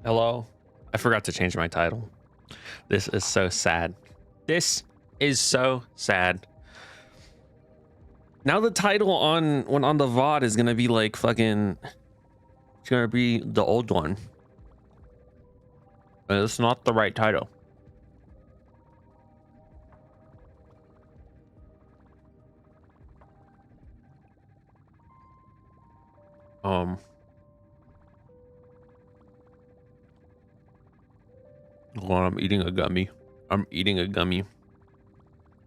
Hello? I forgot to change my title. This is so sad. This is so sad. Now the title on the VOD is gonna be like fucking, it's gonna be the old one. But it's not the right title. Hold on, I'm eating a gummy. I'm eating a gummy.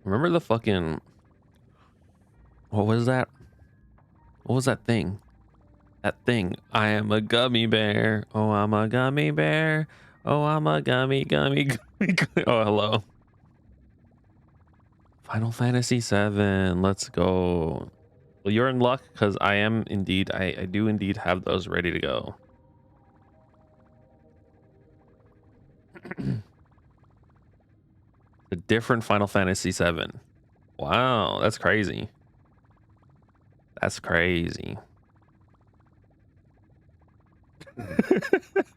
Remember the fucking, what was that? What was that thing? That thing. I am a gummy bear. Oh, I'm a gummy bear. Oh, I'm a gummy. Oh, hello. Final Fantasy 7. Let's go. Well, you're in luck because I am indeed, I do indeed have those ready to go. A different Final Fantasy 7. Wow, that's crazy. That's crazy.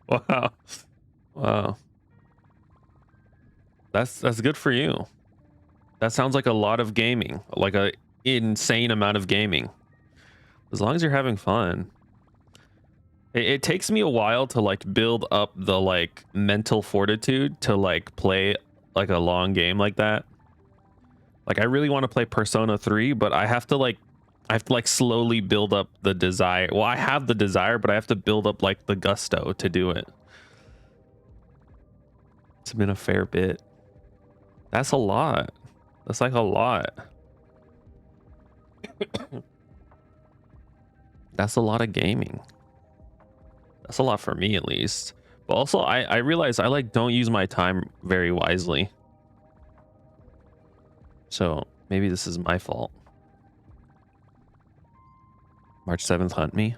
Wow. Wow. That's good for you. That sounds like a lot of gaming, like a insane amount of gaming. As long as you're having fun. It takes me a while to like build up the like mental fortitude to like play like a long game like that. Like I really want to play Persona 3, but I have to like slowly build up the desire. Well, I have the desire, but I have to build up like the gusto to do it. It's been a fair bit. That's a lot. That's like a lot. That's a lot of gaming. That's a lot for me at least. But also I realize I like don't use my time very wisely. So maybe this is my fault. March 7th hunt me?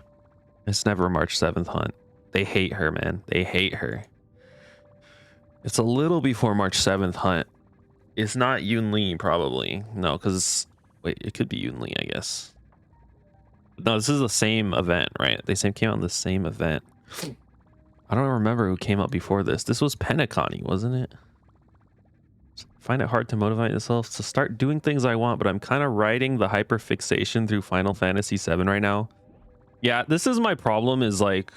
It's never March 7th hunt. They hate her, man. They hate her. It's a little before March 7th hunt. It's not Yoon Lee, probably. No, because wait, it could be Yoon Lee, I guess. No, this is the same event, right? They came out in the same event. I don't remember who came out before this. This was Penacony, wasn't it? Find it hard to motivate myself to start doing things I want, but I'm kind of riding the hyperfixation through Final Fantasy 7 right now. Yeah, this is my problem, is like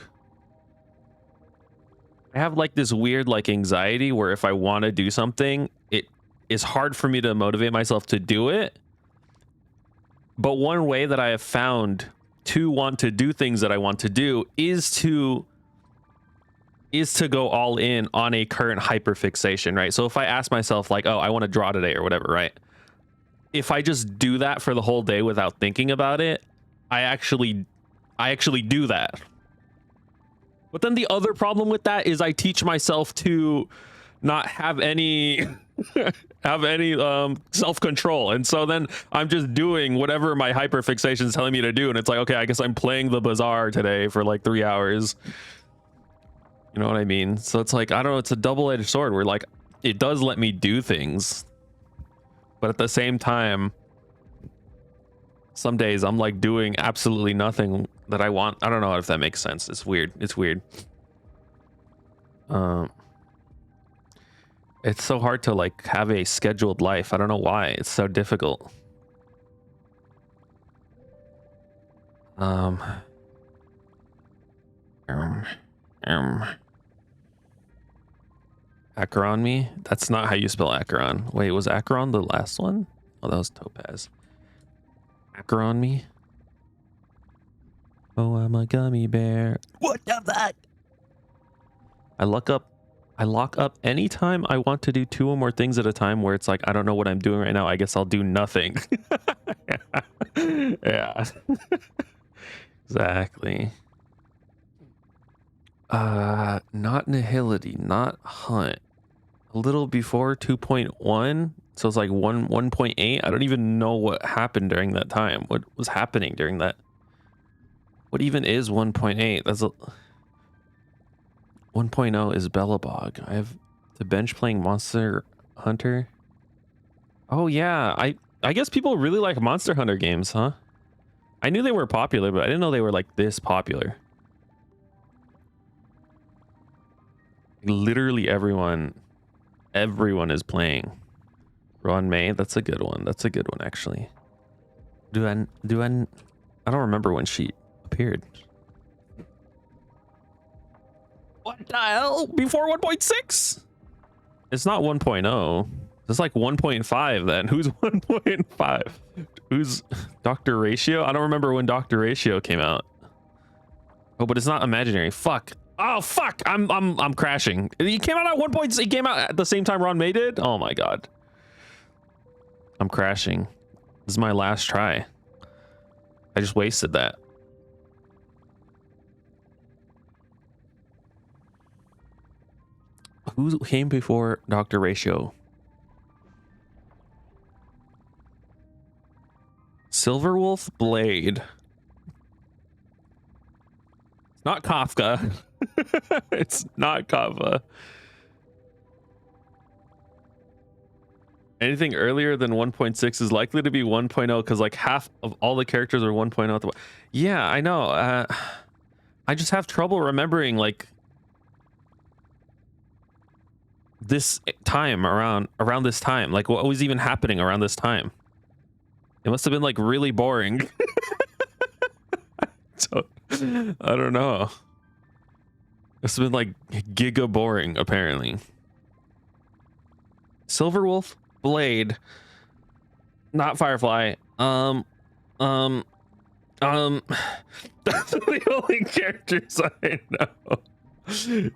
I have like this weird like anxiety where if I want to do something, it is hard for me to motivate myself to do it. But one way that I have found to want to do things that I want to do is to go all in on a current hyperfixation, right? So if I ask myself like, oh, I want to draw today or whatever, right? If I just do that for the whole day without thinking about it, I actually do that. But then the other problem with that is I teach myself to not have any self-control, and so then I'm just doing whatever my hyperfixation is telling me to do, and it's like, okay, I guess I'm playing the bazaar today for like 3 hours. You know what I mean? So it's like, I don't know, it's a double-edged sword where like it does let me do things, but at the same time some days I'm like doing absolutely nothing that I want. I don't know if that makes sense. It's weird. It's weird. It's so hard to like have a scheduled life. I don't know why. It's so difficult. Acheron me? That's not how you spell Acheron. Wait, was Acheron the last one? Oh, that was Topaz. Acheron me? Oh, I'm a gummy bear. What the fuck? I lock up anytime I want to do 2 or more things at a time where it's like, I don't know what I'm doing right now. I guess I'll do nothing. Yeah. Exactly. Not nihility, not hunt. A little before 2.1, so it's like 1.8. I don't even know what happened during that time. What was happening during that? What even is 1.8? That's a 1.0 is Bellabog. I have the bench playing Monster Hunter. Oh yeah, I guess people really like Monster Hunter games, huh? I knew they were popular, but I didn't know they were like this popular. Literally everyone is playing Ron May. That's a good one. That's a good one, actually. I don't remember when she appeared. What the hell? Before 1.6? It's not 1.0. It's like 1.5 then. Who's 1.5? Who's Dr. Ratio? I don't remember when Dr. Ratio came out. Oh, but it's not imaginary. Fuck. Oh fuck. I'm crashing. He came out at 1.6. He came out at the same time Ron May did? Oh my god. I'm crashing. This is my last try. I just wasted that. Who came before Dr. Ratio? Silverwolf Blade. It's not Kafka. It's not Kafka. Anything earlier than 1.6 is likely to be 1.0 because like half of all the characters are 1.0. Yeah, I know. I just have trouble remembering like this time around this time. Like what was even happening around this time? It must have been like really boring. So I don't know. It's been like giga boring apparently. Silverwolf Blade, not Firefly. That's the only characters I know.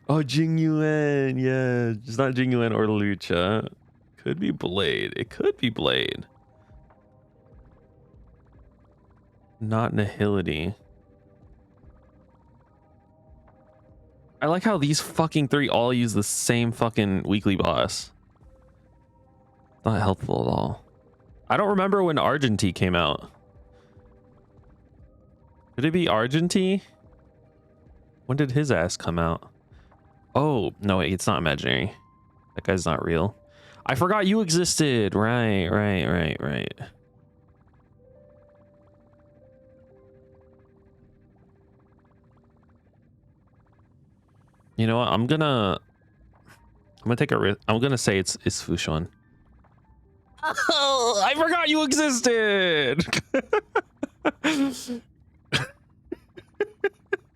Oh, Jing Yuan, yeah, it's not Jing Yuan or Lucha. Could be Blade. It could be Blade. Not Nihility. I like how these fucking three all use the same fucking weekly boss. Not helpful at all. I don't remember when Argentee came out. Could it be Argentee? When did his ass come out? Oh, no, wait, it's not imaginary. That guy's not real. I forgot you existed. Right. You know what? I'm gonna take a risk. I'm gonna say it's Fushun. Oh, I forgot you existed.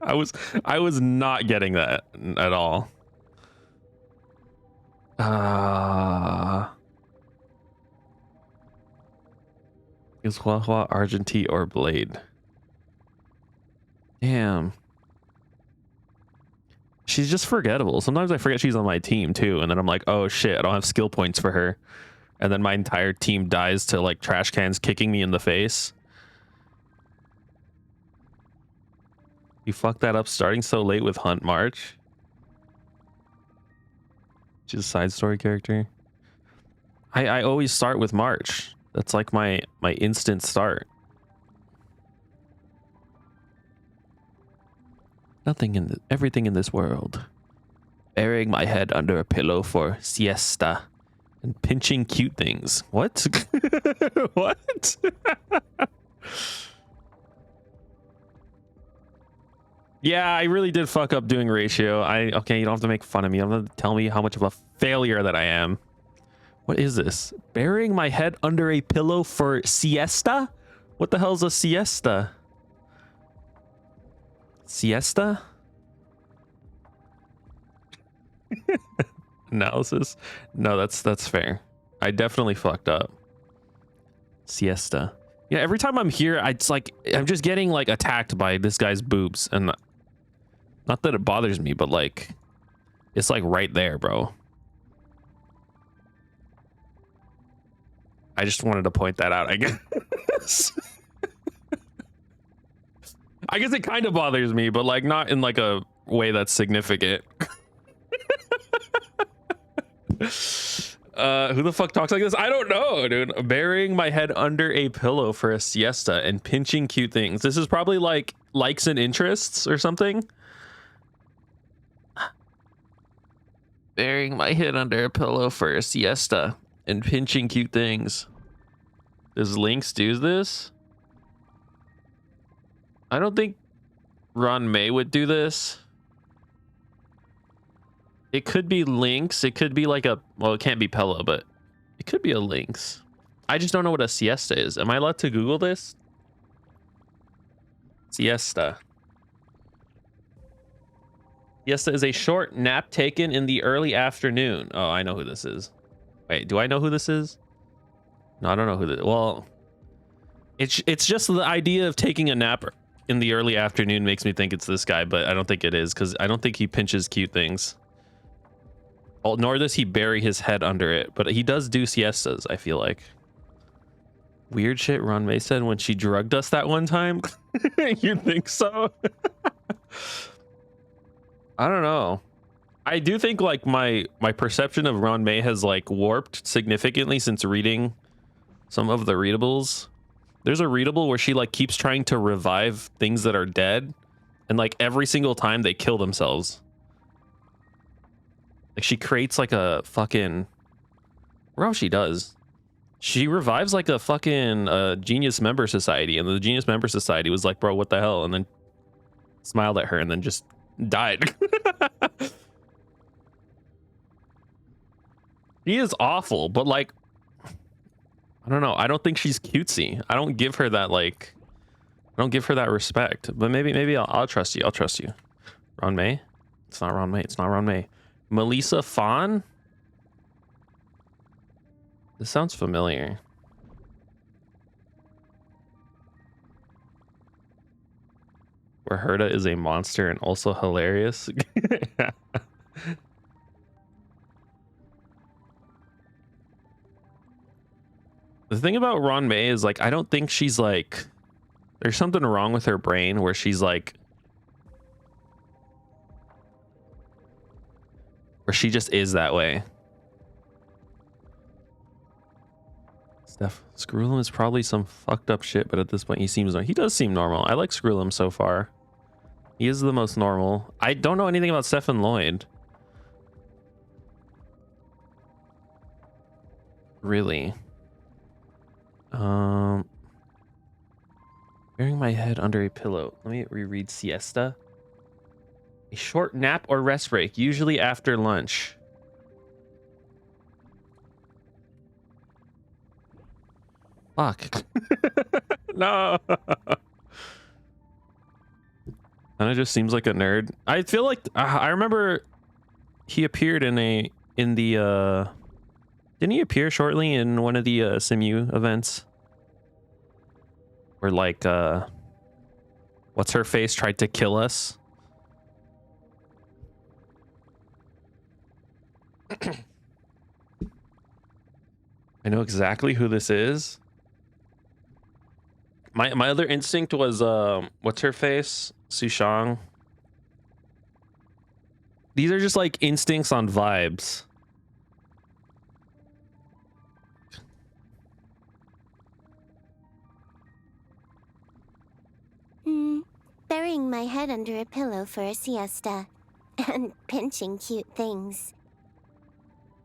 I was not getting that at all. Is Huahua Argentee or Blade? Damn. She's just forgettable. Sometimes I forget she's on my team too, and then I'm like, oh shit, I don't have skill points for her. And then my entire team dies to like trash cans kicking me in the face. You fucked that up starting so late with Hunt March. She's a side story character. I always start with March. That's like my instant start. Everything in this world. Burying my head under a pillow for siesta. And pinching cute things. What? What? Yeah, I really did fuck up doing ratio. Okay, you don't have to make fun of me. You don't have to tell me how much of a failure that I am. What is this? Burying my head under a pillow for siesta? What the hell is a siesta? Siesta? Analysis? No, that's fair. I definitely fucked up. Siesta. Yeah, every time I'm here, it's like I'm just getting like attacked by this guy's boobs, and not that it bothers me, but like it's like right there, bro. I just wanted to point that out, I guess. I guess it kind of bothers me, but like not in like a way that's significant. Who the fuck talks like this? I don't know, dude. Burying my head under a pillow for a siesta and pinching cute things. This is probably like likes and interests or something. Burying my head under a pillow for a siesta and pinching cute things. Does Lynx do this? I don't think Ron May would do this. It could be lynx. It could be like a, well, it can't be Pella, but it could be a lynx. I just don't know what a siesta is. Am I allowed to Google this? Siesta. Siesta is a short nap taken in the early afternoon. Oh, I know who this is. Wait, do I know who this is? No, I don't know who this. Well, it's just the idea of taking a nap in the early afternoon makes me think it's this guy, but I don't think it is because I don't think he pinches cute things. Oh, nor does he bury his head under it, but he does do siestas, I feel like. Weird shit Ron May said when she drugged us that one time. You think so? I don't know. I do think like my perception of Ron May has like warped significantly since reading some of the readables. There's a readable where she like keeps trying to revive things that are dead, and like every single time they kill themselves. Like she creates like a fucking, well, she does. She revives like a fucking Genius Member Society, and the Genius Member Society was like, bro, what the hell? And then smiled at her and then just died. He is awful, but like, I don't know. I don't think she's cutesy. I don't give her that like, I don't give her that respect. But maybe I'll trust you. I'll trust you. Ron May? It's not Ron May. It's not Ron May. Melissa Fawn? This sounds familiar. Where Herda is a monster and also hilarious. The thing about Ron May is like, I don't think she's like, there's something wrong with her brain where she's like, where she just is that way. Steph, Screwlum is probably some fucked up shit, but at this point he seems, he does seem normal. I like Screwlum so far. He is the most normal. I don't know anything about Stephen Lloyd. Really. Burying my head under a pillow. Let me reread siesta. A short nap or rest break, usually after lunch. Fuck. No. And it just seems like a nerd. I feel like I remember he appeared in the didn't he appear shortly in one of the SimU events where like what's her face tried to kill us? I know exactly who this is. My other instinct was what's her face? Sushang. These are just like instincts on vibes. Burying my head under a pillow for a siesta and pinching cute things.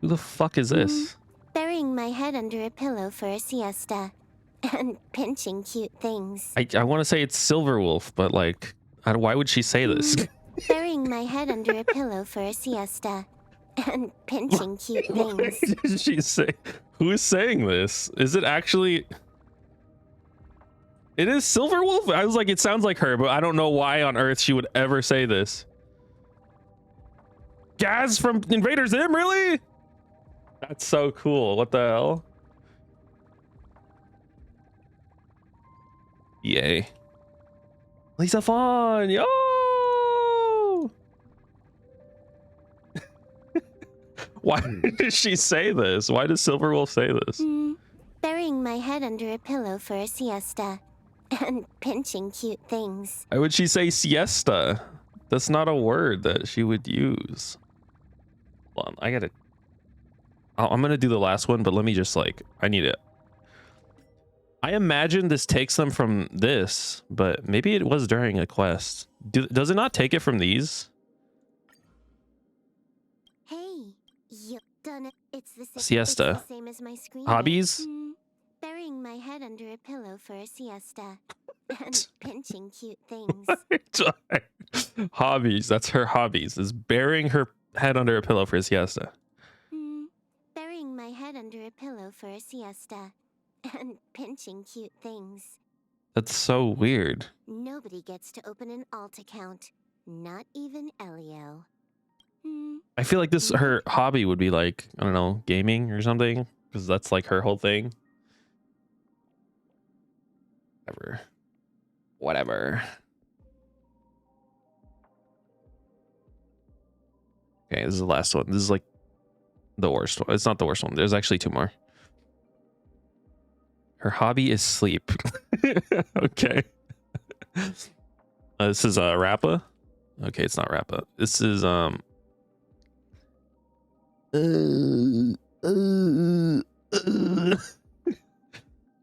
Who the fuck is this? Burying my head under a pillow for a siesta and pinching cute things. I want to say it's Silverwolf, but like, why would she say this? Burying my head under a pillow for a siesta and pinching cute things. Why did she say? Who is saying this? Is it actually? It is Silverwolf? I was like, it sounds like her, but I don't know why on earth she would ever say this. Gaz from Invader Zim, really? That's so cool. What the hell? Yay. Lisa Fawn, yo! Why did she say this? Why does Silverwolf say this? Burying my head under a pillow for a siesta and pinching cute things. Why would she say siesta? That's not a word that she would use. Hold on, I gotta... I'm gonna do the last one, but let me just like... I need it. I imagine this takes them from this, but maybe it was during a quest. Does it not take it from these? Hey, you done it. It's the same, Siesta. It's the same as my screen. Hobbies? Burying my head under a pillow for a siesta and pinching cute things. Hobbies. That's her hobbies. Is burying her head under a pillow for a siesta? Burying my head under a pillow for a siesta. And pinching cute things. That's so weird. Nobody gets to open an alt account. Not even Elio. I feel like this her hobby would be like, I don't know, gaming or something, because that's like her whole thing. Whatever. Okay, this is the last one. This is like the worst one. It's not the worst one. There's actually two more. Her hobby is sleep. Okay. This is Rappa. Okay, it's not Rappa. This is the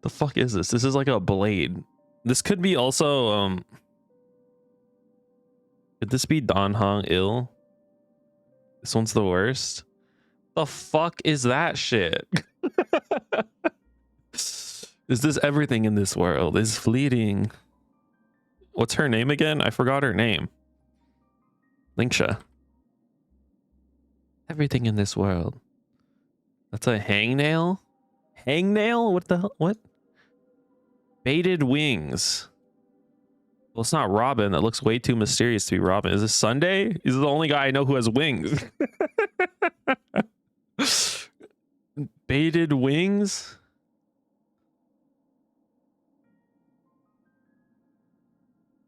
fuck is this? This is like a blade. This could be also could this be Don Hong Il? This one's the worst. The fuck is that shit? Is this everything in this world is fleeting? What's her name again? I forgot her name. Linksha. Everything in this world. That's a hangnail? Hangnail? What the hell? What? Baited wings. Well, it's not Robin. That looks way too mysterious to be Robin. Is this Sunday? He's the only guy I know who has wings. Baited wings?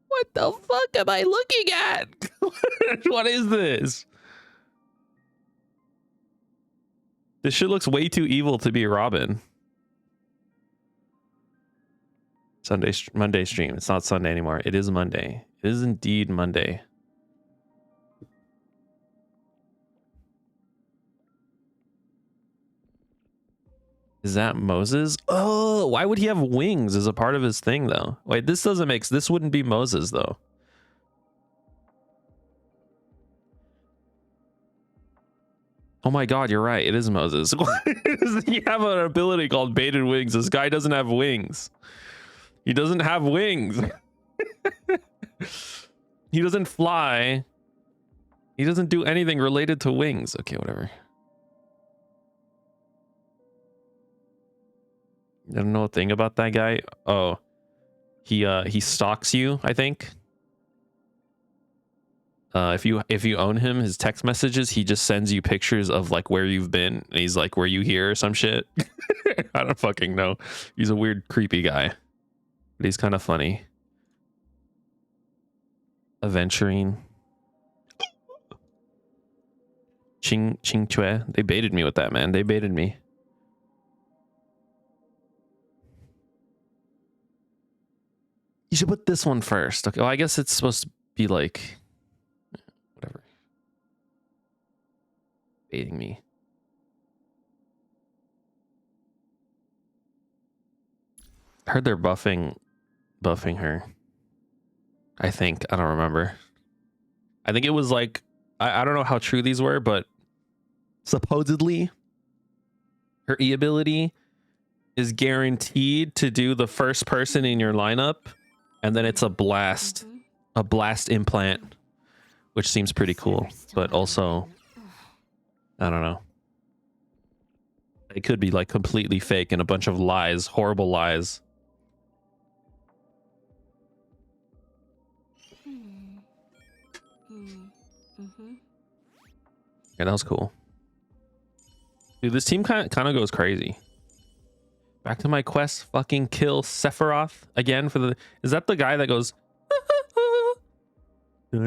What the fuck am I looking at? What is this? This shit looks way too evil to be Robin. Monday stream. It's not Sunday anymore. It is Monday. It is indeed Monday. Is that Moses? Oh, why would he have wings as a part of his thing though? Wait, this doesn't make, this wouldn't be Moses though. Oh my god, you're right. It is Moses. You have an ability called baited wings. This guy doesn't have wings. He doesn't have wings. He doesn't fly. He doesn't do anything related to wings. Okay, whatever. I don't know a thing about that guy. Oh, he stalks you, I think. If you own him, his text messages, he just sends you pictures of like where you've been, and he's like, "Were you here?" or some shit. I don't fucking know. He's a weird, creepy guy, but he's kind of funny. Aventurine. Ching Chue. They baited me with that, man. They baited me. You should put this one first. Okay. Well, I guess it's supposed to be like whatever. Baiting me. I heard they're buffing her. I think. I don't remember. I think it was like I don't know how true these were, but supposedly her E ability is guaranteed to do the first person in your lineup, and then it's a blast implant, which seems pretty cool, but also I don't know. It could be like completely fake and a bunch of lies, horrible lies. Yeah, that was cool. Dude, this team kind of goes crazy. Back to my quest, fucking kill Sephiroth again for the... Is that the guy that goes... Is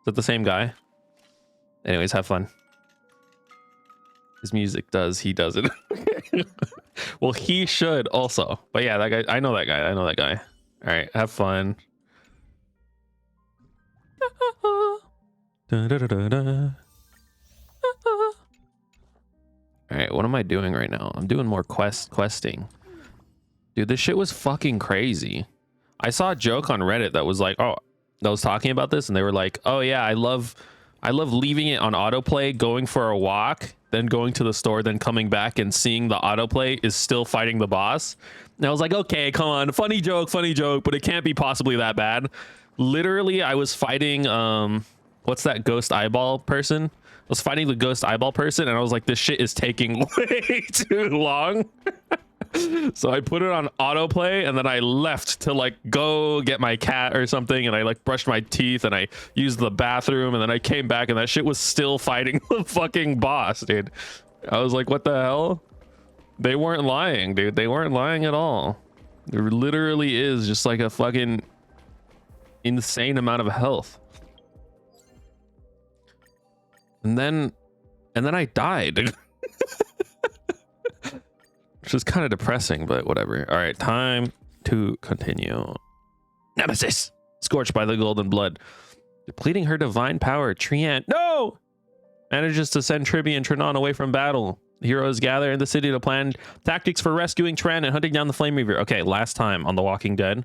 that the same guy? Anyways, have fun. His music does, he doesn't. Well, he should also. But yeah, that guy, I know that guy. I know that guy. All right, have fun. All right, what am I doing right now? I'm doing more questing. Dude, this shit was fucking crazy. I saw a joke on Reddit that was like, oh, that was talking about this, and they were like, oh yeah, I love leaving it on autoplay, going for a walk, then going to the store, then coming back and seeing the autoplay is still fighting the boss. And I was like, okay, come on, funny joke, but it can't be possibly that bad. Literally, I was fighting what's that ghost eyeball person? I was fighting the ghost eyeball person, and I was like, this shit is taking way too long. So I put it on autoplay, and then I left to like go get my cat or something, and I like brushed my teeth, and I used the bathroom, and then I came back, and that shit was still fighting the fucking boss, dude. I was like, what the hell? They weren't lying, dude. They weren't lying at all. There literally is just like a fucking insane amount of health. And then I died. Which is kind of depressing, but whatever. All right, time to continue. Nemesis, scorched by the golden blood, depleting her divine power. Trian, no, manages to send Tribby and Trinon away from battle. Heroes gather in the city to plan tactics for rescuing Tran and hunting down the Flame Reaver. Okay, last time on The Walking Dead,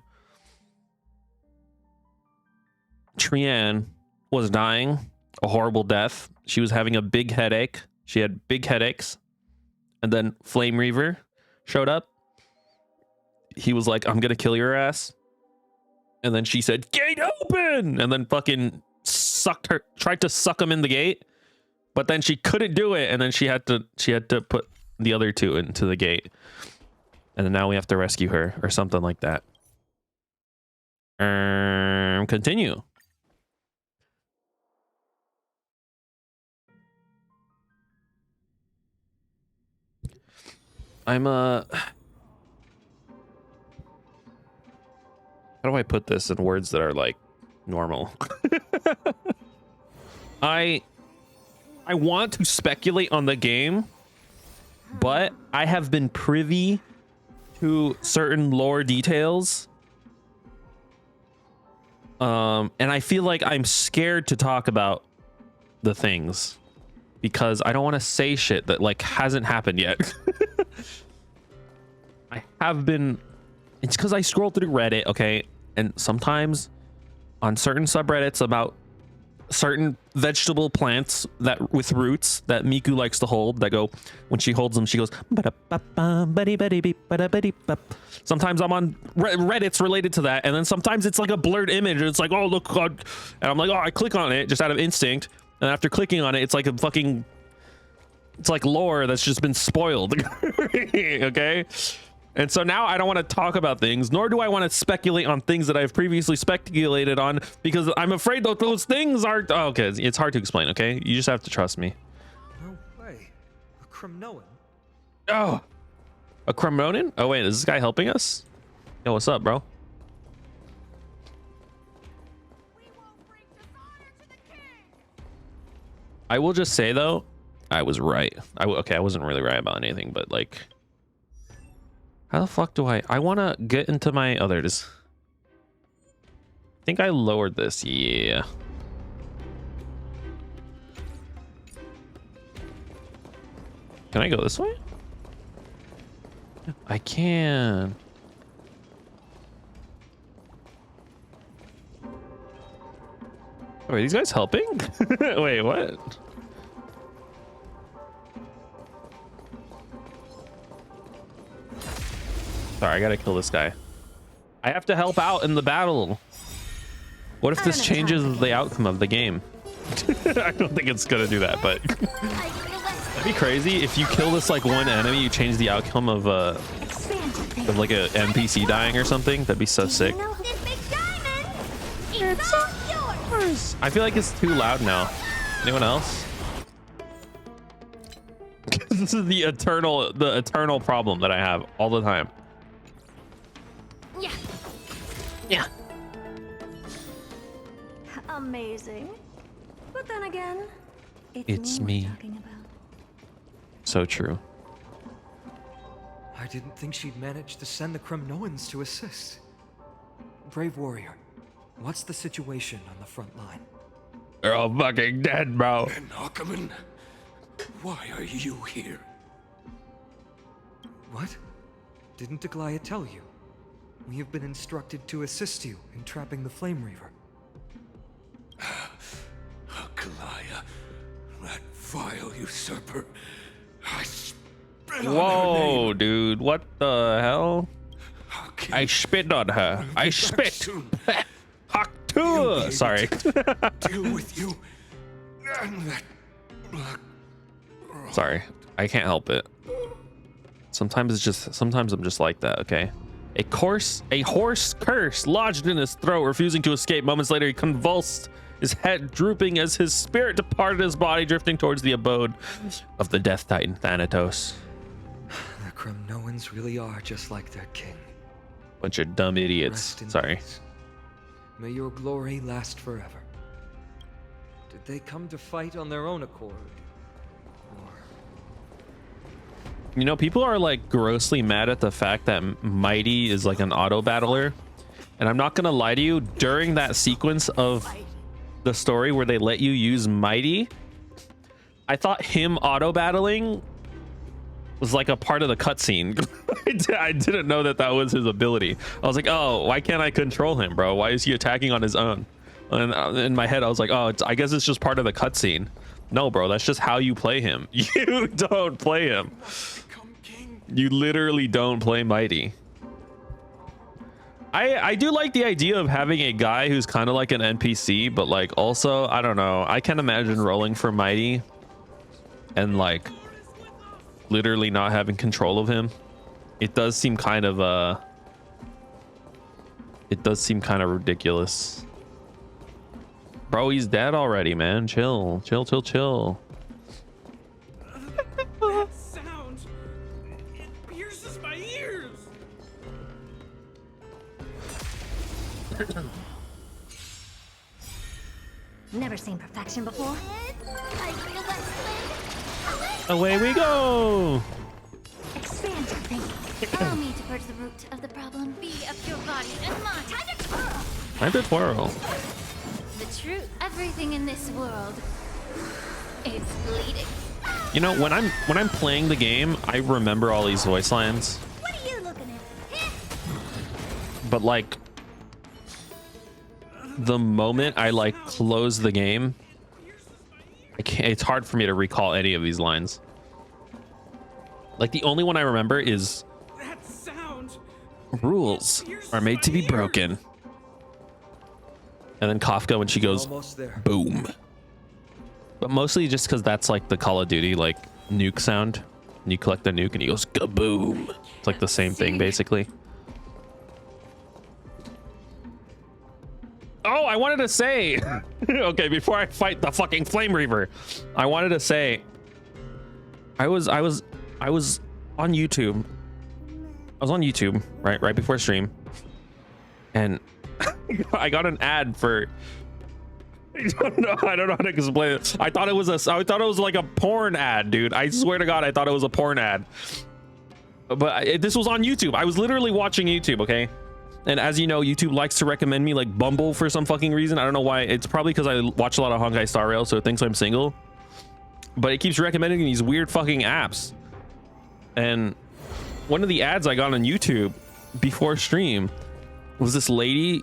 Trian was dying a horrible death. She was having a big headache. She had big headaches, and then Flame Reaver showed up. He was like, I'm gonna kill your ass. And then she said, gate open, and then fucking tried to suck him in the gate, but then she couldn't do it, and then she had to put the other two into the gate, and then now we have to rescue her or something like that. Continue. How do I put this in words that are like normal? I want to speculate on the game, but I have been privy to certain lore details. And I feel like I'm scared to talk about the things because I don't want to say shit that like hasn't happened yet. I have been, it's because I scroll through Reddit, okay, and sometimes on certain subreddits about certain vegetable plants that with roots that Miku likes to hold, that go, when she holds them she goes, sometimes I'm on Reddit's related to that, and then sometimes it's like a blurred image and it's like, oh look, God, and I'm like, oh, I click on it just out of instinct, and after clicking on it, it's like a fucking, it's like lore that's just been spoiled. Okay, and so now I don't want to talk about things, nor do I want to speculate on things that I've previously speculated on, because I'm afraid that those things are, oh, okay, it's hard to explain, okay? You just have to trust me. No way. A Crumnoan? Oh, a Crumnoan? Oh wait, is this guy helping us? Yo, what's up, bro? I will just say though, I was right. Okay, I wasn't really right about anything, but like, how the fuck do I want to get into my others? I think I lowered this. Yeah. Can I go this way? I can. Wait, these guys helping? Wait, what? Sorry, I gotta kill this guy. I have to help out in the battle. What if this changes the outcome of the game? I don't think it's gonna do that, but that'd be crazy. If you kill this like one enemy, you change the outcome of like a NPC dying or something. That'd be so sick. I feel like it's too loud now. Anyone else? This is the eternal problem that I have all the time. Yeah. Yeah. Amazing. But then again, It's me me. we're talking about. So true. I didn't think she'd manage to send the Crumnoans to assist. Brave warrior, what's the situation on the front line? They're all fucking dead, bro. And Ackerman, why are you here? What? Didn't Deglaya tell you? We have been instructed to assist you in trapping the Flame Reaver. Kalaya, that vile usurper. I spit on her Whoa, name. dude. What the hell? How can I you spit on her. be I back spit. soon? Hawk Sorry. Deal with you and that black. Sorry. I can't help it. Sometimes I'm just like that, okay? A hoarse curse lodged in his throat, refusing to escape. Moments later, he convulsed, his head drooping as his spirit departed his body, drifting towards the abode of the Death Titan Thanatos. The Kremnoans really are just like their king. Bunch of dumb idiots. Rest in Sorry. peace. May your glory last forever. Did they come to fight on their own accord? Or... You know, people are like grossly mad at the fact that Mighty is like an auto battler. And I'm not gonna lie to you, during that sequence of the story where they let you use Mighty, I thought him auto battling was like a part of the cutscene. I didn't know that was his ability. I was like, oh, why can't I control him, bro? Why is he attacking on his own? And in my head, I was like, oh, I guess it's just part of the cutscene. No, bro, that's just how you play him. You don't play him. You literally don't play Mighty. I do like the idea of having a guy who's kind of like an NPC, but like also, I don't know. I can't imagine rolling for Mighty and like literally not having control of him. It does seem kind of ridiculous. Bro, he's dead already, man. Chill. That sound, it pierces my ears. Never seen perfection before. Away we go. Expand your thinking. Allow me to purge the root of the problem. Be of your body and mind. Time to twirl. Time to twirl. The truth. Everything in this world is bleeding. You know, when I'm playing the game, I remember all these voice lines. What are you looking at? But like the moment I like close the game, I can't, it's hard for me to recall any of these lines. Like the only one I remember is That sound. rules are made to be broken. And then Kafka when she goes Almost there. boom. But mostly just because that's like the Call of Duty like nuke sound. And you collect the nuke and he goes kaboom. It's like the same thing basically. Oh, I wanted to say, okay, before I fight the fucking Flame Reaver, I wanted to say, I was on YouTube. I was on YouTube right before stream, and I got an ad for. I don't know how to explain it. I thought it was like a porn ad, dude. I swear to God, I thought it was a porn ad. But this was on YouTube. I was literally watching YouTube, okay? And as you know, YouTube likes to recommend me like Bumble for some fucking reason. I don't know why. It's probably because I watch a lot of Honkai Star Rail, so it thinks I'm single. But it keeps recommending these weird fucking apps. And one of the ads I got on YouTube before stream was this lady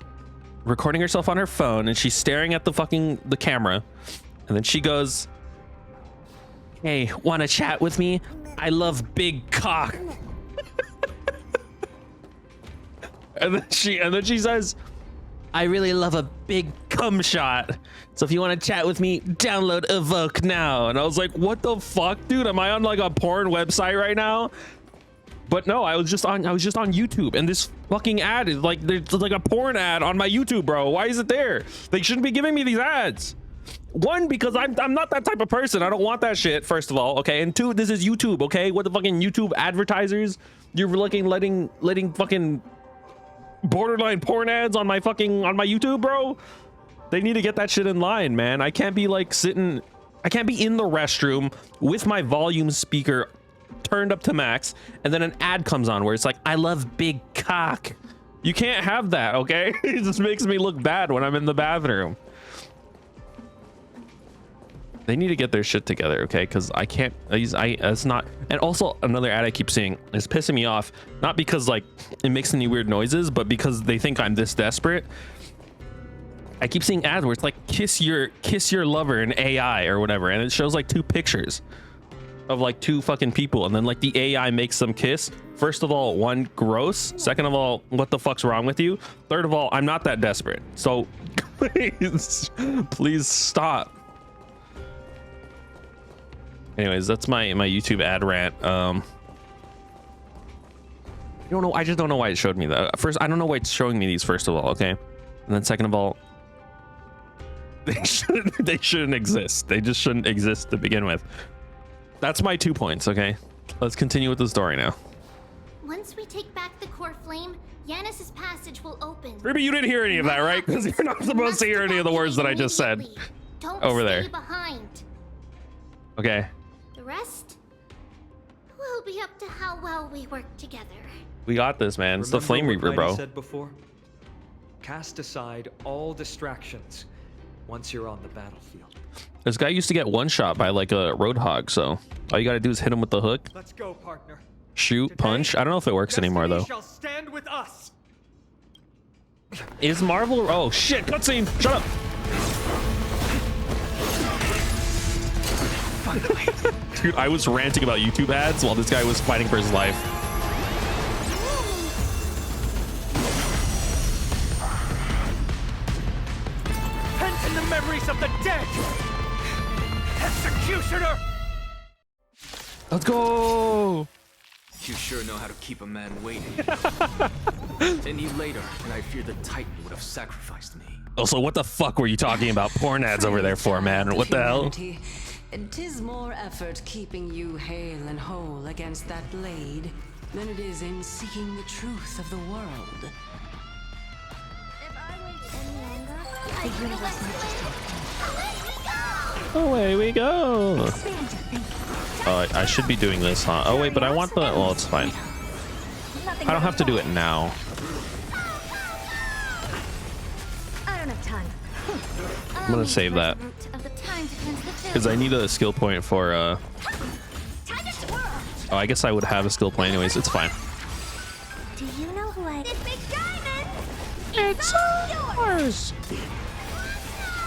recording herself on her phone, and she's staring at the camera. And then she goes, "Hey, wanna chat with me? I love big cock." And then she says, "I really love a big cum shot. So if you want to chat with me, download Evoke now." And I was like, what the fuck, dude? Am I on like a porn website right now? But no, I was just on YouTube, and this fucking ad is like, there's like a porn ad on my YouTube, bro. Why is it there? They shouldn't be giving me these ads. One, because I'm not that type of person. I don't want that shit, first of all, okay? And two, this is YouTube, okay? What the fucking YouTube advertisers? You're letting fucking borderline porn ads on my YouTube, bro? They need to get that shit in line, man. I can't be like I can't be in the restroom with my volume speaker turned up to max, and then an ad comes on where it's like, I love big cock. You can't have that, okay? It just makes me look bad when I'm in the bathroom. They need to get their shit together, okay? Because I can't, it's not. And also another ad I keep seeing is pissing me off, not because like it makes any weird noises, but because they think I'm this desperate. I keep seeing ads where it's like kiss your lover in AI or whatever, and it shows like two pictures. of like two fucking people, and then like the AI makes them kiss. First of all, one, gross. Second of all, what the fuck's wrong with you? Third of all, I'm not that desperate. So please stop. Anyways, that's my YouTube ad rant. I don't know. I just don't know why it showed me that. First, I don't know why it's showing me these, first of all, okay? And then second of all, they shouldn't exist. They just shouldn't exist to begin with. That's my 2 points, okay? Let's continue with the story now. Once we take back the core flame, Yanis's passage will open. Ruby, you didn't hear any of that, right? Because you're not supposed to hear any of the words that I just said. Don't over stay there. behind. Okay. The rest will be up to how well we work together. We got this, man. It's the Flame Remember Reaper, what Heidi bro. said before? Cast aside all distractions once you're on the battlefield. This guy used to get one shot by like a roadhog, so all you gotta do is hit him with the hook, Let's go, partner. shoot, Today, punch. I don't know if it works anymore Destiny though. shall stand with us. Is Marvel? Oh shit! Cutscene. Shut up. Dude, I was ranting about YouTube ads while this guy was fighting for his life. Pent in the memories of the dead. Executioner. Let's go. You sure know how to keep a man waiting. Any later, and I fear the Titan would have sacrificed me. Also, what the fuck were you talking about porn ads over there for, man? What the hell? It is more effort keeping you hale and whole against that blade than it is in seeking the truth of the world. The universe might just Away we go. expand your thinking. Oh, I should be doing this, huh? Oh wait, but I want the. Well, it's fine. Nothing I don't have to do it now I don't have time. I'm gonna save that because I need a skill point for. Oh, I guess I would have a skill point anyways. It's fine. Do you know who I... This big diamond! It's ours.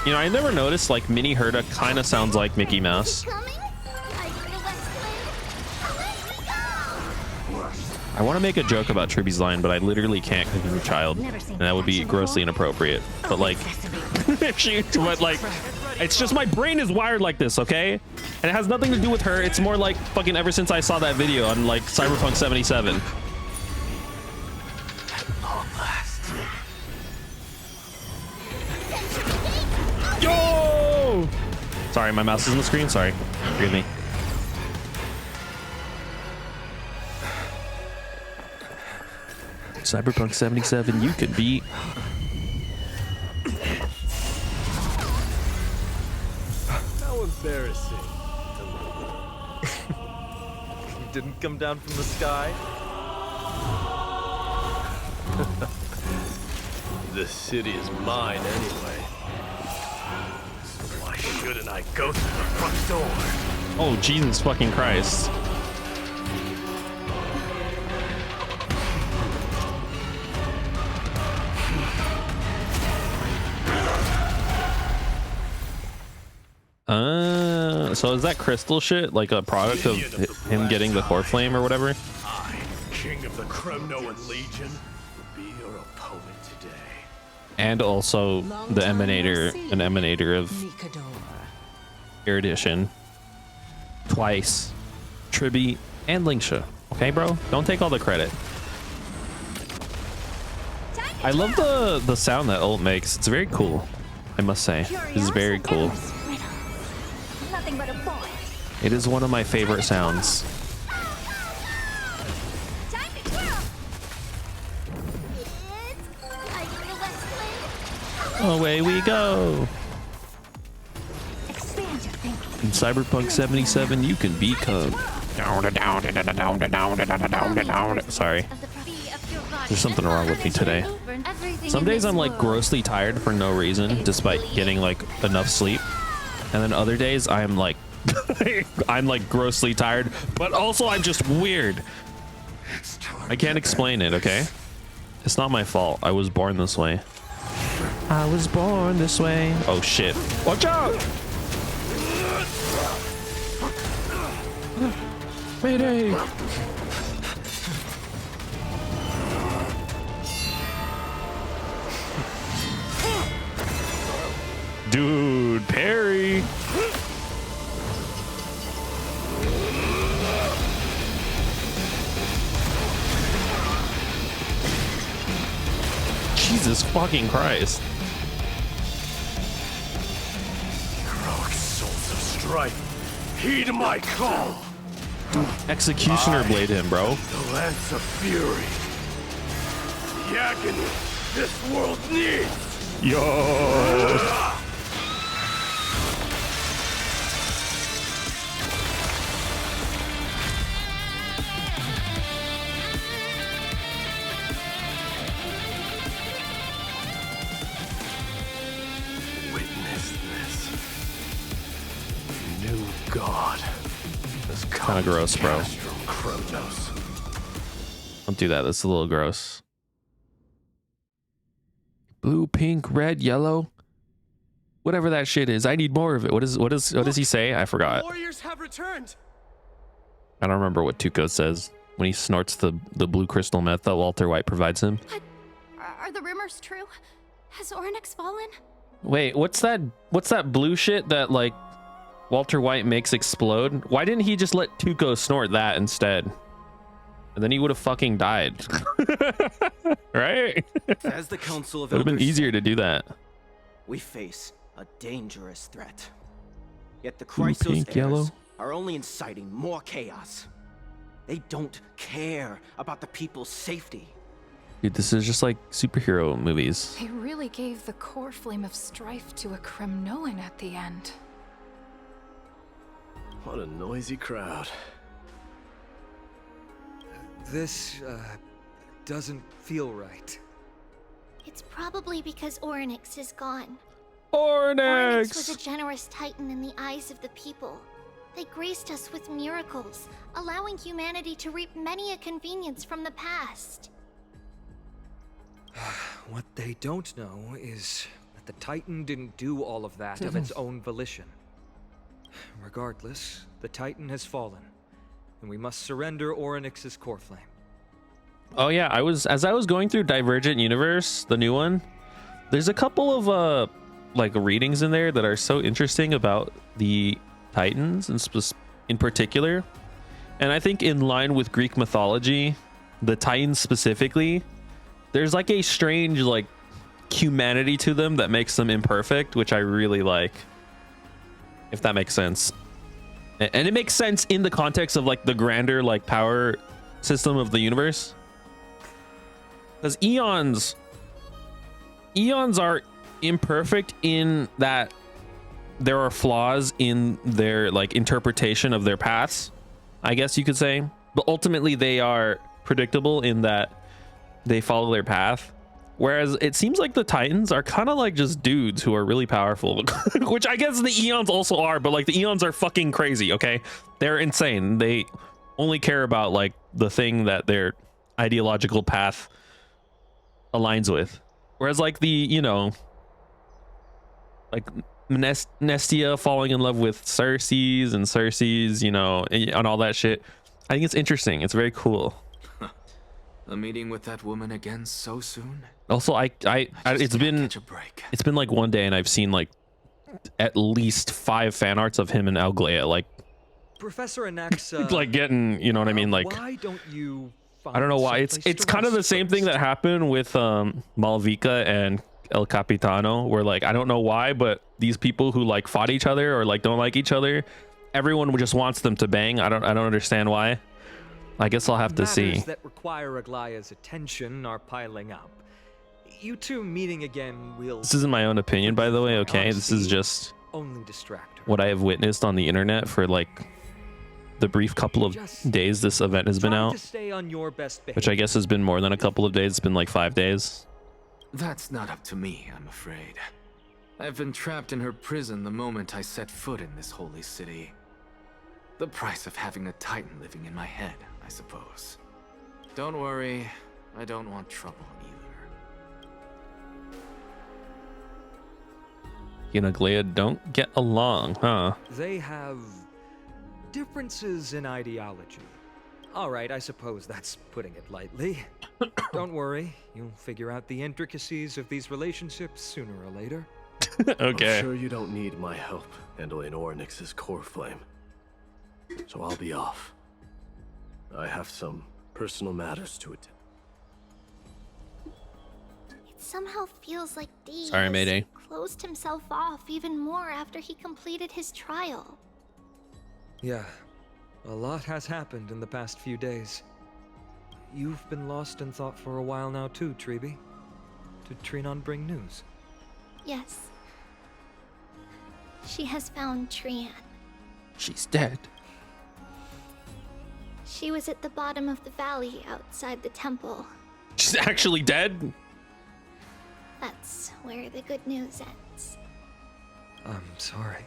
You know, I never noticed like Mini Herda kind of sounds like Mickey Mouse. Coming? I want to make a joke about Truby's line, but I literally can't because he's a child, and that would be grossly inappropriate. But like, but like, it's just my brain is wired like this, okay? And it has nothing to do with her. It's more like fucking ever since I saw that video on like Cyberpunk 77. Yo! Sorry, my mouse is on the screen. Sorry, forgive me. Cyberpunk 77, you could beat. How embarrassing. You didn't come down from the sky? The city is mine anyway. So why shouldn't I go through the front door? Oh, Jesus fucking Christ. So is that crystal shit like a product of him getting the core flame or whatever? I, king of the Cronoan Legion, will be your opponent today. And also the emanator, an emanator of Nikador. Erudition. Twice. Triby and Linksha. Okay, bro? Don't take all the credit. I love the sound that ult makes. It's very cool, I must say. This is very cool. Nothing but a boy. It is one of my favorite sounds. Time to twirl! It's Away we go. Expand your thinking. In Cyberpunk 77, you can become. Sorry. There's something wrong with me today. Some days I'm like grossly tired for no reason, despite getting like enough sleep. And then other days I'm like, I'm like grossly tired, but also I'm just weird. I can't explain it, okay? It's not my fault. I was born this way. I was born this way. Oh shit. Watch out! Mayday! Dude, parry! Jesus fucking Christ. Heroic souls of strife, heed my call. Executioner blade him, bro. The lance of fury. The agony this world needs. Yo! Witness this. New God. Kind of gross, bro. Kronos. Don't do that. That's a little gross. Blue, pink, red, yellow. Whatever that shit is. I need more of it. What does he say? I forgot. Warriors have returned. I don't remember what Tuco says when he snorts the blue crystal meth that Walter White provides him. Are the rumors true? Has Oryx fallen? Wait, what's that blue shit that like Walter White makes explode? Why didn't he just let Tuco snort that instead? And then he would have fucking died. Right? As the Council of It would have been Elders easier to do that. we face a dangerous threat. Yet the Blue, Chrysos pink, heirs yellow. are only inciting more chaos. They don't care about the people's safety. Dude, this is just like superhero movies. They really gave the core flame of strife to a Kremnoan at the end. What a noisy crowd. This, doesn't feel right. It's probably because Oryx is gone. Oryx was a generous titan in the eyes of the people. They graced us with miracles, allowing humanity to reap many a convenience from the past. What they don't know is that the Titan didn't do all of that of its own volition. Regardless, the Titan has fallen, and we must surrender Oryx's core flame. Oh yeah, as I was going through Divergent Universe, the new one, there's a couple of like readings in there that are so interesting about the Titans in particular. And I think in line with Greek mythology, the Titans specifically, there's like a strange like humanity to them that makes them imperfect, which I really like, if that makes sense. And it makes sense in the context of like the grander like power system of the universe. Because eons are imperfect in that there are flaws in their like interpretation of their paths, I guess you could say. But ultimately they are predictable in that they follow their path. Whereas it seems like the Titans are kind of like just dudes who are really powerful, which I guess the Eons also are, but like the Eons are fucking crazy, okay? They're insane. They only care about like the thing that their ideological path aligns with. Whereas like the, you know, like Nestia falling in love with Cersei's and Cersei's, you know, and all that shit. I think it's interesting. It's very cool. A meeting with that woman again so soon? Also, it's been like one day and I've seen like at least 5 fan arts of him and Alglea, like Professor Anaxa, like getting, you know what I mean? Like, why don't you I don't know why. It's kind of the same thing that happened with Malvika and El Capitano, where like I don't know why, but these people who like fought each other or like don't like each other, everyone just wants them to bang. I don't understand why. I guess I'll have to see. Matters that require Aglaya's attention are piling up. You two meeting again will. This isn't my own opinion, by the way. Okay, this is just only distract her. What I have witnessed on the internet for like the brief couple of days this event has been out, which I guess has been more than a couple of days. It's been like 5 days. That's not up to me, I'm afraid. I've been trapped in her prison the moment I set foot in this holy city. The price of having a Titan living in my head, I suppose. Don't worry, I don't want trouble either. You and Aglaea don't get along, huh? They have differences in ideology. All right, I suppose that's putting it lightly. Don't worry, you'll figure out the intricacies of these relationships sooner or later. Okay. I'm sure you don't need my help handling Ornyx's core flame. So I'll be off. I have some personal matters to attend. It somehow feels like D Sorry, has Mayday. closed himself off even more after he completed his trial. Yeah, a lot has happened in the past few days. You've been lost in thought for a while now too, Treeby. Did Trinon bring news? Yes. She has found Trian. She's dead. She was at the bottom of the valley outside the temple. She's actually dead? That's where the good news ends. I'm sorry.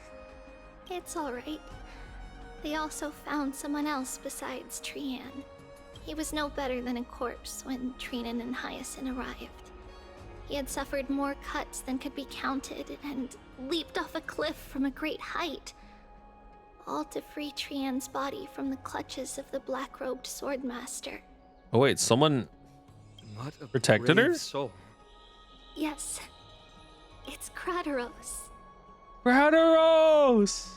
It's alright. They also found someone else besides Trian. He was no better than a corpse when Trinan and Hyacinth arrived. He had suffered more cuts than could be counted and leaped off a cliff from a great height, all to free Trian's body from the clutches of the black-robed swordmaster. Oh wait, someone What a protected her? brave soul. Yes, it's Krateros. Krateros!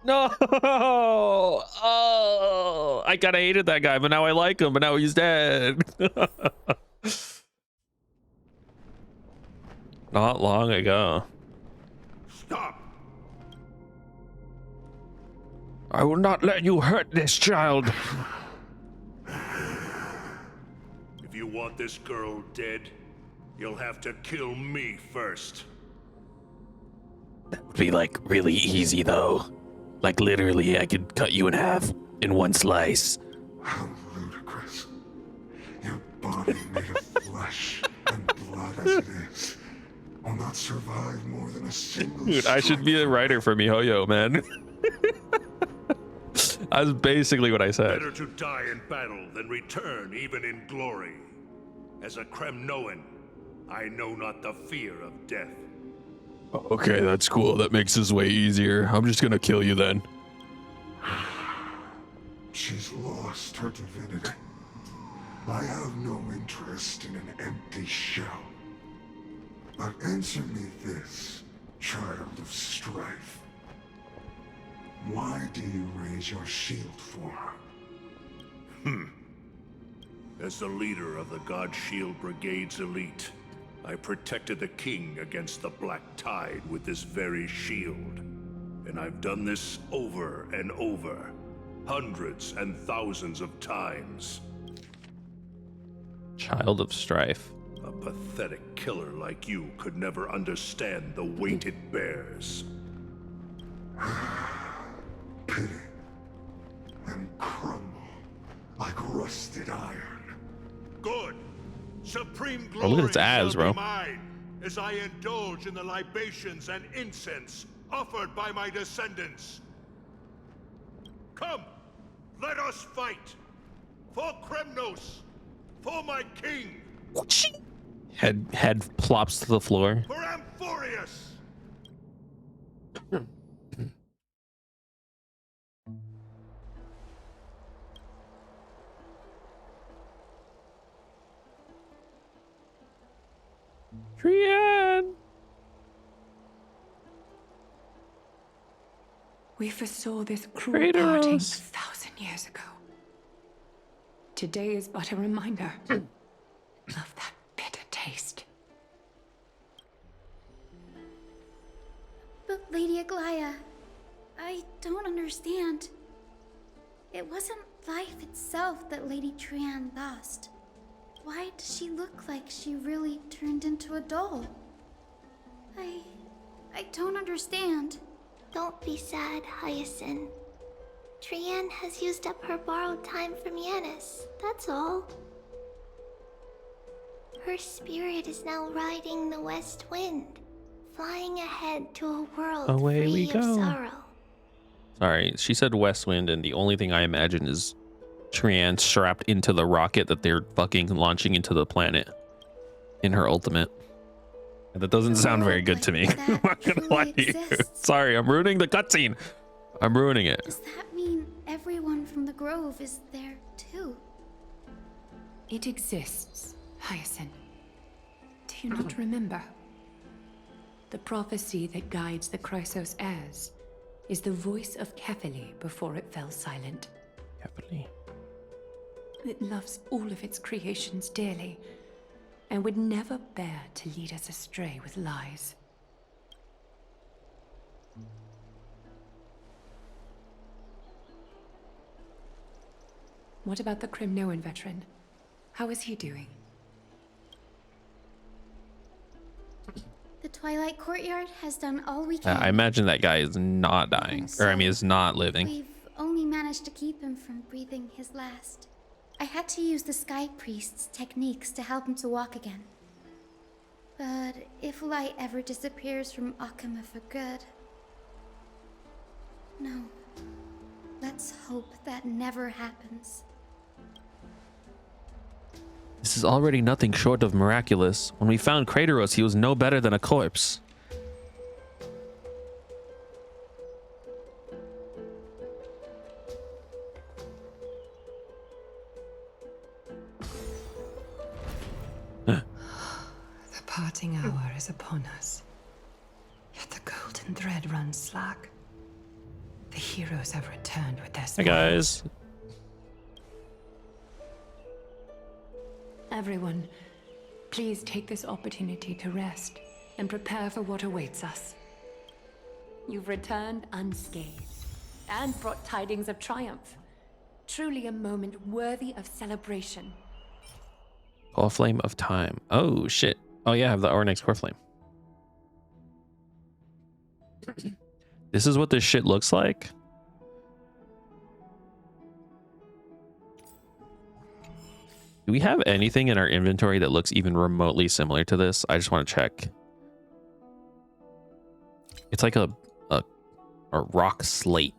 No! Oh! I kinda hated that guy, but now I like him, but now he's dead. Not long ago. Stop! I will not let you hurt this child. If you want this girl dead, you'll have to kill me first. That would be like really easy though. Like literally I could cut you in half in one slice. How ludicrous. Your body made of flesh and blood as it is will not survive more than a single Dude, I should be a writer for MiHoYo, man. That's basically what I said. Better to die in battle than return even in glory. As a Kremnoan, I know not the fear of death. Okay, that's cool. That makes this way easier. I'm just gonna kill you then. She's lost her divinity. I have no interest in an empty shell. But answer me this, child of strife. Why do you raise your shield for her? As the leader of the God Shield Brigade's elite, I protected the king against the Black Tide with this very shield. And I've done this over and over, hundreds and thousands of times. Child of strife. A pathetic killer like you could never understand the weight it bears. Pity and crumble like rusted iron. Good. Supreme Oh, glory look at its abs, shall be bro. mine, as I indulge in the libations and incense offered by my descendants. Come, let us fight. For Kremnos, for my king. Head plops to the floor. For Amphorius. Trian! We foresaw this cruel parting Kratos. 1,000 years ago. Today is but a reminder of that bitter taste. But Lady Aglaya, I don't understand. It wasn't life itself that Lady Trian lost. Why does she look like she really turned into a doll? I don't understand. Don't be sad, Hyacinth. Trian has used up her borrowed time from Yanis, that's all. Her spirit is now riding the west wind, flying ahead to a world Away free we of go. sorrow. Sorry, she said west wind, and the only thing I imagine is Trian strapped into the rocket that they're fucking launching into the planet in her ultimate. And that doesn't sound very good to me. I'm not gonna lie to you. Sorry, I'm ruining the cutscene. I'm ruining it. Does that mean everyone from the Grove is there too. It exists, Hyacinth. Do you not remember? The prophecy that guides the Chrysos heirs is the voice of Kefili before it fell silent. Kefili. It loves all of its creations dearly, and would never bear to lead us astray with lies. What about the Crimnoan veteran? How is he doing? The Twilight Courtyard has done all we can. I imagine that guy is not dying, or I mean, is not living. We've only managed to keep him from breathing his last. I had to use the Sky Priest's techniques to help him to walk again. But if light ever disappears from Akama for good... No. Let's hope that never happens. This is already nothing short of miraculous. When we found Kratos, he was no better than a corpse. The parting hour is upon us. Yet the golden thread runs slack. The heroes have returned with their Hey spoils. guys. Everyone, please take this opportunity to rest and prepare for what awaits us. You've returned unscathed and brought tidings of triumph. Truly a moment worthy of celebration. Core Flame of Time. Oh shit. Oh yeah, I have the Ornyx Core Flame. This is what this shit looks like. Do we have anything in our inventory that looks even remotely similar to this? I just want to check. It's like a rock slate.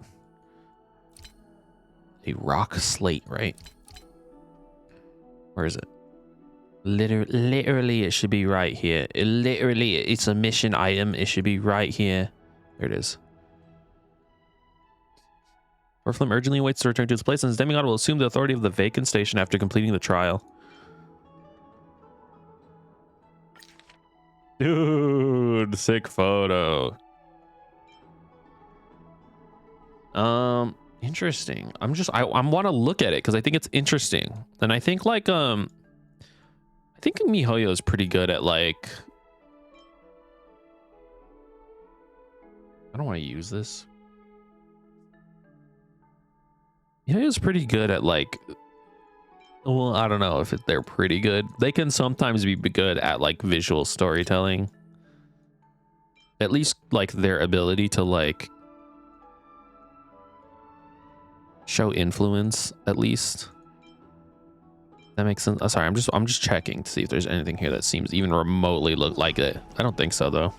A rock slate, right? Where is it? Literally, it should be right here. It's a mission item. It should be right here. There it is. Orpheum urgently waits to return to its place, and his demigod will assume the authority of the vacant station after completing the trial. Dude, sick photo. Interesting. I want to look at it because I think it's interesting, and I think like I think MiHoYo is pretty good at like. I don't want to use this. MiHoYo's pretty good at like. Well, I don't know if they're pretty good. They can sometimes be good at like visual storytelling. At least like their ability to like show influence, at least. That makes sense. Sorry, I'm just checking to see if there's anything here that seems even remotely look like it. I don't think so though.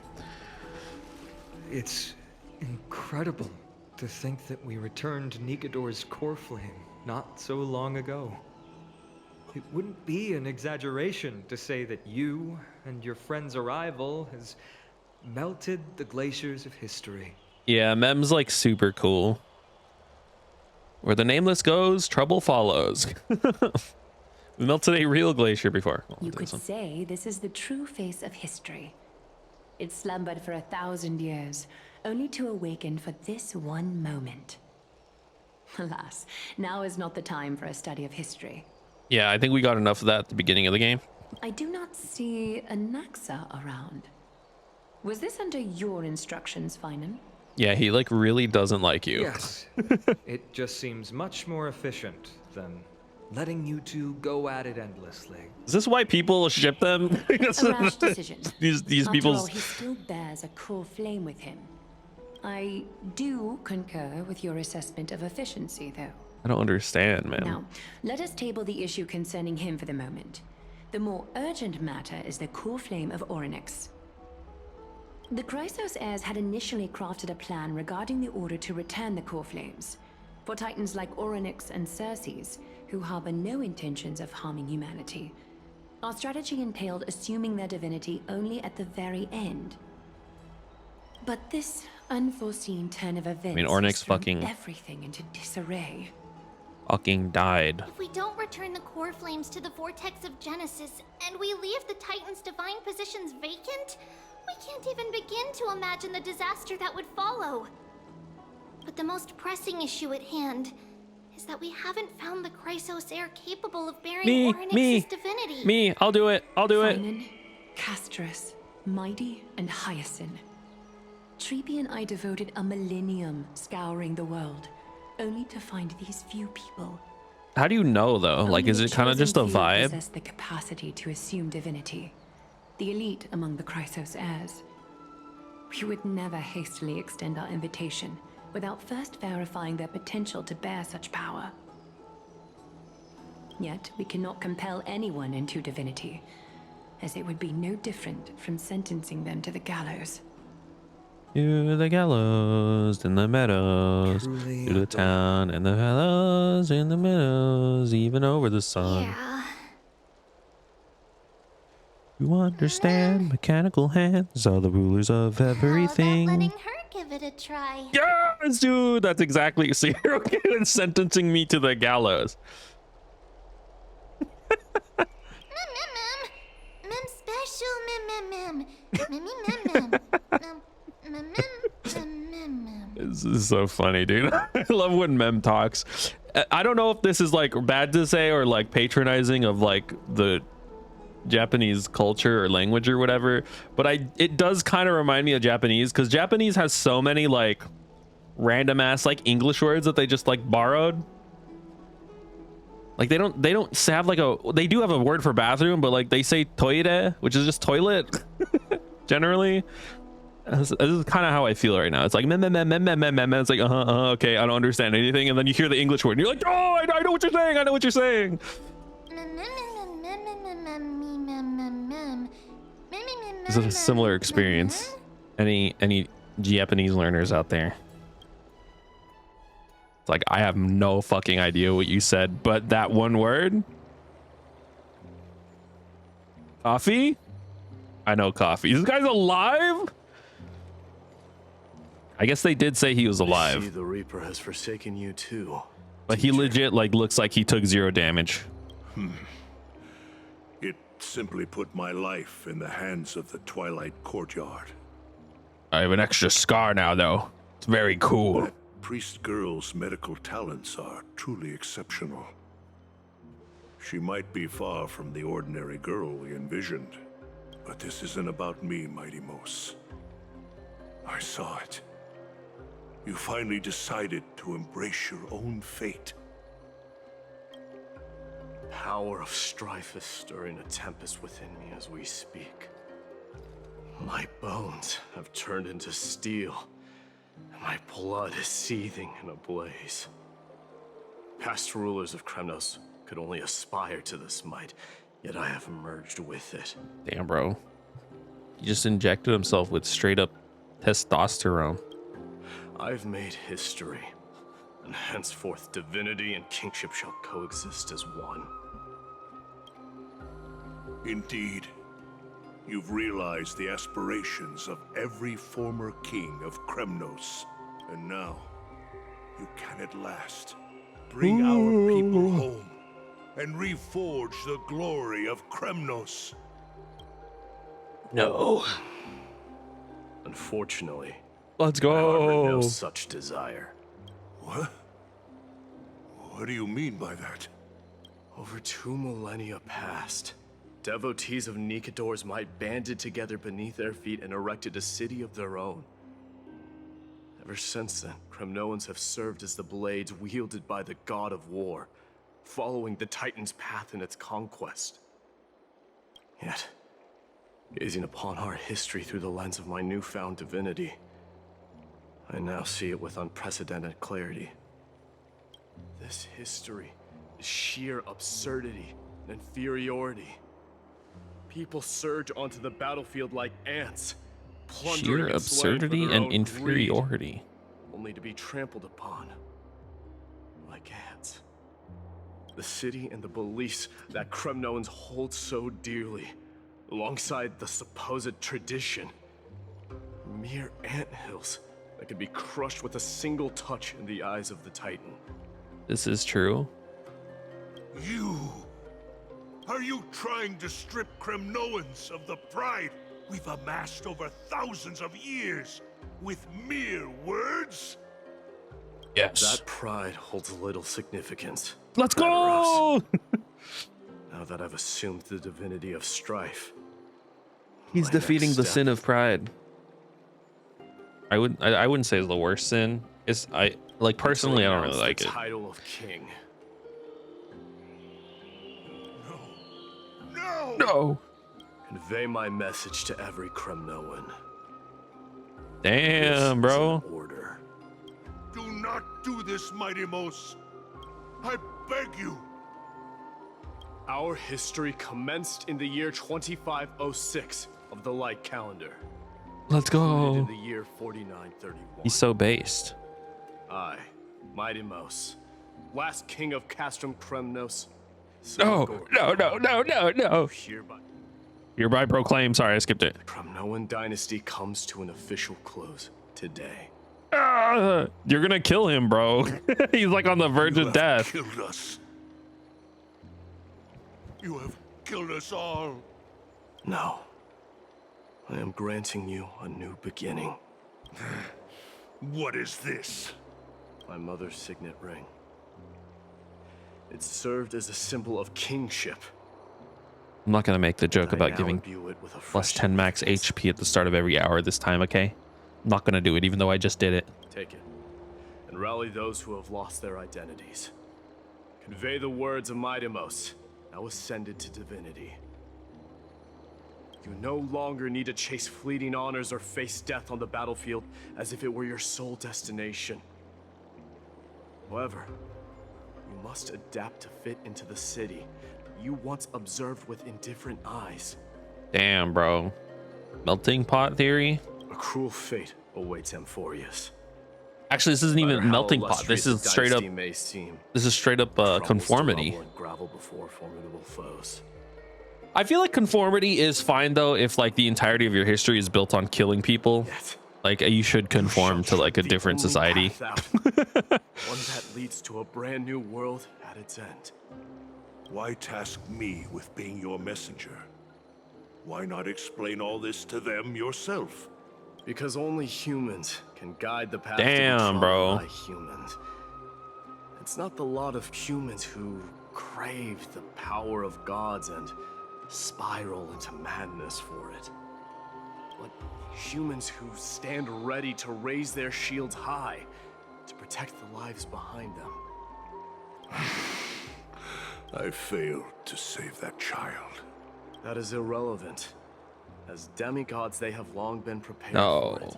It's incredible to think that we returned Nigador's core flame not so long ago. It wouldn't be an exaggeration to say that you and your friend's arrival has melted the glaciers of history. Yeah, Mem's like super cool. Where the nameless goes, trouble follows. We melted a real glacier before. You could say this is the true face of history. It slumbered for 1,000 years, only to awaken for this one moment. Alas, now is not the time for a study of history. Yeah, I think we got enough of that at the beginning of the game. I do not see a Naxa around. Was this under your instructions, Finan? Yeah, he like really doesn't like you. Yes. It just seems much more efficient than letting you two go at it endlessly. Is this why people ship them? A rash decision. these After people's. all, he still bears a core flame with him. I do concur with your assessment of efficiency, though. I don't understand, man. Now, let us table the issue concerning him for the moment. The more urgent matter is the core flame of Ornyx. The Chrysos heirs had initially crafted a plan regarding the order to return the core flames. For titans like Ornyx and Circes, who harbor no intentions of harming humanity, our strategy entailed assuming their divinity only at the very end. But this unforeseen turn of events. I mean, Ornyx has thrown fucking everything into disarray. died. If we don't return the core flames to the vortex of Genesis, and we leave the Titan's divine positions vacant, we can't even begin to imagine the disaster that would follow. But the most pressing issue at hand is that we haven't found the Chrysos heir capable of bearing Ornyx's divinity. Me, I'll do it. I'll do it. Finan, Castris, Mighty, and Hyacinth. Treeby and I devoted a millennium scouring the world, only to find these few people. How do you know though? Like, is it kind of just a vibe? Possess the capacity to assume divinity, the elite among the Chrysos heirs. We would never hastily extend our invitation without first verifying their potential to bear such power. Yet we cannot compel anyone into divinity, as it would be no different from sentencing them to the gallows. To the gallows in the meadows, Truly to the town and the gallows in the meadows, even over the sun. Yeah. You understand? Mechanical hands are the rulers of everything. How about letting her give it a try? Yes, dude, that's exactly. So you're okay with sentencing me to the gallows. Mem special, mem. This is so funny, dude. I love when Mem talks. I don't know if this is like bad to say or like patronizing of like the Japanese culture or language or whatever, but it does kind of remind me of Japanese, because Japanese has so many like random ass like English words that they just like borrowed. Like they don't have like they do have a word for bathroom, but like they say toire, which is just toilet generally. This is kind of how I feel right now. It's like mem. It's like okay, I don't understand anything, and then you hear the English word and you're like, oh, I know what you're saying. I know what you're saying. This is a similar experience. Any Japanese learners out there? It's like, I have no fucking idea what you said, but that one word, coffee. I know coffee. This guy's alive. I guess they did say he was alive. See, the Reaper has forsaken you too. But he legit like looks like he took 0 damage. It simply put my life in the hands of the Twilight Courtyard. I have an extra scar now, though. It's very cool. That priest girl's medical talents are truly exceptional. She might be far from the ordinary girl we envisioned, but this isn't about me, Mighty Mos. I saw it. You finally decided to embrace your own fate. Power of strife is stirring a tempest within me as we speak. My bones have turned into steel, and my blood is seething in a blaze. Past rulers of Kremnos could only aspire to this might, yet I have merged with it. Damn, bro. He just injected himself with straight up testosterone. I've made history, and henceforth divinity and kingship shall coexist as one. Indeed. You've realized the aspirations of every former king of Kremnos. And now, you can at last bring our people home and reforge the glory of Kremnos. No. Unfortunately, let's I harbor go. no such desire. What? What do you mean by that? Over 2 millennia past, devotees of Nikador's might banded together beneath their feet and erected a city of their own. Ever since then, Kremnoans have served as the blades wielded by the god of war, following the Titan's path in its conquest. Yet, gazing upon our history through the lens of my newfound divinity, I now see it with unprecedented clarity. This history is sheer absurdity and inferiority. People surge onto the battlefield like ants, plundering Sheer and slaying for absurdity their and own inferiority. greed, only to be trampled upon like ants. The city and the beliefs that Kremnoans hold so dearly, alongside the supposed tradition, mere anthills that could be crushed with a single touch in the eyes of the Titan. This is true. You! Are you trying to strip Kremnoans of the pride we've amassed over thousands of years with mere words? Yes. That pride holds little significance. Let's go! Now that I've assumed the divinity of strife, He's my defeating next the step- sin of pride. I wouldn't say it's the worst sin. It's like personally I don't really like the it. title of king. No! No. Convey my message to every Kremnoan. Damn, This is bro. an order. Do not do this, Mighty Mos. I beg you. Our history commenced in the year 2506 of the light calendar. Let's Concluded go. in the year 4931. He's so based. I, Mighty Mos, last king of Castrum Kremnos. No, no. Hereby, Hereby proclaim. Sorry, I skipped it. Kremnoan dynasty comes to an official close today. You're gonna kill him, bro. He's like on the verge You of have death. killed us. You have killed us all. No. I am granting you a new beginning. What is this? My mother's signet ring. It served as a symbol of kingship. I'm not gonna make the joke I about now giving imbue it with a plus fresh 10 max HP at the start of every hour this time, okay? I'm not gonna do it, even though I just did it. Take it, and rally those who have lost their identities. Convey the words of Mighty Mos, now ascended to divinity. You no longer need to chase fleeting honors or face death on the battlefield as if it were your sole destination. However, you must adapt to fit into the city you once observed with indifferent eyes. Damn, bro. Melting pot theory? A cruel fate awaits Amphorius. Actually, this isn't No matter even how melting pot. illustrious This a is straight up. dynasty may seem, This is straight up crumbles to conformity. rubble and gravel before formidable foes. I feel like conformity is fine though if like the entirety of your history is built on killing people. Yet, Like you should conform to like a the different only society. path out, one that leads to a brand new world at its end. Why task me with being your messenger? Why not explain all this to them yourself? Because only humans can guide the path Damn, to be trodden bro. by humans. It's not the lot of humans who crave the power of gods and spiral into madness for it, but humans who stand ready to raise their shields high to protect the lives behind them. I failed to save that child. That is irrelevant. As demigods, they have long been prepared No. for it.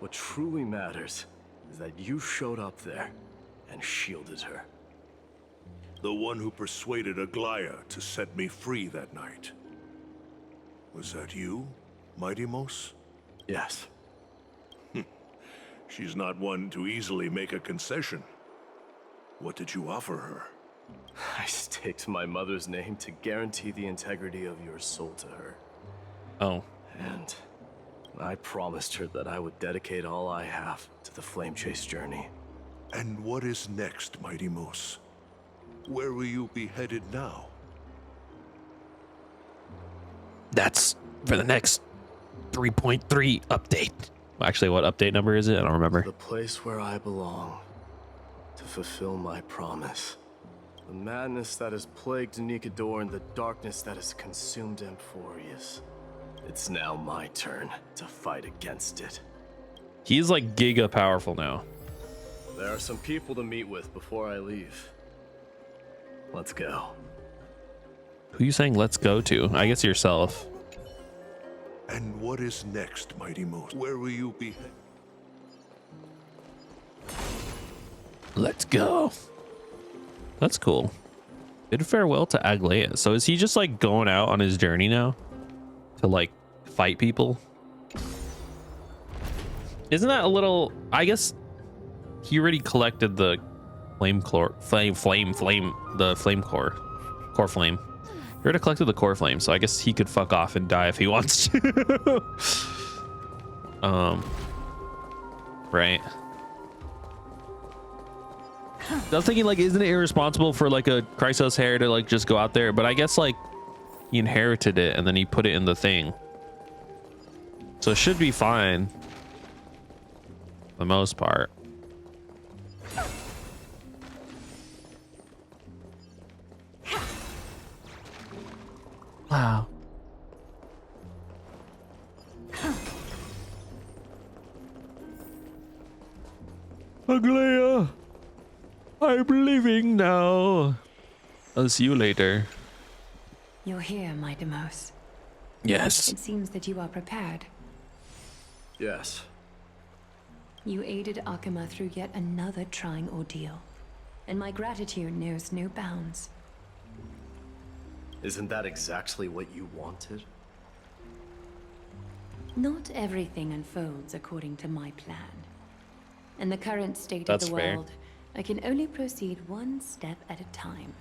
What truly matters is that you showed up there and shielded her. The one who persuaded Aglaya to set me free that night. Was that you, Mighty Mos? Yes. She's not one to easily make a concession. What did you offer her? I staked my mother's name to guarantee the integrity of your soul to her. Oh. And I promised her that I would dedicate all I have to the Flame Chase journey. And what is next, Mighty Mos? Where will you be headed now? That's for the next 3.3 update. Actually, what update number is it? I don't remember. The place where I belong, to fulfill my promise. The madness that has plagued Nikador and the darkness that has consumed Amphorius. It's now my turn to fight against it. He's like giga powerful now. There are some people to meet with before I leave. Let's go. Who you saying let's go to? I guess yourself. And what is next, Mighty Mos? Where will you be headed? Let's go. That's cool. Bid farewell to Aglaya. So is he just like going out on his journey now to like fight people? Isn't that a little? I guess he already collected the flame core, flame core flame. He already collected the core flame, so I guess he could fuck off and die if he wants to. Right. I was thinking, like, isn't it irresponsible for like a Chrysos heir to like just go out there? But I guess like he inherited it and then he put it in the thing, so it should be fine for the most part. Wow. Aglaia, I'm leaving now. I'll see you later. You're here, my Demos. Yes. It seems that you are prepared. Yes. You aided Akuma through yet another trying ordeal, and my gratitude knows no bounds. Isn't that exactly what you wanted? Not everything unfolds according to my plan. In the current state That's of the fair. world, I can only proceed one step at a time.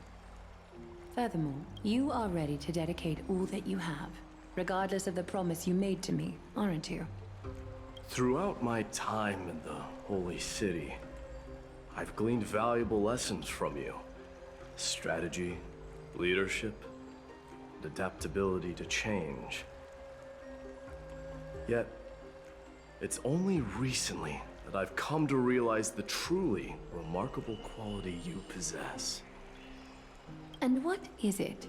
Furthermore, you are ready to dedicate all that you have, regardless of the promise you made to me, aren't you? Throughout my time in the Holy City, I've gleaned valuable lessons from you. Strategy, leadership, and adaptability to change. Yet, it's only recently that I've come to realize the truly remarkable quality you possess. And what is it?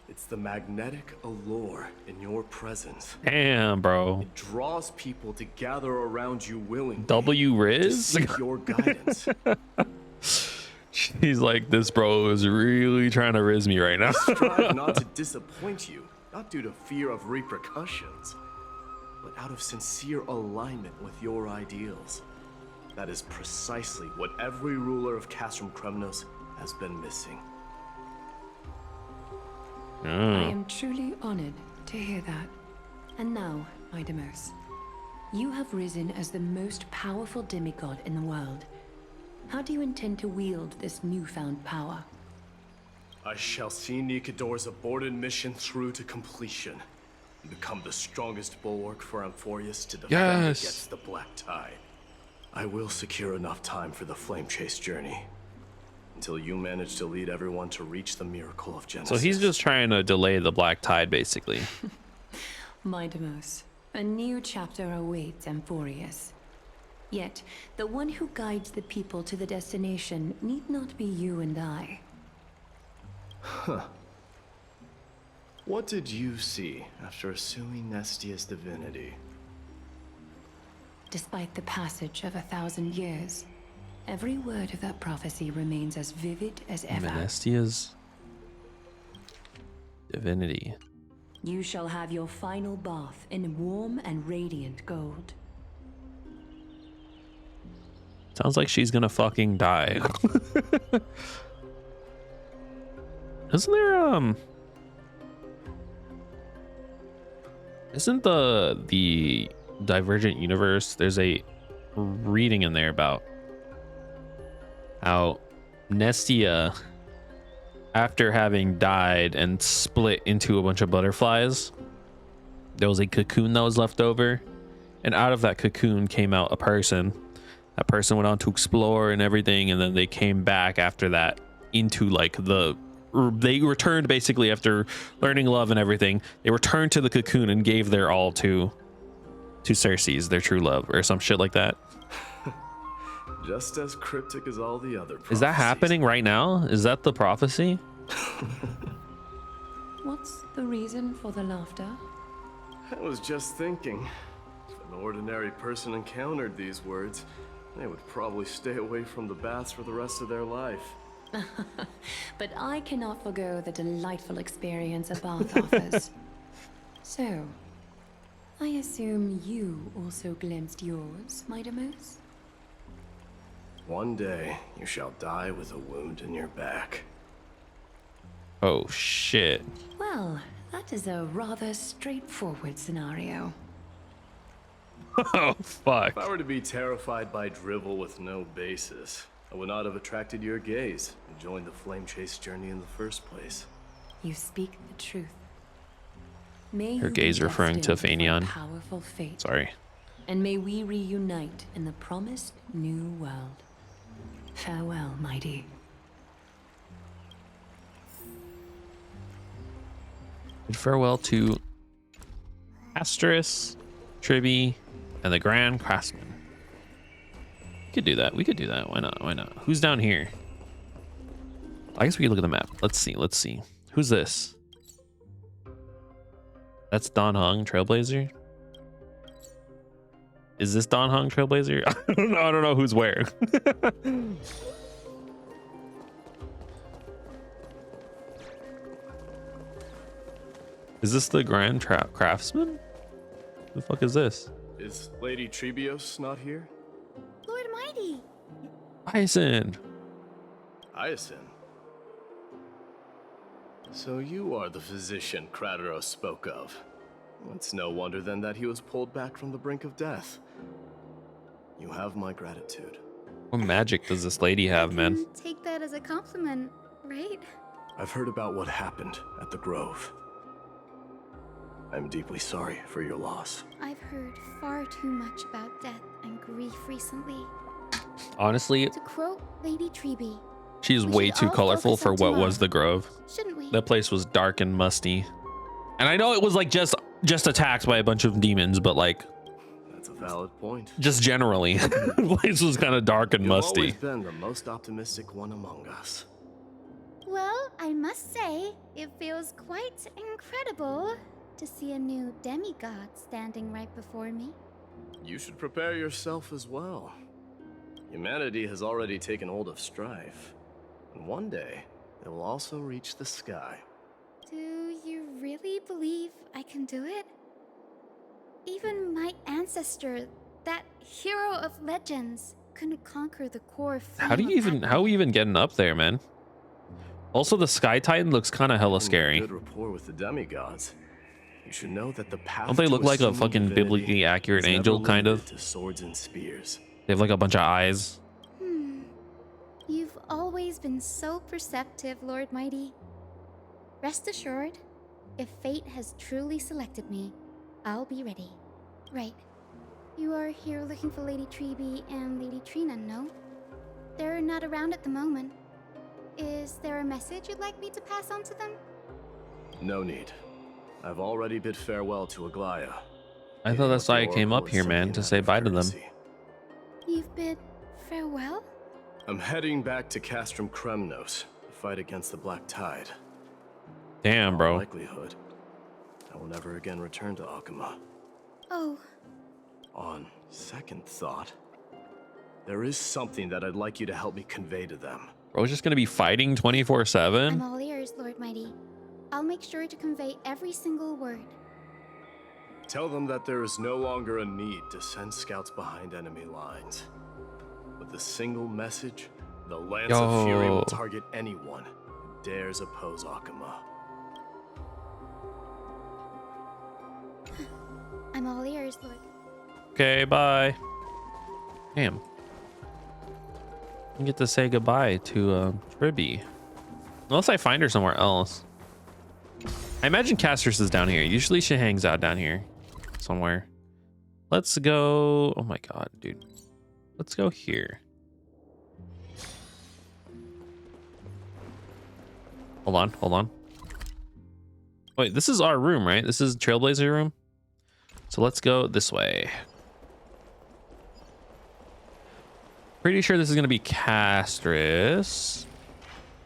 It's the magnetic allure in your presence. Damn, bro. It draws people to gather around you willingly. W to Riz? seek your guidance. She's like, this bro is really trying to riz me right now. Strive not to disappoint you, not due to fear of repercussions, but out of sincere alignment with your ideals. That is precisely what every ruler of Castrum Kremnos has been missing. I am truly honored to hear that. And now, my Demos, you have risen as the most powerful demigod in the world. How do you intend to wield this newfound power? I shall see Nikador's aborted mission through to completion and become the strongest bulwark for Amphorius to defend against the Black Tide. I will secure enough time for the Flame Chase journey until you manage to lead everyone to reach the miracle of Genesis. So he's just trying to delay the Black Tide, basically. My Demos, a new chapter awaits Amphorius. Yet, the one who guides the people to the destination need not be you and I. Huh. What did you see after assuming Nestia's divinity? Despite the passage of 1,000 years, every word of that prophecy remains as vivid as ever. Menestia's divinity. You shall have your final bath in warm and radiant gold. Sounds like she's gonna fucking die. Isn't there isn't the Divergent Universe, there's a reading in there about how Nestia, after having died and split into a bunch of butterflies, there was a cocoon that was left over, and out of that cocoon came out a person. That person went on to explore and everything, and then they came back after that into like they returned basically after learning love and everything. They returned to the cocoon and gave their all to Cersei's, their true love, or some shit like that. Just as cryptic as all the other prophecies. Is that happening right now? Is that the prophecy? What's the reason for the laughter? I was just thinking, if an ordinary person encountered these words, they would probably stay away from the baths for the rest of their life. But I cannot forgo the delightful experience a bath offers. So, I assume you also glimpsed yours, my Demos? One day, you shall die with a wound in your back. Oh, shit. Well, that is a rather straightforward scenario. Oh, fuck. If I were to be terrified by drivel with no basis, I would not have attracted your gaze and joined the Flame Chase journey in the first place. You speak the truth. May Her you gaze be referring to destined for a Fanion. powerful fate. Sorry. and may we reunite in the promised new world. Farewell, mighty. And farewell to Asterisk, Tribby, and the Grand Craftsman. We could do that. We could do that. Why not? Why not? Who's down here? I guess we could look at the map. Let's see. Let's see. Who's this? That's Don Hung, Trailblazer. Is this Don Hung, Trailblazer? I don't know. I don't know who's where. Is this the Grand Craftsman? Who the fuck is this? Is Lady Trebios not here? Lord Mighty! Hyacinth. Hyacinth? So you are the physician Krateros spoke of. It's no wonder then that he was pulled back from the brink of death. You have my gratitude. What magic does this lady have, man? Take that as a compliment, right? I've heard about what happened at the Grove. I'm deeply sorry for your loss. I've heard far too much about death and grief recently. Honestly, To quote Lady Treby, she's we way should too all colorful focus for on what tomorrow, was the Grove. shouldn't we? That place was dark and musty. And I know it was like just attacked by a bunch of demons, but like That's a valid point. just generally, the place was kind of dark and You've musty. always been the most optimistic one among us. Well, I must say, it feels quite incredible to see a new demigod standing right before me. You should prepare yourself as well. Humanity has already taken hold of strife, and one day it will also reach the sky. Do you really believe I can do it? Even my ancestor, that hero of legends, couldn't conquer the core flame How do you even, how are we even getting up there, man? Also, the Sky Titan looks kind of hella In scary. Good rapport with the demigods. You should know that the path Don't they look to like a assuming fucking divinity biblically accurate is never angel, kind of? limited to swords and spears. They have like a bunch of eyes. You've always been so perceptive, Lord Mighty. Rest assured, if fate has truly selected me, I'll be ready. Right. You are here looking for Lady Treby and Lady Trina, no? They're not around at the moment. Is there a message you'd like me to pass on to them? No need. I've already bid farewell to Aglaya. I thought that's why I came up here, man, to say bye to them. You've bid farewell? I'm heading back to Castrum Kremnos to fight against the Black Tide. Damn, In all bro. likelihood, I will never again return to Akuma. Oh, On second thought, there is something that I'd like you to help me convey to them. Bro's just gonna be fighting I'm 24/7. all ears, Lord Mighty. I'll make sure to convey every single word. Tell them that there is no longer a need to send scouts behind enemy lines. With a single message, the Lance of Fury will target anyone who dares oppose Akuma. I'm all ears, Lord. Okay, bye. Damn. I get to say goodbye to Tribby. Unless I find her somewhere else. I imagine Castrus is down here. Usually she hangs out down here somewhere. Let's go. Oh my god, dude. Let's go here. Hold on, hold on. Wait, this is our room, right? This is Trailblazer room. So let's go this way. Pretty sure this is going to be Castrus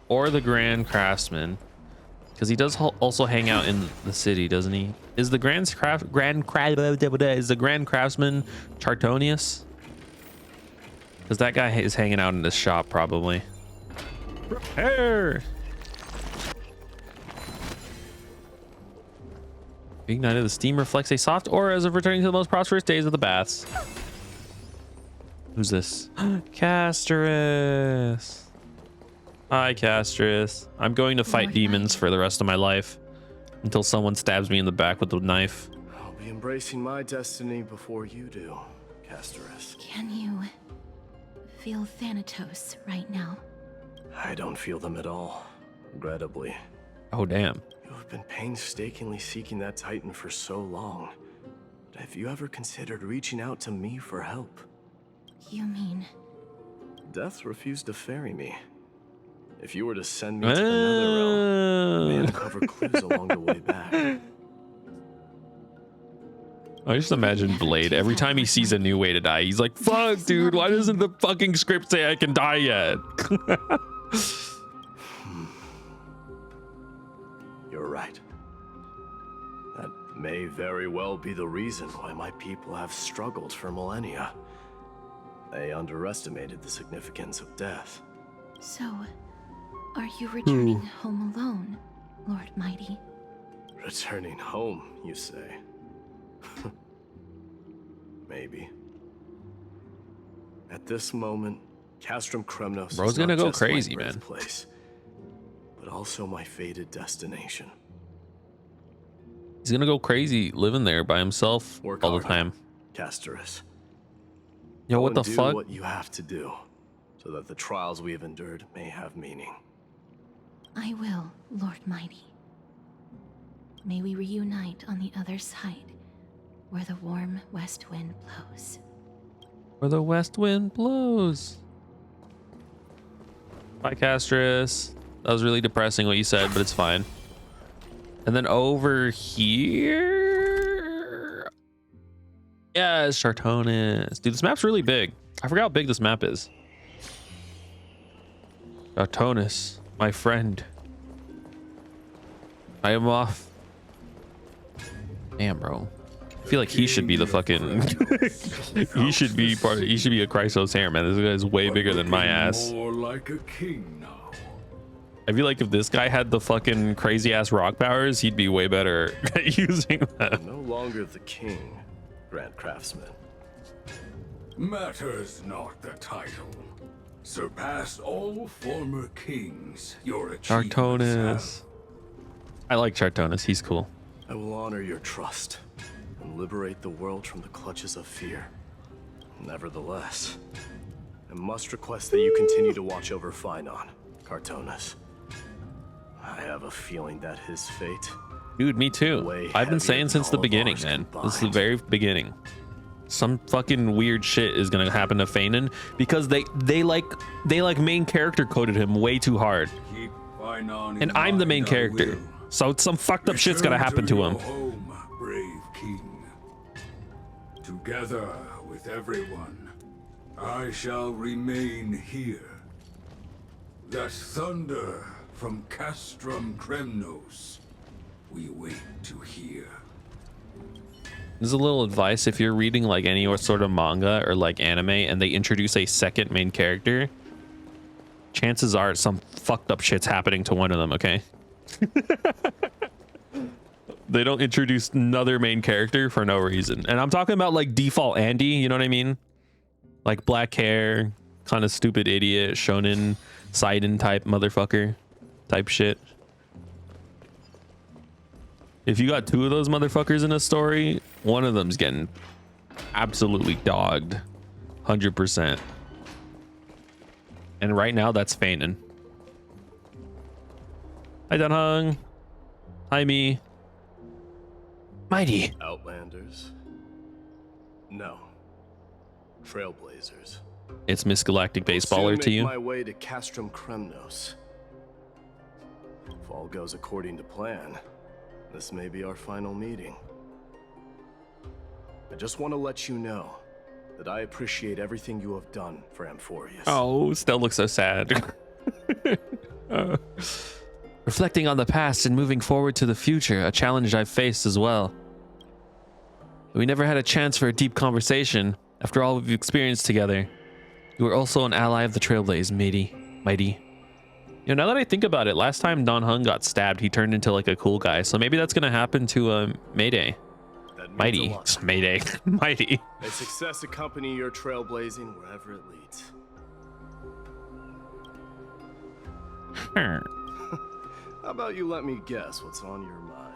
or the Grand Craftsman, because he does also hang out in the city, doesn't he? Is the Grand Craftsman Chartonius? Because that guy is hanging out in this shop probably. Prepare. Ignited, the steam reflects a soft aura as of returning to the most prosperous days of the baths. Who's this? Castrus. Hi, Castrus. I'm going to fight demons for the rest of my life until someone stabs me in the back with a knife. I'll be embracing my destiny before you do, Castrus. Can you feel Thanatos right now? I don't feel them at all, regrettably. Oh, damn. You have been painstakingly seeking that Titan for so long. But have you ever considered reaching out to me for help? You mean... Death refused to ferry me. If you were to send me to another realm, I may uncover clues along the way back. I just imagine Blade, every time he sees a new way to die, he's like, fuck, dude, why doesn't the fucking script say I can die yet? You're right. That may very well be the reason why my people have struggled for millennia. They underestimated the significance of death. So, are you returning home alone, Lord Mighty? Returning home, you say? Maybe. At this moment, Castrum Kremnos Bro's is gonna not go just crazy, my man. birthplace, but also my fated destination. He's gonna go crazy living there by himself all the time. Casterus. Yo, what the do fuck? what you have to do, so that the trials we have endured may have meaning. I will, Lord Mighty. May we reunite on the other side, where the warm west wind blows. Where the west wind blows. Bye, Castrus. That was really depressing what you said, but it's fine. And then over here... Yeah, it's Chartonis. Dude, this map's really big. I forgot how big this map is. Chartonis, my friend. I am off. Damn, bro. I feel like he should be the fucking... he should be part of... He should be a Chrysos hair, man. This guy's way bigger than my ass. More like a king now. I feel like if this guy had the fucking crazy ass rock powers, he'd be way better at using them. I'm no longer the king, Grand Craftsman. Matters not the title. Surpassed all former kings, your achievements Chartonis. I like Chartonis. He's cool. I will honor your trust and liberate the world from the clutches of fear. Nevertheless, I must request that you continue to watch over Phynon, Cartonis. I have a feeling that his fate... Dude, me too. I've been saying since the beginning, man. This is the very beginning. Some fucking weird shit is gonna happen to Phanon because they like main character coded him way too hard. Keep Phynon in And I'm the main mind, I character. will. So some fucked up shit's gonna happen to your him. Home, brave king. Together with everyone, I shall remain here. That thunder from Castrum Kremnos, we wait to hear. There's a little advice if you're reading like any sort of manga or like anime and they introduce a second main character, chances are some fucked up shit's happening to one of them, okay? They don't introduce another main character for no reason. And I'm talking about like default Andy, you know what I mean? Like black hair, kind of stupid idiot, shonen, Seiden type motherfucker type shit. If you got two of those motherfuckers in a story, one of them's getting absolutely dogged. 100%. And right now, that's Phanon. Hi, Dunhung. Hi, me. Mighty. Outlanders? No. Trailblazers. It's Miss Galactic Baseballer Soon to make you. my way to Castrum Kremnos. If all goes according to plan, this may be our final meeting. I just want to let you know that I appreciate everything you have done for Amphorius. Oh, Stell looks so sad. Reflecting on the past and moving forward to the future, a challenge I've faced as well. We never had a chance for a deep conversation after all we've experienced together. You were also an ally of the Trailblaze, Mighty. You know, now that I think about it, last time Don Hung got stabbed, he turned into like a cool guy. So maybe that's gonna happen to Mayday. Mighty. Mayday. Mighty. May success accompany your trailblazing wherever it leads. How about you let me guess what's on your mind?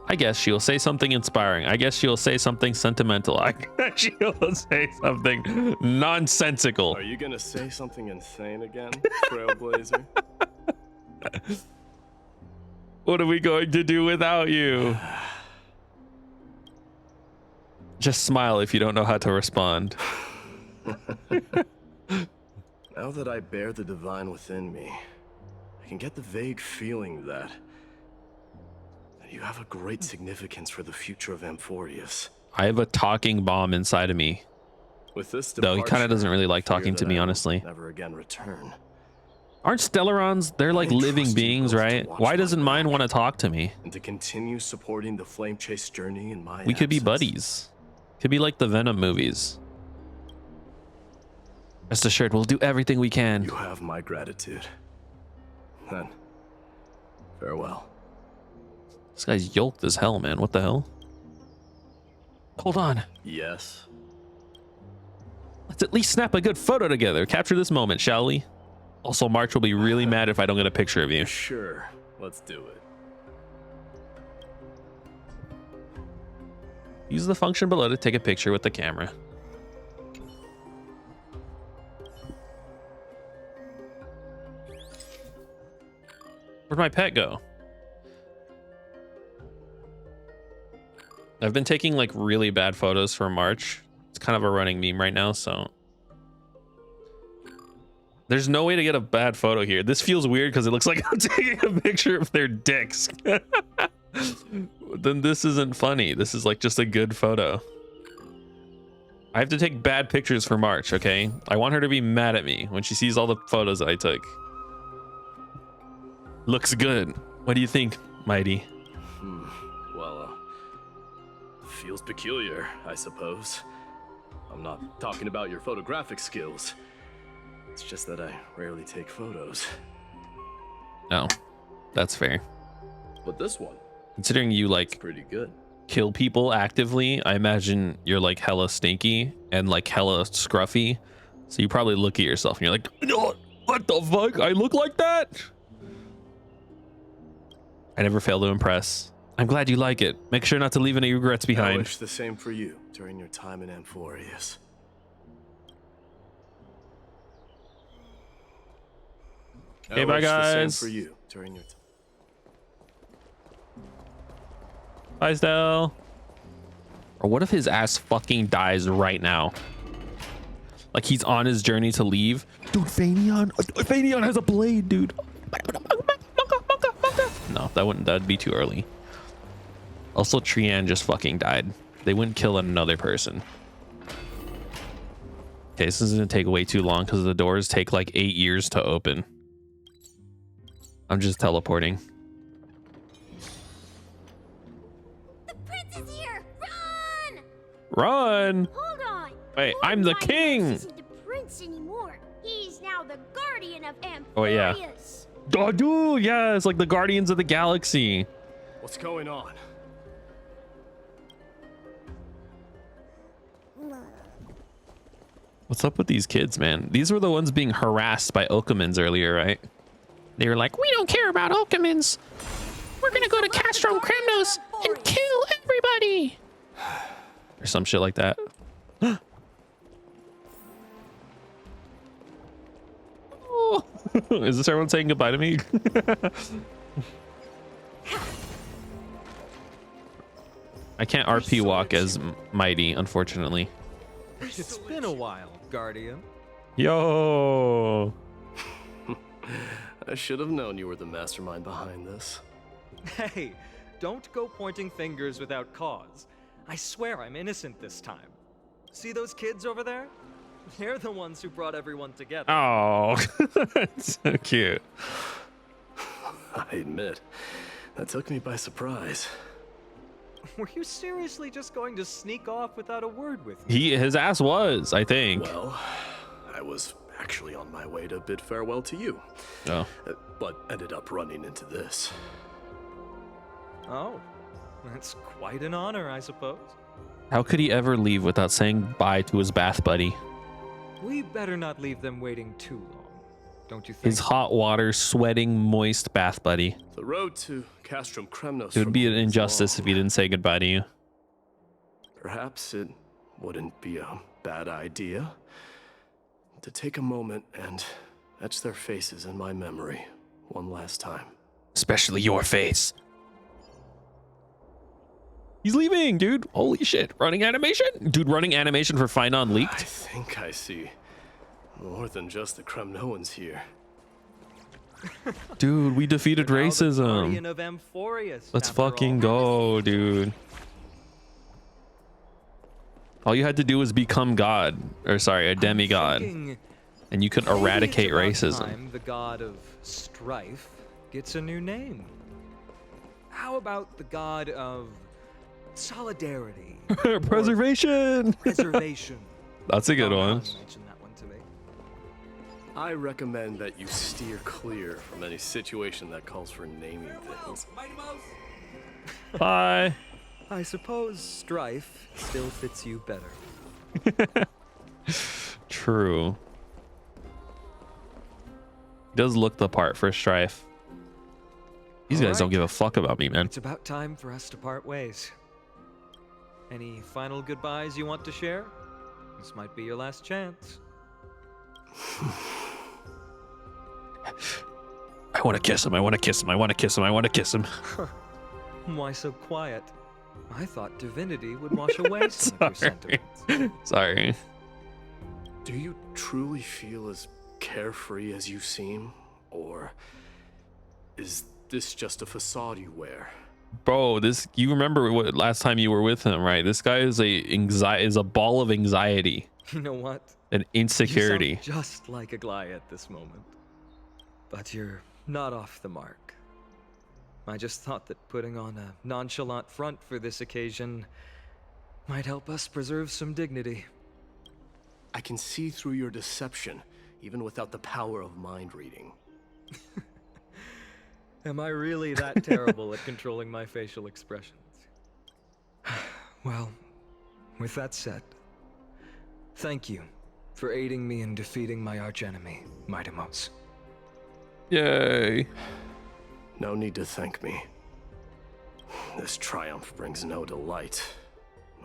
I guess she'll say something inspiring. I guess she'll say something sentimental. I guess she'll say something nonsensical. Are you gonna say something insane again, Trailblazer? What are we going to do without you? Just smile if you don't know how to respond. Now that I bear the divine within me, I can get the vague feeling that you have a great significance for the future of Amphorius. I have a talking bomb inside of me. With this though he kind of doesn't really like talking to me, honestly. Never again return. Aren't Stellarons, they're like living beings, right? Why doesn't mine want to talk to me? And to continue supporting the Flame Chase journey in my We could be absence. buddies. Could be like the Venom movies. Rest assured, we'll do everything we can. You have my gratitude. Then, farewell. This guy's yoked as hell, man. What the hell? Hold on. Yes. Let's at least snap a good photo together. Capture this moment, shall we? Also, March will be really mad if I don't get a picture of you. Sure. Let's do it. Use the function below to take a picture with the camera. Where'd my pet go? I've been taking like really bad photos for March. It's kind of a running meme right now, so there's no way to get a bad photo here. This feels weird because it looks like I'm taking a picture of their dicks. Then this isn't funny. This is like just a good photo. I have to take bad pictures for March, okay? I want her to be mad at me when she sees all the photos that I took. Looks good. What do you think, Mighty? Well, feels peculiar, I suppose. I'm not talking about your photographic skills. It's just that I rarely take photos. No, that's fair. But this one, considering you like pretty good. Kill people actively, I imagine you're like hella stinky and like hella scruffy. So you probably look at yourself and you're like, no, what the fuck? I look like that? I never fail to impress. I'm glad you like it. Make sure not to leave any regrets I behind. wish the same for you during your time in Amphorius. Okay, bye guys. For you during your time. Bye, Stell. Or what if his ass fucking dies right now? Like he's on his journey to leave. Dude, Fanion has a blade, dude. No, that'd be too early. Also, Trian just fucking died. They wouldn't kill another person. Okay, this is gonna take way too long because the doors take like 8 years to open. I'm just teleporting. The prince is here! Run! Run! Hold on! Wait, I'm the king! Isn't the prince anymore. He's now the guardian of Amphorius. Oh yeah. Oh, dude, yeah, it's like the Guardians of the Galaxy. What's going on? What's up with these kids, man? These were the ones being harassed by Okamins earlier, right? They were like, we don't care about Okamins. We're gonna go to Castrum Kremnos and kill everybody. Or some shit like that. Oh. Is this everyone saying goodbye to me? I can't RP walk as Mighty, unfortunately. It's been a while, Guardian. Yo. I should have known you were the mastermind behind this. Hey, don't go pointing fingers without cause. I swear I'm innocent this time. See those kids over there? They're the ones who brought everyone together. Oh, that's so cute. I admit, that took me by surprise. Were you seriously just going to sneak off without a word with me? His ass was, I think. Well, I was actually on my way to bid farewell to you. Oh. But ended up running into this. Oh, that's quite an honor, I suppose. How could he ever leave without saying bye to his bath buddy? We better not leave them waiting too long, don't you think? His hot water, sweating, moist bath buddy. The road to Castrum Kremnos. It would be an injustice if he didn't say goodbye to you. Perhaps it wouldn't be a bad idea to take a moment and etch their faces in my memory one last time. Especially your face. He's leaving, dude. Holy shit. Running animation? Dude, running animation for Finon I leaked? think I see more than just the Kremnoans here. Dude, we defeated racism. Guardian of Amphorius, Let's after fucking all. go, dude. All you had to do was become God. Or sorry, a demigod. And you could eradicate Maybe it's about racism. time the god of strife gets a new name. How about the god of solidarity? Preservation. Preservation. That's a good one. Mention that one to me. I recommend that you steer clear from any situation that calls for naming things. Bye. I suppose strife still fits you better. True. He does look the part for Strife. These guys don't give a fuck about me, man. It's about time for us to part ways. Any final goodbyes you want to share? This might be your last chance. I want to kiss him. I want to kiss him. I want to kiss him. I want to kiss him. Why so quiet? I thought divinity would wash away some of your sentiments. Sorry. Do you truly feel as carefree as you seem? Or is this just a facade you wear? Bro, this, you remember what last time you were with him, right? This guy is a ball of anxiety. You know what? And insecurity. You sound just like a Gly at this moment. But you're not off the mark. I just thought that putting on a nonchalant front for this occasion might help us preserve some dignity. I can see through your deception, even without the power of mind reading. Am I really that terrible at controlling my facial expressions? Well, with that said, thank you for aiding me in defeating my archenemy, Mightimos. Yay. No need to thank me. This triumph brings no delight,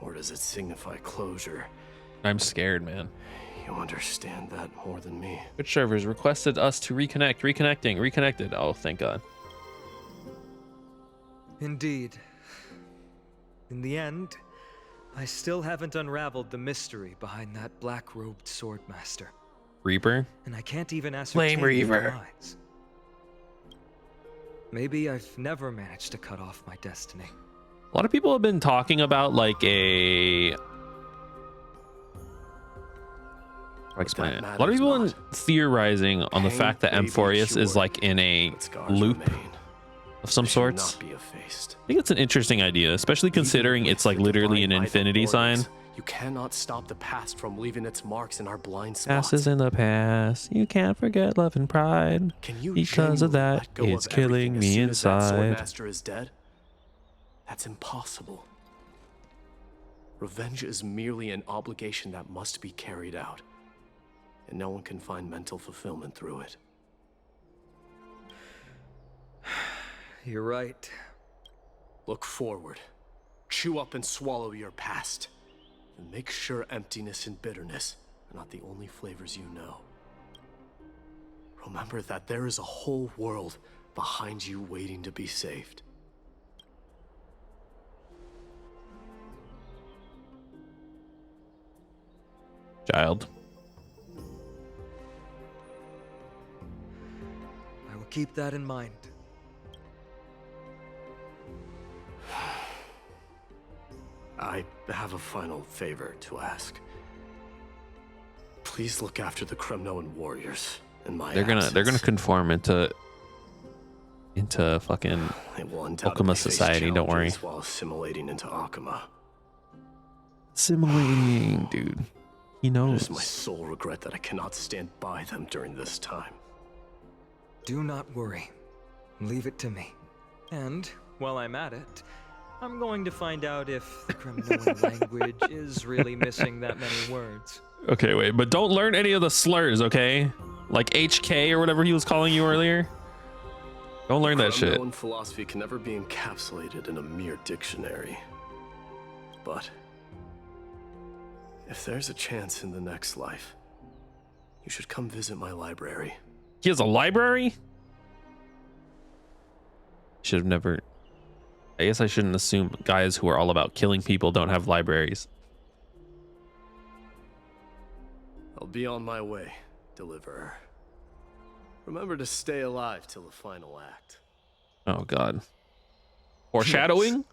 nor does it signify closure. I'm scared, man. You understand that more than me. Which servers requested us to reconnect? Reconnected. Oh, thank God. Indeed. In the end, I still haven't unraveled the mystery behind that black-robed swordmaster. Reaper? And I can't even ascertain Flame Reaver. their lies. Maybe I've never managed to cut off my destiny. A lot of people have been talking about like a... explain it. A lot of people have been theorizing on the fact that Amphorius is like in a loop of some sorts. I think it's an interesting idea, especially considering it's like literally an infinity sign. You cannot stop the past from leaving its marks in our blind spots. Past is in the past. You can't forget love and pride. Because of that, it's killing me inside. That Swordmaster is dead? That's impossible. Revenge is merely an obligation that must be carried out. And no one can find mental fulfillment through it. You're right. Look forward. Chew up and swallow your past. And make sure emptiness and bitterness are not the only flavors you know. Remember that there is a whole world behind you waiting to be saved. Child. I will keep that in mind. I have a final favor to ask. Please look after the Kremnoan warriors in my They're gonna conform into fucking Okama society, don't worry. While assimilating into Akama. Assimilating, dude. He It knows. is my sole regret that I cannot stand by them during this time. Do not worry. Leave it to me. And, while I'm at it, I'm going to find out if the Kremnoan language is really missing that many words. Okay, wait, but don't learn any of the slurs, okay? Like HK or whatever he was calling you earlier. Don't learn that shit. Kremnoan philosophy can never be encapsulated in a mere dictionary. But if there's a chance in the next life, you should come visit my library. He has a library? Should have never... I guess I shouldn't assume guys who are all about killing people don't have libraries. I'll be on my way, Deliverer. Remember to stay alive till the final act. Oh god. Foreshadowing? Yes.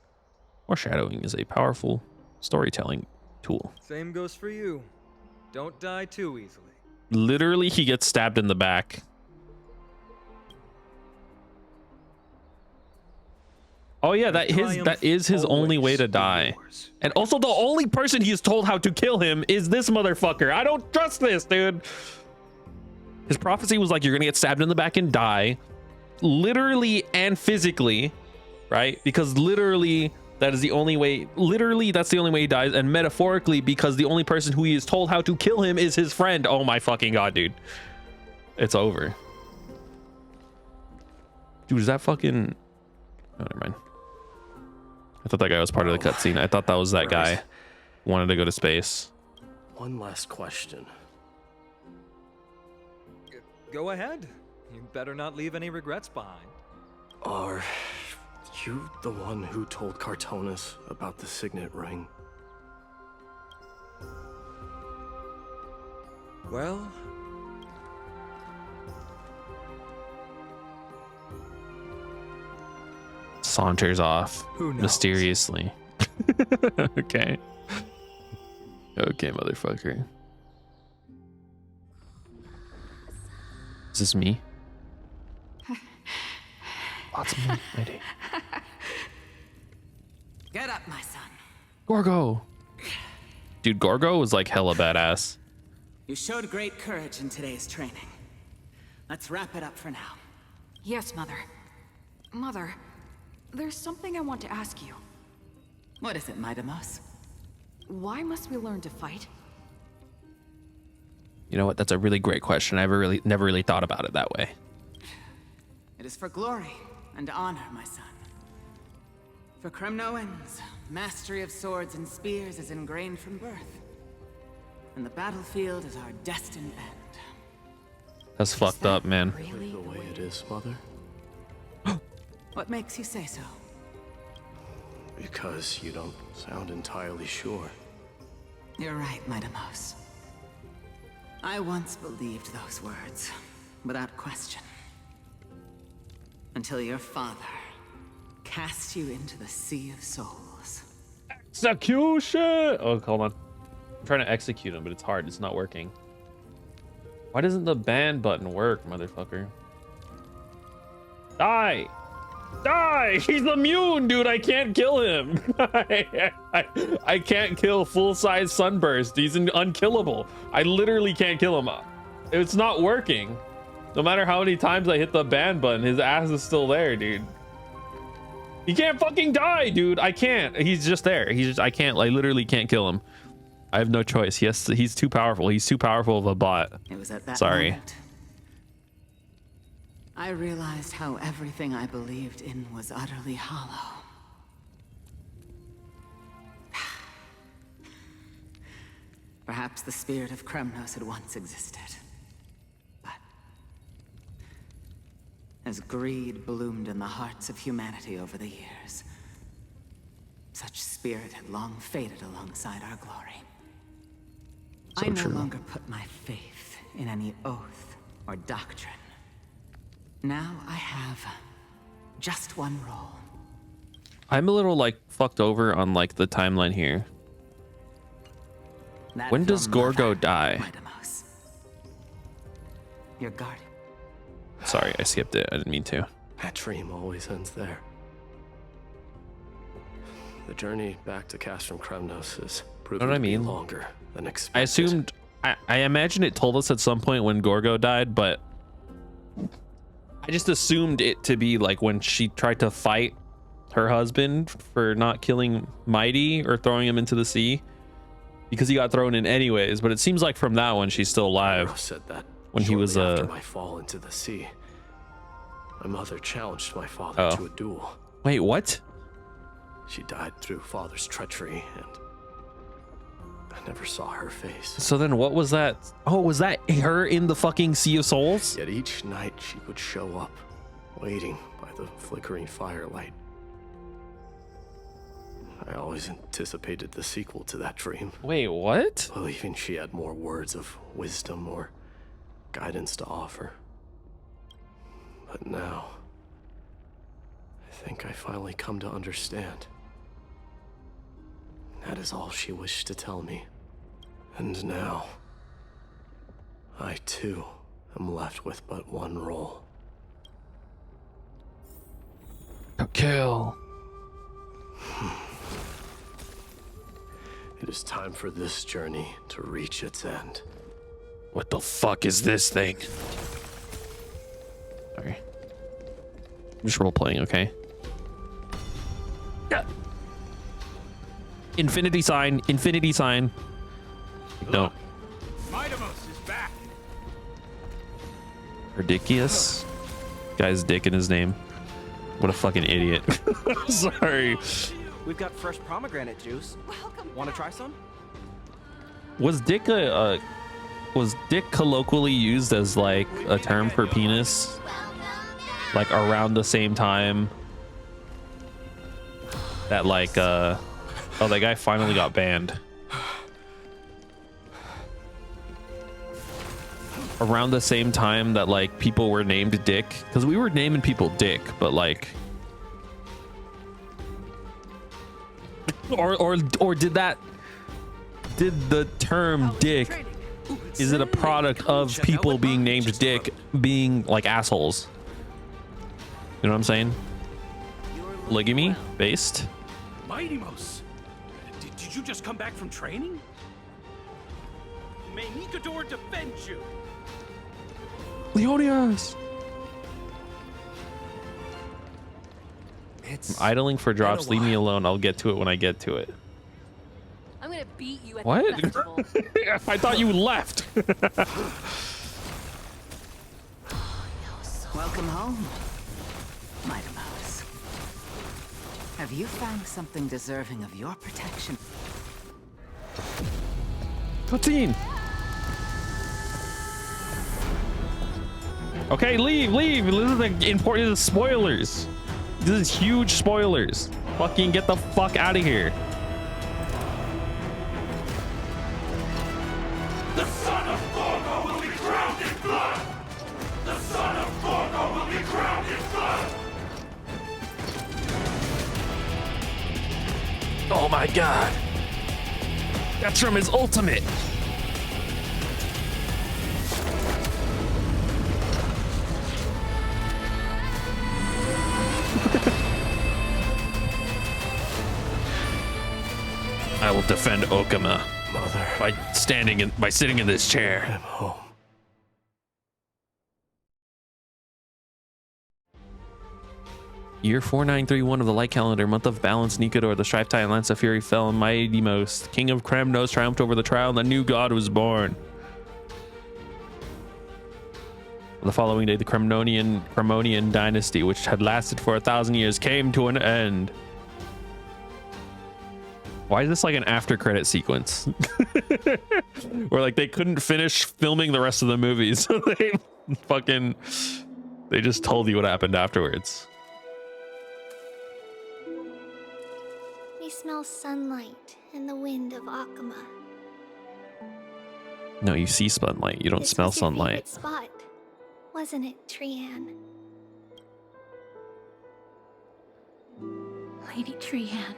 Foreshadowing is a powerful storytelling tool. Same goes for you. Don't die too easily. Literally, he gets stabbed in the back. Oh yeah, that is his only way to die. And also the only person he's told how to kill him is this motherfucker. I don't trust this, dude. His prophecy was like, you're gonna get stabbed in the back and die. Literally and physically, right? Because literally that is the only way, literally that's the only way he dies, and metaphorically because the only person who he is told how to kill him is his friend. Oh my fucking god, dude. It's over. Dude, is that fucking... Oh, never mind. I thought that guy was part of the cutscene. I thought that was that guy who wanted to go to space. One last question. Go ahead. You better not leave any regrets behind. Are you the one who told Cartonis about the signet ring? Well... Saunters off mysteriously. Okay. Okay, motherfucker. Is this me? Lots of me, lady. Get up, my son. Gorgo. Dude, Gorgo was like hella badass. You showed great courage in today's training. Let's wrap it up for now. Yes, Mother. Mother, there's something I want to ask you. What is it, Midamos? Why must we learn to fight? You know what? That's a really great question. I never really thought about it that way. It is for glory and honor, my son. For Kremnoans, mastery of swords and spears is ingrained from birth. And the battlefield is our destined end. That's fucked up, man. Really the way it is, Mother? What makes you say so? Because you don't sound entirely sure. You're right, Midamos. I once believed those words, without question. Until your father cast you into the Sea of Souls. Execution! Oh, hold on. I'm trying to execute him, but it's hard. It's not working. Why doesn't the ban button work, motherfucker? Die! Die! He's immune, dude. I can't kill him. I can't kill full-size Sunburst. He's unkillable. I literally can't kill him. It's not working. No matter how many times I hit the ban button, his ass is still there, dude. He can't fucking die, dude. I can't. He's just there. I can't. I literally can't kill him. I have no choice. Yes, he's too powerful. He's too powerful of a bot. It was at that Sorry. moment I realized how everything I believed in was utterly hollow. Perhaps the spirit of Kremnos had once existed. But as greed bloomed in the hearts of humanity over the years, such spirit had long faded alongside our glory. So I no true. longer put my faith in any oath or doctrine. Now I have just one role. I'm a little like fucked over on like the timeline here. That When of does your Gorgo mother, die? Midamos. Your guardian. Sorry, I skipped it. I didn't mean to. That dream always ends there. The journey back to Castrum Kremnos is proving Know what I to be mean? longer than expected. I assumed, I imagine it told us at some point when Gorgo died, but I just assumed it to be like when she tried to fight her husband for not killing Mighty or throwing him into the sea, because he got thrown in anyways. But it seems like from that one she's still alive. Said that when he was after my fall into the sea. My mother challenged my father to a duel. Wait, what? She died through father's treachery, and I never saw her face. So then what was that? Oh, was that her in the fucking Sea of Souls? Yet each night she would show up, waiting by the flickering firelight. I always anticipated the sequel to that dream. Wait, what? Believing she had more words of wisdom or guidance to offer. But now, I think I finally come to understand. That is all she wished to tell me. And now, I too am left with but one role. Kill. It is time for this journey to reach its end. What the fuck is this thing? Sorry. I'm just role playing, okay? Yeah. Infinity sign. Infinity sign. No. Mightimos is back. Ridiculous. Guy's dick in his name. What a fucking idiot. Sorry. We've got fresh pomegranate juice. Want to try some? Was dick colloquially used as like a term for penis? Like around the same time that like oh, that guy finally got banned. Around the same time that like people were named Dick, because we were naming people Dick, but like, or did the term Dick, is it a product of people being named Dick being like assholes? You know what I'm saying? Polygamy based. Mightimos, did you just come back from training? May Nikador defend you. Leonidas. I'm idling for drops. Leave me alone. I'll get to it when I get to it. I'm gonna beat you at What? the festival. I thought you left. Welcome home, Mightimos. Have you found something deserving of your protection? Cutscene. Okay, leave. This is the important spoilers. This is huge spoilers. Fucking get the fuck out of here. The son of Gorgo will be drowned in blood. The son of Gorgo will be drowned in blood. Oh my god. That's from his ultimate. I will defend Okama, Mother, by sitting in this chair. I'm home. Year 4931 of the light calendar, month of balance, Nikador, the strife tie and lance of fury fell, and Mightymost, king of Kremnos, triumphed over the trial, and the new god was born. The following day, the Cremonian dynasty, which had lasted for 1,000 years, came to an end. Why is this like an after credit sequence? Where like they couldn't finish filming the rest of the movie, so they just told you what happened afterwards. We smell sunlight and the wind of Akama. No, you see sunlight. You don't This smell was your sunlight. favorite spot, wasn't it, Trian? Lady Trian.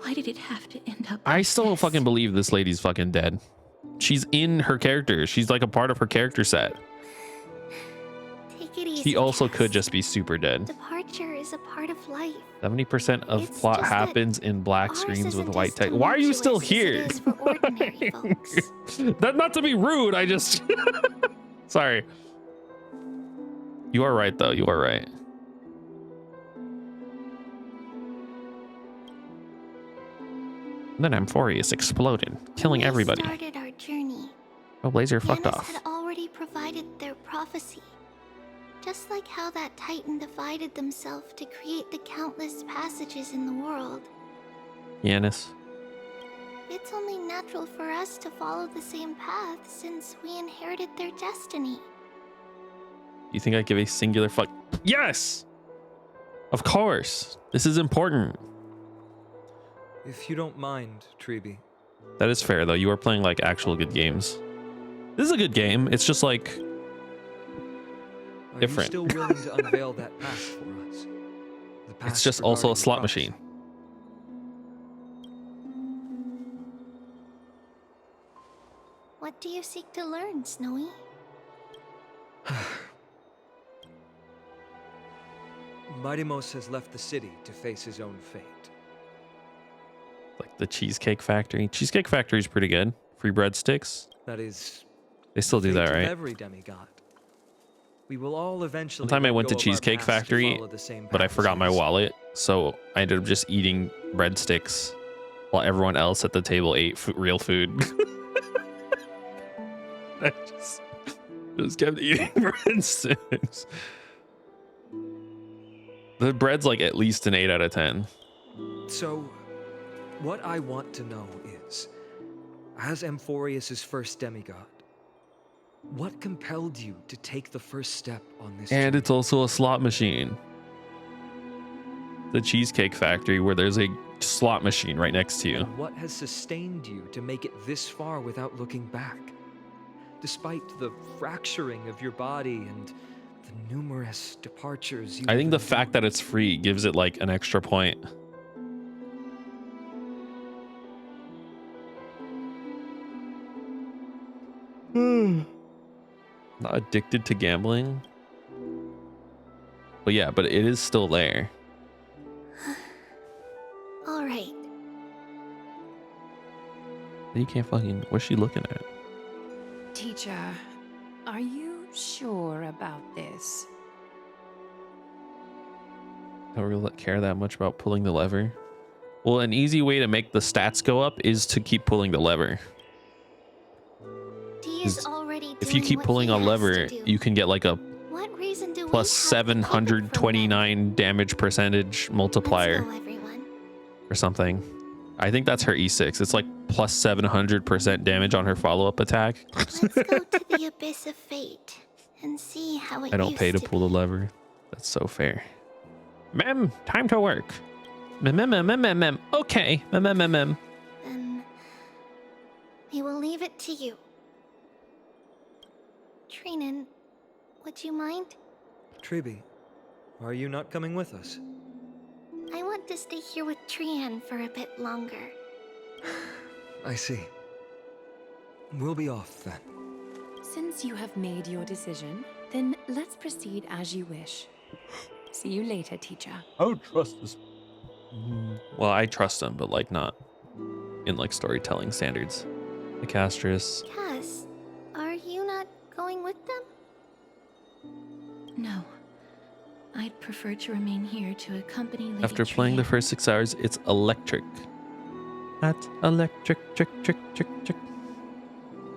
Why did it have to end up? I still don't fucking believe this lady's fucking dead. She's in her character. She's like a part of her character set. Take it easy. She also Cass. could just be super dead. Departure is a part of life. 70% of It's plot just that happens in black ours screens with isn't white as text. Why are you still tumultuous as here? it is for ordinary folks. That, not to be rude, I just sorry. You are right though. You are right. Then Amphorius exploded, killing When we everybody. started our journey, Oh, Blazer fucked Janus off. had already provided their prophecy. Just like how that Titan divided themselves to create the countless passages in the world. Yanis. It's only natural for us to follow the same path since we inherited their destiny. You think I give a singular fuck? Yes! Of course. This is important. If you don't mind, Treeby. That is fair, though. You are playing like actual good games. This is a good game. It's just like different. Are you still willing to unveil that past for us? The past It's just also a regarding slot the machine. What do you seek to learn, Snowy? Midimos has left the city to face his own fate. Like the Cheesecake Factory. Cheesecake Factory is pretty good. Free breadsticks. That is. They still do fate that, of right? Every demigod. We will all eventually. One time I let went to go of our Cheesecake past to Factory, follow the same but I path as forgot my his. wallet, so I ended up just eating breadsticks while everyone else at the table ate real food. I just kept eating breadsticks. The bread's like at least an 8 out of 10. So, what I want to know is, as Amphorius's first demigod, what compelled you to take the first step on this And journey? it's also a slot machine. The Cheesecake Factory, where there's a slot machine right next to you. And what has sustained you to make it this far without looking back? Despite the fracturing of your body and the numerous departures you I think have the fact that it's free gives it like an extra point. Not addicted to gambling. But yeah, but it is still there. All right. You can't fucking. What's she looking at? Teacher, are you sure about this? Don't really care that much about pulling the lever. Well, an easy way to make the stats go up is to keep pulling the lever. He is already If you doing keep what pulling he a has lever, to do. you can get like a What reason do plus we have to keep it from them? 729 damage percentage multiplier Let's go, everyone. or something. I think that's her E6. It's like plus 700% damage on her follow-up attack. Let's go to the abyss of fate and see how it I don't used pay to to pull the lever. That's so fair. Mem, time to work. Mem. Okay. Mem. Then we will leave it to you. Trinan, would you mind? Treeby, are you not coming with us? I want to stay here with Trian for a bit longer. I see. We'll be off then. Since you have made your decision, then let's proceed as you wish. See you later, teacher. I don't trust this. Well, I trust him, but like not in like storytelling standards. The Castris. Cass, are you not going with them? No. I'd prefer to remain here to accompany Lady After playing the Trian. first 6 hours, it's electric. That's electric, trick.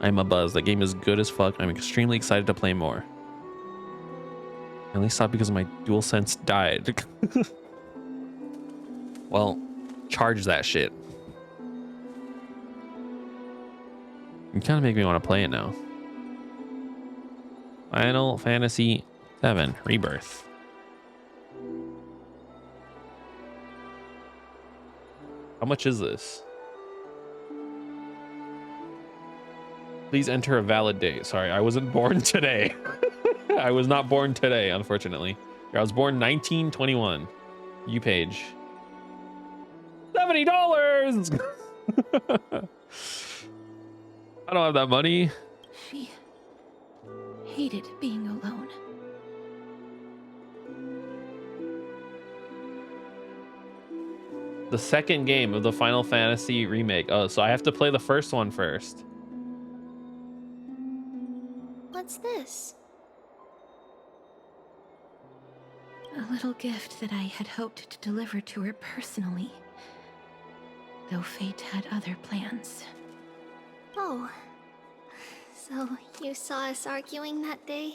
I'm a buzz. That game is good as fuck. I'm extremely excited to play more. I only stopped because my DualSense died. Well, charge that shit. You kind of make me want to play it now. Final Fantasy VII Rebirth. How much is this? Please enter a valid date. Sorry, I wasn't born today. I was not born today, unfortunately. I was born 1921. You page. $70! I don't have that money. She hated being alone. The second game of the Final Fantasy remake. Oh, so I have to play the first one first. What's this? A little gift that I had hoped to deliver to her personally. Though fate had other plans. Oh. So you saw us arguing that day?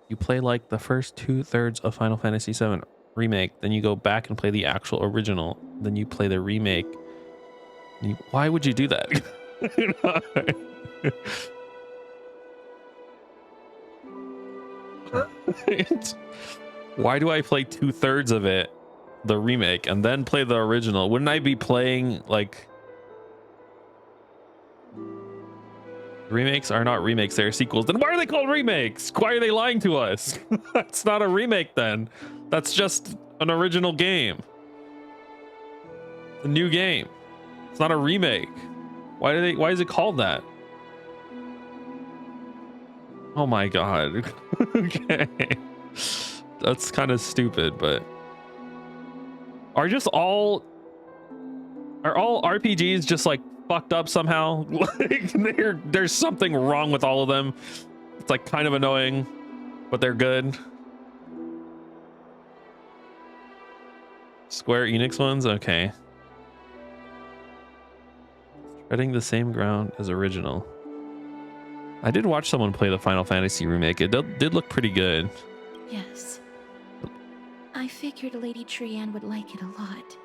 You play like the first 2/3 of Final Fantasy VII remake, then you go back and play the actual original, then you play the remake. Why would you do that? Why do I play 2/3 of it the remake and then play the original, wouldn't I be playing like... Remakes are not remakes, they're sequels. Then why are they called remakes? Why are they lying to us? That's not a remake then. That's just an original game. A new game. It's not a remake. Why is it called that? Oh my god. Okay. That's kind of stupid, but are all RPGs just like fucked up somehow? Like there's something wrong with all of them. It's like kind of annoying, but they're good. Square Enix ones, okay. Treading the same ground as original. I did watch someone play the Final Fantasy remake. It did look pretty good. Yes. I figured Lady Trianne would like it a lot,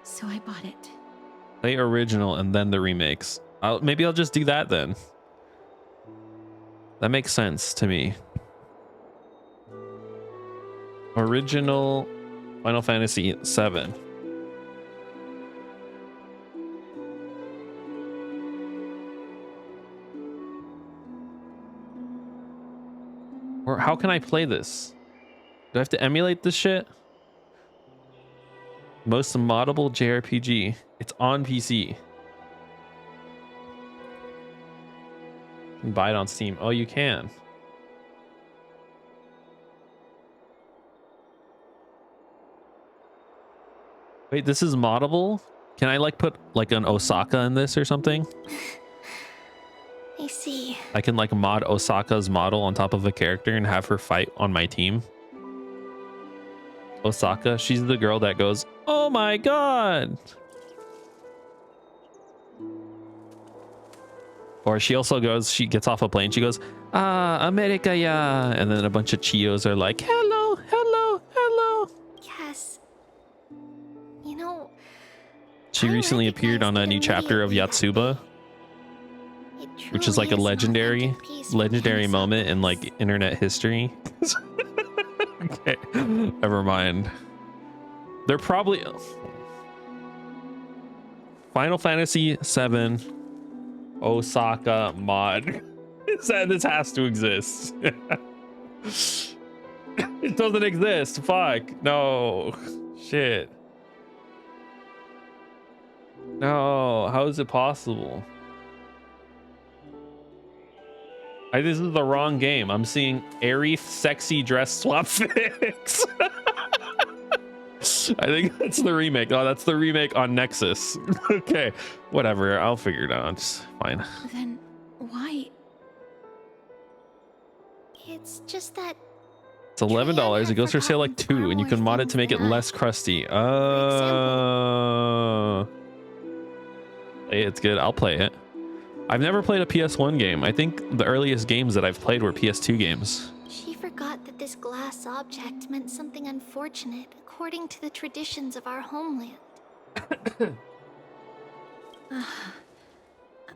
so I bought it. Play original and then the remakes. Maybe I'll just do that then. That makes sense to me. Original Final Fantasy VII. Or how can I play this? Do I have to emulate this shit? Most moddable JRPG. It's on PC. You can buy it on Steam. Oh, you can. Wait, this is moddable? Can I like put like an Osaka in this or something? I see. I can like mod Osaka's model on top of a character and have her fight on my team. Osaka, she's the girl that goes, oh my god. Or she also goes, she gets off a plane, she goes, ah, America, yeah. And then a bunch of Chios are like, hello, hello, hello. Yes. You know, she recently appeared on a new chapter of Yatsuba, which is like a legendary moment in like internet history. Okay, never mind. They're probably Final Fantasy VII Osaka mod. This has to exist. It doesn't exist. Fuck. No. Shit. No. How is it possible? This is the wrong game. I'm seeing Aerith sexy dress swap fix. I think that's the remake. Oh, that's the remake on Nexus. Okay, whatever. I'll figure it out. It's fine. Then why? it's just that It's $11. It goes for sale like $2, and you can mod it to make it less crusty. Hey, it's good. I'll play it. I've never played a PS1 game. I think the earliest games that I've played were PS2 games. she forgot that this glass object meant something unfortunate according to the traditions of our homeland.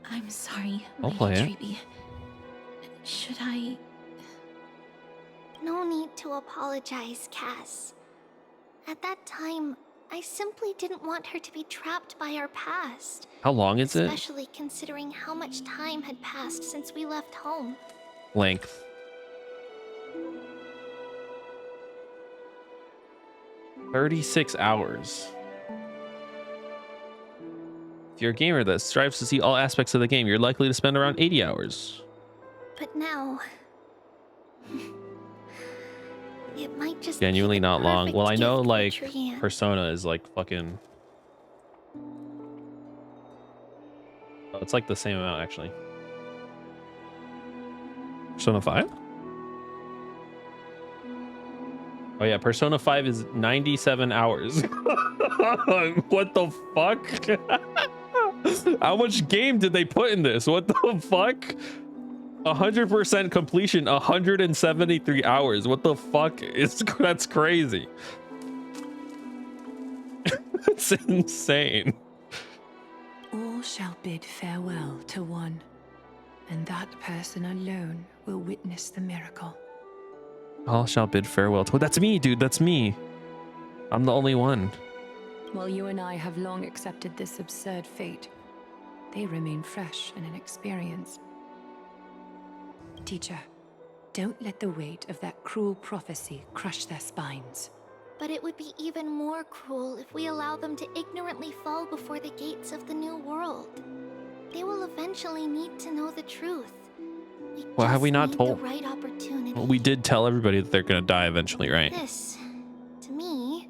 I'm sorry, I'll play it. Treeby. Should I? No need to apologize, Cass. At that time, I simply didn't want her to be trapped by our past. How long is it? Especially considering how much time had passed since we left home. Length. $36 hours. If you're a gamer that strives to see all aspects of the game, you're likely to spend around 80 hours. But now... it might just Genuinely not long. Well, I know like Trianne. Persona is like fucking... Oh, it's like the same amount actually. Persona 5? Oh yeah, Persona 5 is 97 hours. What the fuck? How much game did they put in this? What the fuck? 100% completion, 173 hours. What the fuck? That's crazy. It's insane. All shall bid farewell to one, and that person alone will witness the miracle. All shall bid farewell to... That's me, dude. That's me. I'm the only one. While you and I have long accepted this absurd fate, they remain fresh and inexperienced. Teacher, don't let the weight of that cruel prophecy crush their spines. But it would be even more cruel if we allow them to ignorantly fall before the gates of the new world. They will eventually need to know the truth. Well, have we not told? The right opportunity. Well, we did tell everybody that they're gonna die eventually, right? This, to me,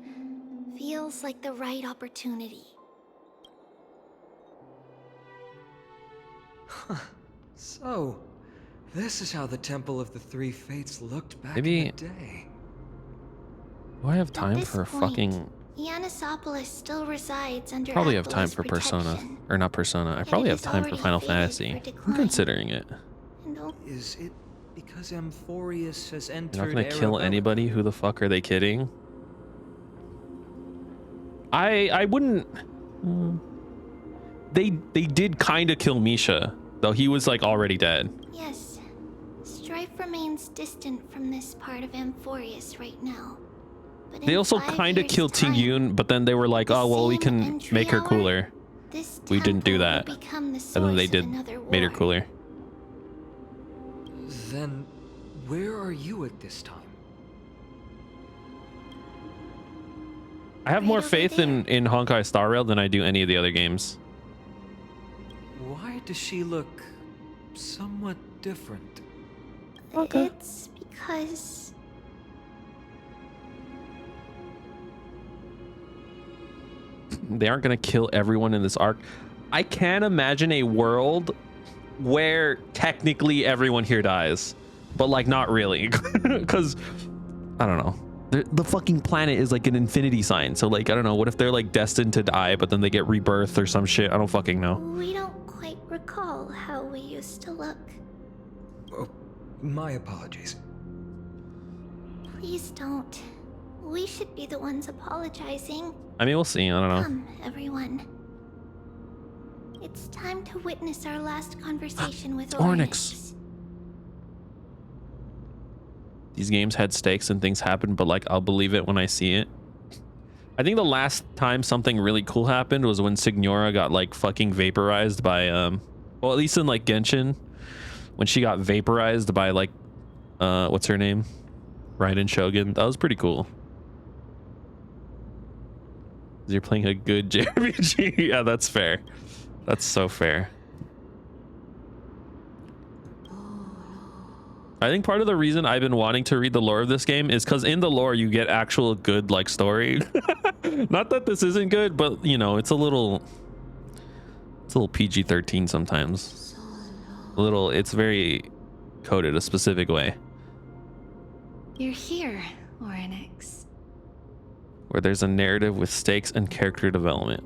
feels like the right opportunity. So, this is how the Temple of the Three Fates looked back Maybe- in the day. Do I have time this for point, fucking... Ionosopolis still resides under Probably have time Apollo's for Persona. protection. Or not Persona. I Yet probably it have is time for already Final fated Fantasy. for I'm decline. considering it. Is it because Amphorius has entered You're not gonna kill Arabella? anybody? Who the fuck are they kidding? I wouldn't... They did kind of kill Misha, though he was like already dead. Yes, Strife remains distant from this part of Amphorius right now. But They in also 5 kind of years' killed time, Tingyun, but then they were like, oh, well, we can entry make her hour, cooler. this We didn't do temple that. will become the And then they source did, of another made her war. cooler. Then, where are you at this time? I have more faith in Honkai Star Rail than I do any of the other games. Why does she look somewhat different? It's because They aren't going to kill everyone in this arc. I can't imagine a world where technically everyone here dies, but like not really, because I don't know. The fucking planet is like an infinity sign, so like I don't know. What if they're like destined to die, but then they get rebirth or some shit? I don't fucking know. we don't quite recall how we used to look. Oh, my apologies. Please don't. We should be the ones apologizing. I mean, we'll see. I don't know. Come, everyone. It's time to witness our last conversation with Ornyx. These games had stakes and things happened, but like I'll believe it when I see it. I think the last time something really cool happened was when Signora got like fucking vaporized by well, at least in like Genshin, when she got vaporized by like what's her name? Raiden Shogun. That was pretty cool. You're playing a good JRPG. Yeah, that's fair. That's so fair. I think part of the reason I've been wanting to read the lore of this game is because in the lore you get actual good like story. Not that this isn't good, but you know, it's a little PG-13 sometimes. It's very coded a specific way. You're here, Ornyx. Where there's a narrative with stakes and character development.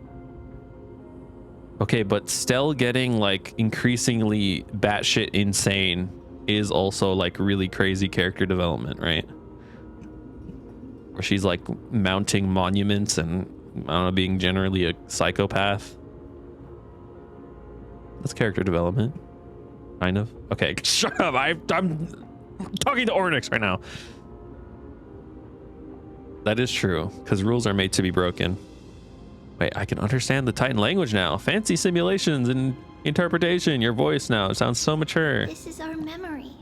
Okay, but Stell getting like increasingly batshit insane is also like really crazy character development, right? Where she's like mounting monuments and I don't know, being generally a psychopath. That's character development, kind of. Okay, shut up. I'm talking to Ornyx right now. That is true, because rules are made to be broken. Wait, I can understand the Titan language now. Fancy simulations and interpretation. Your voice now sounds so mature. This is our memory.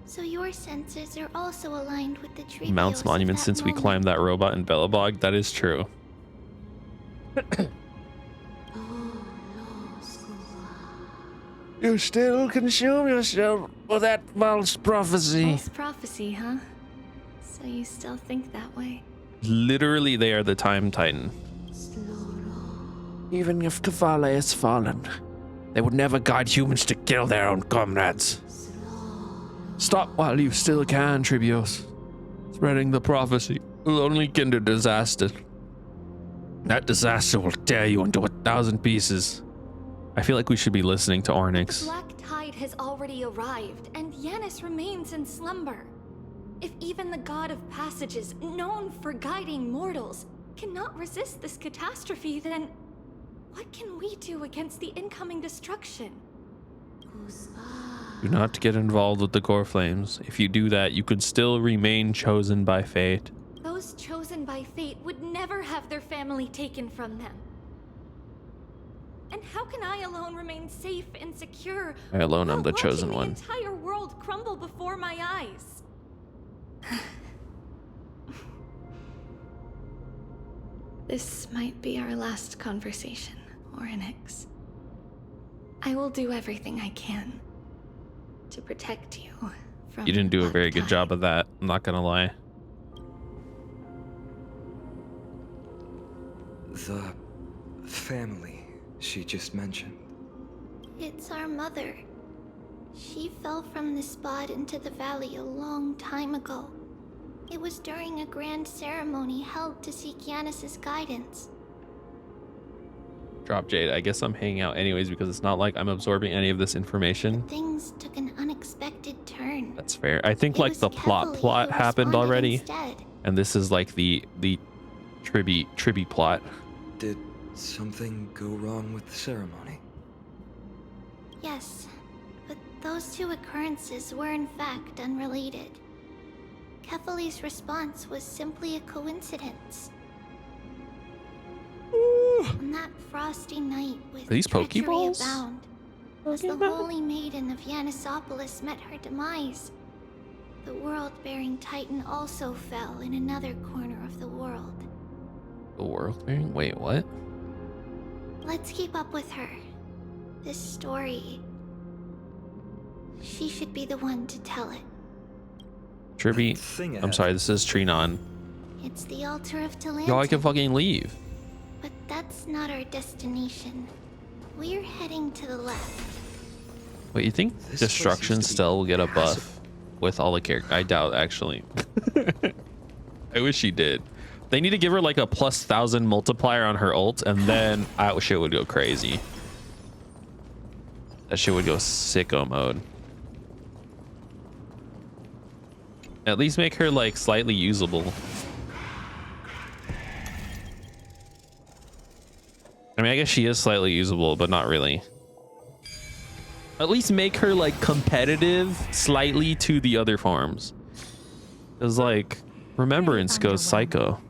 So your senses are also aligned with the tree. Mounts monuments since we climbed that robot in Belobog. That is true. You still consume yourself with that false prophecy. False prophecy, huh? So you still think that way? Literally, they are the Time Titan. Even if Kefale has fallen, they would never guide humans to kill their own comrades. Stop while you still can, Tribios. Spreading the prophecy will only kindle disaster. That disaster will tear you into 1,000 pieces. I feel like we should be listening to Ornyx. The black tide has already arrived, and Yanis remains in slumber. If even the god of passages, known for guiding mortals, cannot resist this catastrophe, then what can we do against the incoming destruction? Do not get involved with the core flames. If you do that, you could still remain chosen by fate. Those chosen chosen by fate would never have their family taken from them. And how can I alone remain safe and secure? I alone am while the watching chosen the one. entire world crumble before my eyes. This might be our last conversation, Orynyx. I will do everything I can to protect you from You didn't do a very good Black job of that. I'm not gonna lie. The family she just mentioned. It's our mother. She fell from the spot into the valley a long time ago. It was during a grand ceremony held to seek Yanis's guidance. Drop Jade. I guess I'm hanging out anyways because it's not like I'm absorbing any of this information. Things took an unexpected turn. That's fair. I think It like was the Kefali plot who happened responded already, instead. and this is like the tribute plot. Did something go wrong with the ceremony? Yes, but those two occurrences were in fact unrelated. Kefali's response was simply a coincidence. On that frosty night with Are these treachery Pokeballs? abound, as the holy maiden of Yanisopolis met her demise, the world-bearing titan also fell in another corner of the world. The world bearing? Wait, what? Let's keep up with her. This story, she should be the one to tell it. Tribute. I'm sorry, this is Trinon. It's the altar of Talantin. Yo, I can fucking leave. But that's not our destination. We're heading to the left. Wait, you think Destruction still will get a buff with all the characters? I doubt, actually. I wish she did. They need to give her like a plus 1,000 multiplier on her ult, and then shit would go crazy. That shit would go sicko mode. At least make her like slightly usable. I mean, I guess she is slightly usable, but not really. At least make her like competitive slightly to the other farms. Because like Remembrance goes psycho.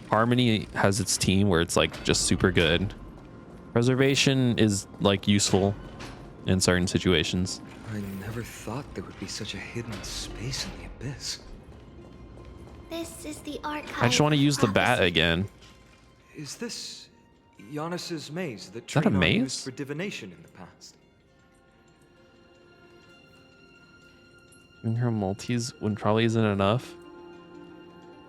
Harmony has its team where it's like just super good. Preservation is like useful in certain situations. I never thought there would be such a hidden space in the abyss. This is the archive. I just want to use the of bat prophecy. again. Is this Yanis's maze that that a Trinon maze? used for divination in the past? Doing her multis when probably isn't enough.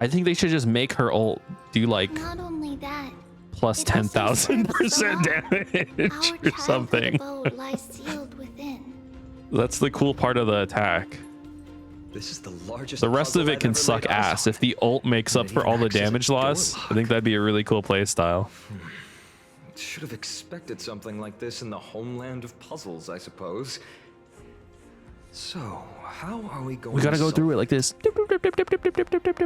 I think they should just make her ult do like Not only that, plus it also 10,000% serves the damage Our or something. childhood abode lies sealed within. That's the cool part of the attack. This is the largest. The rest of puzzle it I've can ever suck laid eyes ass. on. If the ult makes up for all the damage loss, I think that'd be a really cool play style. Should have expected something like this in the homeland of puzzles, I suppose. So, how are we going? We gotta to go solve through it like this.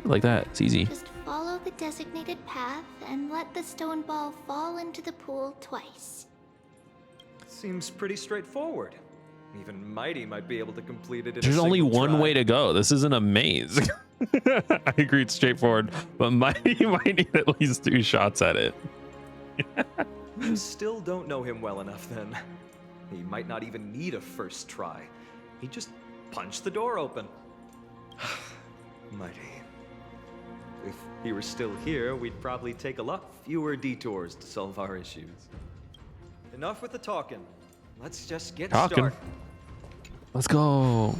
Like that. It's easy. Just follow the designated path and let the stone ball fall into the pool twice. Seems pretty straightforward. Even Mighty might be able to complete it in There's a only single one try. way to go. This isn't a maze. I agree, it's straightforward, but might need at least 2 shots at it. You still don't know him well enough then. He might not even need a first try. He just punched the door open. Mighty. If he were still here, we'd probably take a lot fewer detours to solve our issues. Enough with the talking. Let's just get Talking. started. Let's go.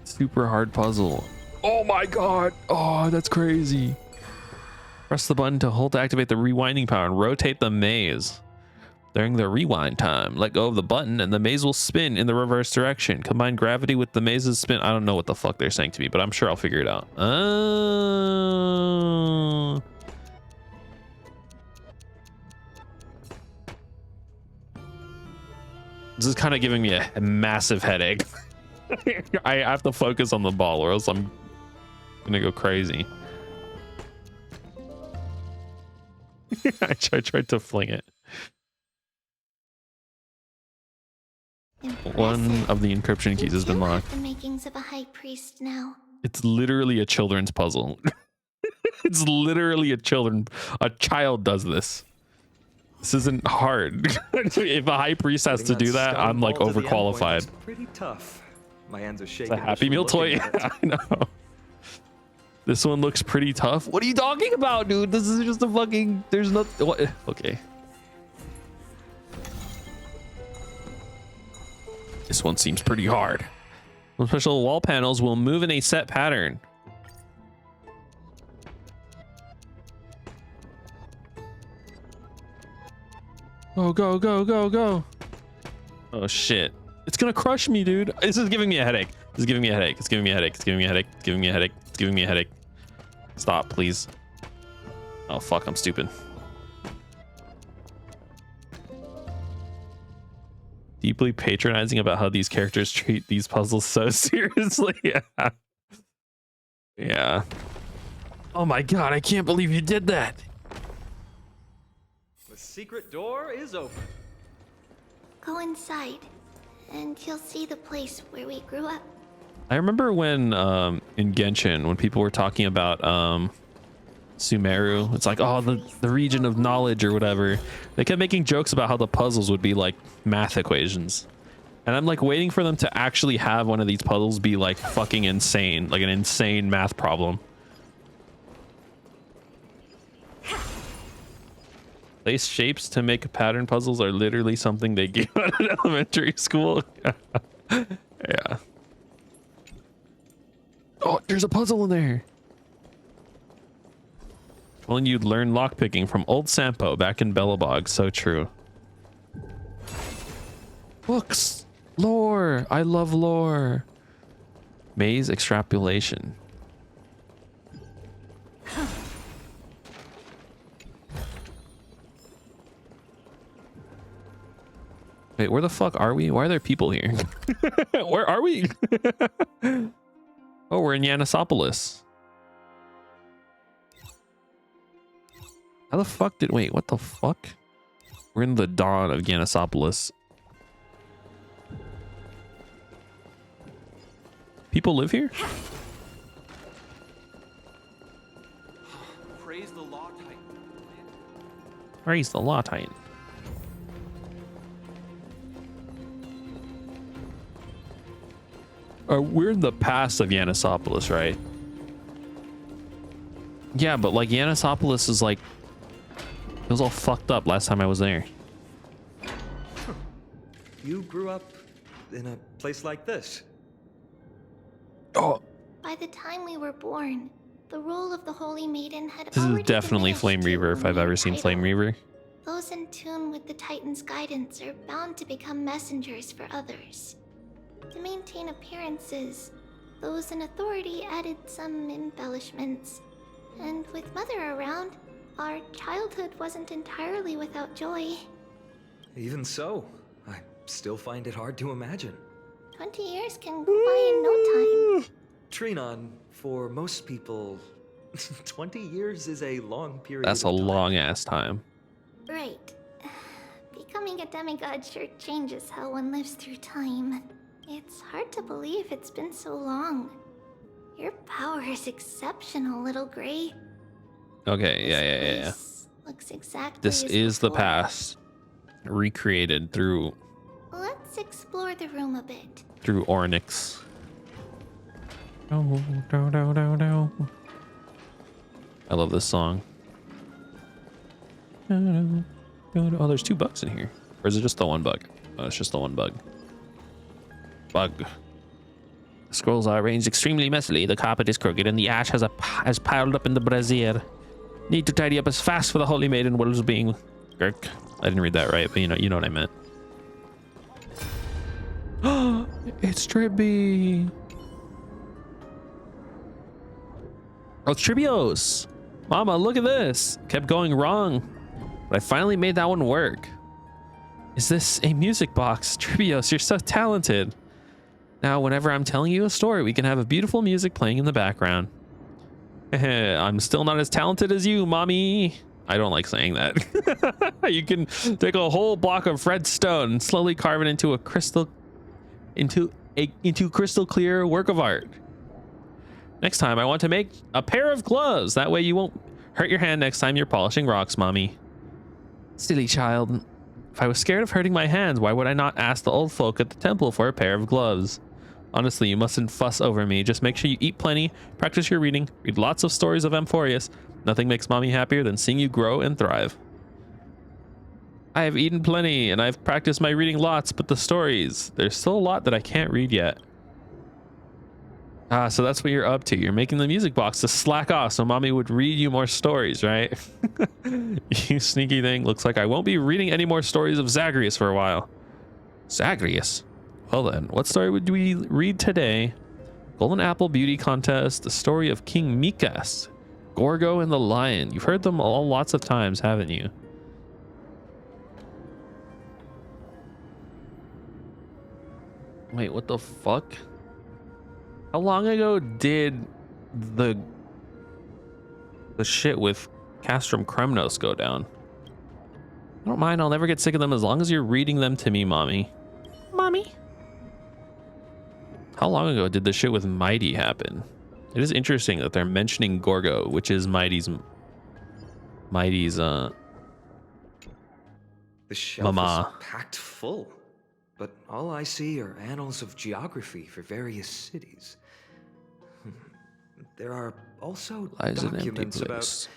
Super hard puzzle. Oh my god. Oh, that's crazy. Press the button to hold to activate the rewinding power and rotate the maze. During the rewind time, let go of the button and the maze will spin in the reverse direction. Combine gravity with the maze's spin. I don't know what the fuck they're saying to me, but I'm sure I'll figure it out. This is kind of giving me a massive headache. I have to focus on the ball or else I'm gonna go crazy. I tried to fling it. One of the encryption keys has been locked. The makings of a high priest now. It's literally a children's puzzle. It's literally a child does this. This isn't hard. If a high priest has to do that, I'm like overqualified. Pretty tough. My hands are It's shaking. a Happy Meal toy. I know. This one looks pretty tough. What are you talking about, dude? This is just a fucking. There's no. What? Okay. This one seems pretty hard. Some special wall panels will move in a set pattern. Oh, go, go, go, go. Oh, shit. It's gonna crush me, dude. This is giving me a headache. This is giving me a headache. It's giving me a headache. It's giving me a headache. It's giving me a headache. It's giving me a headache. Stop, please. Oh, fuck. I'm stupid. Deeply patronizing about how these characters treat these puzzles so seriously. Yeah. Yeah. Oh my god, I can't believe you did that. The secret door is open. Go inside, and you'll see the place where we grew up. I remember when in Genshin, when people were talking about Sumeru, it's like, oh, the region of knowledge or whatever. They kept making jokes about how the puzzles would be like math equations. And I'm like waiting for them to actually have one of these puzzles be like fucking insane, like an insane math problem. Place shapes to make pattern puzzles are literally something they gave out in elementary school. Yeah. Oh, there's a puzzle in there. Telling you'd learn lockpicking from old Sampo back in Bellabog. So true. Books. Lore. I love lore. Maze extrapolation. Wait, where the fuck are we? Why are there people here? Where are we? Oh, we're in Yanisopolis. How the fuck did... Wait, what the fuck? We're in the dawn of Yanisopolis. People live here? Praise the Law Titan. Praise the Law Titan. We're in the past of Yanisopolis, right? Yeah, but like Yanisopolis is like... It was all fucked up last time I was there. You grew up in a place like this. Oh. By the time we were born, the role of the Holy Maiden had This is already definitely diminished Flame to Reaver if I've mere ever seen title. Flame Reaver. Those in tune with the Titan's guidance are bound to become messengers for others. To maintain appearances, those in authority added some embellishments. And with Mother around, our childhood wasn't entirely without joy. Even so, I still find it hard to imagine. 20 years can go by in no time. Trinon, for most people, 20 years is a long period. That's a long ass time. Right. Becoming a demigod sure changes how one lives through time. It's hard to believe it's been so long. Your power is exceptional, little Gray. Okay, yeah. Looks exactly This as is the before. past. Recreated through Let's explore the room a bit. Oryx. I love this song. Oh, there's 2 bugs in here. Or is it just the 1 bug? Oh, it's just the 1 bug. Bug. The scrolls are arranged extremely messily. The carpet is crooked, and the ash has piled up in the brazier. Need to tidy up as fast for the Holy Maiden well-being. Girk. I didn't read that right, but you know what I meant. It's Tribby. Oh, it's Tribios. Mama, look at this. Kept going wrong, but I finally made that one work. Is this a music box? Tribios, you're so talented. Now, whenever I'm telling you a story, we can have a beautiful music playing in the background. I'm still not as talented as you, mommy. I don't like saying that. You can take a whole block of red stone and slowly carve it into a crystal, into crystal clear work of art. Next time, I want to make a pair of gloves. That way you won't hurt your hand next time you're polishing rocks, Mommy. Silly child. If I was scared of hurting my hands, why would I not ask the old folk at the temple for a pair of gloves? Honestly, you mustn't fuss over me. Just make sure you eat plenty, practice your reading, read lots of stories of Amphorius. Nothing makes Mommy happier than seeing you grow and thrive. I have eaten plenty, and I've practiced my reading lots, but the stories, there's still a lot that I can't read yet. Ah, so that's what you're up to. You're making the music box to slack off so Mommy would read you more stories, right? You sneaky thing. Looks like I won't be reading any more stories of Zagreus for a while. Zagreus? Well then, what story would we read today? Golden Apple Beauty Contest, the story of King Mikas, Gorgo and the Lion. You've heard them all lots of times, haven't you? Wait, what the fuck? How long ago did the shit with Castrum Kremnos go down? I don't mind, I'll never get sick of them as long as you're reading them to me, Mommy. Mommy? How long ago did the shit with Mighty happen? It is interesting that they're mentioning Gorgo, which is Mighty's The shelf mama. is packed full, but all I see are annals of geography for various cities. There are also Lies an empty documents about place.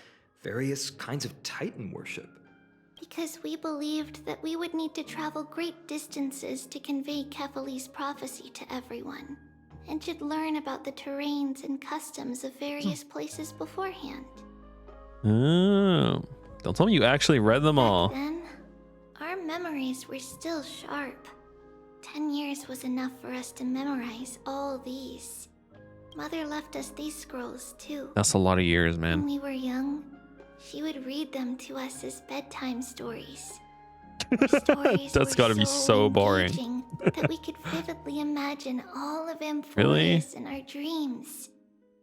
various kinds of Titan worship. Because we believed that we would need to travel great distances to convey Kefali's prophecy to everyone, and should learn about the terrains and customs of various places beforehand. Oh, don't tell me you actually read them all. Then, our memories were still sharp. 10 years was enough for us to memorize all these. Mother left us these scrolls too. That's a lot of years, man. When we were young, she would read them to us as bedtime stories. That's got to be so boring. Engaging that we could vividly imagine all of Really? Amphorius in our dreams.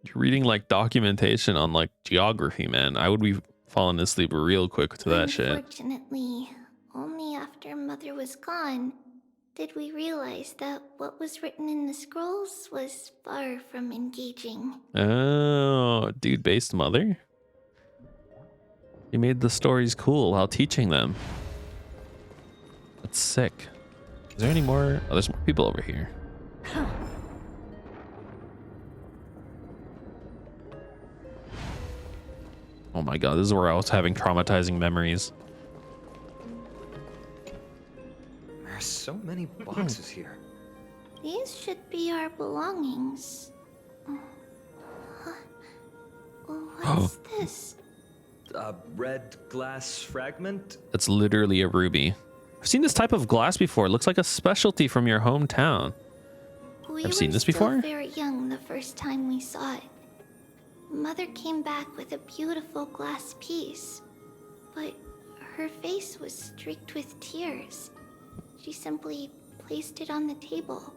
You're reading like documentation on like geography, man. I would be falling asleep real quick to that shit. Unfortunately, only after Mother was gone did we realize that what was written in the scrolls was far from engaging. Oh, dude-based mother? You made the stories cool while teaching them. That's sick. Is there any more? Oh, there's more people over here. Oh my god, this is where I was having traumatizing memories. There are so many boxes here. These should be our belongings. What's this? A red glass fragment? That's literally a ruby. I've seen this type of glass before. It looks like a specialty from your hometown. We Ever seen this were still before? very young the first time we saw it. Mother came back with a beautiful glass piece, but her face was streaked with tears. She simply placed it on the table.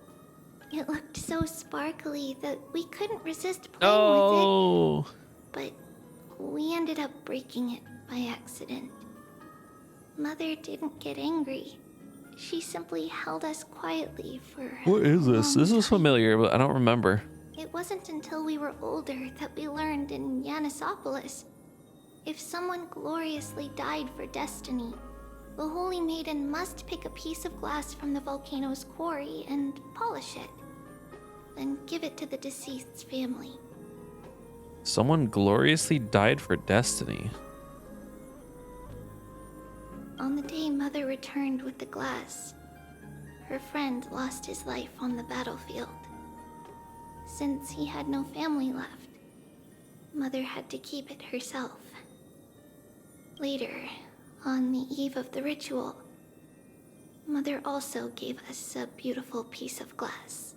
It looked so sparkly that we couldn't resist playing with it. But we ended up breaking it by accident. Mother didn't get angry. She simply held us quietly for What is this? This is familiar, but I don't remember. It wasn't until we were older that we learned in Yanisopolis. If someone gloriously died for destiny, the Holy Maiden must pick a piece of glass from the volcano's quarry and polish it. Then give it to the deceased's family. Someone gloriously died for destiny. On the day Mother returned with the glass, her friend lost his life on the battlefield. Since he had no family left, Mother had to keep it herself. Later, on the eve of the ritual, Mother also gave us a beautiful piece of glass.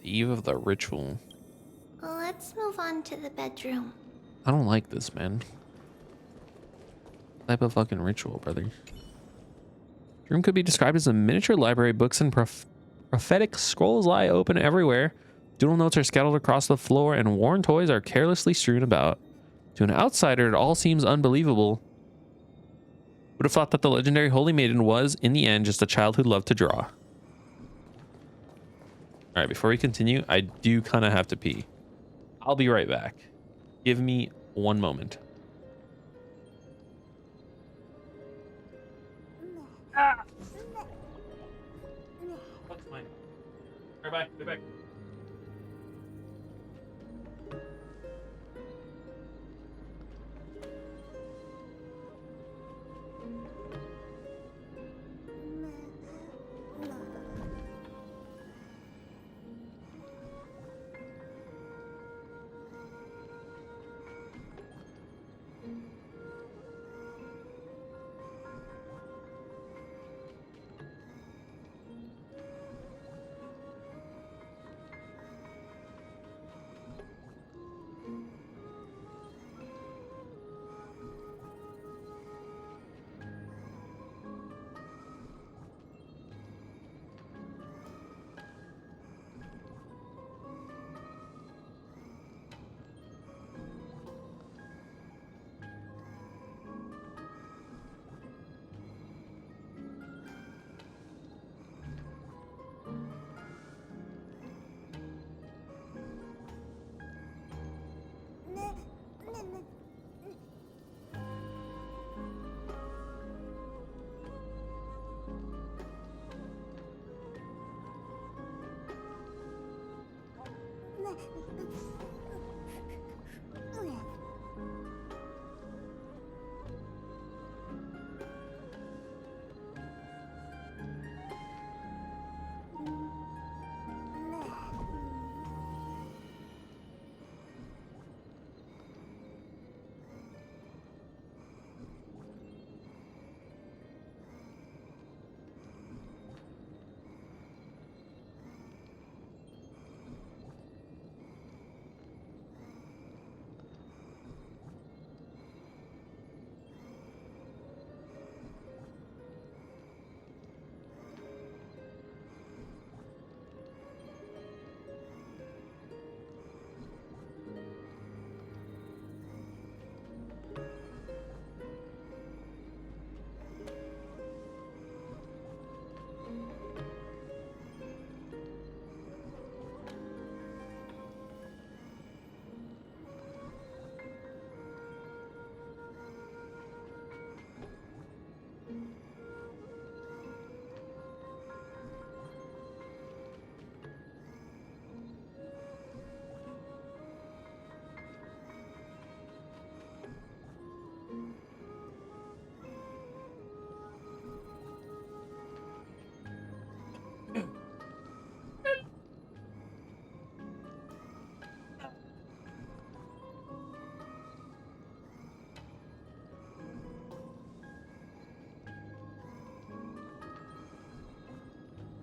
The eve of the ritual. Let's move on to the bedroom. I don't like this, man. Type of fucking ritual, brother. Your room could be described as a miniature library. Books and prophetic scrolls lie open everywhere. Doodle notes are scattered across the floor, and worn toys are carelessly strewn about. To an outsider, it all seems unbelievable. Would have thought that the legendary Holy Maiden was, in the end, just a child who loved to draw. All right, before we continue, I do kind of have to pee. I'll be right back. Give me one moment. What's mine? Right back. Right back.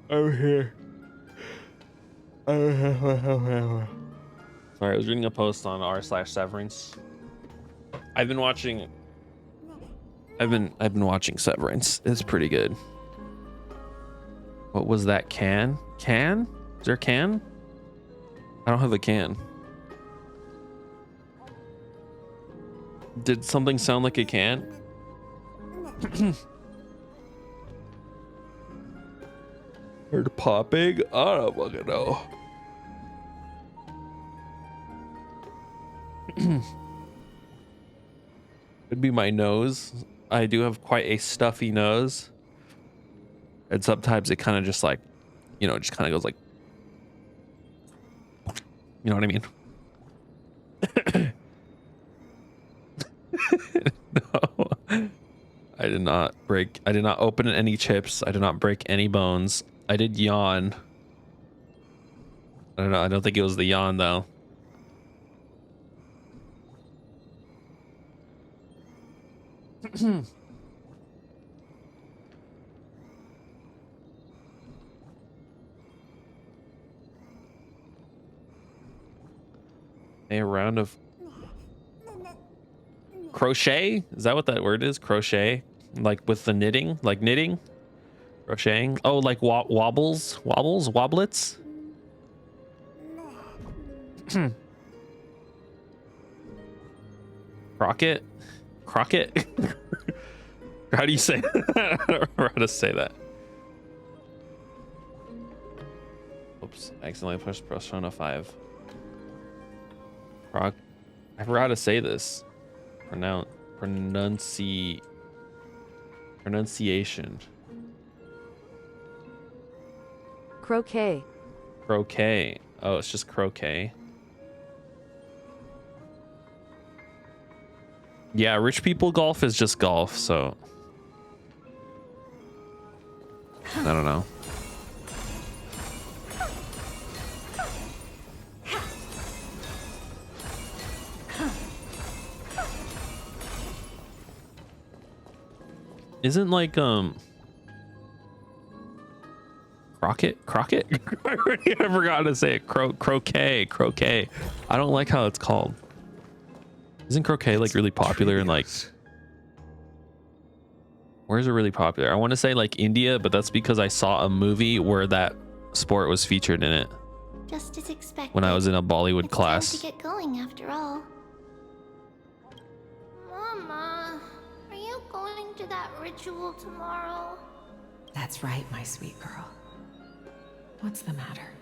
I'm here. Sorry, I was reading a post on r/Severance. I've been watching Severance. It's pretty good. What was that can? Can? Is there a can? I don't have a can. Did something sound like a can? Heard popping? I don't fucking know. Could be my nose. I do have quite a stuffy nose. And sometimes it kind of just like, you know, just kind of goes like, you know what I mean? No. I did not open any chips. I did not break any bones. I did yawn. I don't know. I don't think it was the yawn though. A round of crochet? Is that what that word is? Crochet? Like with the knitting? Like knitting? Crocheting? Oh, like wobbles? Wobbles? Woblets? Crockett? Crockett? How do you say that? I don't remember how to say that. Oops, I accidentally pushed Persona 5. I forgot how to say this. Pronunciation. Croquet. Croquet. Oh, it's just croquet. Yeah, rich people golf is just golf, so I don't know. Isn't like Crockett? I forgot to say it. Croquet. I don't like how it's called. Isn't croquet like really popular in like, where's it really popular? I want to say like India, but that's because I saw a movie where that sport was featured in it. Just as expected. When I was in a Bollywood It's class. time to get going after all. Mama, are you going to that ritual tomorrow? That's right, my sweet girl. What's the matter?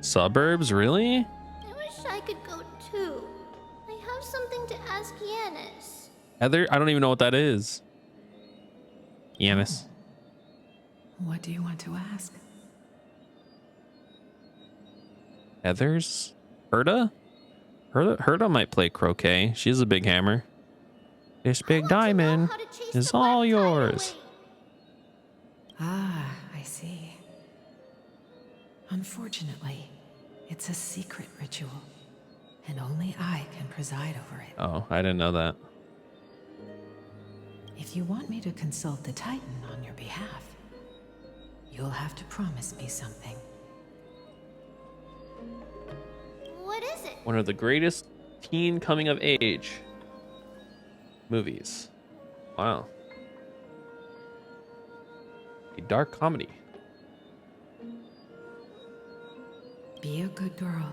Suburbs, really? I wish I could go too. I have something to ask Yanis. Heather, I don't even know what that is. Yanis. What do you want to ask? Heather's? Herda? Herda might play croquet. She has a big hammer. This big diamond is all yours. Ah, I see. Unfortunately, it's a secret ritual, and only I can preside over it. Oh, I didn't know that. If you want me to consult the Titan on your behalf, you'll have to promise me something. What is it? One of the greatest teen coming of age movies. Wow. A dark comedy. Be a good girl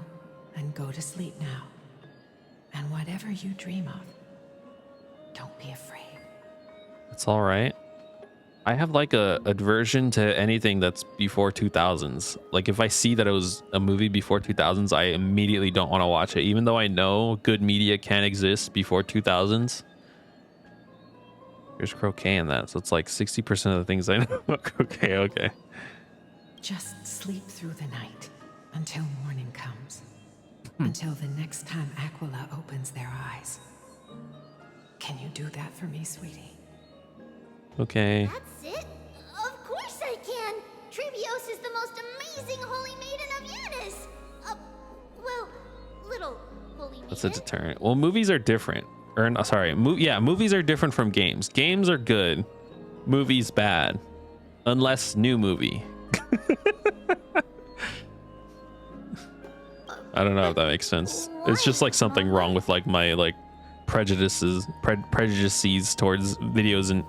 and go to sleep now. And whatever you dream of, don't be afraid. It's all right. I have like a aversion to anything that's before 2000s. Like if I see that it was a movie before 2000s, I immediately don't want to watch it, even though I know good media can exist before 2000s. There's croquet in that, so it's like 60% of the things I know about croquet. Okay. Just sleep through the night until morning comes. Until the next time Aquila opens their eyes. Can you do that for me, sweetie? Okay. That's it? Of course I can! Trivios is the most amazing holy maiden of Yanis! Well, little holy maiden. That's a deterrent. Well, movies are different. Or no, sorry, movies are different from games. Games are good. Movies bad. Unless new movie. I don't know if that makes sense. It's just like something wrong with like my like prejudices towards videos and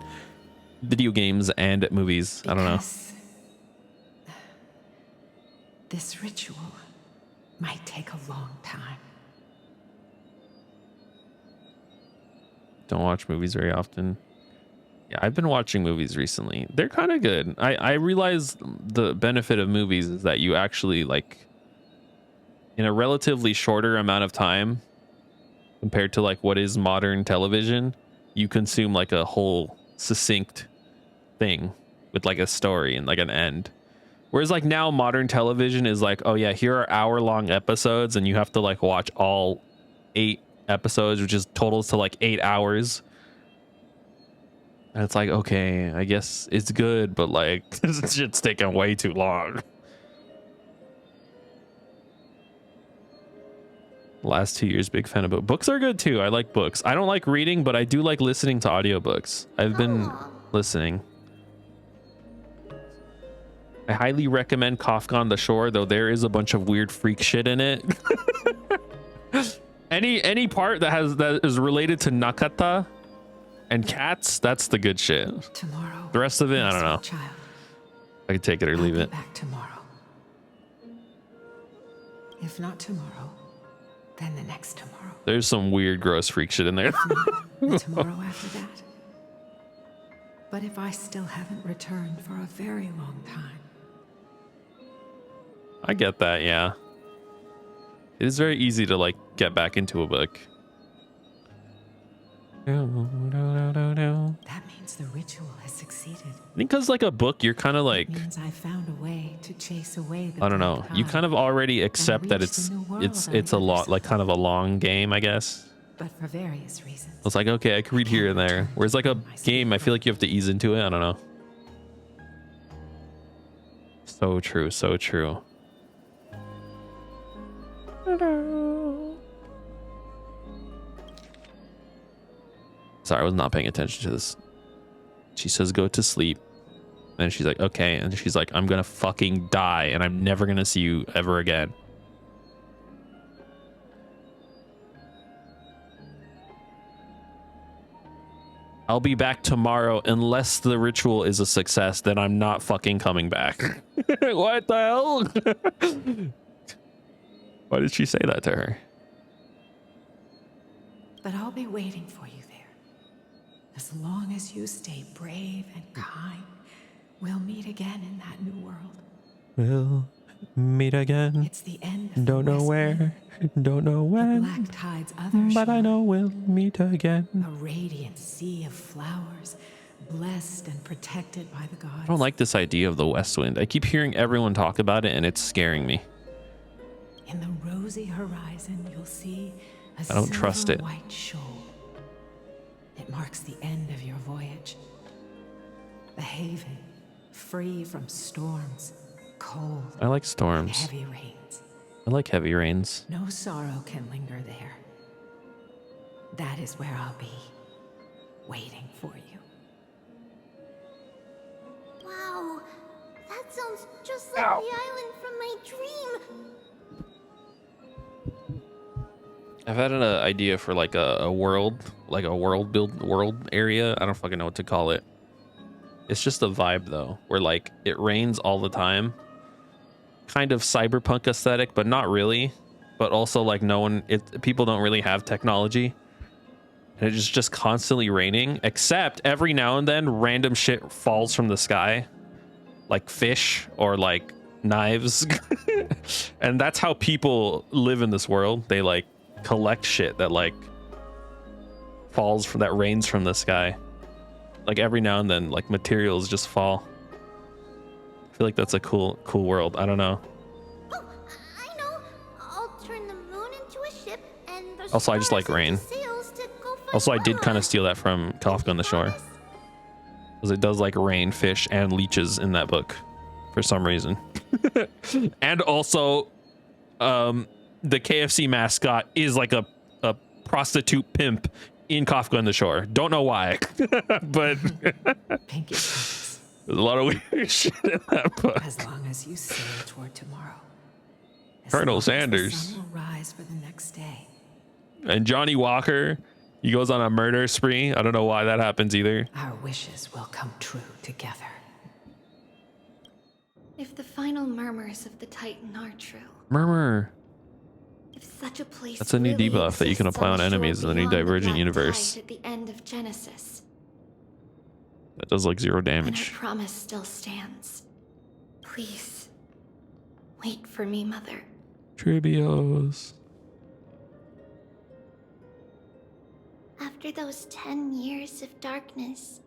video games and movies. I don't know. This ritual might take a long time. Don't watch movies very often. Yeah, I've been watching movies recently. They're kind of good. I realize the benefit of movies is that you actually like in a relatively shorter amount of time compared to like what is modern television, you consume like a whole succinct thing with like a story and like an end. Whereas like now modern television is like, oh yeah, here are hour-long episodes and you have to like watch all 8 episodes, which is totals to like 8 hours. And it's like, okay, I guess it's good, but like this shit's taking way too long. Last 2 years, big fan of books. Books are good too. I like books. I don't like reading, but I do like listening to audiobooks. I've been listening. I highly recommend Kafka on the Shore, though there is a bunch of weird freak shit in it. Any part that is related to Nakata and cats, that's the good shit. Tomorrow. The rest of it, I don't know. Child, I could take it or leave it. back tomorrow. If not tomorrow, then the next tomorrow. There's some weird, gross freak shit in there. The tomorrow after that. But if I still haven't returned for a very long time, I get that, yeah. It is very easy to like get back into a book. That means the ritual has succeeded. I think because like a book, you're kind of like, It means I found a way to chase away the I don't know. black You tide kind of already and accept that reach the new world it's on a the lot other like kind of a long game, I guess. But for various reasons. It's like, okay, I could read here and there. Whereas like a game, I feel like you have to ease into it. I don't know. So true, so true. Sorry, I was not paying attention to this. She says go to sleep. And she's like, okay. And she's like, I'm gonna fucking die and I'm never gonna see you ever again. I'll be back tomorrow unless the ritual is a success, then I'm not fucking coming back. What the hell? Why did she say that to her? But I'll be waiting for you there. As long as you stay brave and kind, we'll meet again in that new world. We'll meet again. It's the end of Don't know where, don't know when, Black Tide's other but I shore. know we'll meet again. A radiant sea of flowers, blessed and protected by the gods. I don't like this idea of the West Wind. I keep hearing everyone talk about it and it's scaring me. In the rosy horizon, you'll see a I don't trust it. white shoal. It marks the end of your voyage. A haven, free from storms, cold, I like and storms. heavy rains. I like heavy rains. No sorrow can linger there. That is where I'll be, waiting for you. Wow, that sounds just like the island from my dream. I've had an idea for like a world, like a world area. I don't fucking know what to call it. It's just a vibe though, where like it rains all the time. Kind of cyberpunk aesthetic, but not really. But also like people don't really have technology. And it's just constantly raining, except every now and then random shit falls from the sky. Like fish or like knives. And that's how people live in this world. They like collect shit that like that rains from the sky. Like every now and then, like materials just fall. I feel like that's a cool world. I don't know. Oh, I know. I'll turn the moon into a ship and the Also, I just like stars rain. into sails to go find Also, I did Wella. kind of steal that from Kafka on the Shore. Because it does like rain, fish, and leeches in that book for some reason. And also, the KFC mascot is like a prostitute pimp in Kafka on the Shore. Don't know why, but there's a lot of weird shit in that book. As long as you sail toward tomorrow. As Colonel long as the Sanders. sun will rise for the next day. And Johnny Walker, he goes on a murder spree. I don't know why that happens either. Our wishes will come true together. If the final murmurs of the Titan are true, Murmur. if such a place That's a new really debuff that you can exists apply on the shore enemies in the new beyond Divergent Black universe. Tide at the end of Genesis, That does like 0 and our damage. promise still stands. Please, wait for me, Mother. Tribios. After those 10 years of darkness,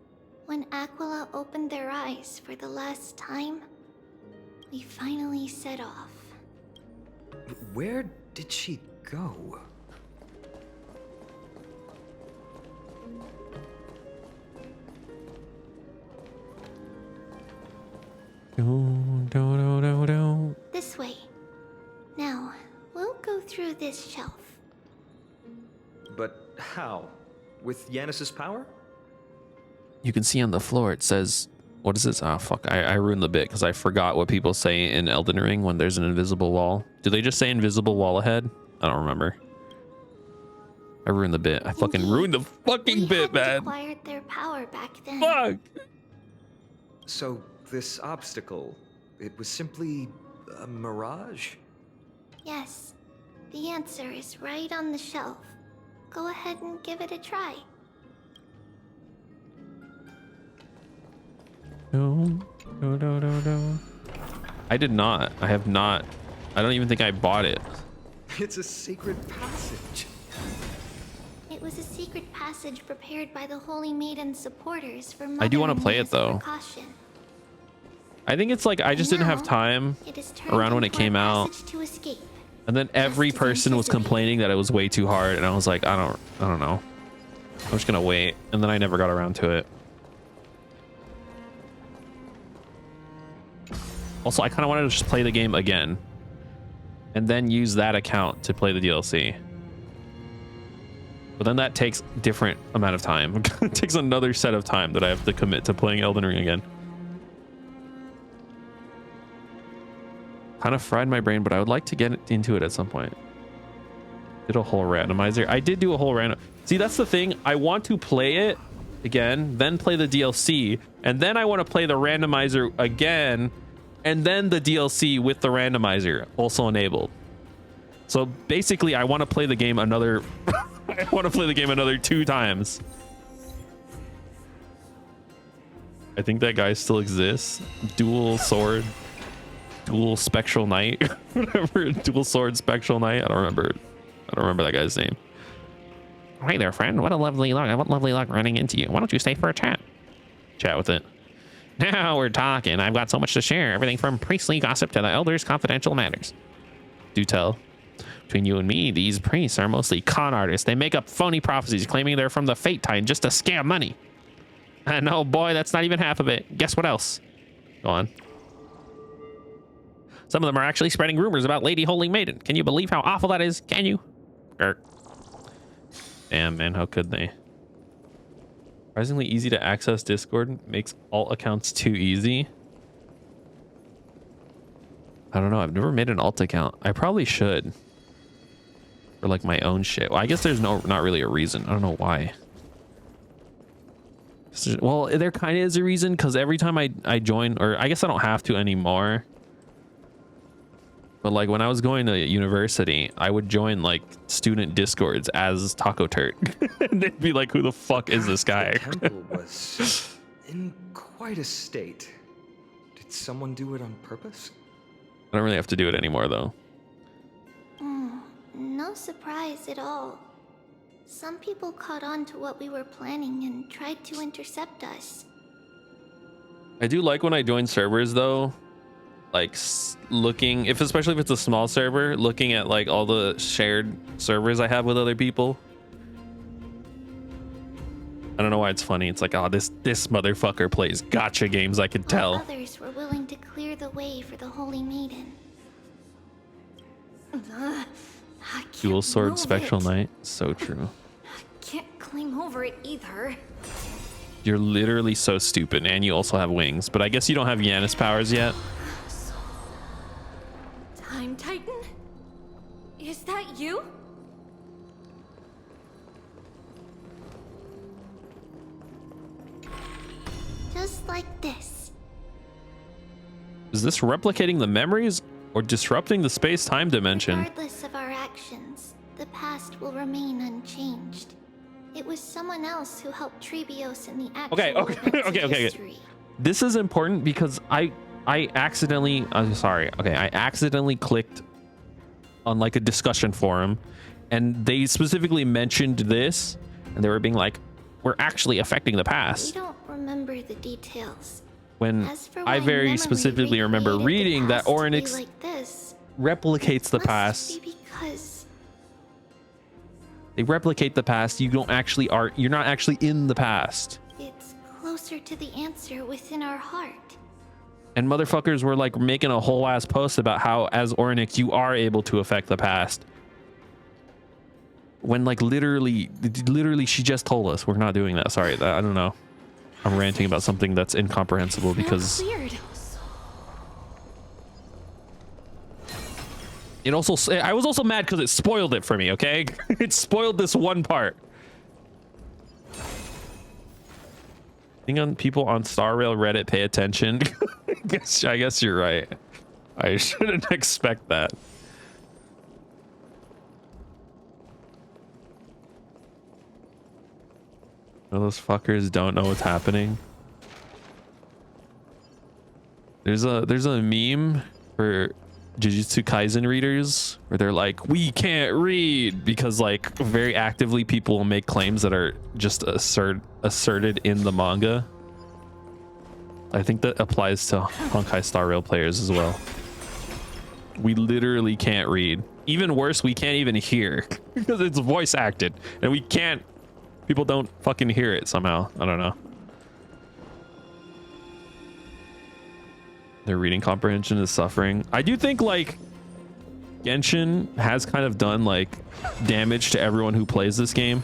when Aquila opened their eyes for the last time, we finally set off. Where did she go? This way. Now, we'll go through this shelf. But how? With Yanis's power? You can see on the floor it says, what is this? Oh fuck, I ruined the bit because I forgot what people say in Elden Ring when there's an invisible wall. Do they just say invisible wall ahead? I don't remember. I ruined the bit. I fucking ruined the fucking bit, man. Acquired their power back then. Fuck! So, this obstacle, it was simply a mirage? Yes, the answer is right on the shelf. Go ahead and give it a try. No. I did not. I have not I don't even think I bought it. It's a secret passage. It was a secret passage prepared by the Holy Maiden's supporters for I do want Mother to play Mia it as a though. precaution. I think it's like I just didn't have Now, time it is turned around when it into a came out. passage to escape. And then every Just as person was anticipated. complaining that it was way too hard, and I was like, I don't know. I'm just gonna wait, and then I never got around to it. Also, I kind of wanted to just play the game again, and then use that account to play the DLC. But then that takes different amount of time. It takes another set of time that I have to commit to playing Elden Ring again. Kind of fried my brain, but I would like to get into it at some point. Did a whole randomizer. I did do a whole random. See, that's the thing. I want to play it again, then play the DLC, and then I want to play the randomizer again, and then the DLC with the randomizer also enabled. So basically, I want to play the game another. I want to play the game another 2 times. I think that guy still exists. Dual sword. Dual Spectral Knight, whatever. Dual Sword Spectral Knight. I don't remember that guy's name. Hey there, friend. What lovely luck running into you. Why don't you stay for a chat? Chat with it. Now we're talking. I've got so much to share. Everything from priestly gossip to the elders' confidential matters. Do tell. Between you and me, these priests are mostly con artists. They make up phony prophecies claiming they're from the Fate Time just to scam money. And oh boy, that's not even half of it. Guess what else? Go on. Some of them are actually spreading rumors about Lady Holy Maiden. Can you believe how awful that is? Can you? Damn, man, how could they? Surprisingly easy to access Discord. Makes alt accounts too easy. I don't know. I've never made an alt account. I probably should. For like my own shit. Well, I guess there's not really a reason. I don't know why. Well, there kind of is a reason, because every time I join, or I guess I don't have to anymore. But like when I was going to university, I would join like student discords as Taco Turt. And they'd be like, who the fuck is this guy? The temple was in quite a state. Did someone do it on purpose? I don't really have to do it anymore though. No surprise at all. Some people caught on to what we were planning and tried to intercept us. I do like when I join servers though, like looking, especially if it's a small server, looking at like all the shared servers I have with other people. I don't know why it's funny. It's like, oh, this motherfucker plays gacha games. I could tell. Others were willing to clear the way for the Holy Maiden. Dual sword Spectral Knight. So true. Can't climb over it either. You're literally so stupid, and you also have wings. But I guess you don't have Yanis powers yet. Time Titan? Is that you? Just like this. Is this replicating the memories or disrupting the space-time dimension? Regardless of our actions, the past will remain unchanged. It was someone else who helped Trebios in the actual events of history. This is important because I accidentally, I accidentally clicked on like a discussion forum, and they specifically mentioned this, and they were being like, we're actually affecting the We past. don't remember the details. When As for I why very memory specifically remember recreated the reading that past to be Orynyx like this, replicates the must past. be because They replicate the past. You're not actually in the past. it's closer to the answer within our heart. And motherfuckers were like making a whole ass post about how as Orynyx you are able to affect the past. When like literally she just told us we're not doing that. Sorry, I don't know. I'm ranting about something that's incomprehensible because Weird. it also, I was also mad because it spoiled it for me, okay? It spoiled this one part. I think people on Star Rail Reddit pay attention. I guess you're right. I shouldn't expect that. Those fuckers don't know what's happening. There's a meme for Jujutsu Kaisen readers where they're like, we can't read, because like very actively people will make claims that are just asserted in the manga. I think that applies to Honkai Star Rail players as well. We literally can't read. Even worse, we can't even hear because it's voice acted and we can't, people don't fucking hear it somehow. I don't know. Their reading comprehension is suffering. I do think like Genshin has kind of done like damage to everyone who plays this game.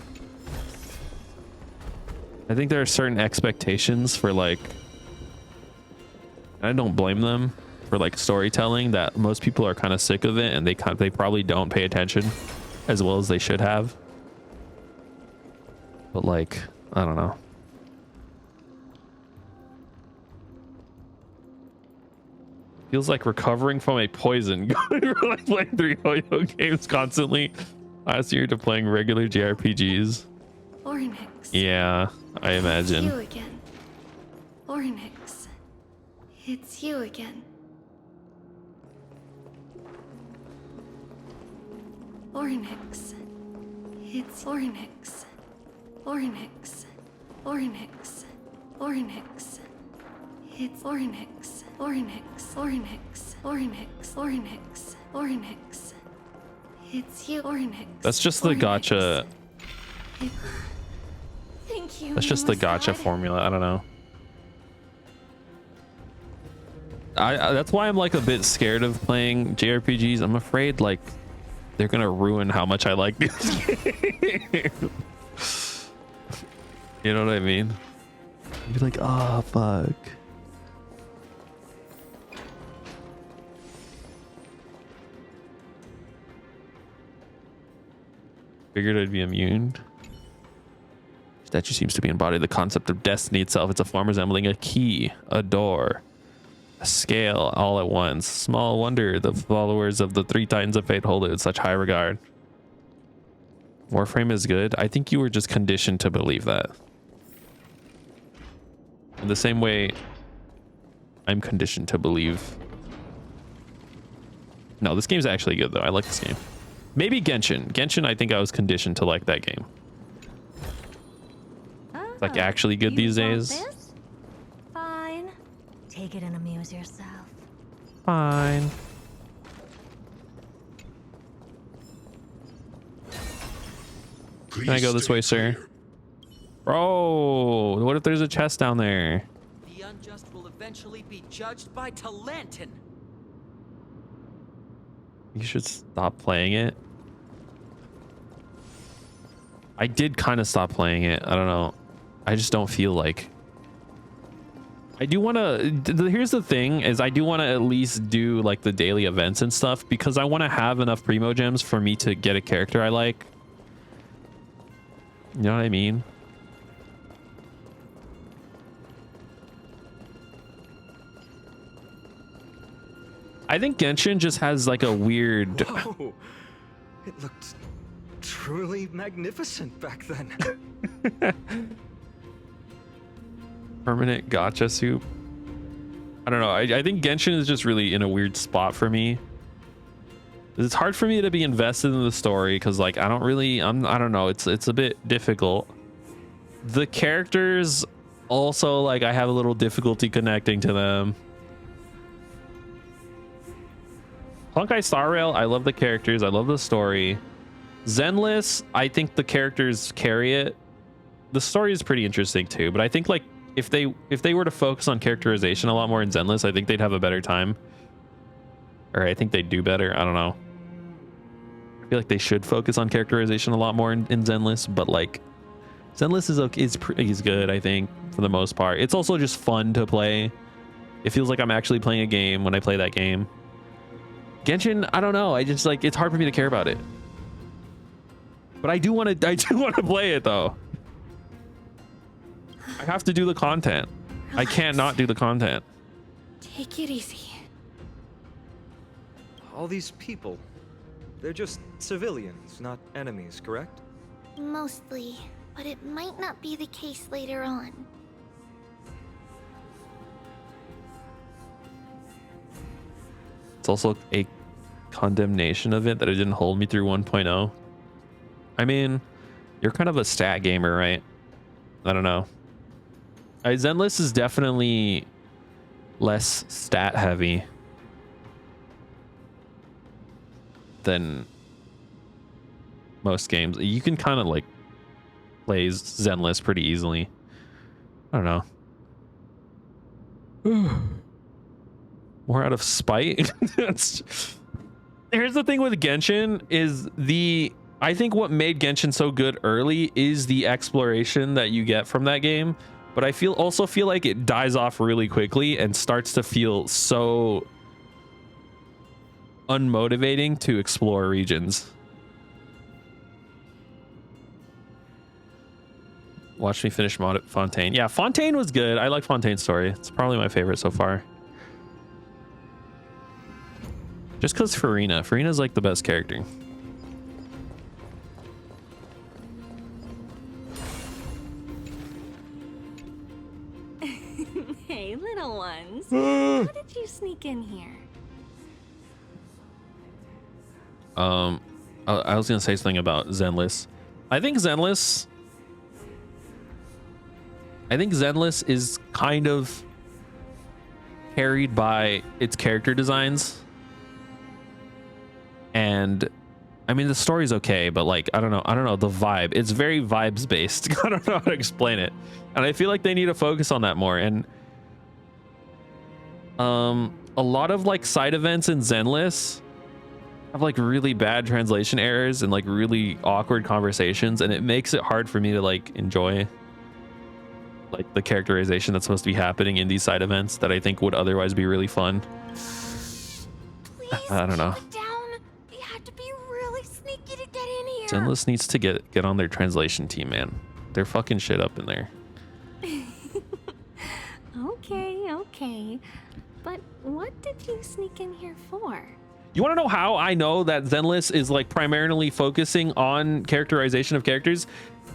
I think there are certain expectations for like, I don't blame them for like storytelling that most people are kind of sick of it, and they probably don't pay attention as well as they should have. But like, I don't know. Feels like recovering from a poison. Going from like playing 3 yo-yo games constantly last year to playing regular JRPGs. Ornix. Yeah, I imagine. It's you again. Ornix. It's you again. Ornix. It's Ornix. Ornix. Ornix. Ornix. It's Ornix. Ornix. Ornix. Ornix. Ornix. Ornix. It's you, Ornix. That's just the gacha. Thank you. That's just the gacha formula. I don't know. I that's why I'm like a bit scared of playing JRPGs. I'm afraid like they're gonna ruin how much I like this game. You know what I mean? You'd be like, oh fuck. Figured I'd be immune. Statue seems to be embodied the concept of destiny itself. It's a form resembling a key, a door, a scale, all at once. Small wonder the followers of the 3 Titans of Fate hold it with such high regard. Warframe is good. I think you were just conditioned to believe that. In the same way, I'm conditioned to believe. No, this game's actually good though. I like this game. Maybe Genshin. Genshin, I think I was conditioned to like that game. It's like actually good these days. This? Fine. Take it and amuse yourself. Fine. Can I go this way, sir? Bro, what if there's a chest down there? The unjust will eventually be judged by Talantin. You should stop playing it. I did kind of stop playing it. I don't know. I just don't feel like. I do want to. Here's the thing: is I do want to at least do like the daily events and stuff because I want to have enough primo gems for me to get a character I like. You know what I mean? I think Genshin just has like a weird. Whoa. It looked truly magnificent back then. Permanent gacha soup. I don't know. I think Genshin is just really in a weird spot for me. It's hard for me to be invested in the story because like I don't know. It's a bit difficult. The characters also like I have a little difficulty connecting to them. Honkai Star Rail, I love the characters. I love the story. Zenless, I think the characters carry it. The story is pretty interesting too, but I think like if they were to focus on characterization a lot more in Zenless, I think they'd have a better time. Or I think they'd do better. I don't know. I feel like they should focus on characterization a lot more in Zenless, but like Zenless is okay, is good, I think, for the most part. It's also just fun to play. It feels like I'm actually playing a game when I play that game. Genshin, I don't know. I just like it's hard for me to care about it. But I do want to play it though. I have to do the content. Relax. I can't not do the content. Take it easy. All these people, they're just civilians, not enemies, correct? Mostly, but it might not be the case later on. It's also a condemnation of it that it didn't hold me through 1.0. I mean, you're kind of a stat gamer, right? I don't know. Zenless is definitely less stat heavy than most games. You can kind of like play Zenless pretty easily. I don't know. More out of spite. Here's the thing with Genshin is I think what made Genshin so good early is the exploration that you get from that game, but I also feel like it dies off really quickly and starts to feel so unmotivating to explore regions. Watch me finish Fontaine. Yeah, Fontaine was good. I like Fontaine's story. It's probably my favorite so far. Just because Farina's like the best character. Hey, little ones. How did you sneak in here? I was gonna say something about Zenless. I think Zenless is kind of carried by its character designs. And I mean, the story's okay, but like, I don't know, the vibe, it's very vibes based. I don't know how to explain it. And I feel like they need to focus on that more. And a lot of like side events in Zenless have like really bad translation errors and like really awkward conversations, and it makes it hard for me to like enjoy like the characterization that's supposed to be happening in these side events that I think would otherwise be really fun. I don't know. Zenless needs to get on their translation team, man. They're fucking shit up in there. Okay. But what did you sneak in here for? You want to know how I know that Zenless is like primarily focusing on characterization of characters?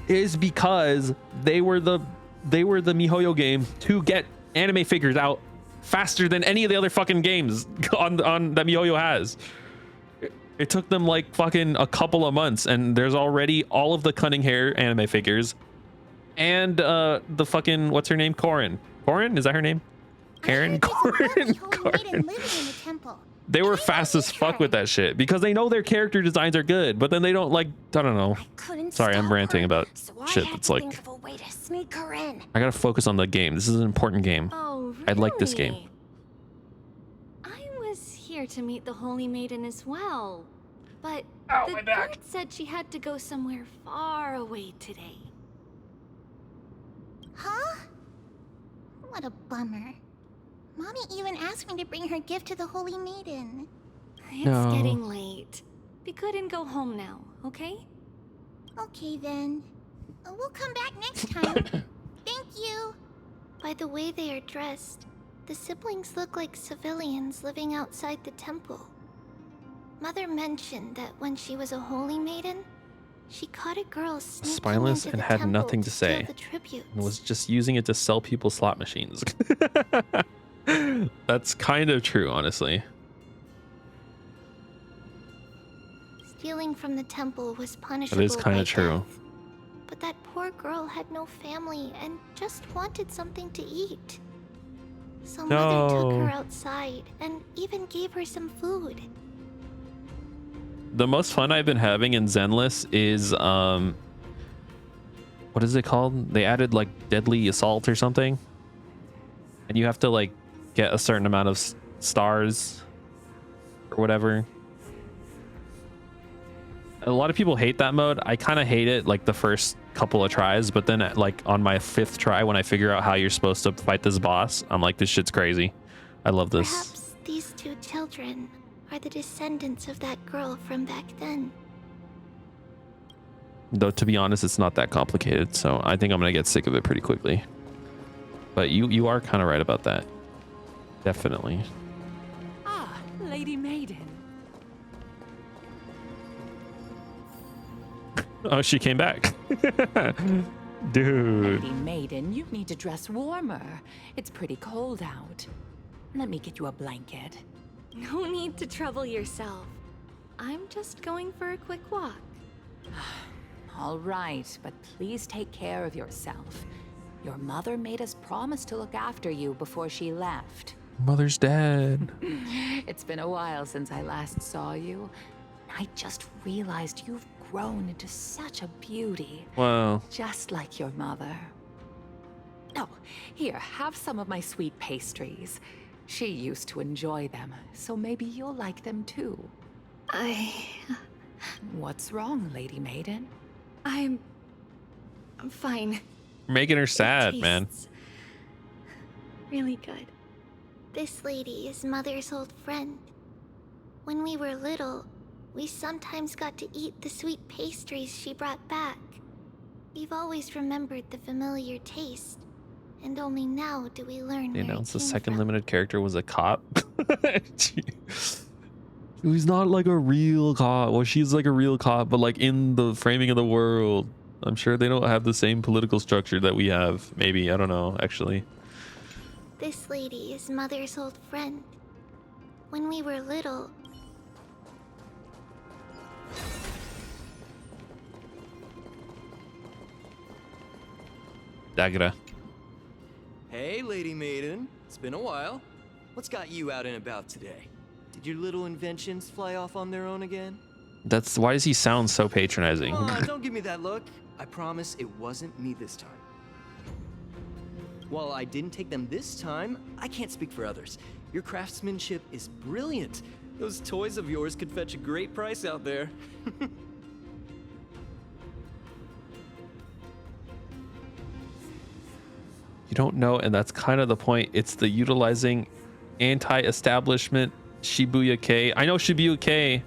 Is because they were the MiHoYo game to get anime figures out faster than any of the other fucking games on that MiHoYo has. It took them like fucking a couple of months, and there's already all of the cunning hair anime figures, and the fucking, what's her name, Corin, is that her name? Corin. They were fast as fuck with that shit because they know their character designs are good, but then they don't like, I don't know. Sorry, I'm ranting about shit that's like, I gotta focus on the game. This is an important game. Oh, really? I like this game. I was here to meet the Holy Maiden as well, but the guard said she had to go somewhere far away today. Huh? What a bummer. Mommy even asked me to bring her gift to the Holy Maiden. It's getting late. Be good and go home now, okay? Okay then. We'll come back next time. Thank you. By the way they are dressed, the siblings look like civilians living outside the temple. Mother mentioned that when she was a holy maiden, she caught a girl sneaking Spineless into and the had temple nothing to steal say the tributes. and was just using it to sell people slot machines. That's kind of true, honestly. Stealing from the temple was punishable. That is kind by of true. death. But that poor girl had no family and just wanted something to eat. So Mother took her outside and even gave her some food. The most fun I've been having in Zenless is what is it called? They added like deadly assault or something, and you have to like get a certain amount of stars or whatever. A lot of people hate that mode. I kind of hate it like the first couple of tries, but then like on my 5th try, when I figure out how you're supposed to fight this boss, I'm like, this shit's crazy. I love this. Perhaps these 2 children are the descendants of that girl from back then. Though, to be honest, it's not that complicated, so I think I'm gonna get sick of it pretty quickly. But you are kind of right about that. Definitely. Ah, Lady Maiden. Oh, she came back. Dude. Lady Maiden, you need to dress warmer. It's pretty cold out. Let me get you a blanket. No need to trouble yourself. I'm just going for a quick walk. All right, but please take care of yourself. Your mother made us promise to look after you before she left. Mother's dead. It's been a while since I last saw you. I just realized you've grown into such a beauty. Wow. Just like your mother. Oh, here, have some of my sweet pastries. She used to enjoy them, so maybe you'll like them too. What's wrong, Lady Maiden? I'm fine. You're making her sad, man. Really good. This lady is Mother's old friend. When we were little, we sometimes got to eat the sweet pastries she brought back. We've always remembered the familiar taste, and only now do we learn They where it announced the came second from. limited character was a cop. He's not like a real cop. Well, she's like a real cop, but like in the framing of the world. I'm sure they don't have the same political structure that we have. Maybe, I don't know, actually. This lady is Mother's old friend. When we were little... Dagra. Hey, Lady Maiden. It's been a while. What's got you out and about today? Did your little inventions fly off on their own again? That's why does he sound so patronizing? Come on, don't give me that look. I promise it wasn't me this time. While I didn't take them this time, I can't speak for others. Your craftsmanship is brilliant. Those toys of yours could fetch a great price out there. You don't know, and that's kind of the point. It's the utilizing anti-establishment Shibuya K. I know Shibuya K.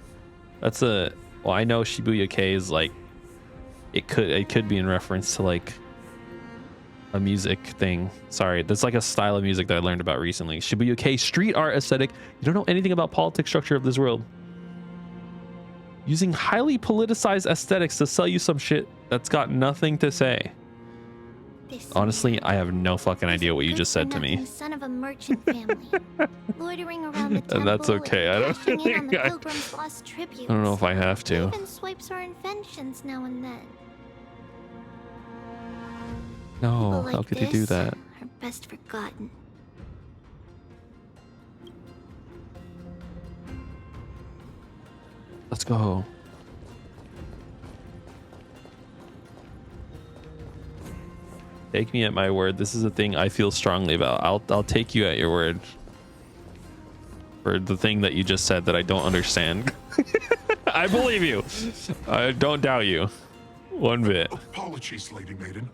That's a well, I know Shibuya K is like it could be in reference to like a music thing. Sorry, that's like a style of music that I learned about recently. Shibuya K, street art aesthetic. You don't know anything about politics structure of this world. Using highly politicized aesthetics to sell you some shit that's got nothing to say. Honestly, I have no fucking idea what you just said to me. Son of a merchant family, loitering around the temple And that's okay. I don't cashing in on the think I pilgrim's lost tributes. don't know if I have to. Even swipes our inventions now and then. No, People how like could you do this that? Are best forgotten. Let's go. Take me at my word. This is a thing I feel strongly about. I'll take you at your word for the thing that you just said that I don't understand. I believe you. I don't doubt you one bit. Apologies, Lady Maiden,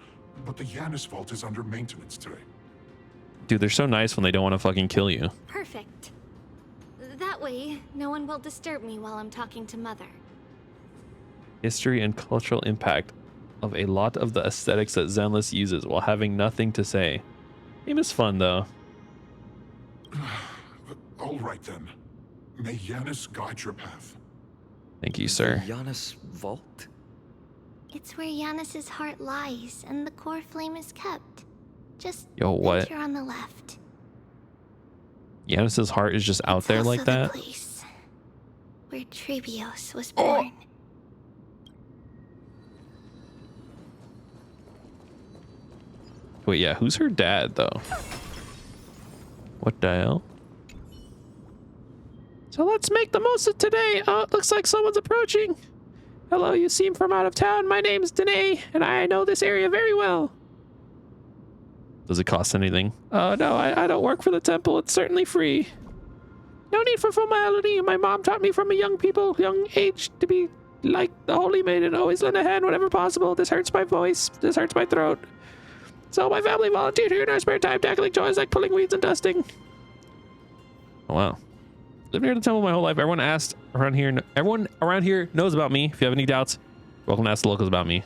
but the Yanis vault is under maintenance today. Dude, they're so nice when they don't want to fucking kill you. Perfect. That way, no one will disturb me while I'm talking to Mother. History and cultural impact of a lot of the aesthetics that Zenless uses while having nothing to say. Game is fun though. All right then. May Yanis guide your path. Thank you, sir. Yanis vault? It's where Yanis's heart lies and the core flame is kept. Just Yo, what? venture on the left. Yanis's heart is just out there like Also the that. place where Trebios was born. Wait, yeah, who's her dad though? What the hell? So let's make the most of today. It looks like someone's approaching. Hello, you seem from out of town. My name's Danae, and I know this area very well. Does it cost anything? No, I don't work for the temple. It's certainly free. No need for formality. My mom taught me from a young age to be like the Holy Maiden. Always lend a hand whenever possible. This hurts my voice. This hurts my throat. So my family volunteered here in our spare time, tackling chores like pulling weeds and dusting. Oh, wow. Lived near the temple my whole life. Everyone around here knows about me. If you have any doubts, welcome to ask the locals about me.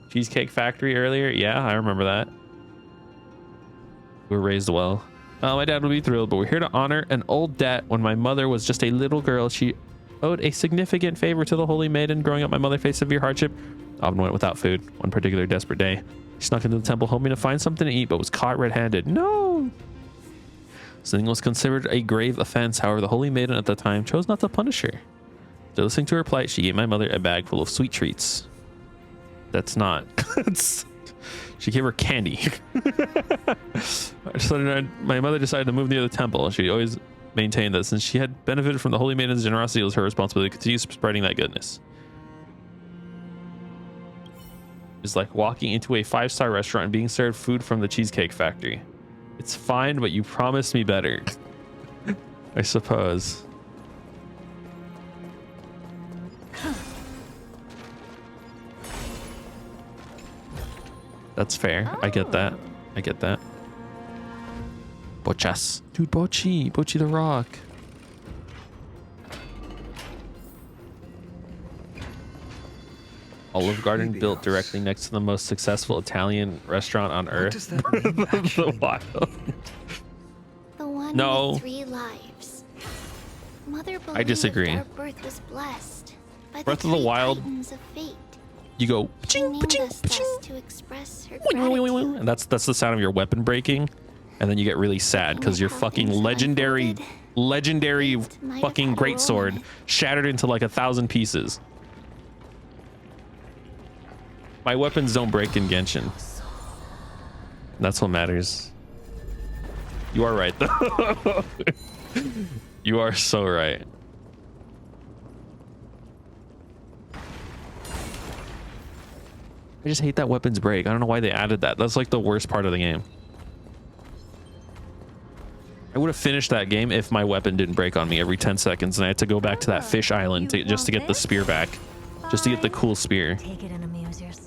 Cheesecake Factory earlier. Yeah, I remember that. We were raised well. My dad would be thrilled, but we're here to honor an old debt. When my mother was just a little girl, she owed a significant favor to the Holy Maiden. Growing up, my mother faced severe hardship. Often went without food. One particular desperate day, she snuck into the temple hoping to find something to eat, but was caught red-handed. No! Something was considered a grave offense. However, the Holy Maiden at the time chose not to punish her. So listening to her plight, she gave my mother a bag full of sweet treats. That's not. She gave her candy. My mother decided to move near the temple. She always maintained that since she had benefited from the Holy Maiden's generosity, it was her responsibility to continue spreading that goodness. It's like walking into a 5-star restaurant and being served food from the Cheesecake Factory. It's fine, but you promised me better. I suppose. That's fair. I get that. I get that. Bochas. Dude, Bochi. Bochi the Rock. Olive Garden built directly next to the most successful Italian restaurant on Earth. Does that mean, The wild. The one No. with 3 lives. Mother I disagree. believed our birth was blessed by Breath the of the 3 Wild. titans of fate. You go, She named us thus to express her gratitude. and that's the sound of your weapon breaking, and then you get really sad because your fucking legendary fucking greatsword shattered into like 1,000 pieces. My weapons don't break in Genshin. That's what matters. You are right though. You are so right. I just hate that weapons break. I don't know why they added that. That's like the worst part of the game. I would have finished that game if my weapon didn't break on me every 10 seconds and I had to go back to that fish island just to get the spear back. Just to get the cool spear. Take it and amuse yourself.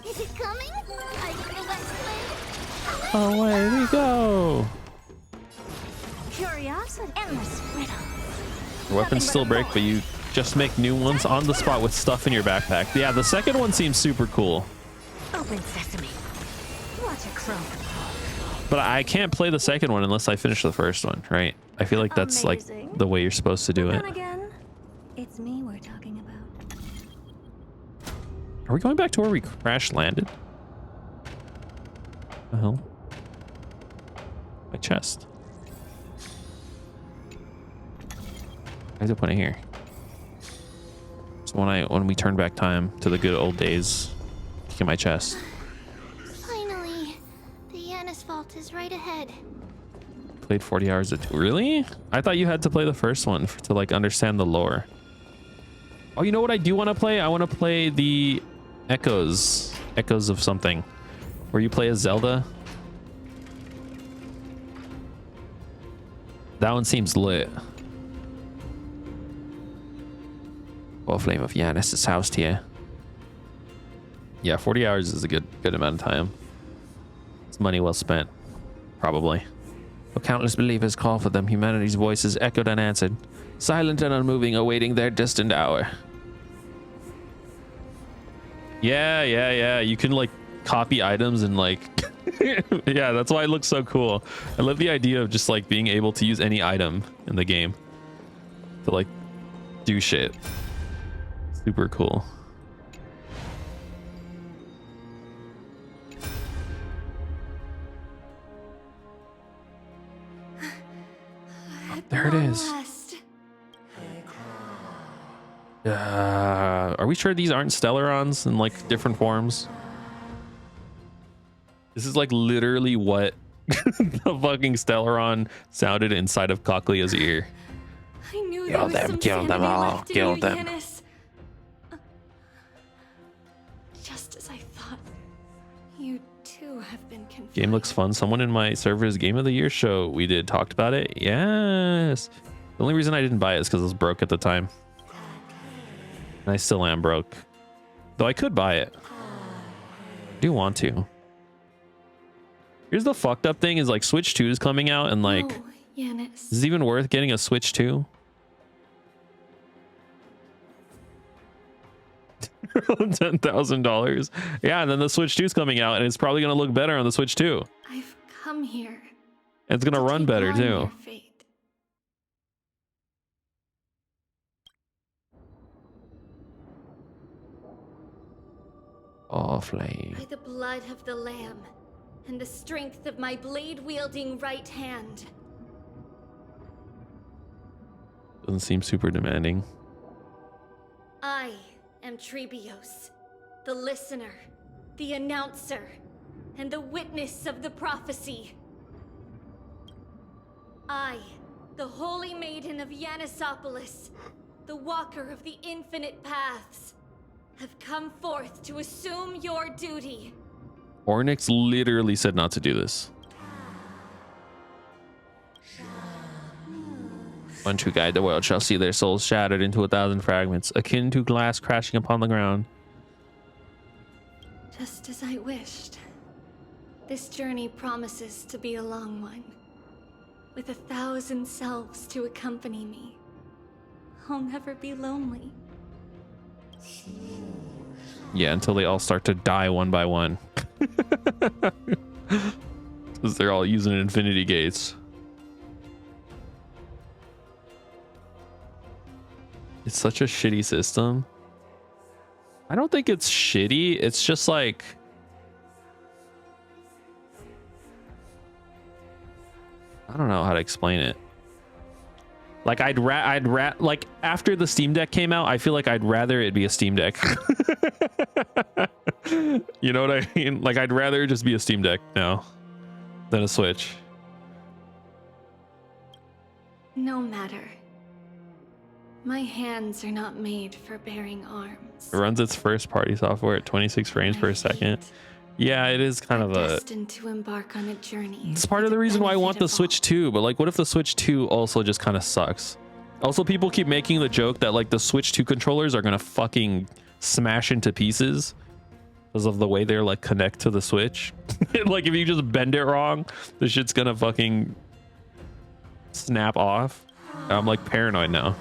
Is it coming? Are you the West Oh, where we go? Curiosity, endless riddle. Your weapons still break, but you just make new ones on the spot with stuff in your backpack. Yeah, the second one seems super cool. Open sesame. Watch it croak. But I can't play the second one unless I finish the first one, right? I feel like that's like the way you're supposed to do it. Then again, it's me we're talking about. Are we going back to where we crash landed? The hell? My chest. Why is it put it here? So when we turn back time to the good old days, kick in my chest. Finally, the Yanis vault is right ahead. Played 40 hours of really? I thought you had to play the first one to like understand the lore. Oh, you know what I do want to play? I want to play the Echoes of something, where you play as Zelda. That one seems lit. Well, Flame of Yanis is housed here. Yeah, 40 hours is a good amount of time. It's money well spent, probably. But countless believers call for them. Humanity's voices echoed and answered, silent and unmoving, awaiting their destined hour. Yeah. You can like copy items and like, yeah, that's why it looks so cool. I love the idea of just like being able to use any item in the game to like do shit. Super cool. There it is. Are we sure these aren't Stellarons in like different forms? This is like literally what the fucking Stellaron sounded inside of Cochlea's ear. I knew there Kill was them, some kill them sanity all, left in kill you, them. Yanis. Just as I thought, you too have been confused. Game looks fun. Someone in my server's Game of the Year show we did talked about it. Yes. The only reason I didn't buy it is because I was broke at the time. And I still am broke. Though I could buy it. I do want to. Here's the fucked up thing is like Switch 2 is coming out and like, Yanis. is it even worth getting a Switch 2? $10,000. Yeah, and then the Switch 2 is coming out and it's probably going to look better on the Switch 2. I've come here. And it's going to run better on too. your fate. Oh, flame. By the blood of the Lamb and the strength of my blade-wielding right hand. Doesn't seem super demanding. I am Trebios, the listener, the announcer, and the witness of the prophecy. I, the Holy Maiden of Yanisopolis, the Walker of the Infinite Paths, have come forth to assume your duty. Ornyx literally said not to do this. One who guide the world shall see their souls shattered into 1,000 fragments, akin to glass crashing upon the ground. Just as I wished. This journey promises to be a long one, with 1,000 selves to accompany me. I'll never be lonely. Yeah, until they all start to die one by one. Because they're all using infinity gates. It's such a shitty system. I don't think it's shitty. It's just like... I don't know how to explain it. Like like after the Steam Deck came out, I feel like I'd rather it be a Steam Deck. You know what I mean? Like I'd rather it just be a Steam Deck now than a Switch. No matter. My hands are not made for bearing arms. It runs its first party software at 26 frames per second. Yeah, it is kind of a... Destined to embark on a journey. It's part of the reason why I want the Switch 2, but like what if the Switch 2 also just kind of sucks? Also, people keep making the joke that like the Switch 2 controllers are gonna fucking smash into pieces because of the way they're like connect to the Switch. Like if you just bend it wrong, the shit's gonna fucking snap off. I'm like paranoid now.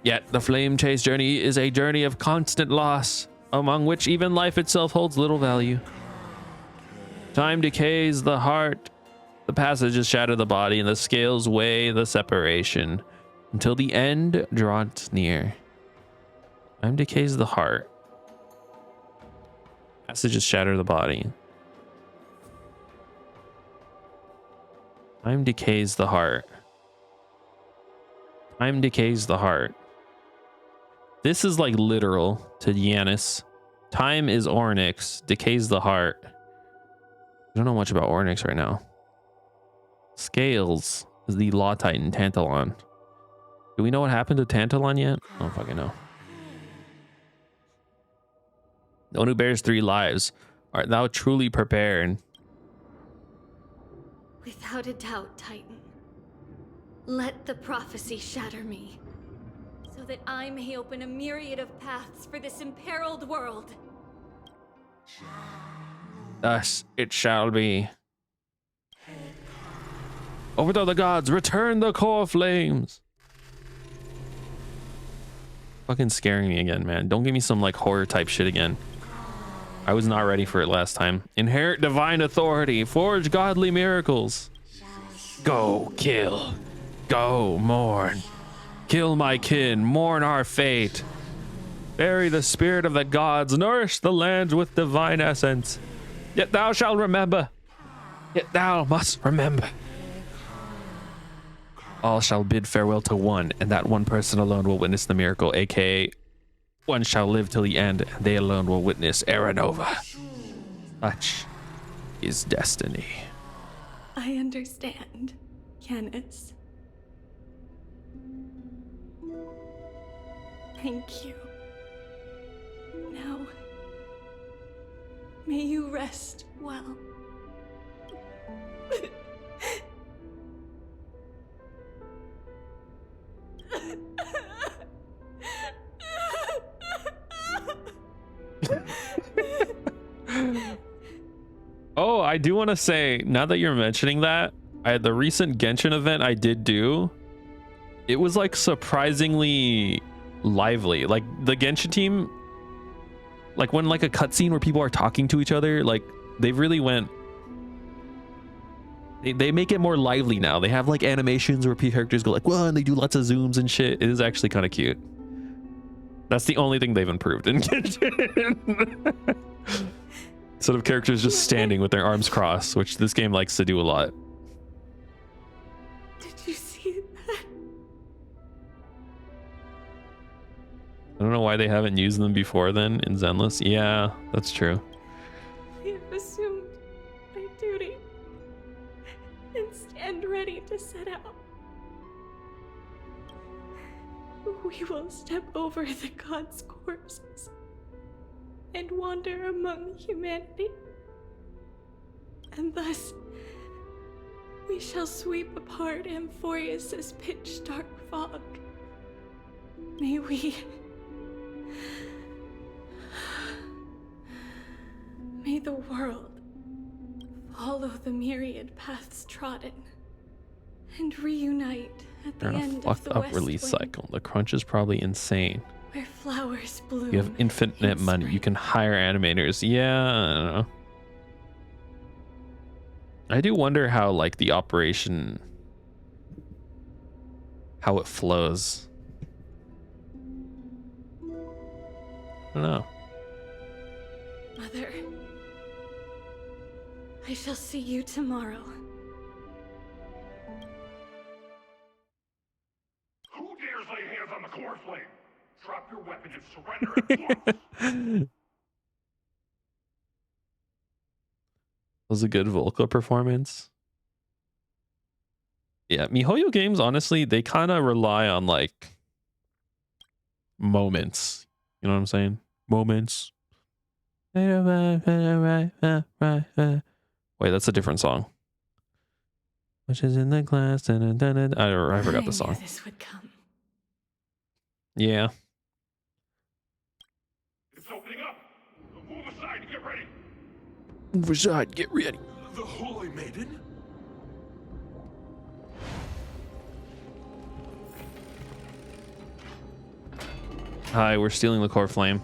Yet the flame chase journey is a journey of constant loss, among which even life itself holds little value. Time decays the heart, the passages shatter the body, and the scales weigh the separation until the end draws near. Time decays the heart. Passages shatter the body. Time decays the heart. Time decays the heart. This is like literal to Yanis. Time is Ornyx, decays the heart. I don't know much about Ornyx right now. Scales is the Law Titan Tantalon. Do we know what happened to Tantalon yet? I don't fucking know. The one who bears 3 lives. Art thou truly prepared? Without a doubt, Titan. Let the prophecy shatter me, so that I may open a myriad of paths for this imperiled world. Thus it shall be. Overthrow the gods, return the core flames. Fucking scaring me again, man. Don't give me some like horror type shit again. I was not ready for it last time. Inherit divine authority, forge godly miracles. Go kill. Go mourn. Kill my kin, mourn our fate. Bury the spirit of the gods, nourish the lands with divine essence. Yet thou shalt remember. Yet thou must remember. All shall bid farewell to one, and that one person alone will witness the miracle, aka one shall live till the end, and they alone will witness Aranova. Such is destiny. I understand, Yanis. Thank you. Now, may you rest well. Oh, I do want to say, now that you're mentioning that, the recent Genshin event I did do, it was like surprisingly lively. Like the Genshin team, like when like a cutscene where people are talking to each other, like they really went, they make it more lively now. They have like animations where characters go like, well, and they do lots of zooms and shit. It is actually kind of cute. That's the only thing they've improved in Genshin. Instead of characters just standing with their arms crossed, which this game likes to do a lot. Did you see that? I don't know why they haven't used them before then in Zenless. Yeah, that's true. I have assumed my duty and stand ready to set out. We will step over the gods' corpses and wander among humanity. And thus, we shall sweep apart Amphorius's pitch-dark fog. May we... May the world follow the myriad paths trodden and reunite at the They're in a end of fucked the up west release wind, cycle. The crunch is probably insane. where flowers bloom. You have infinite money. You can hire animators. Yeah, I don't know. I do wonder how like the operation, how it flows. I don't know. Mother, I shall see you tomorrow. Who dares lay hands on the core flame? Drop your weapon and surrender at once. Was a good Volca performance. Yeah, MiHoYo games, honestly, they kind of rely on like moments. You know what I'm saying? Moments. Wait, that's a different song. Which is in the glass. I forgot the song. This would come. Yeah. It's opening up. Move aside and get ready. Move aside, get ready. The Holy Maiden? Hi, we're stealing the core flame.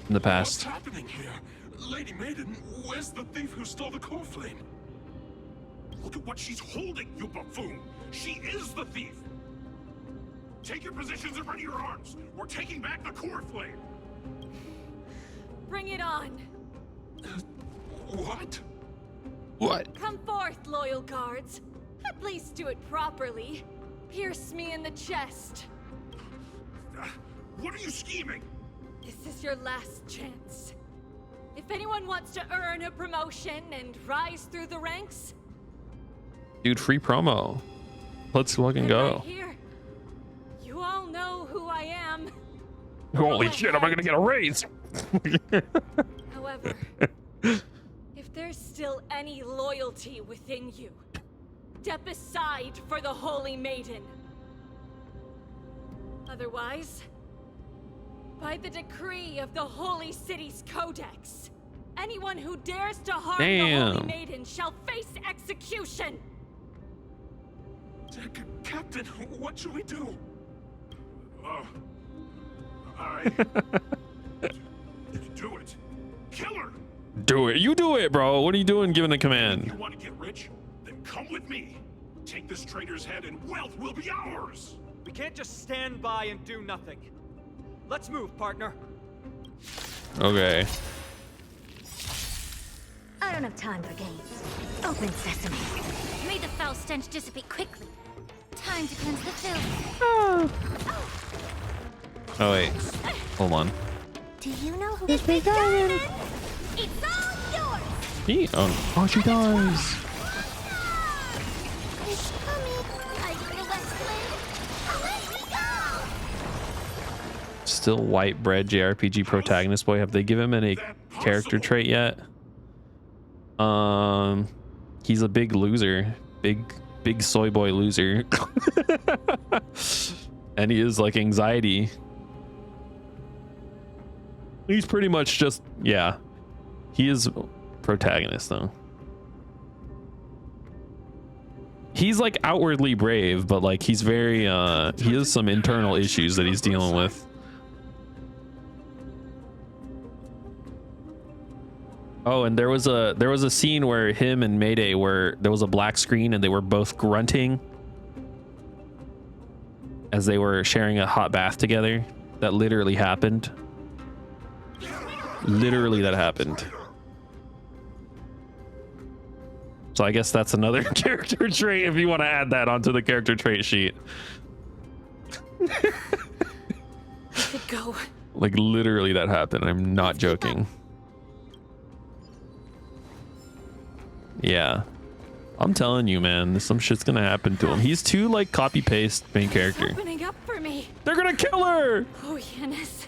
In the What's past. happening here? Lady Maiden, where's the thief who stole the core flame? Look at what she's holding, you buffoon! She is the thief! Take your positions and ready your arms! We're taking back the core flame! Bring it on. What? What? Come forth, loyal guards. At least do it properly. Pierce me in the chest. What are you scheming? This is your last chance. If anyone wants to earn a promotion and rise through the ranks, Dude, free promo. Let's fucking then go. right here, you all know who I am. Holy shit, am I gonna get a raise? However, if there's still any loyalty within you, step aside for the Holy Maiden. Otherwise, by the decree of the Holy City's Codex, anyone who dares to harm the Holy Damn. Maiden shall face execution! Captain, what should we do? Do it. Kill her! Do it. You do it, bro. What are you doing giving a command? You want to get rich? Then come with me. Take this traitor's head and wealth will be ours! We can't just stand by and do nothing. Let's move, partner. Okay. I don't have time for games. Open sesame. May the foul stench dissipate quickly. Time to cleanse the filth. Oh wait. Hold on. Do you know who this big diamond? It's all yours. Oh, she dies. It's coming. Are you the West Wind? Away we go! Still white bread JRPG protagonist boy. Have they given him any character trait yet? He's a big loser. Big soy boy loser. And he is like anxiety. He's pretty much just, yeah. He is protagonist though. He's like outwardly brave, but like he's very he has some internal issues that he's dealing with. Oh, and there was a scene where him and Mayday there was a black screen and they were both grunting. as they were sharing a hot bath together. That literally happened. Literally that happened. So I guess that's another character trait if you want to add that onto the character trait sheet. I could go. Like literally that happened. I'm not joking. Yeah. I'm telling you, man, some shit's gonna happen to him. He's too like copy paste main character. Opening up for me. They're gonna kill her. Oh, Yanis,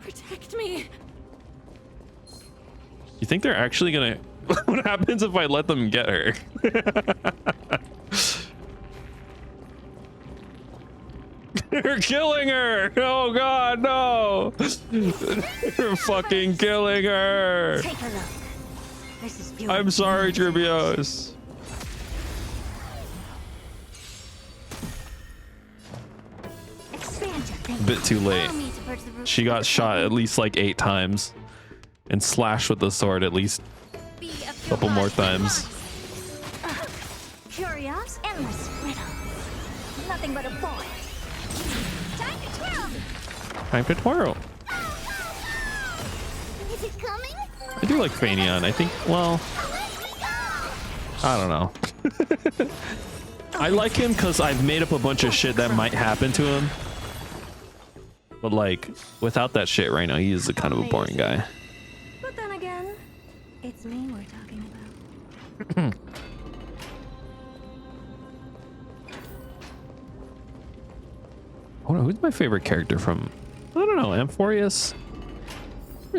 protect me. You think they're actually gonna? What happens if I let them get her? They're killing her. Oh God, no! They're fucking killing her. Take a look. This is beautiful. I'm sorry, Tribios. A bit too late. She got shot at least like 8 times and slashed with the sword at least a couple more times. Curious, endless riddle. Nothing but a boy. Time to twirl. Time to twirl. Is it coming? I do like Fanion. I think, well, I don't know. I like him because I've made up a bunch of shit that might happen to him. But like, without that shit right now, he is a kind of a boring guy. But then again, it's me we're talking about. Oh no, who's my favorite character from? I don't know, Amphorius.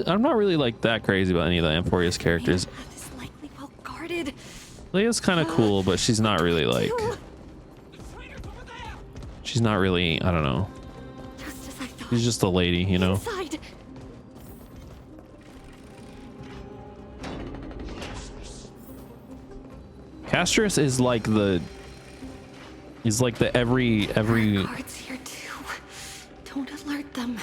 I'm not really like that crazy about any of the Amphorius characters. Well guarded. Leia's kind of cool, but she's not really like. She's not really. I don't know. She's just a lady, you know. Inside. Castrus is like the. He's like the every. Guards here too. Don't alert them.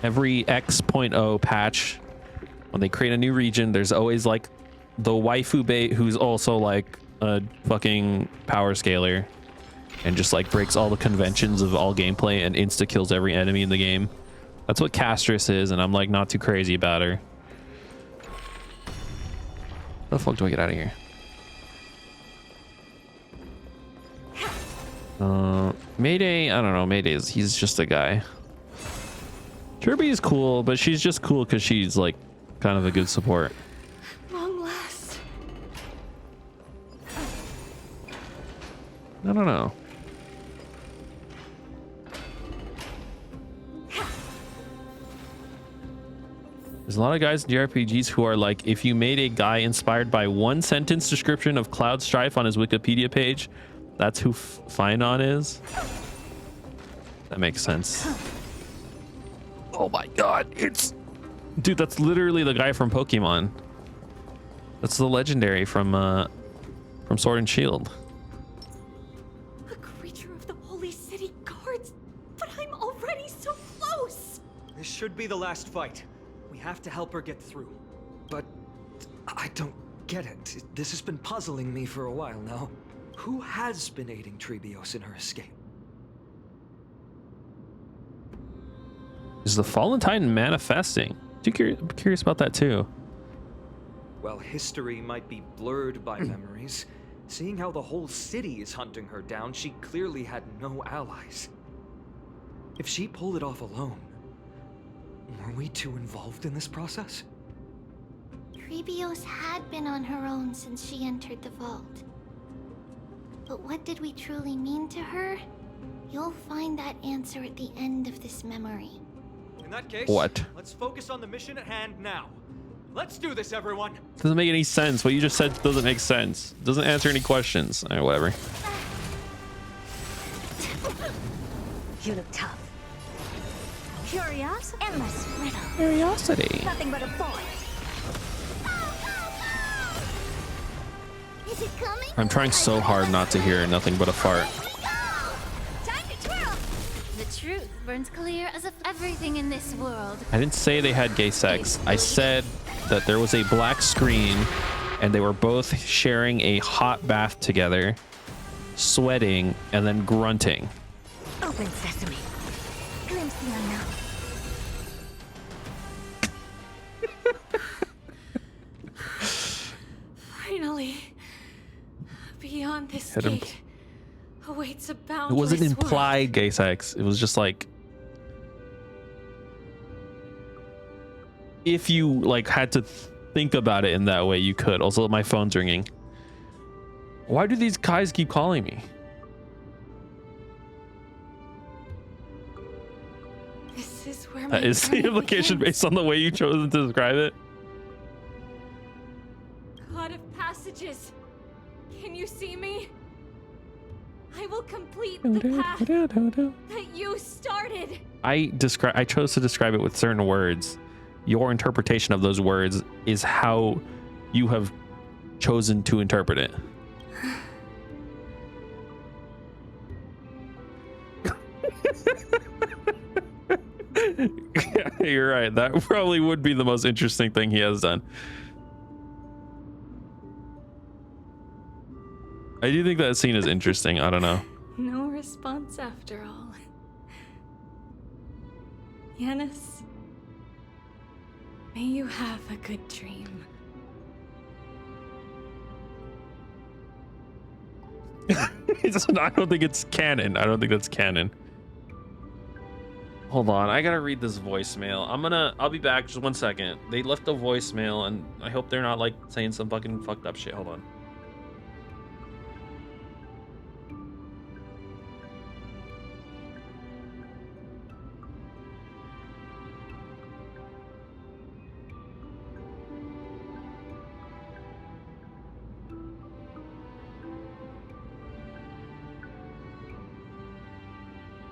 Every X.0 patch, when they create a new region, there's always like the waifu bait who's also like a fucking power scaler and just like breaks all the conventions of all gameplay and insta kills every enemy in the game. That's what Castrus is, and I'm like not too crazy about her. How the fuck do I get out of here? Mayday, I don't know. He's just a guy. Kirby is cool, but she's just cool because she's like kind of a good support. Long last. I don't know. There's a lot of guys in JRPGs who are like, if you made a guy inspired by one sentence description of Cloud Strife on his Wikipedia page, that's who Finon is. That makes sense. Oh my god, dude, that's literally the guy from Pokemon. That's the legendary from Sword and Shield. A creature of the holy city guards, but I'm already so close. This should be the last fight. We have to help her get through. But I don't get it. This has been puzzling me for a while now. Who has been aiding Tribios in her escape? Is the Fallen Titan manifesting? I'm curious about that too. Well, history might be blurred by memories. Seeing how the whole city is hunting her down, she clearly had no allies. If she pulled it off alone, were we too involved in this process? Tribios had been on her own since she entered the vault. But what did we truly mean to her? You'll find that answer at the end of this memory. In that case, what? Let's focus on the mission at hand now. Let's do this, everyone. Doesn't make any sense. What you just said doesn't make sense. Doesn't answer any questions. All right, whatever. You look tough. Curious, endless riddle. Curiosity. Nothing but a boy. Is it coming? I'm trying so hard not to hear nothing but a fart. Time to twirl. The truth burns clear as if everything in this world. I didn't say they had gay sex. I said that there was a black screen and they were both sharing a hot bath together. sweating, and then grunting. Open sesame. Glimpse the unknown. Finally, beyond this Had gate awaits a It boundless wasn't world. implied gay sex. It was just like, if you like had to think about it in that way, you could. Also, my phone's ringing. Why do these guys keep calling me? This is where That my is the journey implication begins. based on the way you chose to describe it. God of passages, can you see me? I will complete the path that you started. I chose to describe it with certain words. Your interpretation of those words is how you have chosen to interpret it. Yeah, you're right. That probably would be the most interesting thing he has done. I do think that scene is interesting. I don't know. No response after all. Yanis, may you have a good dream. I don't think it's canon. I don't think that's canon. Hold on, I gotta read this voicemail. I'll be back just 1 second. They left a voicemail and I hope they're not like saying some fucking fucked up shit. Hold on.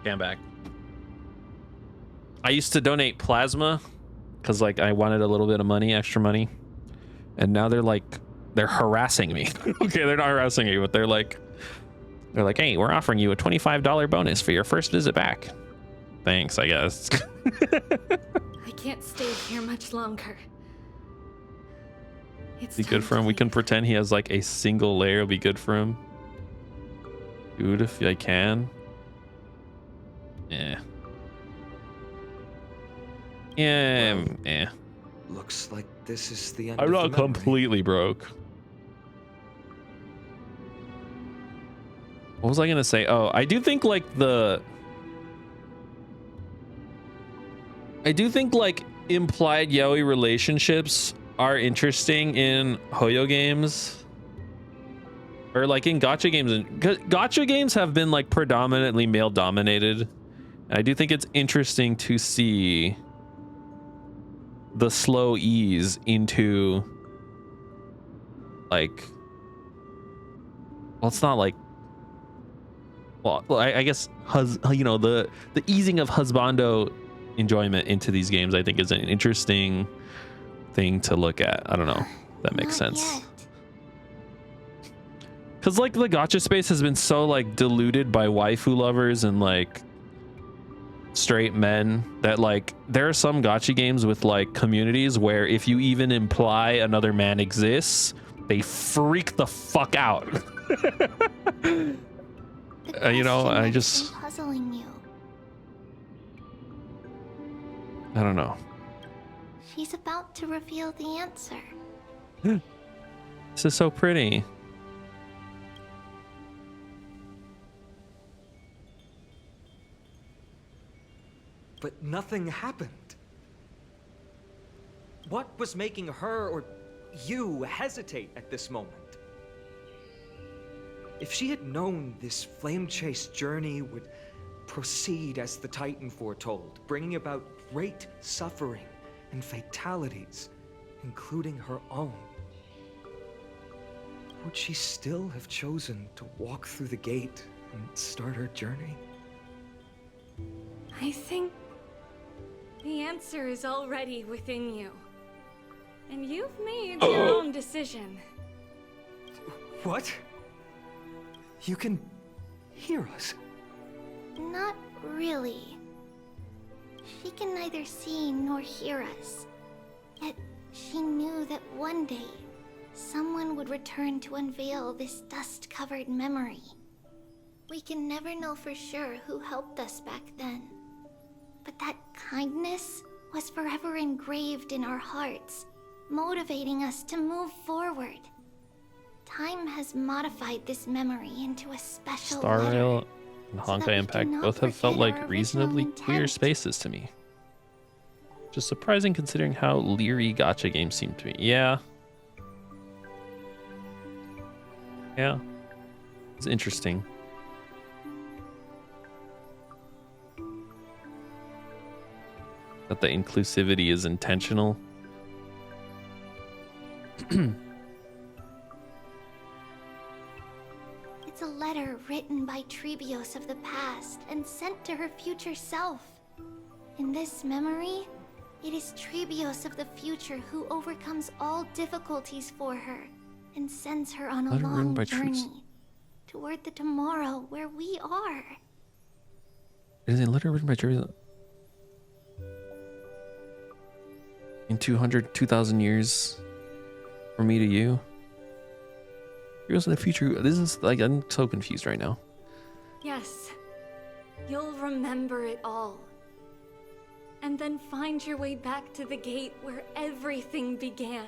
Okay, I'm back. I used to donate plasma because like I wanted a little bit of money, extra money, and now they're harassing me. Okay, they're not harassing me, but they're like, hey, we're offering you a $25 bonus for your first visit back. Thanks, I guess. I can't stay here much longer. It's Be good for him. We can pretend he has like a single layer. It'll be good for him. Dude, if I can. Yeah. Yeah. Yeah. Looks like this is the end I'm of the not memory. completely broke. What was I gonna say? Oh, I do think like implied yaoi relationships are interesting in Hoyo games. Or like in gacha games. Gacha games have been like predominantly male dominated. I do think it's interesting to see the slow ease into like, well, it's not like, well, I guess the easing of husbando enjoyment into these games I think is an interesting thing to look at. I don't know if that makes sense. Because like the gacha space has been so like diluted by waifu lovers and like straight men that like there are some gacha games with like communities where if you even imply another man exists, they freak the fuck out. You know, I just puzzling you. I don't know. She's about to reveal the answer. This is so pretty. But nothing happened. What was making her or you hesitate at this moment? If she had known this flame chase journey would proceed as the Titan foretold, bringing about great suffering and fatalities, including her own, would she still have chosen to walk through the gate and start her journey? I think the answer is already within you. And you've made your own decision. What? You can hear us? Not really. She can neither see nor hear us. Yet she knew that one day, someone would return to unveil this dust-covered memory. We can never know for sure who helped us back then. But that kindness was forever engraved in our hearts, motivating us to move forward. Time has modified this memory into a special Star letter, Rail and so that Honkai we Impact cannot both have felt forget our like original reasonably clear intent. spaces to me. Just surprising considering how leery gacha games seem to me. Yeah. Yeah. It's interesting. That the inclusivity is intentional. It's a letter written by Trebios of the past and sent to her future self. In this memory, it is Trebios of the future who overcomes all difficulties for her and sends her on a Letter written long by Trees. journey toward the tomorrow where we are. It is a letter written by Jerry. In 2,000 years, from me to you. Here's the future. This is like, I'm so confused right now. Yes, you'll remember it all. And then find your way back to the gate where everything began.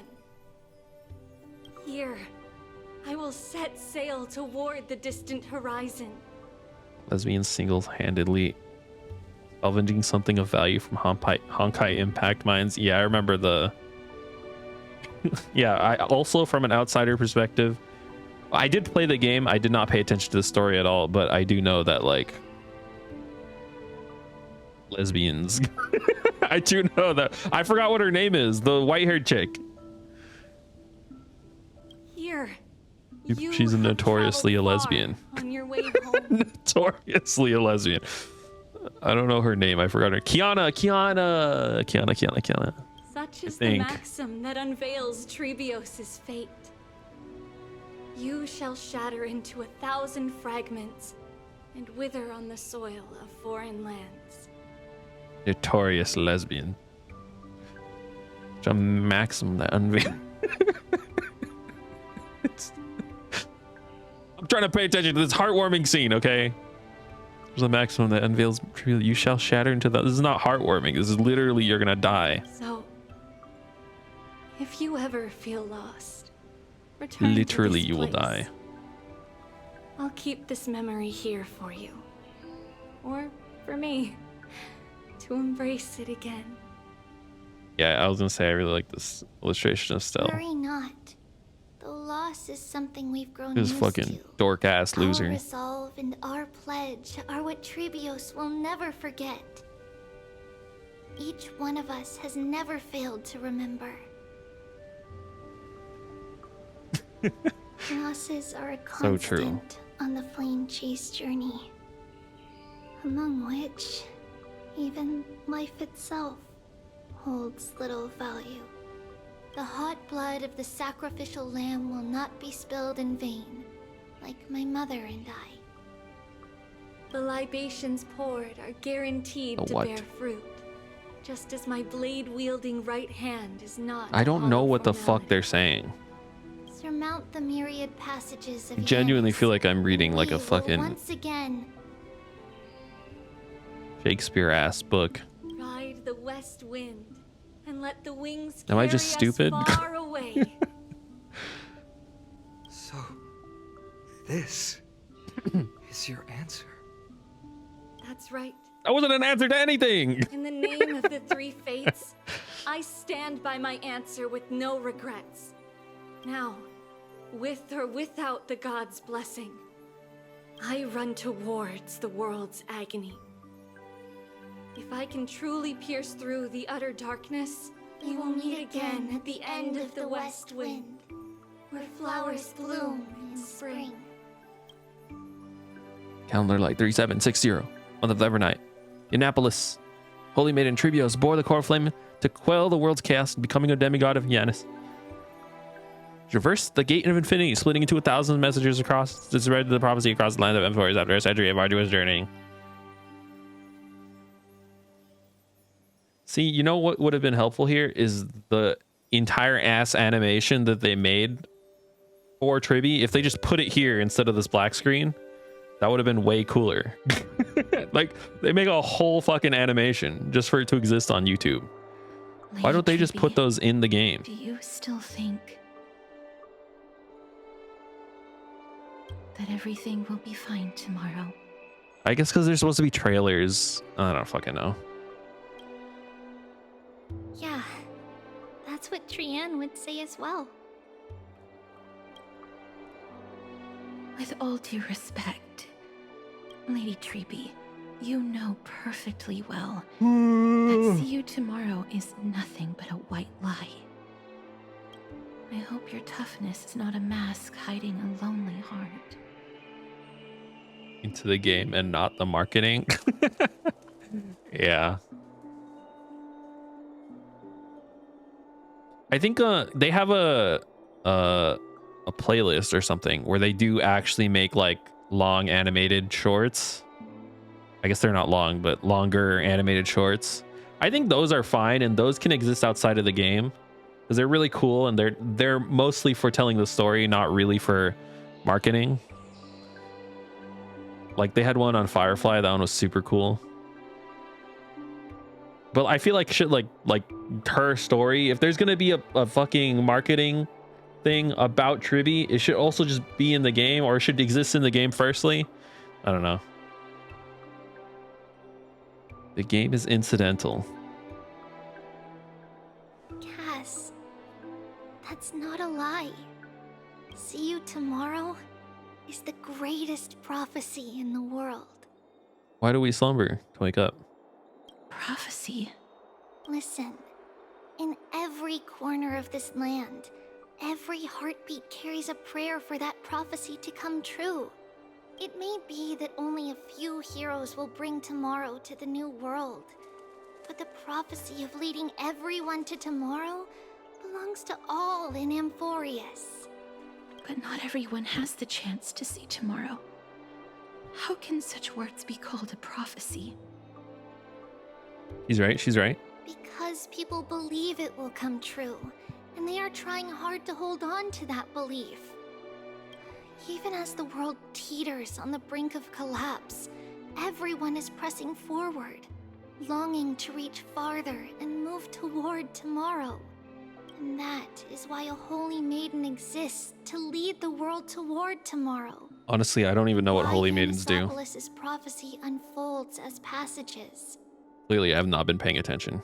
Here, I will set sail toward the distant horizon. Lesbians single-handedly salvaging something of value from Honkai Impact mines. Yeah, I remember the... Yeah, I also, from an outsider perspective, I did play the game. I did not pay attention to the story at all, but I do know that, like, lesbians. I do know that. I forgot what her name is. The white-haired chick. Here, She's a notoriously a lesbian. on your way home. Notoriously a lesbian. I don't know her name. I forgot her. Kiana. Such is the think. maxim that unveils Trebios's fate. You shall shatter into 1,000 fragments and wither on the soil of foreign lands. Notorious lesbian. It's a maxim that unveil. I'm trying to pay attention to this heartwarming scene, okay? There's a maximum that unveils. You shall shatter into that. This is not heartwarming. This is literally you're gonna die. So, if you ever feel lost, return Literally, to this you will place. die. I'll keep this memory here for you. Or for me, to embrace it again. Yeah, I was gonna say I really like this illustration of Stell. Worry not. The loss is something we've grown This used fucking to. dork ass Our loser. resolve and our pledge are what Trebios will never forget. Each one of us has never failed to remember. Losses are a So true. constant on the flame chase journey, among which even life itself holds little value. The hot blood of the sacrificial lamb will not be spilled in vain, like my mother and I. The libations poured are guaranteed The to what? bear fruit, just as my blade-wielding right hand is not. I don't know hollow what the formality. fuck they're saying. Surmount the myriad passages of I genuinely Yanis, feel like I'm reading like we a will fucking once again Shakespeare ass book. Ride the west wind and let the wings Am I just carry us stupid? far away. So, this is your answer. That's right. That wasn't an answer to anything. In the name of the three fates, I stand by my answer with no regrets. Now, with or without the god's blessing, I run towards the world's agony. If I can truly pierce through the utter darkness, we will meet again at the end of the west wind, where flowers bloom in spring. Calendar light 3760, month of Evernight. Annapolis. Holy Maiden Trebios bore the core flame to quell the world's chaos, becoming a demigod of Yanis. Traverse the gate of infinity, splitting into 1,000 messengers across to spread the prophecy across the land of empires after a century of arduous journeying. See, you know what would have been helpful here is the entire ass animation that they made for Triby. If they just put it here instead of this black screen, That would have been way cooler. Like, they make a whole fucking animation just for it to exist on YouTube. Why don't they just put those in the game? Do you still think that everything will be fine tomorrow? I guess because there's supposed to be trailers. I don't fucking know. Yeah, that's what Trianne would say as well. With all due respect, Lady Treeby, you know perfectly well that see you tomorrow is nothing but a white lie. I hope your toughness is not a mask hiding a lonely heart. Into the game and not the marketing. Yeah. I think they have a playlist or something where they do actually make like long animated shorts. I guess they're not long, but longer animated shorts. I think those are fine, and those can exist outside of the game because they're really cool, and they're mostly for telling the story, not really for marketing. Like they had one on Firefly, that one was super cool. But I feel like shit like her story, if there's gonna be a fucking marketing thing about Tribby, it should also just be in the game, or it should exist in the game firstly. I don't know. The game is incidental. Cass, that's not a lie. See you tomorrow is the greatest prophecy in the world. Why do we slumber to wake up? Prophecy? Listen, in every corner of this land, every heartbeat carries a prayer for that prophecy to come true. It may be that only a few heroes will bring tomorrow to the new world, but the prophecy of leading everyone to tomorrow belongs to all in Amphorius. But not everyone has the chance to see tomorrow. How can such words be called a prophecy? She's right, she's right. Because people believe it will come true, and they are trying hard to hold on to that belief. Even as the world teeters on the brink of collapse, everyone is pressing forward, longing to reach farther and move toward tomorrow. And that is why a holy maiden exists, to lead the world toward tomorrow. Honestly, I don't even know what holy maidens do. Hemisopolis' prophecy unfolds as passages. Clearly, I have not been paying attention.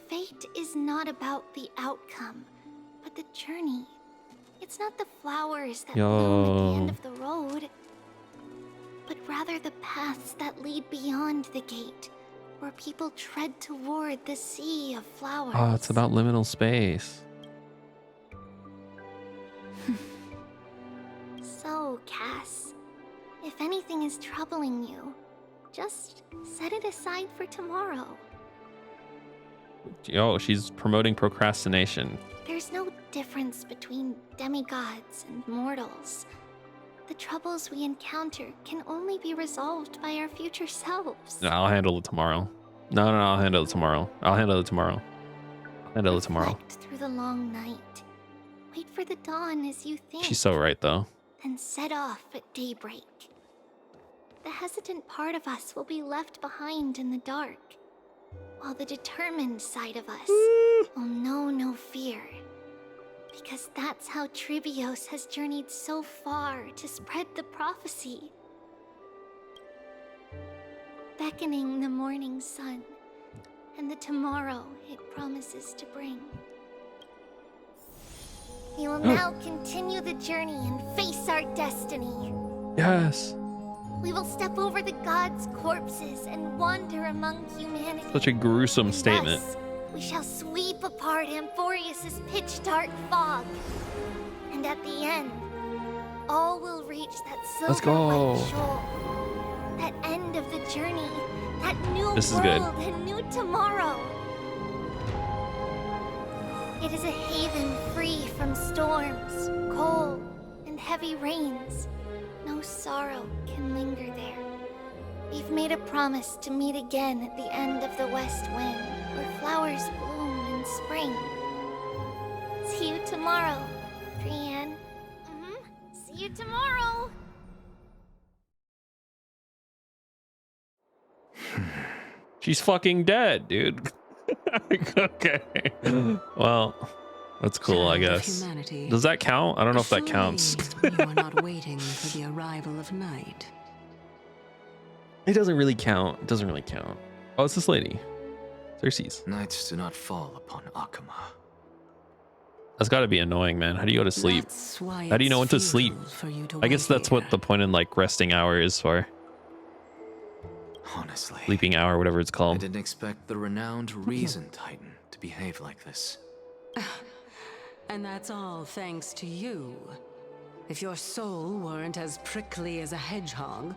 Fate is not about the outcome, but the journey. It's not the flowers that bloom at the end of the road, but rather the paths that lead beyond the gate, where people tread toward the sea of flowers. Oh, it's about liminal space. So, Cass, if anything is troubling you, just set it aside for tomorrow. Oh, she's promoting procrastination. There's no difference between demigods and mortals. The troubles we encounter can only be resolved by our future selves. No, I'll handle it tomorrow. No, I'll handle it tomorrow. I'll handle it tomorrow. Handle it tomorrow. Reflect through the long night. Wait for the dawn as you think. She's so right, though. Then set off at daybreak. The hesitant part of us will be left behind in the dark, while the determined side of us will know no fear. Because that's how Trivios has journeyed so far to spread the prophecy. Beckoning the morning sun, and the tomorrow it promises to bring. We will now continue the journey and face our destiny. Yes. We will step over the gods' corpses and wander among humanity. Such a gruesome statement. Thus, we shall sweep apart Amphorius' pitch-dark fog. And at the end, all will reach that Let's go. silver-white shoal. That end of the journey. That new This is world good. and new tomorrow. It is a haven free from storms, cold, and heavy rains. No sorrow can linger there. We've made a promise to meet again at the end of the west wind, where flowers bloom in spring. See you tomorrow, Trianne. See you tomorrow. She's fucking dead, dude. Okay. Well, that's cool, I guess. Humanity. Does that count? I don't know if that counts. You are not waiting for the arrival of night. It doesn't really count. It doesn't really count. Oh, it's this lady. Cersei's. Nights do not fall upon Akama. That's got to be annoying, man. How do you go to sleep? How do you know when to sleep? I guess that's what the point in like resting hour is for. Honestly, sleeping hour, whatever it's I called. didn't expect the renowned Reason Titan to behave like this. And that's all thanks to you. If your soul weren't as prickly as a hedgehog,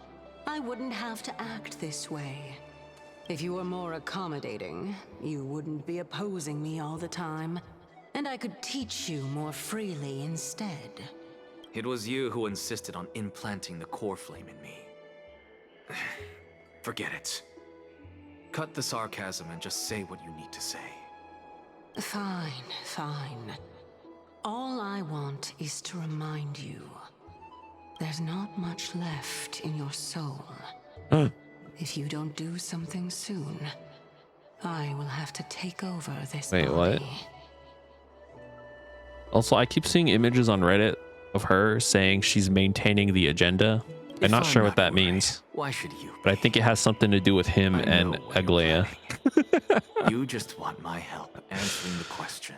I wouldn't have to act this way. If you were more accommodating, you wouldn't be opposing me all the time, and I could teach you more freely instead. It was you who insisted on implanting the core flame in me. Forget it. Cut the sarcasm and just say what you need to say. Fine, fine. All I want is to remind you, there's not much left in your soul. If you don't do something soon, I will have to take over this Wait, body. what? Also, I keep seeing images on Reddit of her saying she's maintaining the agenda. I'm not sure what that means. Why should you? But I think it has something to do with him and Aglaia. You just want my help answering the question.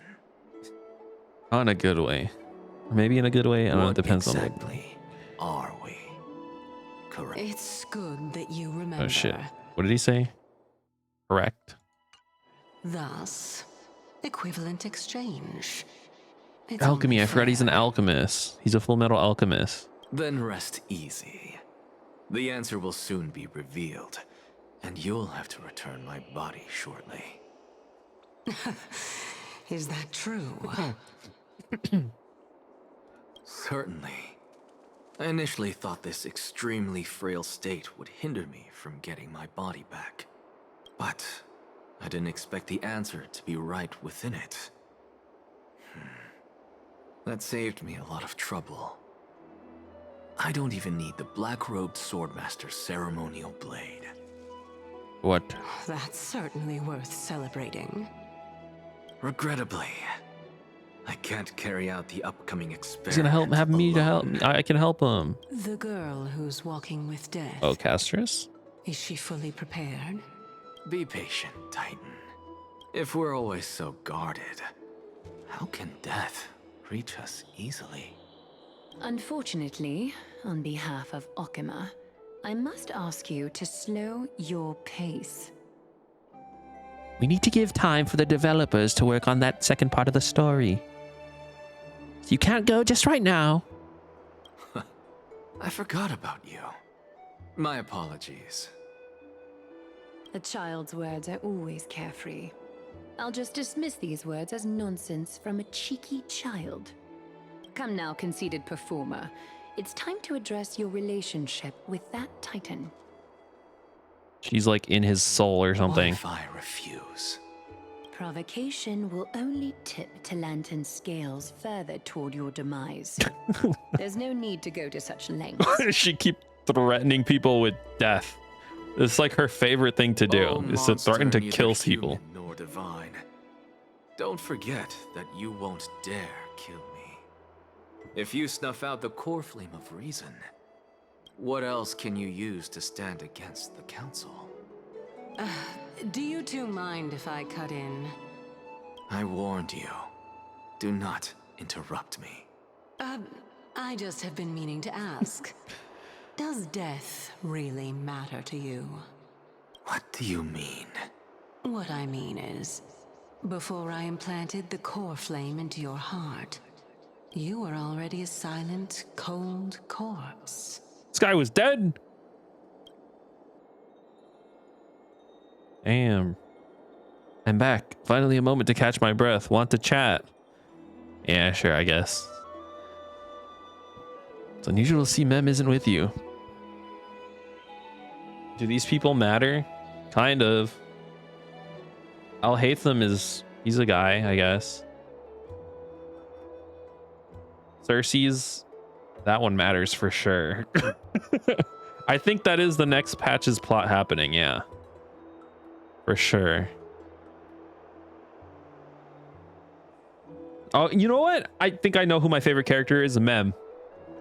Not in a good way. Or maybe in a good way. I don't know. It depends exactly are we? Correct. It's good that you remember. Oh shit. What did he say? Correct. Thus, equivalent exchange. It's Alchemy. I forgot he's an alchemist. He's a full metal alchemist. Then rest easy. The answer will soon be revealed, and you'll have to return my body shortly. Is that true? Certainly. I initially thought this extremely frail state would hinder me from getting my body back. But I didn't expect the answer to be right within it. That saved me a lot of trouble. I don't even need the black-robed swordmaster's ceremonial blade. What? That's certainly worth celebrating. Regrettably, I can't carry out the upcoming experiment. He's gonna help. Have me to help. I can help him. The girl who's walking with death. Oh, Castris? Is she fully prepared? Be patient, Titan. If we're always so guarded, how can death reach us easily? Unfortunately, on behalf of Okima, I must ask you to slow your pace. We need to give time for the developers to work on that second part of the story. You can't go just right now. I forgot about you. My apologies. A child's words are always carefree. I'll just dismiss these words as nonsense from a cheeky child. Come now, conceited performer. It's time to address your relationship with that Titan. She's like in his soul or something. What if I refuse? Provocation will only tip Talantan's scales further toward your demise. There's no need to go to such lengths. She keep threatening people with death. It's like her favorite thing to do, is to threaten to kill people. Nor divine. Don't forget that you won't dare kill me. If you snuff out the core flame of reason, what else can you use to stand against the council? Do you two mind if I cut in? I warned you. Do not interrupt me. I just have been meaning to ask. Does death really matter to you? What do you mean? What I mean is, before I implanted the core flame into your heart, you were already a silent, cold corpse. This guy was dead. Damn. I'm back. Finally a moment to catch my breath. Want to chat? Yeah, sure, I guess. It's unusual to see Mem isn't with you. Do these people matter? Kind of. Al-Haytham he's a guy, I guess. Cersei's, that one matters for sure. I think that is the next patch's plot happening, yeah. For sure. Oh, you know what? I think I know who my favorite character is. Mem.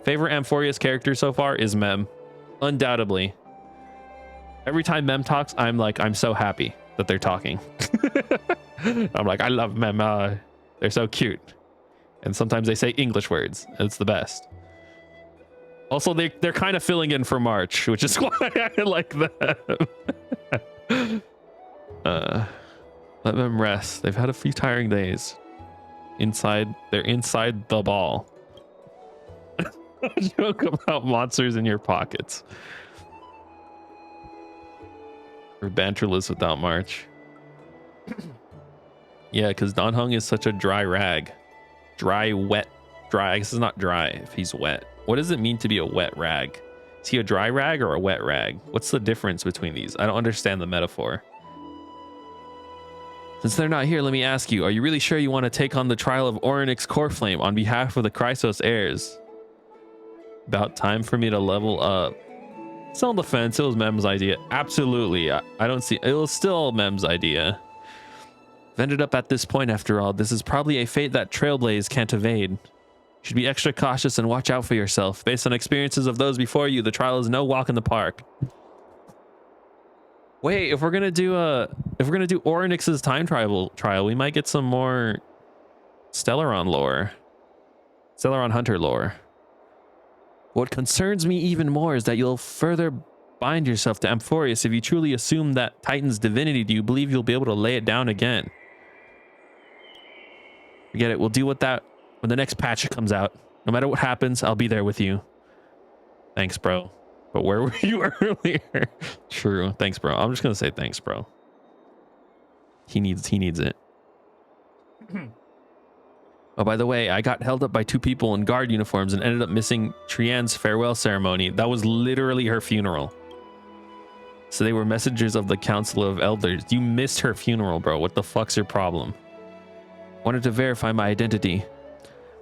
Favorite Amphorius character so far is Mem. Undoubtedly. Every time Mem talks, I'm so happy that they're talking. I'm like, I love Mem. They're so cute. And sometimes they say English words. It's the best. Also, they're kind of filling in for March, which is why I like them. Let them rest. They've had a few tiring days. They're inside the ball. Joke about monsters in your pockets. Or banterless without March. Yeah, because Don Hung is such a dry rag. Dry, wet, dry. I guess it's not dry if he's wet. What does it mean to be a wet rag? Is he a dry rag or a wet rag? What's the difference between these? I don't understand the metaphor. Since they're not here, let me ask you, are you really sure you want to take on the trial of Orynyx Coreflame on behalf of the Chrysos heirs? About time for me to level up. Still on the fence, it was Mem's idea. Absolutely. I don't see, it was still Mem's idea. I've ended up at this point after all. This is probably a fate that Trailblaze can't evade. You should be extra cautious and watch out for yourself. Based on experiences of those before you, the trial is no walk in the park. Wait, if we're gonna do Orynyx's time trial, we might get some more Stellaron lore. Stellaron Hunter lore. What concerns me even more is that you'll further bind yourself to Amphorius if you truly assume that Titan's divinity. Do you believe you'll be able to lay it down again? Forget it. We'll deal with that when the next patch comes out. No matter what happens, I'll be there with you. Thanks, bro. But where were you earlier? True. Thanks, bro. I'm just gonna say thanks, bro. He needs it. Oh, by the way, I got held up by two people in guard uniforms and ended up missing Trian's farewell ceremony. That was literally her funeral. So they were messengers of the Council of Elders. You missed her funeral, bro. What the fuck's your problem? Wanted to verify my identity.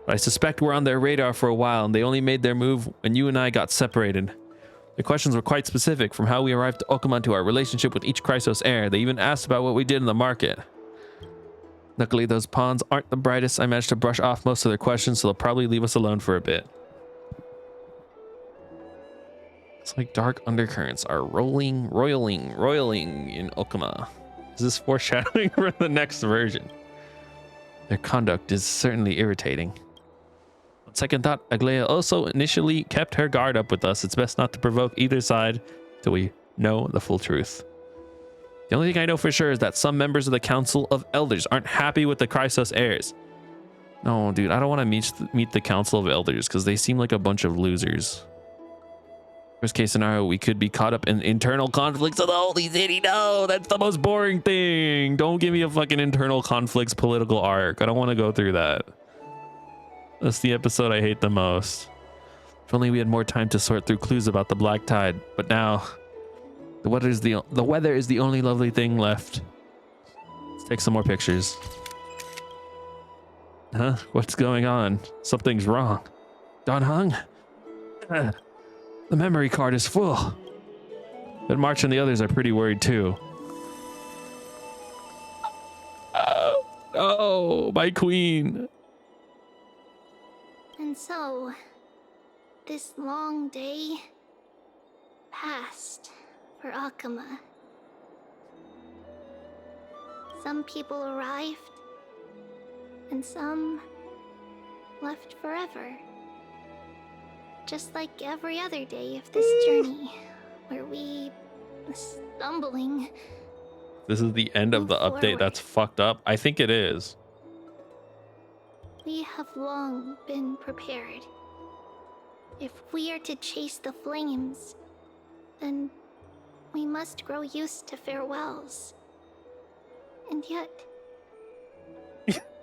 But I suspect we're on their radar for a while, and they only made their move when you and I got separated. The questions were quite specific, from how we arrived to Okuma to our relationship with each Chrysos heir. They even asked about what we did in the market. Luckily, those pawns aren't the brightest. I managed to brush off most of their questions, so they'll probably leave us alone for a bit. It's like dark undercurrents are roiling in Okuma. Is this foreshadowing for the next version? Their conduct is certainly irritating. On second thought, Aglaya also initially kept her guard up with us. It's best not to provoke either side till we know the full truth. The only thing I know for sure is that some members of the Council of Elders aren't happy with the Chrysos heirs. No, dude, I don't want to meet the Council of Elders because they seem like a bunch of losers. Worst case scenario, we could be caught up in internal conflicts of the Holy City. No, that's the most boring thing. Don't give me a fucking internal conflicts political arc. I don't want to go through that. That's the episode I hate the most. If only we had more time to sort through clues about the Black Tide, but now the weather is the only lovely thing left. Let's take some more pictures. Huh? What's going on? Something's wrong. Don Hung? The memory card is full. But March and the others are pretty worried too. Oh, my queen. And so, this long day passed for Akuma. Some people arrived, and some left forever. Just like every other day of this journey, where we stumbling. This is the end of the update. That's fucked up. I think it is. We have long been prepared. If we are to chase the flames, then we must grow used to farewells. And yet...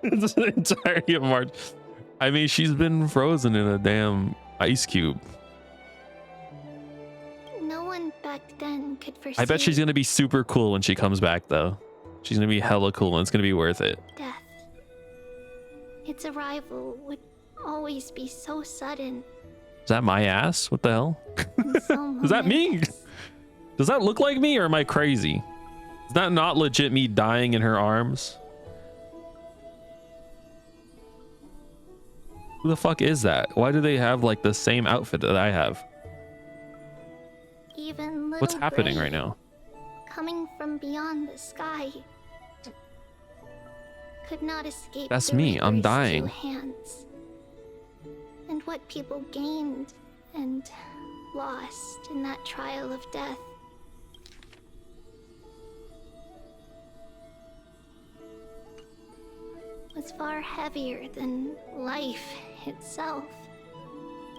It's the entirety of March. I mean, she's been frozen in a damn ice cube. No one back then could foresee... I bet she's gonna be super cool when she comes back, though. She's gonna be hella cool, and it's gonna be worth it. Death. Its arrival would always be so sudden. Is that my ass? What the hell? Is that me? Does that look like me, or am I crazy? Is that not legit me dying in her arms? Who the fuck is that? Why do they have like the same outfit that I have? Even little What's happening Gray, right now? coming from beyond the sky, could not escape. That's the me. I'm Reaper's dying. 2 hands. And what people gained and lost in that trial of death. Was far heavier than life itself.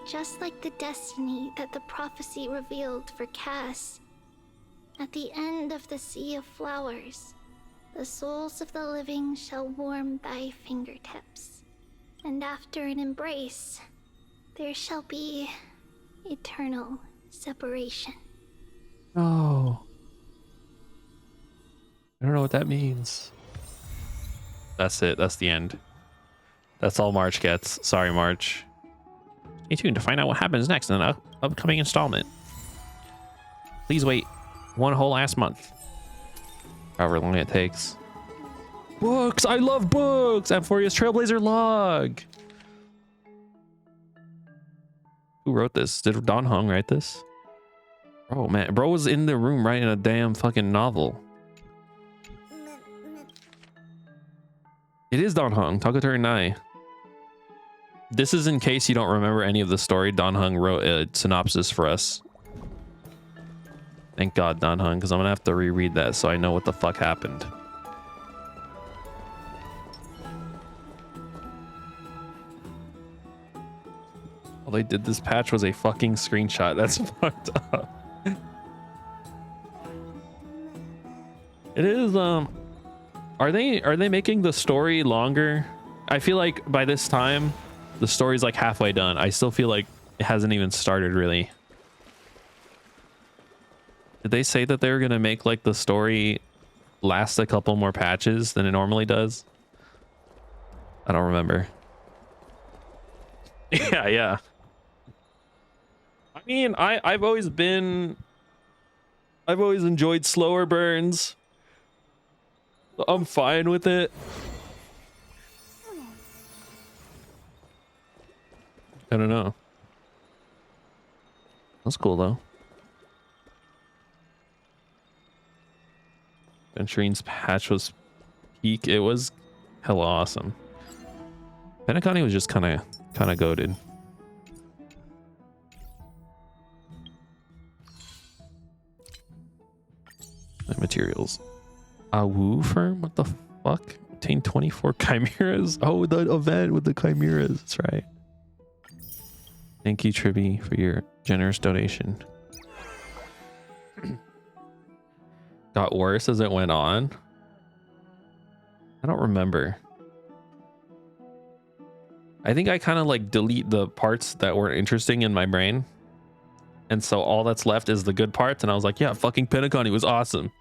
Just like the destiny that the prophecy revealed for Cass. At the end of the Sea of Flowers, the souls of the living shall warm thy fingertips. And after an embrace, there shall be eternal separation. Oh. I don't know what that means. That's it. That's the end. That's all March gets. Sorry, March. Stay tuned to find out what happens next in an upcoming installment. Please wait 1 whole ass month. However long it takes. Books! I love books! Amphoria's Trailblazer log! Who wrote this? Did Don Hung write this? Oh man, bro was in the room writing a damn fucking novel. It is Don Hung, Takatoru Nai. This is in case you don't remember any of the story. Don Hung wrote a synopsis for us. Thank God, Don Hung, because I'm gonna have to reread that so I know what the fuck happened. All they did this patch was a fucking screenshot. That's fucked up. It is, are they making the story longer? I feel like by this time, the story's like halfway done. I still feel like it hasn't even started really. Did they say that they were gonna make like the story last a couple more patches than it normally does? I don't remember. Yeah. I mean, I've always enjoyed slower burns. I'm fine with it. I don't know. That's cool though. Venturing's patch was peak. It was hella awesome. Penacony was just kind of goated. Materials. Woo firm? What the fuck? Obtain 24 chimeras. Oh, the event with the chimeras. That's right. Thank you, Tribby, for your generous donation. Got worse as it went on. I don't remember. I think I kind of like delete the parts that weren't interesting in my brain. And so all that's left is the good parts. And I was like, yeah, fucking Penacony was awesome.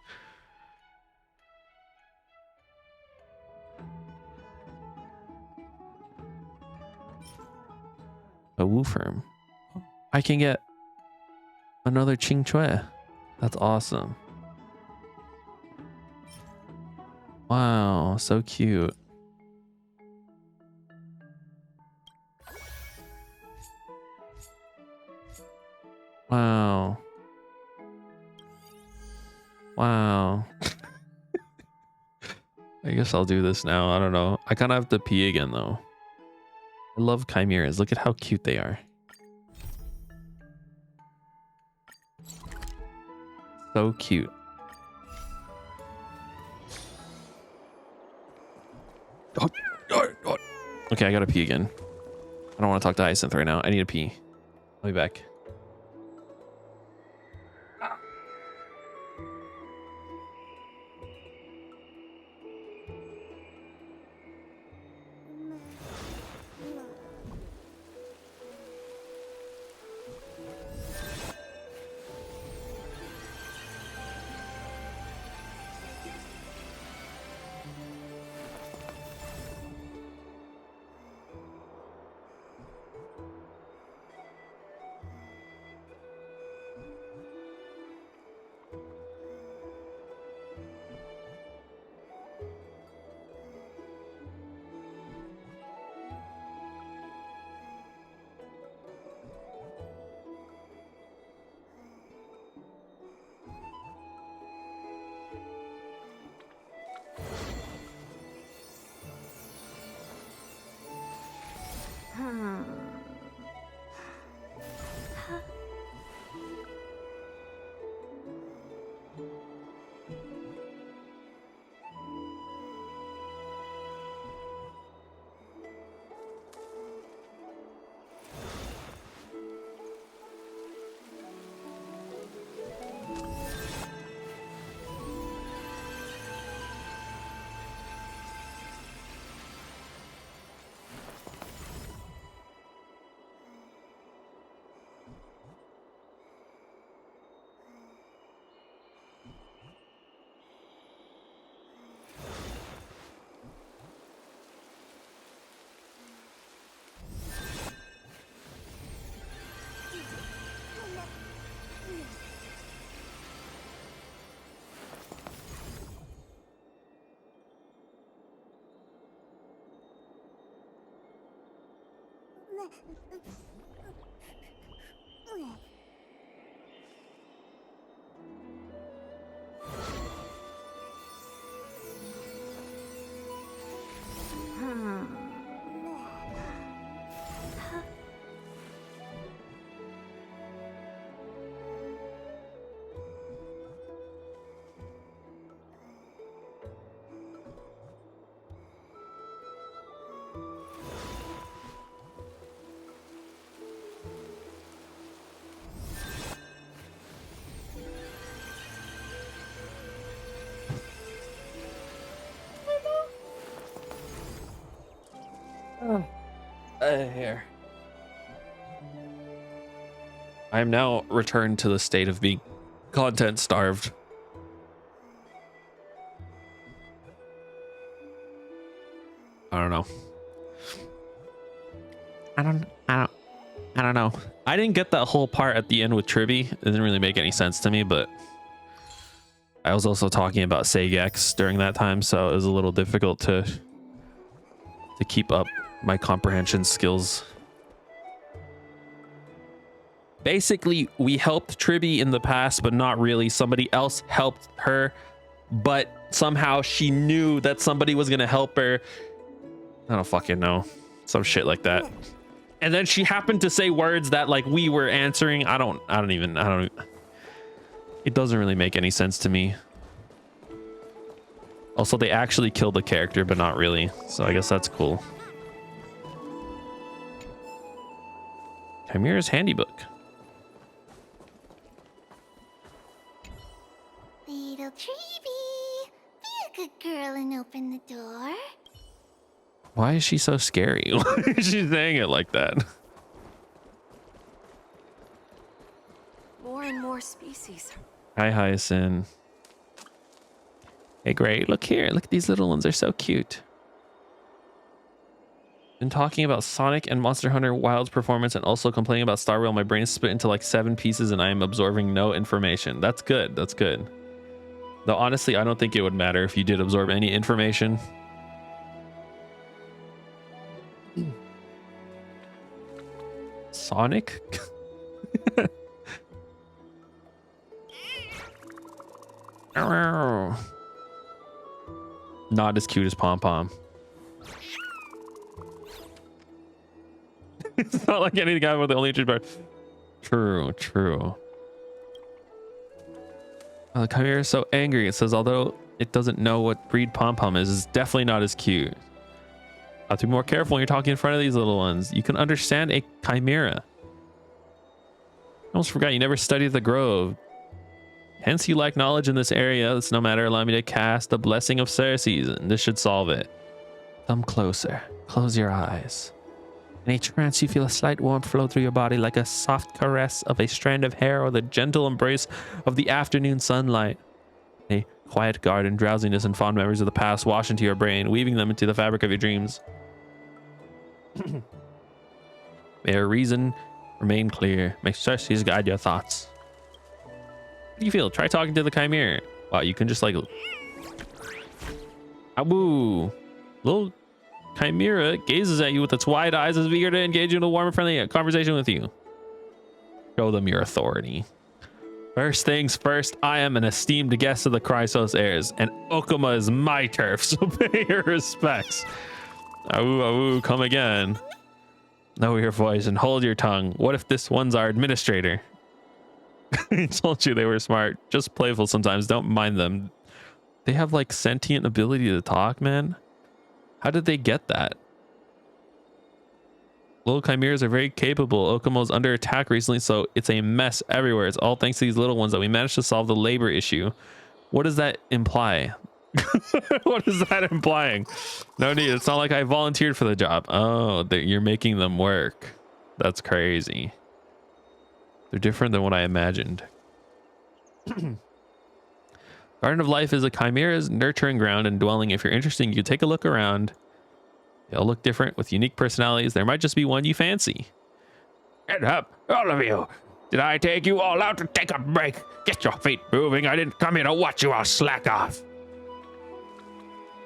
A Woo firm. I can get another Ching Chue. That's awesome. Wow, so cute. Wow. Wow. I guess I'll do this now. I don't know. I kind of have to pee again though. I love chimeras. Look at how cute they are. So cute. Okay, I gotta pee again. I don't want to talk to Hyacinth right now. I need to pee. I'll be back. Here. I am now returned to the state of being content starved. I don't know. I don't know. I didn't get that whole part at the end with Tribby. It didn't really make any sense to me, but I was also talking about Sagex during that time, so it was a little difficult to keep up my comprehension skills. Basically, we helped Tribby in the past, but not really. Somebody else helped her, but somehow she knew that somebody was gonna help her. I don't fucking know. Some shit like that. And then she happened to say words that like we were answering. It doesn't really make any sense to me. Also, they actually killed the character, but not really. So I guess that's cool. Chimera's Handybook. Little Treby, be a good girl and open the door. Why is she so scary? Why is she saying it like that? More and more species. Hi, Hyacinth. Hey, Gray, look here. Look at these little ones. They're so cute. Been talking about Sonic and Monster Hunter Wild's performance and also complaining about Star Rail. My brain is split into like 7 pieces and I am absorbing no information. That's good. That's good. Though honestly, I don't think it would matter if you did absorb any information. Sonic? Not as cute as Pom Pom. It's not like any guy with the only part. True, true. The Chimera is so angry. It says, although it doesn't know what breed Pom Pom is, it's definitely not as cute. Have to be more careful when you're talking in front of these little ones. You can understand a Chimera. I almost forgot you never studied the Grove. Hence you lack knowledge in this area. It's no matter. Allow me to cast the Blessing of Ceres, and this should solve it. Come closer. Close your eyes. In a trance, you feel a slight warmth flow through your body like a soft caress of a strand of hair or the gentle embrace of the afternoon sunlight. A quiet garden, drowsiness, and fond memories of the past wash into your brain, weaving them into the fabric of your dreams. May your reason remain clear. May Ceres guide your thoughts. What do you feel? Try talking to the Chimera. Wow, you can just like... Aboo! Little Chimera gazes at you with its wide eyes as eager to engage in a warm and friendly conversation with you. Show them your authority. First things first, I am an esteemed guest of the Chrysos heirs, and Okuma is my turf, so pay your respects. Awoo, awoo, come again. Know your voice and hold your tongue. What if this one's our administrator? I told you they were smart. Just playful sometimes. Don't mind them. They have like sentient ability to talk, man. How did they get that? Little chimeras are very capable. Okumo's under attack recently, so it's a mess everywhere. It's all thanks to these little ones that we managed to solve the labor issue. What does that imply? What is that implying? No need. It's not like I volunteered for the job. Oh, you're making them work. That's crazy. They're different than what I imagined. Garden of Life is a chimera's nurturing ground and dwelling. If you're interested, you can take a look around. They all look different with unique personalities. There might just be one you fancy. Get up, all of you. Did I take you all out to take a break? Get your feet moving. I didn't come here to watch you all slack off.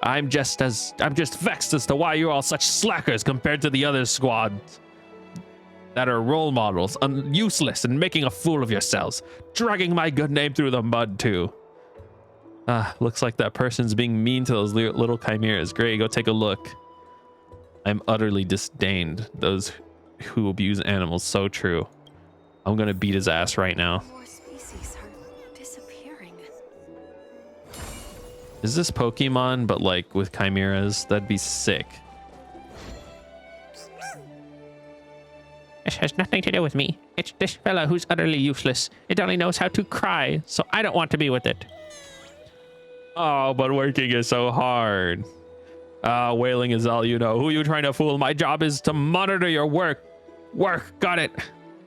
I'm just vexed as to why you're all such slackers compared to the other squads. that are role models, useless and making a fool of yourselves, dragging my good name through the mud too. Looks like that person's being mean to those little chimeras. Great, go take a look. I'm utterly disdained those who abuse animals. So true. I'm gonna beat his ass right now. More species are disappearing. Is this Pokemon, but like with chimeras? That'd be sick. This has nothing to do with me. It's this fella who's utterly useless. It only knows how to cry, so I don't want to be with it. Oh, but working is so hard. Wailing is all you know. Who are you trying to fool? My job is to monitor your work. Got it.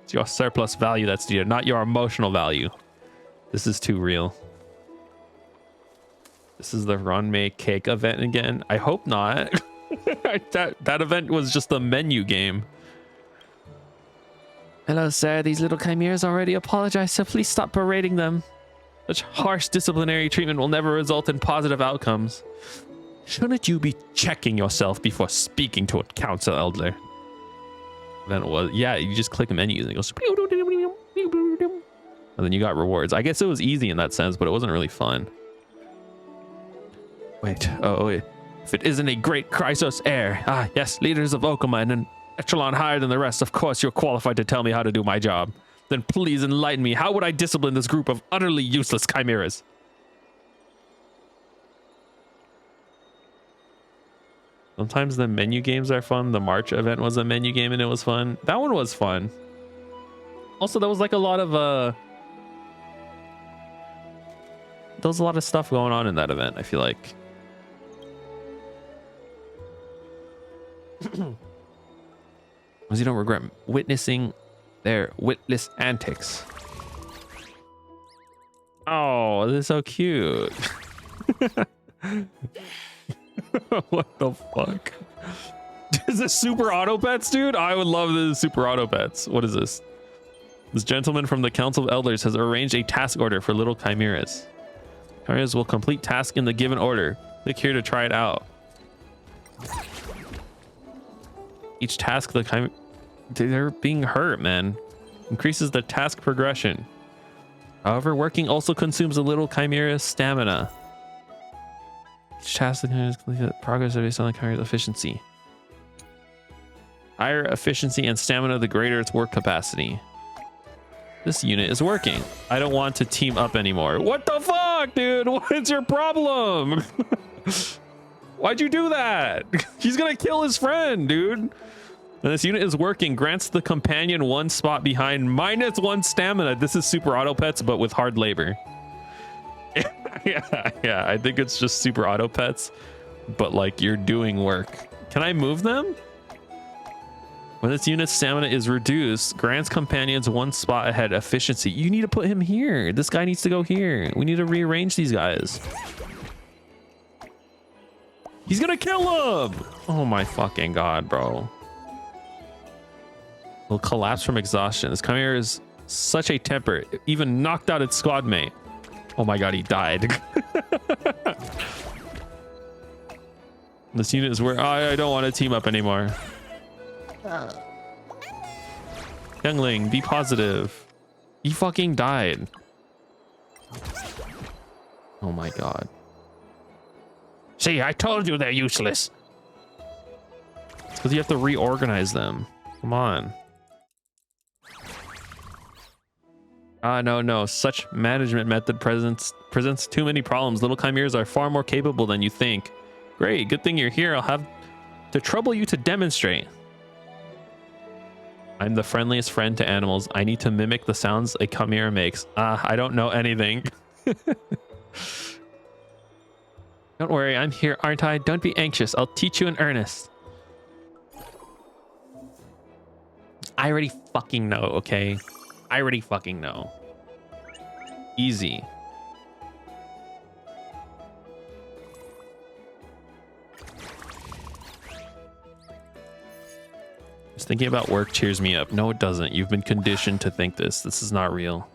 It's your surplus value that's needed, not your emotional value. This is too real. This is the Run Make Cake event again. I hope not. that event was just a menu game. Hello, sir. These little chimeras already apologized, so please stop berating them. Such harsh disciplinary treatment will never result in positive outcomes. Shouldn't you be checking yourself before speaking to a council elder? Then it was, yeah, you just click menus and it goes, and then you got rewards. I guess it was easy in that sense, but it wasn't really fun. Wait, wait. If it isn't a great Chrysos heir. Yes, leaders of Okama and an echelon higher than the rest. Of course, you're qualified to tell me how to do my job. Then please enlighten me. How would I discipline this group of utterly useless chimeras? Sometimes the menu games are fun. The March event was a menu game and it was fun. That one was fun. Also, there was like a lot of there was a lot of stuff going on in that event, I feel like. As you don't regret witnessing their witless antics. Oh, this is so cute. What the fuck? Is this Super Auto Pets, dude? I would love this Super Auto Pets. What is this? This gentleman from the Council of Elders has arranged a task order for little chimeras. Chimeras will complete task in the given order. Click here to try it out. Each task, they're being hurt, man. Increases the task progression. However, working also consumes a little chimera's stamina. Each task, the progress is based on the chimera's efficiency. Higher efficiency and stamina, the greater its work capacity. This unit is working. I don't want to team up anymore. What the fuck, dude? What's your problem? Why'd you do that? He's gonna kill his friend, dude. And this unit is working. Grants the companion one spot behind, -1 stamina. This is Super Auto Pets, but with hard labor. Yeah, I think it's just Super Auto Pets, but like you're doing work. Can I move them? When this unit's stamina is reduced, grants companions 1 spot ahead efficiency. You need to put him here. This guy needs to go here. We need to rearrange these guys. He's gonna kill him. Oh my fucking god, bro. Will collapse from exhaustion. This chimera is such a temper. It even knocked out its squad mate. Oh my god, he died. This unit is where I don't want to team up anymore. Youngling, be positive. He fucking died. Oh my god. See, I told you they're useless. It's because you have to reorganize them. Come on. No. Such management method presents too many problems. Little chimeras are far more capable than you think. Great, good thing you're here. I'll have to trouble you to demonstrate. I'm the friendliest friend to animals. I need to mimic the sounds a chimera makes. I don't know anything. Don't worry, I'm here, aren't I? Don't be anxious. I'll teach you in earnest. I already fucking know, okay? I already fucking know. Easy. Just thinking about work cheers me up. No, it doesn't. You've been conditioned to think this. This is not real.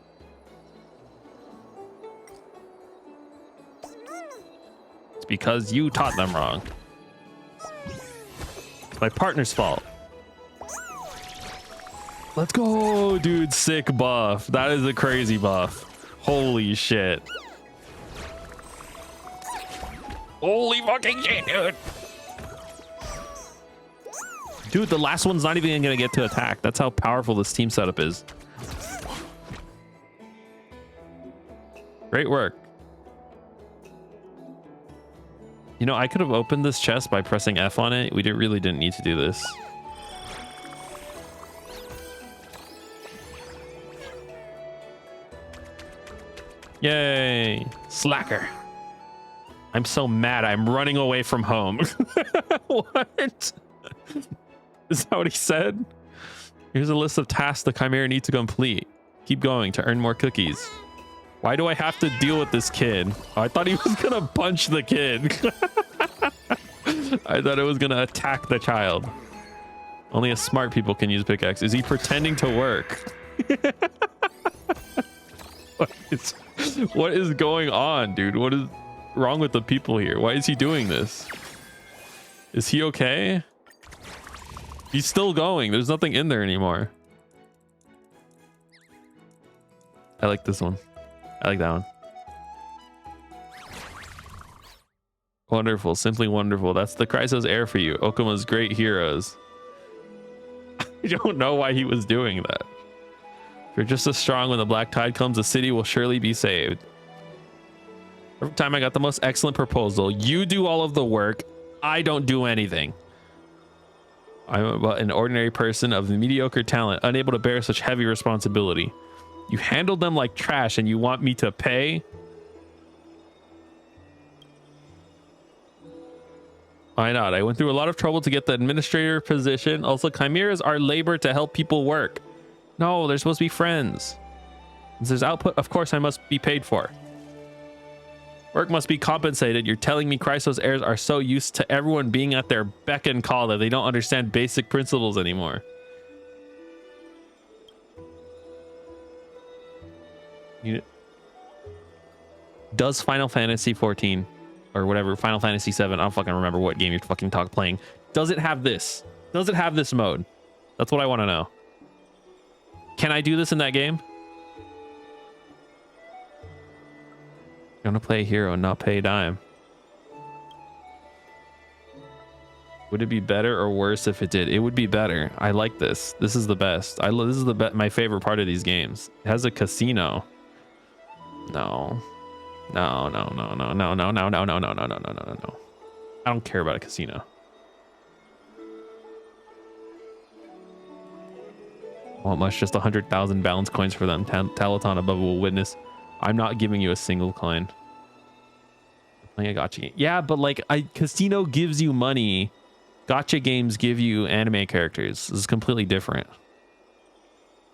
It's because you taught them wrong. It's my partner's fault. Let's go, dude. Sick buff. That is a crazy buff. Holy shit. Holy fucking shit, dude. Dude, the last one's not even gonna get to attack. That's how powerful this team setup is. Great work. You know, I could have opened this chest by pressing F on it. We really didn't need to do this. Yay. Slacker. I'm so mad. I'm running away from home. What? Is that what he said? Here's a list of tasks the Chimera needs to complete. Keep going to earn more cookies. Why do I have to deal with this kid? Oh, I thought he was gonna punch the kid. I thought it was gonna attack the child. Only a smart people can use pickaxe. Is he pretending to work? What is going on, dude? What is wrong with the people here? Why is he doing this? Is he okay? He's still going. There's nothing in there anymore. I like this one. I like that one. Wonderful. Simply wonderful. That's the Chrysos heir for you. Okuma's great heroes. I don't know why he was doing that. If you're just as strong when the black tide comes, the city will surely be saved. Every time I got the most excellent proposal, you do all of the work. I don't do anything. I'm but an ordinary person of mediocre talent, unable to bear such heavy responsibility. You handled them like trash and you want me to pay? Why not? I went through a lot of trouble to get the administrator position. Also, chimeras are labor to help people work. No, they're supposed to be friends. Since there's output, of course I must be paid for. Work must be compensated. You're telling me Chrysos heirs are so used to everyone being at their beck and call that they don't understand basic principles anymore. Does Final Fantasy 14 or whatever, Final Fantasy 7, I don't fucking remember what game you're fucking playing. Does it have this? Does it have this mode? That's what I want to know. Can I do this in that game? I'm gonna play a hero and not pay a dime. Would it be better or worse if it did? It would be better. I like this. This is the best. This is my favorite part of these games. It has a casino. No. No, no, no, no, no, no, no, no, no, no, no, no, no, no, no. I don't care about a casino. Want much, just 100,000 balance coins for them. Talaton above will witness. I'm not giving you a single coin. Playing a gacha game. Yeah, but like casino gives you money. Gacha games give you anime characters. This is completely different.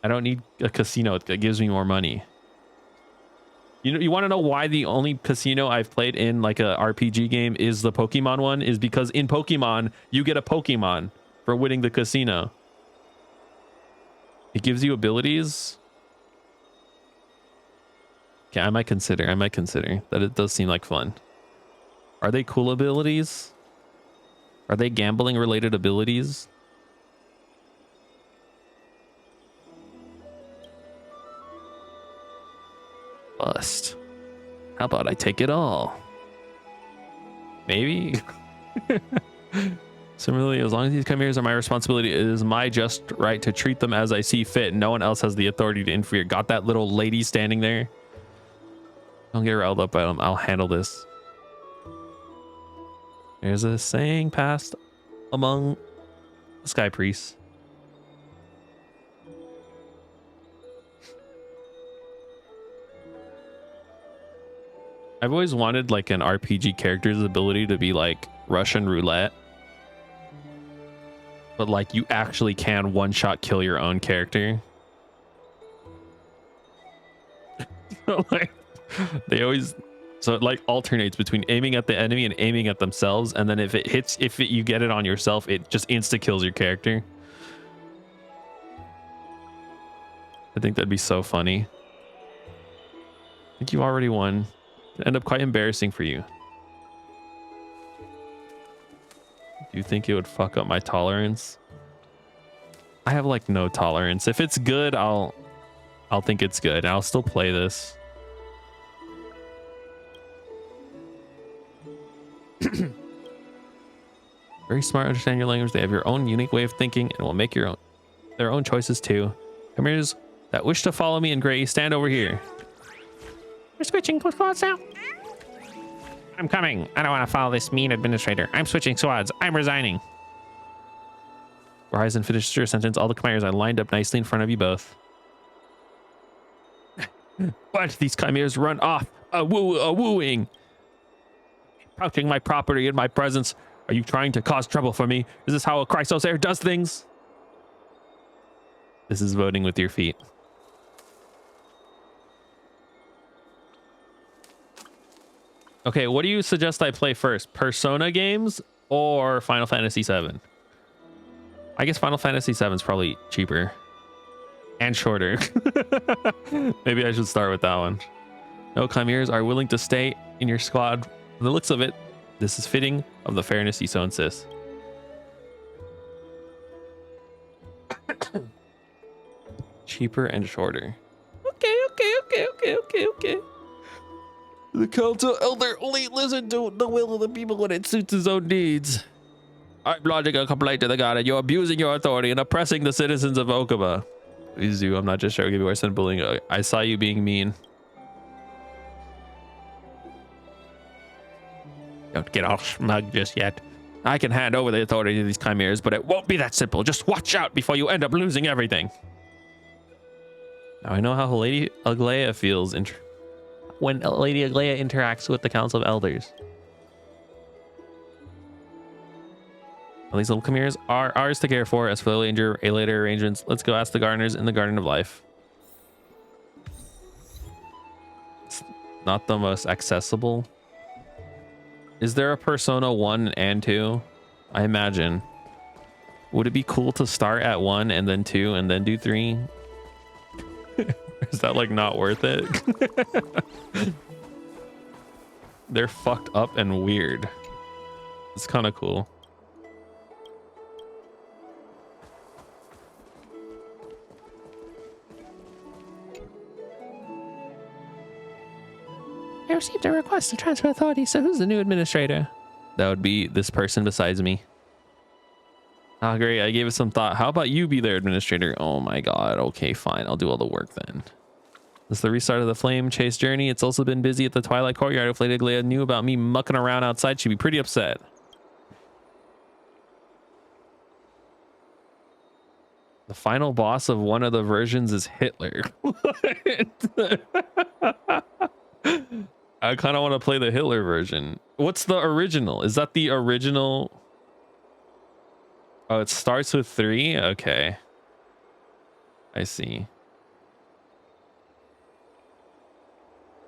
I don't need a casino that gives me more money. You know, you want to know why the only casino I've played in like a RPG game is the Pokemon one? Is because in Pokemon you get a Pokemon for winning the casino. It gives you abilities. Okay, I might consider that. It does seem like fun. Are they cool abilities? Are they gambling related abilities? Bust. How about I take it all? Maybe. Similarly, as long as these chimeras are my responsibility, it is my just right to treat them as I see fit. No one else has the authority to interfere. Got that little lady standing there? Don't get riled up by them. I'll handle this. There's a saying passed among sky priests. I've always wanted like an RPG character's ability to be like Russian roulette. But like you actually can one-shot kill your own character. Like they always, so it like alternates between aiming at the enemy and aiming at themselves, and then if it hits, you get it on yourself, it just insta kills your character. I think that'd be so funny. I think you've already won. It'd end up quite embarrassing for you. Do you think it would fuck up my tolerance? I have like no tolerance. If it's good, I'll think it's good. I'll still play this. Very smart, understand your language. They have your own unique way of thinking and will make their own choices too. Chimers that wish to follow me in gray, stand over here. We're switching squads now. I'm coming. I don't want to follow this mean administrator. I'm switching squads. I'm resigning. Horizon finishes your sentence. All the chimeras are lined up nicely in front of you both. But these chimeras run off wooing. Pouching my property in my presence. Are you trying to cause trouble for me? Is this how a Chrysos heir does things? This is voting with your feet. Okay, what do you suggest I play first? Persona games or Final Fantasy VII? I guess Final Fantasy VII is probably cheaper and shorter. Maybe I should start with that one. No chimeras are willing to stay in your squad. From the looks of it, this is fitting of the fairness you so insist. Cheaper and shorter. Okay. The Council Elder only listen to the will of the people when it suits his own needs. I'm lodging a complaint to the god and you're abusing your authority and oppressing the citizens of Okama. Please do. I'm not just joking. You are sent bullying. I saw you being mean. Don't get all smug just yet. I can hand over the authority to these chimeras, but it won't be that simple. Just watch out before you end up losing everything. Now I know how Lady Aglaia feels when Lady Aglaia interacts with the Council of Elders. Well, these little chimeras are ours to care for. As for the later arrangements, let's go ask the gardeners in the Garden of Life. It's not the most accessible. Is there a Persona 1 and 2? I imagine. Would it be cool to start at 1 and then 2 and then do 3? Is that like not worth it? They're fucked up and weird. It's kind of cool. I received a request to transfer authority, so who's the new administrator? That would be this person besides me. Ah, great. I gave it some thought. How about you be their administrator? Oh my god. Okay, fine. I'll do all the work then. This is the restart of the Flame Chase journey. It's also been busy at the Twilight Courtyard. If Lady Aglaia knew about me mucking around outside, she'd be pretty upset. The final boss of one of the versions is Hitler. I kind of want to play the Hitler version. What's the original? Is that the original? Oh, it starts with 3? Okay. I see.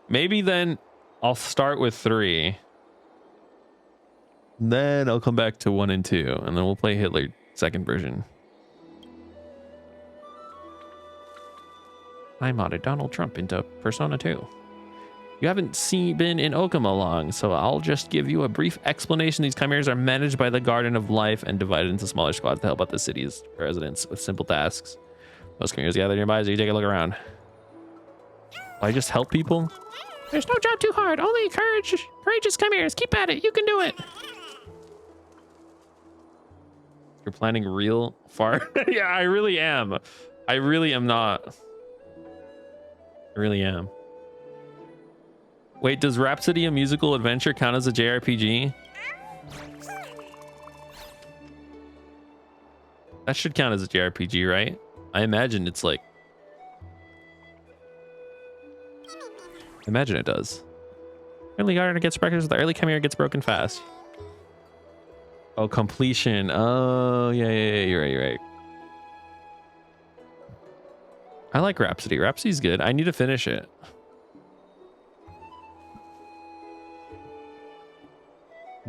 Maybe then I'll start with 3. Then I'll come back to 1 and 2, and then we'll play Hitler second version. I modded Donald Trump into Persona 2. You haven't been in Okama long, so I'll just give you a brief explanation. These chimeras are managed by the Garden of Life and divided into smaller squads to help out the city's residents with simple tasks. Most chimeras gather nearby, so you take a look around. Will I just help people? There's no job too hard. Only courageous chimeras. Keep at it. You can do it. You're planning real far. Yeah, I really am. I really am not. I really am. Wait, does Rhapsody a Musical Adventure count as a JRPG? That should count as a JRPG, right? I imagine it's like... I imagine it does. Early gardener gets breakfast, the early chimera gets broken fast. Oh, completion. Oh, yeah, you're right. I like Rhapsody. Rhapsody's good. I need to finish it.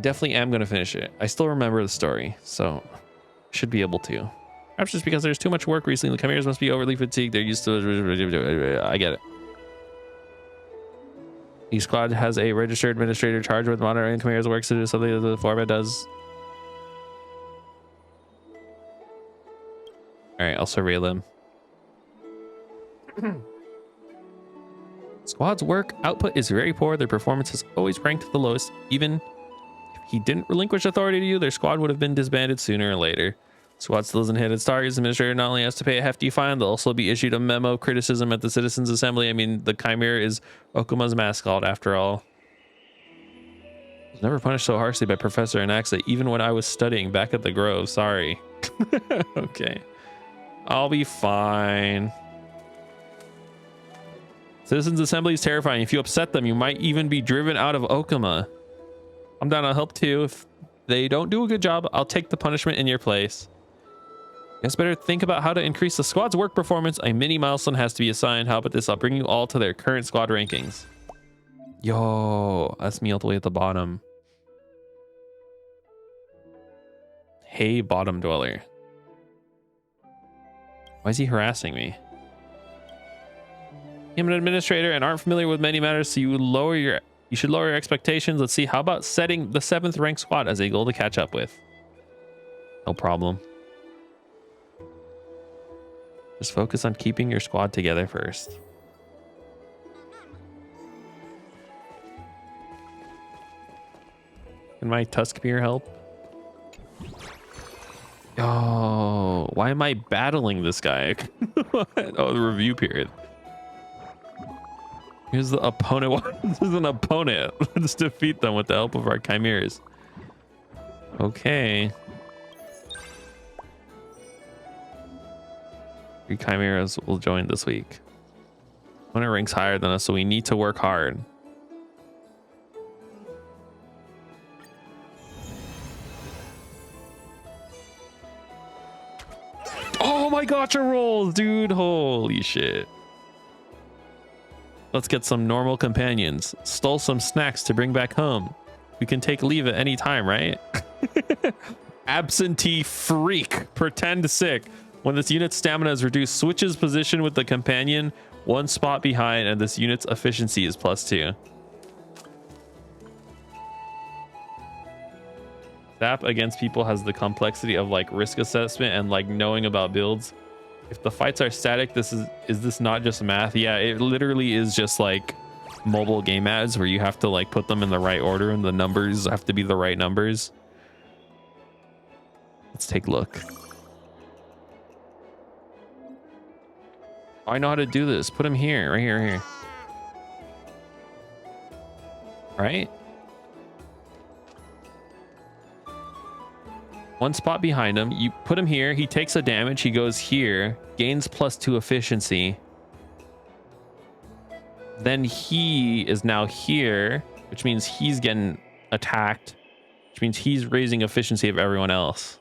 Definitely am going to finish it. I still remember the story, so should be able to. Perhaps just because there's too much work recently. The chimeras must be overly fatigued. They're used to... I get it. Each squad has a registered administrator charged with monitoring chimeras' work to do something that the format does. All right, I'll surveil them. Squad's work output is very poor. Their performance is always ranked the lowest. Even if he didn't relinquish authority to you, their squad would have been disbanded sooner or later. Squad still doesn't hit its targets. Administrator not only has to pay a hefty fine, they'll also be issued a memo of criticism at the Citizens Assembly. I mean, the Chimera is Okuma's mascot, after all. I was never punished so harshly by Professor Anaxa, even when I was studying back at the Grove. Sorry. Okay. I'll be fine. Citizens Assembly is terrifying. If you upset them, you might even be driven out of Okuma. I'm down to help too. If they don't do a good job, I'll take the punishment in your place. You guys better think about how to increase the squad's work performance. A mini milestone has to be assigned. How about this? I'll bring you all to their current squad rankings. Yo, that's me all the way at the bottom. Hey, bottom dweller. Why is he harassing me? I'm an administrator and aren't familiar with many matters, so you should lower your expectations. Let's see. How about setting the 7th rank squad as a goal to catch up with? No problem. Just focus on keeping your squad together first. Can my Tuskbeer help? Oh, why am I battling this guy? Oh, the review period. Here's the opponent. This is an opponent. Let's defeat them with the help of our chimeras. Okay. 3 chimeras will join this week. Opponent ranks higher than us, so we need to work hard. Oh my gotcha rolls, dude. Holy shit. Let's get some normal companions. Stole some snacks to bring back home. We can take leave at any time, right? Absentee freak. Pretend sick. When this unit's stamina is reduced, switches position with the companion 1 spot behind, and this unit's efficiency is +2. Zap against people has the complexity of like risk assessment and like knowing about builds. If the fights are static, is this not just math? Yeah, it literally is just like mobile game ads where you have to like put them in the right order and the numbers have to be the right numbers. Let's take a look. I know how to do this. Put him here, right here, right here. Right? 1 spot behind him. You put him here. He takes a damage. He goes here. Gains +2 efficiency. Then he is now here, which means he's getting attacked, which means he's raising efficiency of everyone else.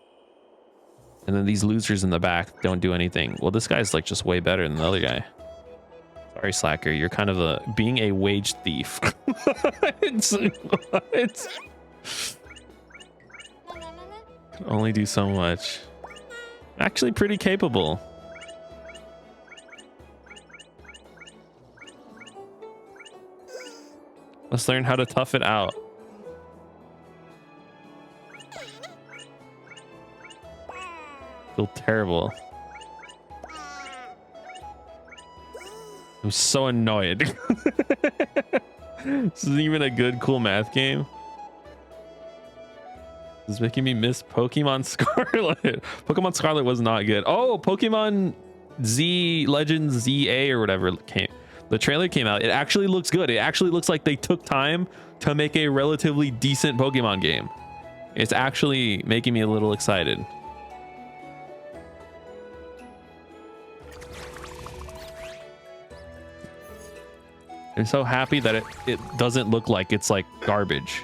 And then these losers in the back don't do anything. Well, this guy's like just way better than the other guy. Sorry, Slacker. You're kind of being a wage thief. it's can only do so much. Actually pretty capable. Let's learn how to tough it out. Feel terrible. I'm so annoyed. This isn't even a good, cool math game. This is making me miss Pokemon Scarlet. Pokemon Scarlet was not good. Oh, Pokemon Z Legends ZA or whatever came. The trailer came out. It actually looks good. It actually looks like they took time to make a relatively decent Pokemon game. It's actually making me a little excited. I'm so happy that it doesn't look like it's like garbage.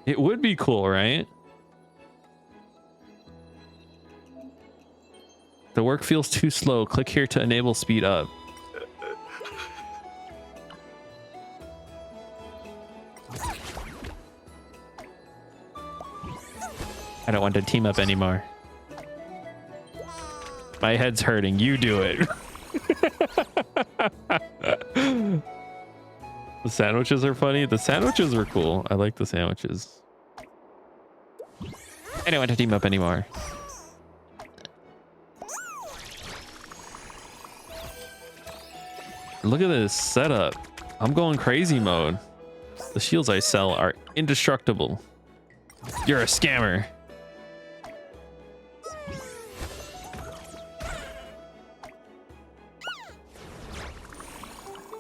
It would be cool, right? The work feels too slow. Click here to enable speed up. I don't want to team up anymore. My head's hurting. You do it. The sandwiches are funny. The sandwiches were cool. I like the sandwiches. I don't want to team up anymore. Look at this setup. I'm going crazy mode. The shields I sell are indestructible. You're a scammer.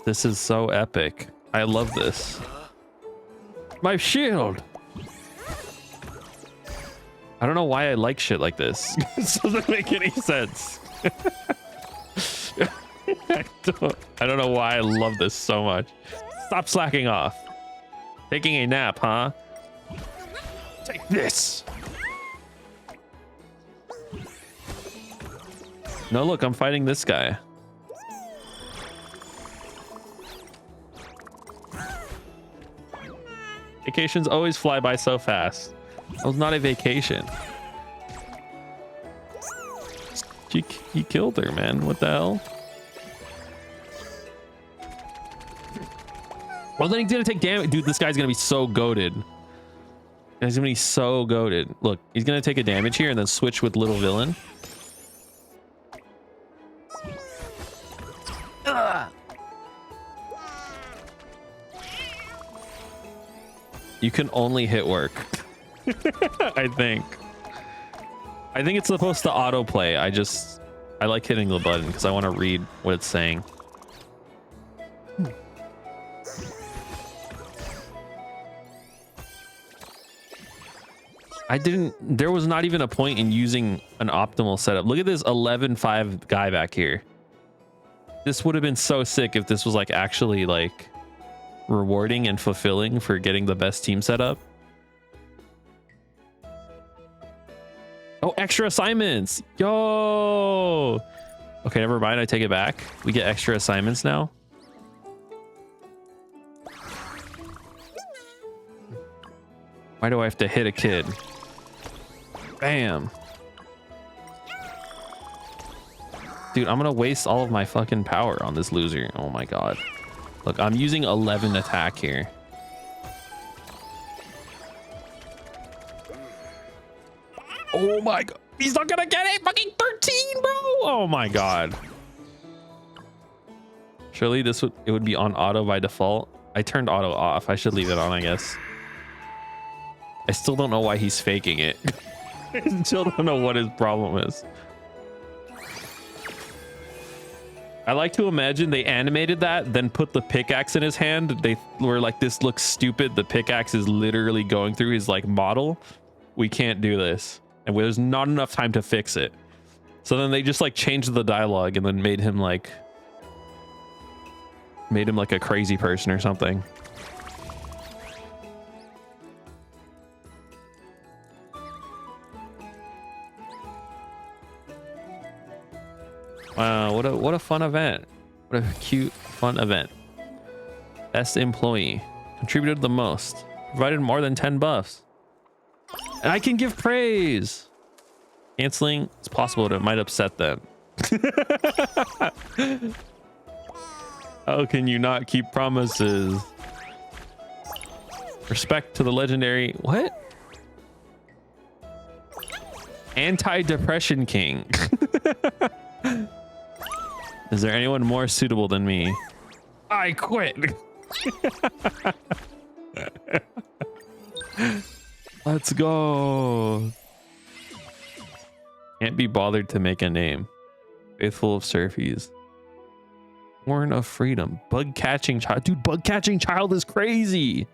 This is so epic. I love this. My shield. I don't know why I like shit like this. This doesn't make any sense. I don't know why I love this so much. Stop slacking off. Taking a nap, huh? Take this. No, look, I'm fighting this guy. Vacations always fly by so fast. That was not a vacation. He killed her, man. What the hell? Well, then he's gonna take damage. Dude, this guy's gonna be so goated. He's gonna be so goated. Look, he's gonna take a damage here and then switch with Little Villain. Ugh. You can only hit work. I think it's supposed to autoplay. I like hitting the button because I want to read what it's saying. There was not even a point in using an optimal setup. Look at this 11-5 guy back here. This would have been so sick if this was like actually like rewarding and fulfilling for getting the best team setup. Oh, extra assignments. Yo. Okay, never mind. I take it back. We get extra assignments now. Why do I have to hit a kid? Bam. Dude, I'm gonna waste all of my fucking power on this loser. Oh my god. Look, I'm using 11 attack here. Oh my god. He's not gonna get it. Fucking 13, bro. Oh my god. Surely it would be on auto by default. I turned auto off. I should leave it on, I guess. I still don't know why he's faking it. I still don't know what his problem is. I like to imagine they animated that, then put the pickaxe in his hand. They were like, this looks stupid. The pickaxe is literally going through his like model. We can't do this. And there's not enough time to fix it. So then they just like changed the dialogue and then made him like a crazy person or something. Wow, what a fun event. What a cute, fun event. Best employee. Contributed the most. Provided more than 10 buffs. And I can give praise. Canceling, it's possible that it might upset them. How can you not keep promises? Respect to the legendary... What? Anti-depression king. Is there anyone more suitable than me? I quit. Let's go. Can't be bothered to make a name. Faithful of Surfies. Horn of Freedom. Bug catching child. Dude, bug catching child is crazy.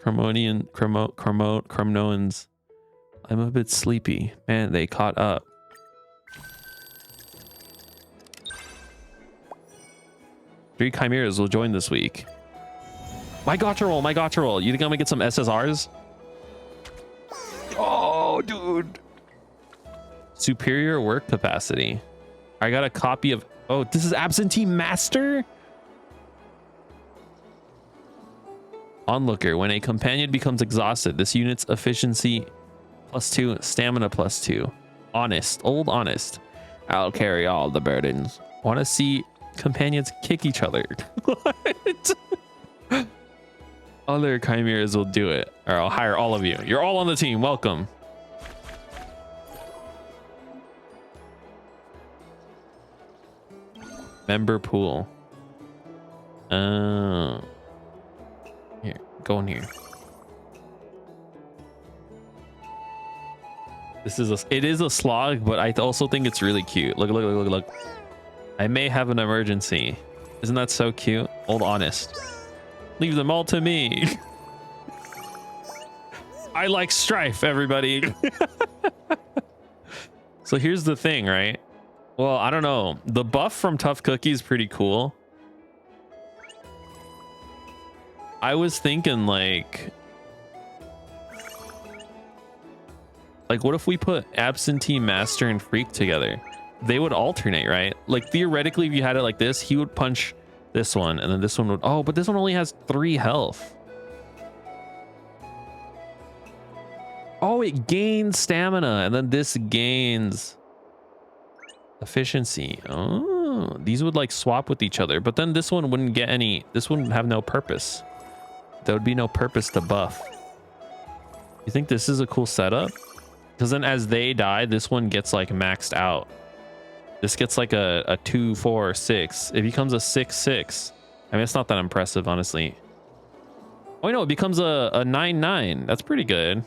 Cromnoans. I'm a bit sleepy. Man, they caught up. Three chimeras will join this week. My gotcha roll, my gotcha roll. You think I'm gonna get some SSRs? Oh, dude. Superior work capacity. I got a copy of... Oh, this is Absentee Master? Onlooker. When a companion becomes exhausted, this unit's efficiency +2, stamina +2. Honest. Old honest. I'll carry all the burdens. Want to see companions kick each other? What? Other chimeras will do it. Or I'll hire all of you. You're all on the team. Welcome. Member pool. Here, go in here. It is a slog, but I also think it's really cute. Look, look, look, look, look. I may have an emergency. Isn't that so cute? Old Honest. Leave them all to me. I like strife, everybody. So here's the thing, right? Well, I don't know. The buff from Tough Cookie is pretty cool. I was thinking like what if we put Absentee Master and Freak together? They would alternate, right? Like theoretically, if you had it like this, he would punch this one and then this one would, oh, but this one only has 3 health. Oh, it gains stamina and then this gains efficiency. Oh, these would like swap with each other, but then this one wouldn't get any, this wouldn't have no purpose. There would be no purpose to buff. You think this is a cool setup? Because then as they die, this one gets like maxed out. This gets like a 2, 4, 6. It becomes a 6, 6. I mean, it's not that impressive, honestly. Oh, no, it becomes a 9, 9. That's pretty good.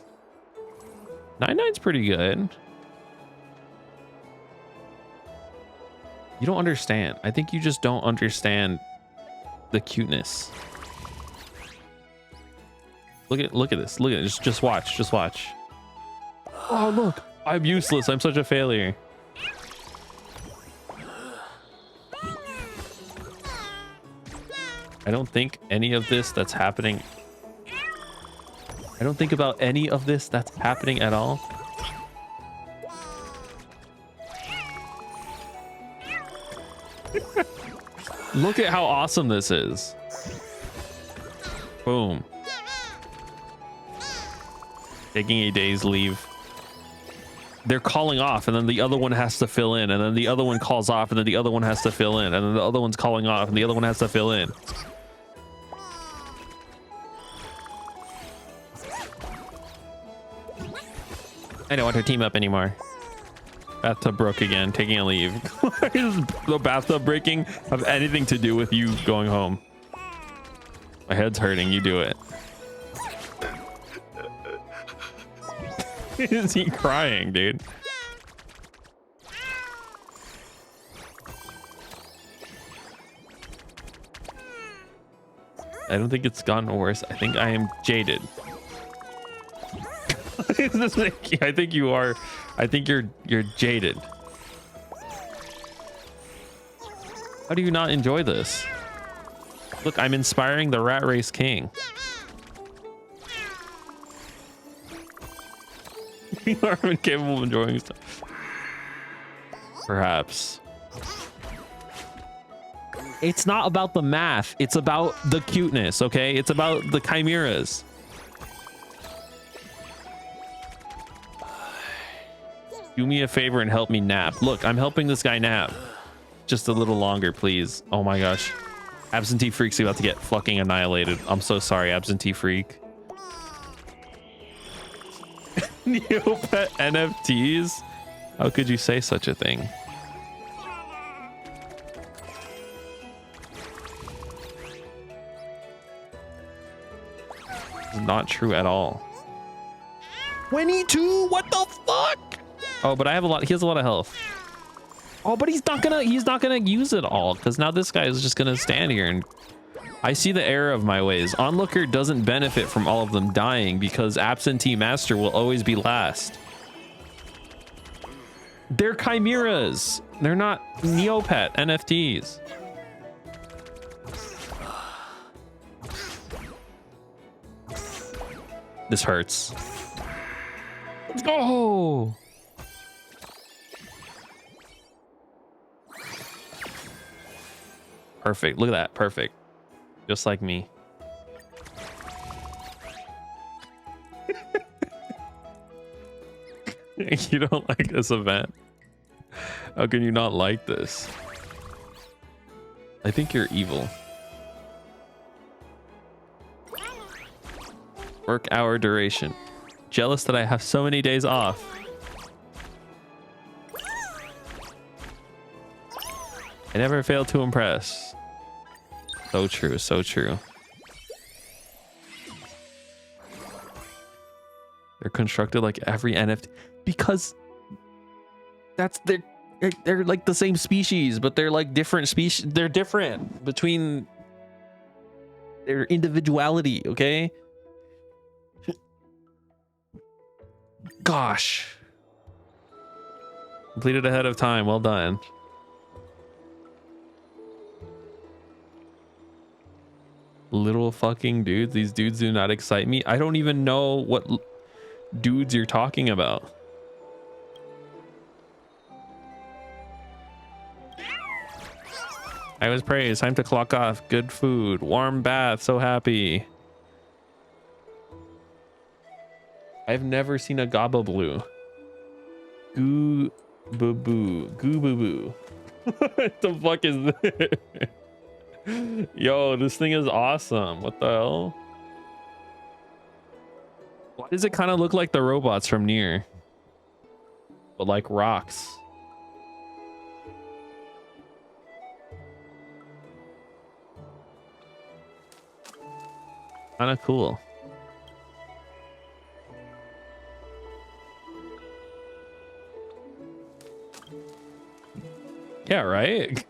9, 9's pretty good. You don't understand. I think you just don't understand the cuteness. Look at this. Look at it. Just watch. Just watch. Oh, look. I'm useless. I'm such a failure. I don't think any of this that's happening. I don't think about any of this that's happening at all. Look at how awesome this is. Boom. Taking a day's leave. They're calling off and then the other one has to fill in and then the other one calls off and then the other one has to fill in and then the other one's calling off and the other one has to fill in. I don't want to team up anymore. Bathtub broke again, taking a leave. Does the bathtub breaking have anything to do with you going home? My head's hurting, you do it. Is he crying, dude? I don't think it's gotten worse. I think I am jaded. I think you are. I think you're jaded. How do you not enjoy this? Look, I'm inspiring the Rat Race King. You are incapable of enjoying stuff. Perhaps. It's not about the math. It's about the cuteness, okay? It's about the chimeras. Do me a favor and help me nap. Look, I'm helping this guy nap. Just a little longer, please. Oh my gosh. Absentee Freak's about to get fucking annihilated. I'm so sorry, Absentee Freak. Neopet NFTs? How could you say such a thing? Not true at all. 22? What the fuck? Oh, but I have a lot. He has a lot of health. Oh, but he's not gonna use it all because now this guy is just gonna stand here and I see the error of my ways. Onlooker doesn't benefit from all of them dying because Absentee Master will always be last. They're chimeras. They're not Neopet NFTs. This hurts. Let's go. Perfect. Look at that. Perfect. Just like me. You don't like this event? How can you not like this? I think you're evil. Work hour duration. Jealous that I have so many days off. I never fail to impress. So true, so true. They're constructed like every NFT because that's they're like the same species, but they're like different species. They're different between their individuality, okay? Gosh. Completed ahead of time. Well done. Little fucking dudes. These dudes do not excite me. I don't even know what dudes you're talking about. I was praised. Time to clock off. Good food. Warm bath. So happy. I've never seen a Gobba Blue. Goo boo boo. Goo boo boo. What the fuck is this? Yo, this thing is awesome. What the hell? Why does it kind of look like the robots from Nier? But like rocks. Kind of cool. Yeah, right?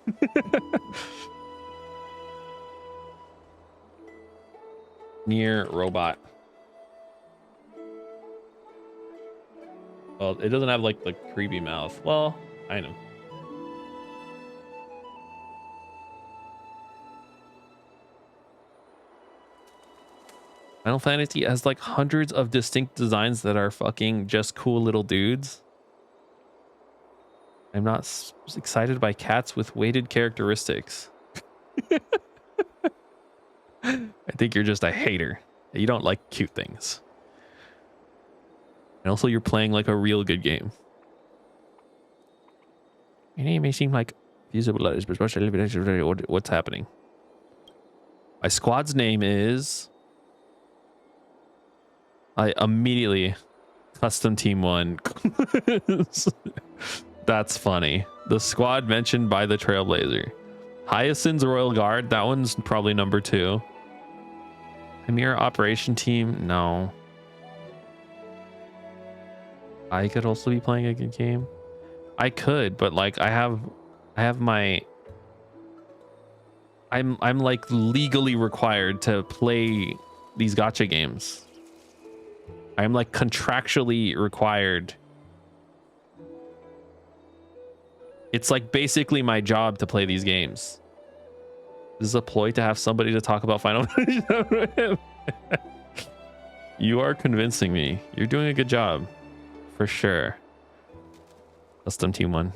Nier robot. Well, it doesn't have like the creepy mouth. Well, I know. Final Fantasy has like hundreds of distinct designs that are fucking just cool little dudes. I'm not excited by cats with weighted characteristics. I think you're just a hater. You don't like cute things. And also you're playing like a real good game. Your name may seem like feasible letters, but what's happening? My squad's name is... I immediately custom team 1. That's funny. The squad mentioned by the Trailblazer. Hyacinth's Royal Guard. That one's probably number 2. Chimera Operation Team. No. I could also be playing a good game. I could, but like I have my... I'm like legally required to play these gacha games. I'm like contractually required. It's like basically my job to play these games. This is a ploy to have somebody to talk about Final Fantasy. You are convincing me. You're doing a good job. For sure. Custom Team 1.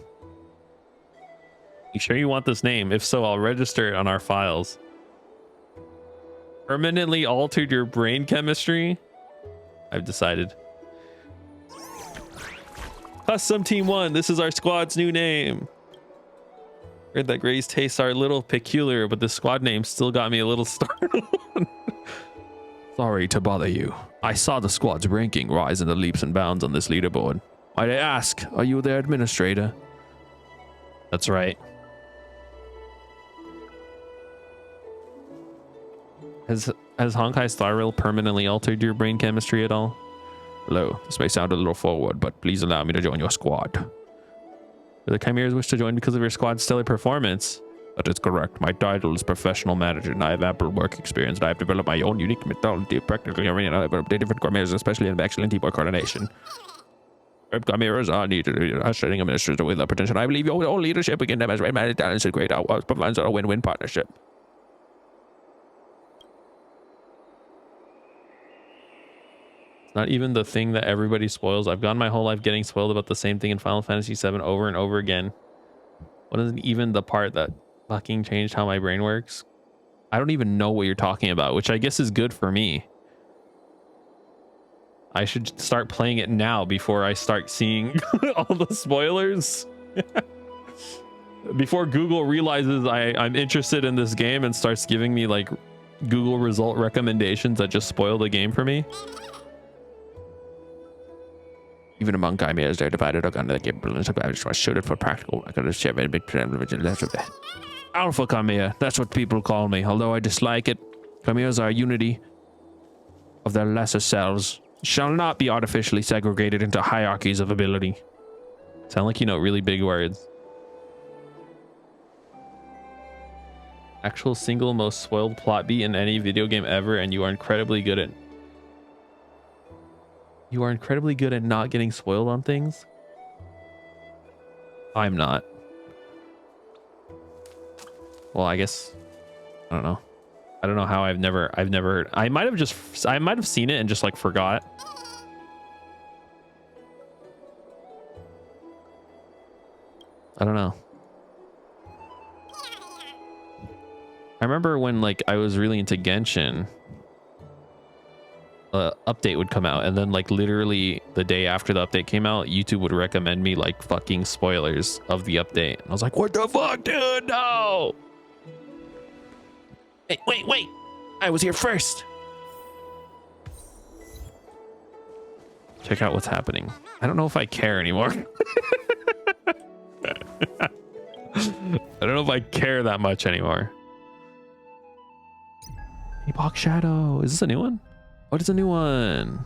You sure you want this name? If so, I'll register it on our files. Permanently altered your brain chemistry? I've decided. Custom Team 1. This is our squad's new name. Heard that Gray's tastes are a little peculiar, but the squad name still got me a little startled. Sorry to bother you. I saw the squad's ranking rise in the leaps and bounds on this leaderboard. Might I ask, are you their administrator? That's right. Has Honkai Star Rail permanently altered your brain chemistry at all? Hello, this may sound a little forward, but please allow me to join your squad. Do the Chimeras wish to join because of your squad's stellar performance? That is correct. My title is Professional Manager, and I have ample work experience, and I have developed my own unique methodology, practically arena, and I have updated different Chimeras, especially in excellent teamwork coordination. Chimeras are needed as training administrator with potential. I believe your own leadership again them as right managed talents and great outcomes provides a win-win partnership. It's not even the thing that everybody spoils. I've gone my whole life getting spoiled about the same thing in Final Fantasy VII over and over again. What isn't even the part that fucking changed how my brain works? I don't even know what you're talking about, which I guess is good for me. I should start playing it now before I start seeing all the spoilers. Before Google realizes I'm interested in this game and starts giving me like Google result recommendations that just spoil the game for me. Even among Chimers, they're divided according to the capabilities of which was suited for practical. I could have shared a big Alpha Chimera, that's what people call me. Although I dislike it, Chimeras are a unity of their lesser selves, shall not be artificially segregated into hierarchies of ability. Sound like you know really big words. Actual single most spoiled plot beat in any video game ever, and you are incredibly good at not getting spoiled on things. I'm not. Well, I guess I don't know. I don't know how I've never heard. I might have seen it and just like forgot. I don't know. I remember when like I was really into Genshin, update would come out, and then like literally the day after the update came out, YouTube would recommend me like fucking spoilers of the update. I was like, what the fuck, dude? No. Hey, wait. I was here first. Check out what's happening. I don't know if I care anymore. I don't know if I care that much anymore. Epoch Shadow. Is this a new one? What is a new one?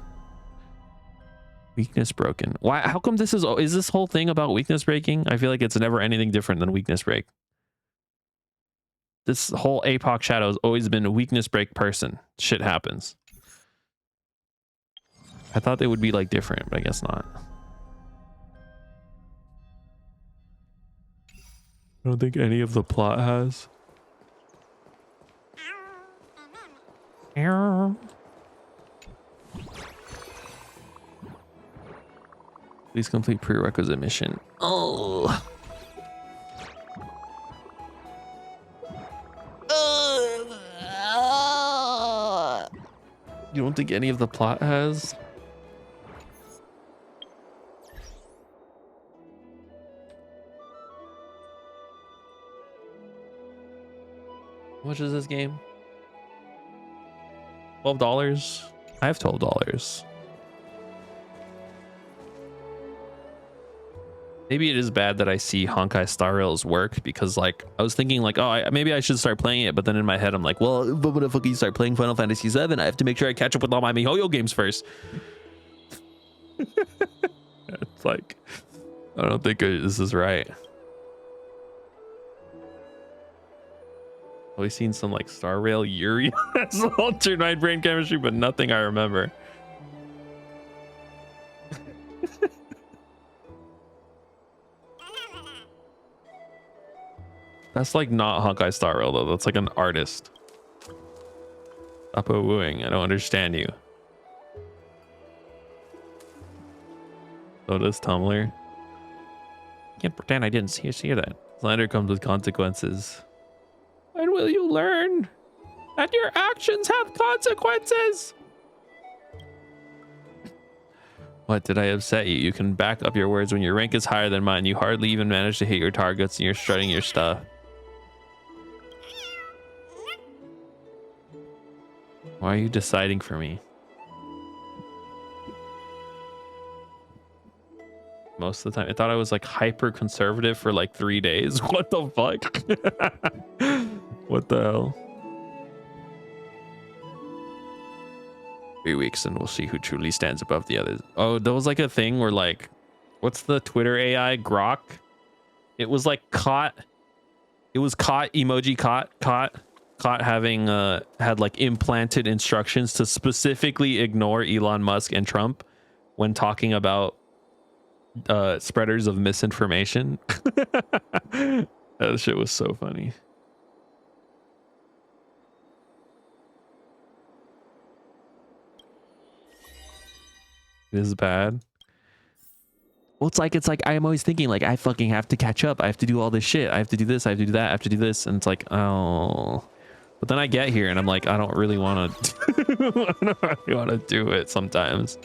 Weakness broken. Why? How come this is this whole thing about weakness breaking? I feel like it's never anything different than weakness break. This whole Epoch Shadow has always been a weakness break person. Shit happens. I thought they would be like different, but I guess not. I don't think any of the plot has. Please complete prerequisite mission. Oh. You don't think any of the plot has? How much is this game? $12? I have $12. Maybe it is bad that I see Honkai Star Rail's work, because like I was thinking like, oh, maybe I should start playing it, but then in my head I'm like, well, but when the fuck you start playing Final Fantasy VII, I have to make sure I catch up with all my MiHoYo games first. It's like, I don't think this is right. I've seen some like Star Rail Yuri has altered my brain chemistry, but nothing I remember. That's like not Honkai Star Rail though. That's like an artist. Stop wooing. I don't understand you. So does Tumblr. Can't pretend I didn't see that. Slander comes with consequences. When will you learn that your actions have consequences? What, did I upset you? You can back up your words when your rank is higher than mine. You hardly even manage to hit your targets and you're strutting your stuff. Why are you deciding for me? Most of the time. I thought I was like hyper conservative for like 3 days. What the fuck? What the hell? 3 weeks and we'll see who truly stands above the others. Oh, there was like a thing where like, what's the Twitter AI? Grok? It was like caught. It was caught emoji caught having had like implanted instructions to specifically ignore Elon Musk and Trump when talking about spreaders of misinformation. That shit was so funny. It is bad. Well, it's like I'm always thinking like I fucking have to catch up. I have to do all this shit. I have to do this. I have to do that. I have to do this. And it's like, oh. But then I get here and I'm like, I don't really want to. I don't really want to do it sometimes.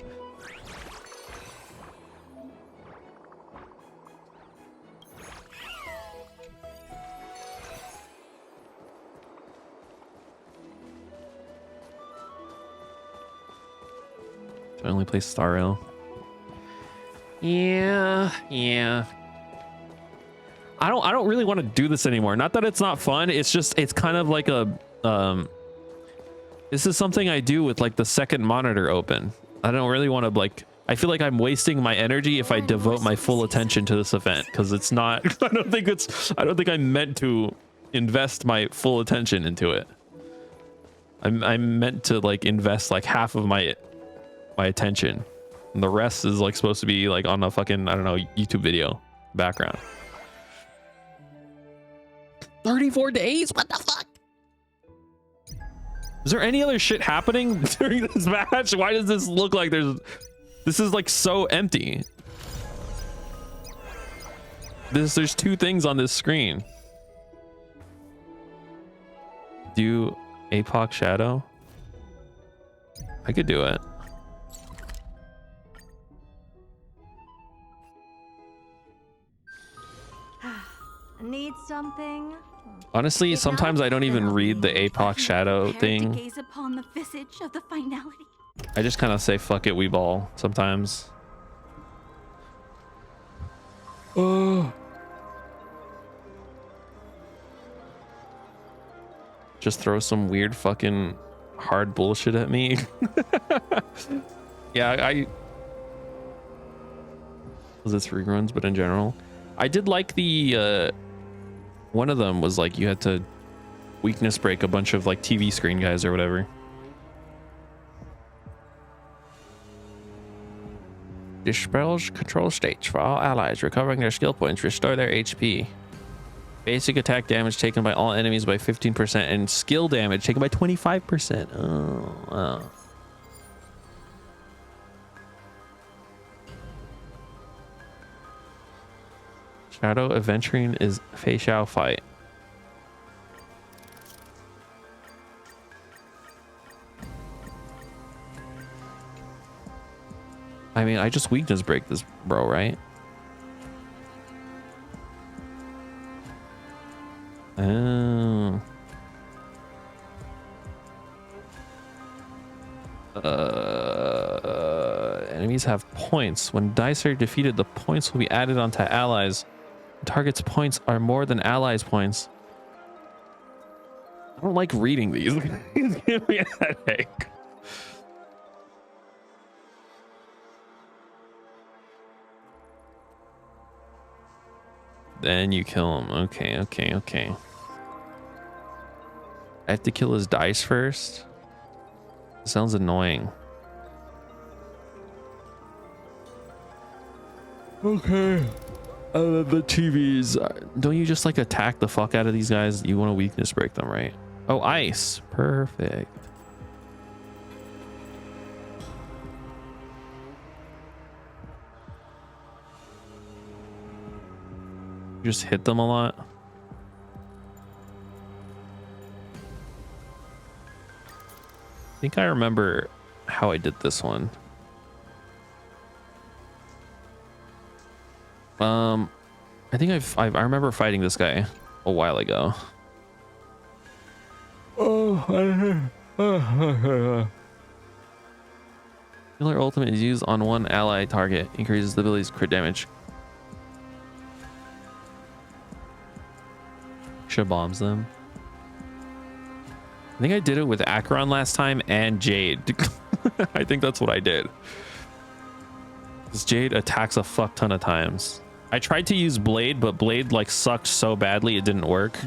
Do I only play Star Rail? Yeah. I don't really want to do this anymore. Not that it's not fun. It's just, it's kind of like a, this is something I do with like the second monitor open. I don't really want to like, I feel like I'm wasting my energy if I devote my full attention to this event, because it's not, I don't think I'm meant to invest my full attention into it. I'm meant to like invest like half of my attention, and the rest is like supposed to be like on a fucking, I don't know, YouTube video background. 34 days? What the fuck? Is there any other shit happening during this match? Why does this look like this is like so empty? There's two things on this screen. Do APOC Shadow? I could do it. Need something? Honestly, sometimes I don't even read the APOC Shadow thing. Gaze upon the visage of the finality. I just kind of say fuck it, we ball sometimes. Oh. Just throw some weird fucking hard bullshit at me. Yeah, was it 3 runs, but in general, I did like the one of them was like you had to weakness break a bunch of like TV screen guys or whatever. Dispels control states for all allies. Recovering their skill points restore their HP. Basic attack damage taken by all enemies by 15% and skill damage taken by 25%. Oh, wow. Shadow Adventuring is Fei Xiao fight. I mean, I just weakness break this bro, right? Oh. Enemies have points. When dice are defeated, the points will be added onto allies. Target's points are more than allies' points. I don't like reading these. These give me a headache. Then you kill him. Okay. I have to kill his dice first? Sounds annoying. Okay. The TVs. Don't you just like attack the fuck out of these guys? You want to weakness break them, right? Oh, ice. Perfect. Just hit them a lot. I think I remember how I did this one. I think I remember fighting this guy a while ago. Healer ultimate is used on one ally target, increases the ability's crit damage. Should bombs them. I think I did it with Acheron last time and Jade. I think that's what I did. This Jade attacks a fuck ton of times. I tried to use Blade, but Blade like sucked so badly it didn't work.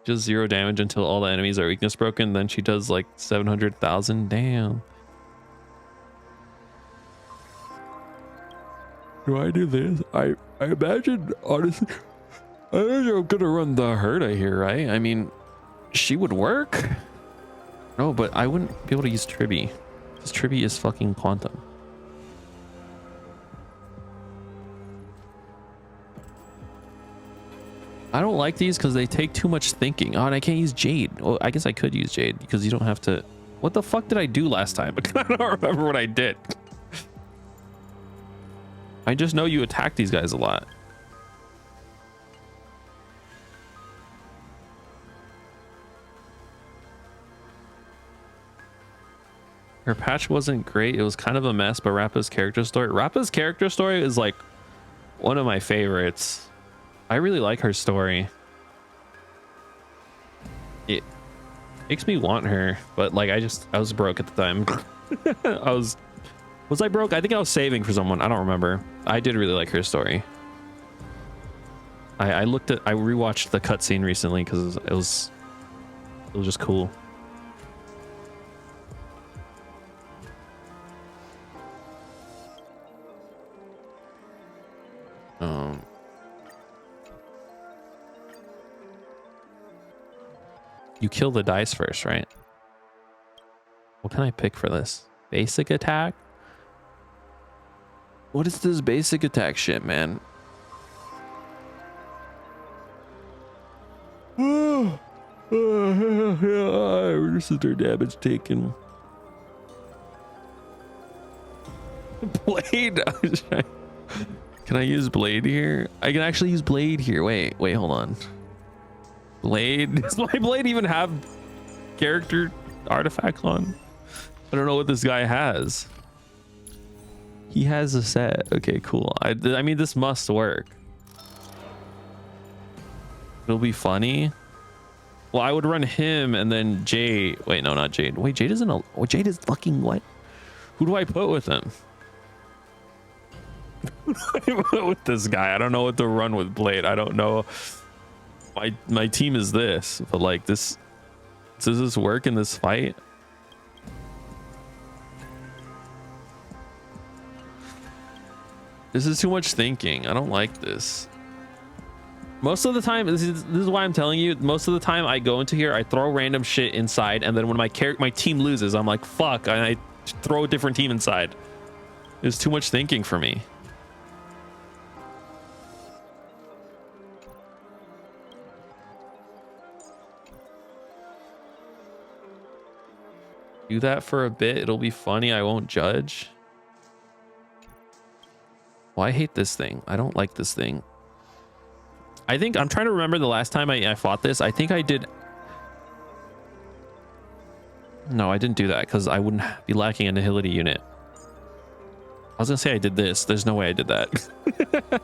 Just 0 damage until all the enemies are weakness broken. Then she does like 700,000. Damn. Do I do this? I imagine, honestly, I don't know, I'm gonna run the Herda here, right? I mean, she would work. No, but I wouldn't be able to use Tribby, because Tribby is fucking quantum. I don't like these because they take too much thinking. Oh, and I can't use Jade. Well, I guess I could use Jade because you don't have to. What the fuck did I do last time? I don't remember what I did. I just know you attack these guys a lot. Her patch wasn't great. It was kind of a mess, but Rappa's character story is like one of my favorites. I really like her story. It makes me want her, but like I was broke at the time. Was I broke? I think I was saving for someone. I don't remember. I did really like her story. I rewatched the cutscene recently because it was just cool. You kill the dice first, right? What can I pick for this? Basic attack? What is this basic attack shit, man? This is their damage taken. Blade. Can I use blade here? I can actually use blade here. Wait, hold on. Blade. Does my blade even have character artifact on? I don't know what this guy has. He has a set. Okay, cool. I mean, this must work. It'll be funny. Well, I would run him and then Jade. Wait, no, not Jade. Wait, Jade isn't a... Oh, Jade is fucking what? Who do I put with him? Who do I put with this guy? I don't know what to run with Blade. I don't know. My team is this, but like this... Does this work in this fight? This is too much thinking. I don't like this. Most of the time, this is why I'm telling you, most of the time I go into here, I throw random shit inside, and then when my team loses, I'm like, fuck, and I throw a different team inside. It's too much thinking for me. Do that for a bit. It'll be funny. I won't judge. Well, I hate this thing. I don't like this thing. I think I'm trying to remember the last time I fought this. I think I did. No, I didn't do that because I wouldn't be lacking a Nihility unit. I was gonna say I did this. There's no way I did that.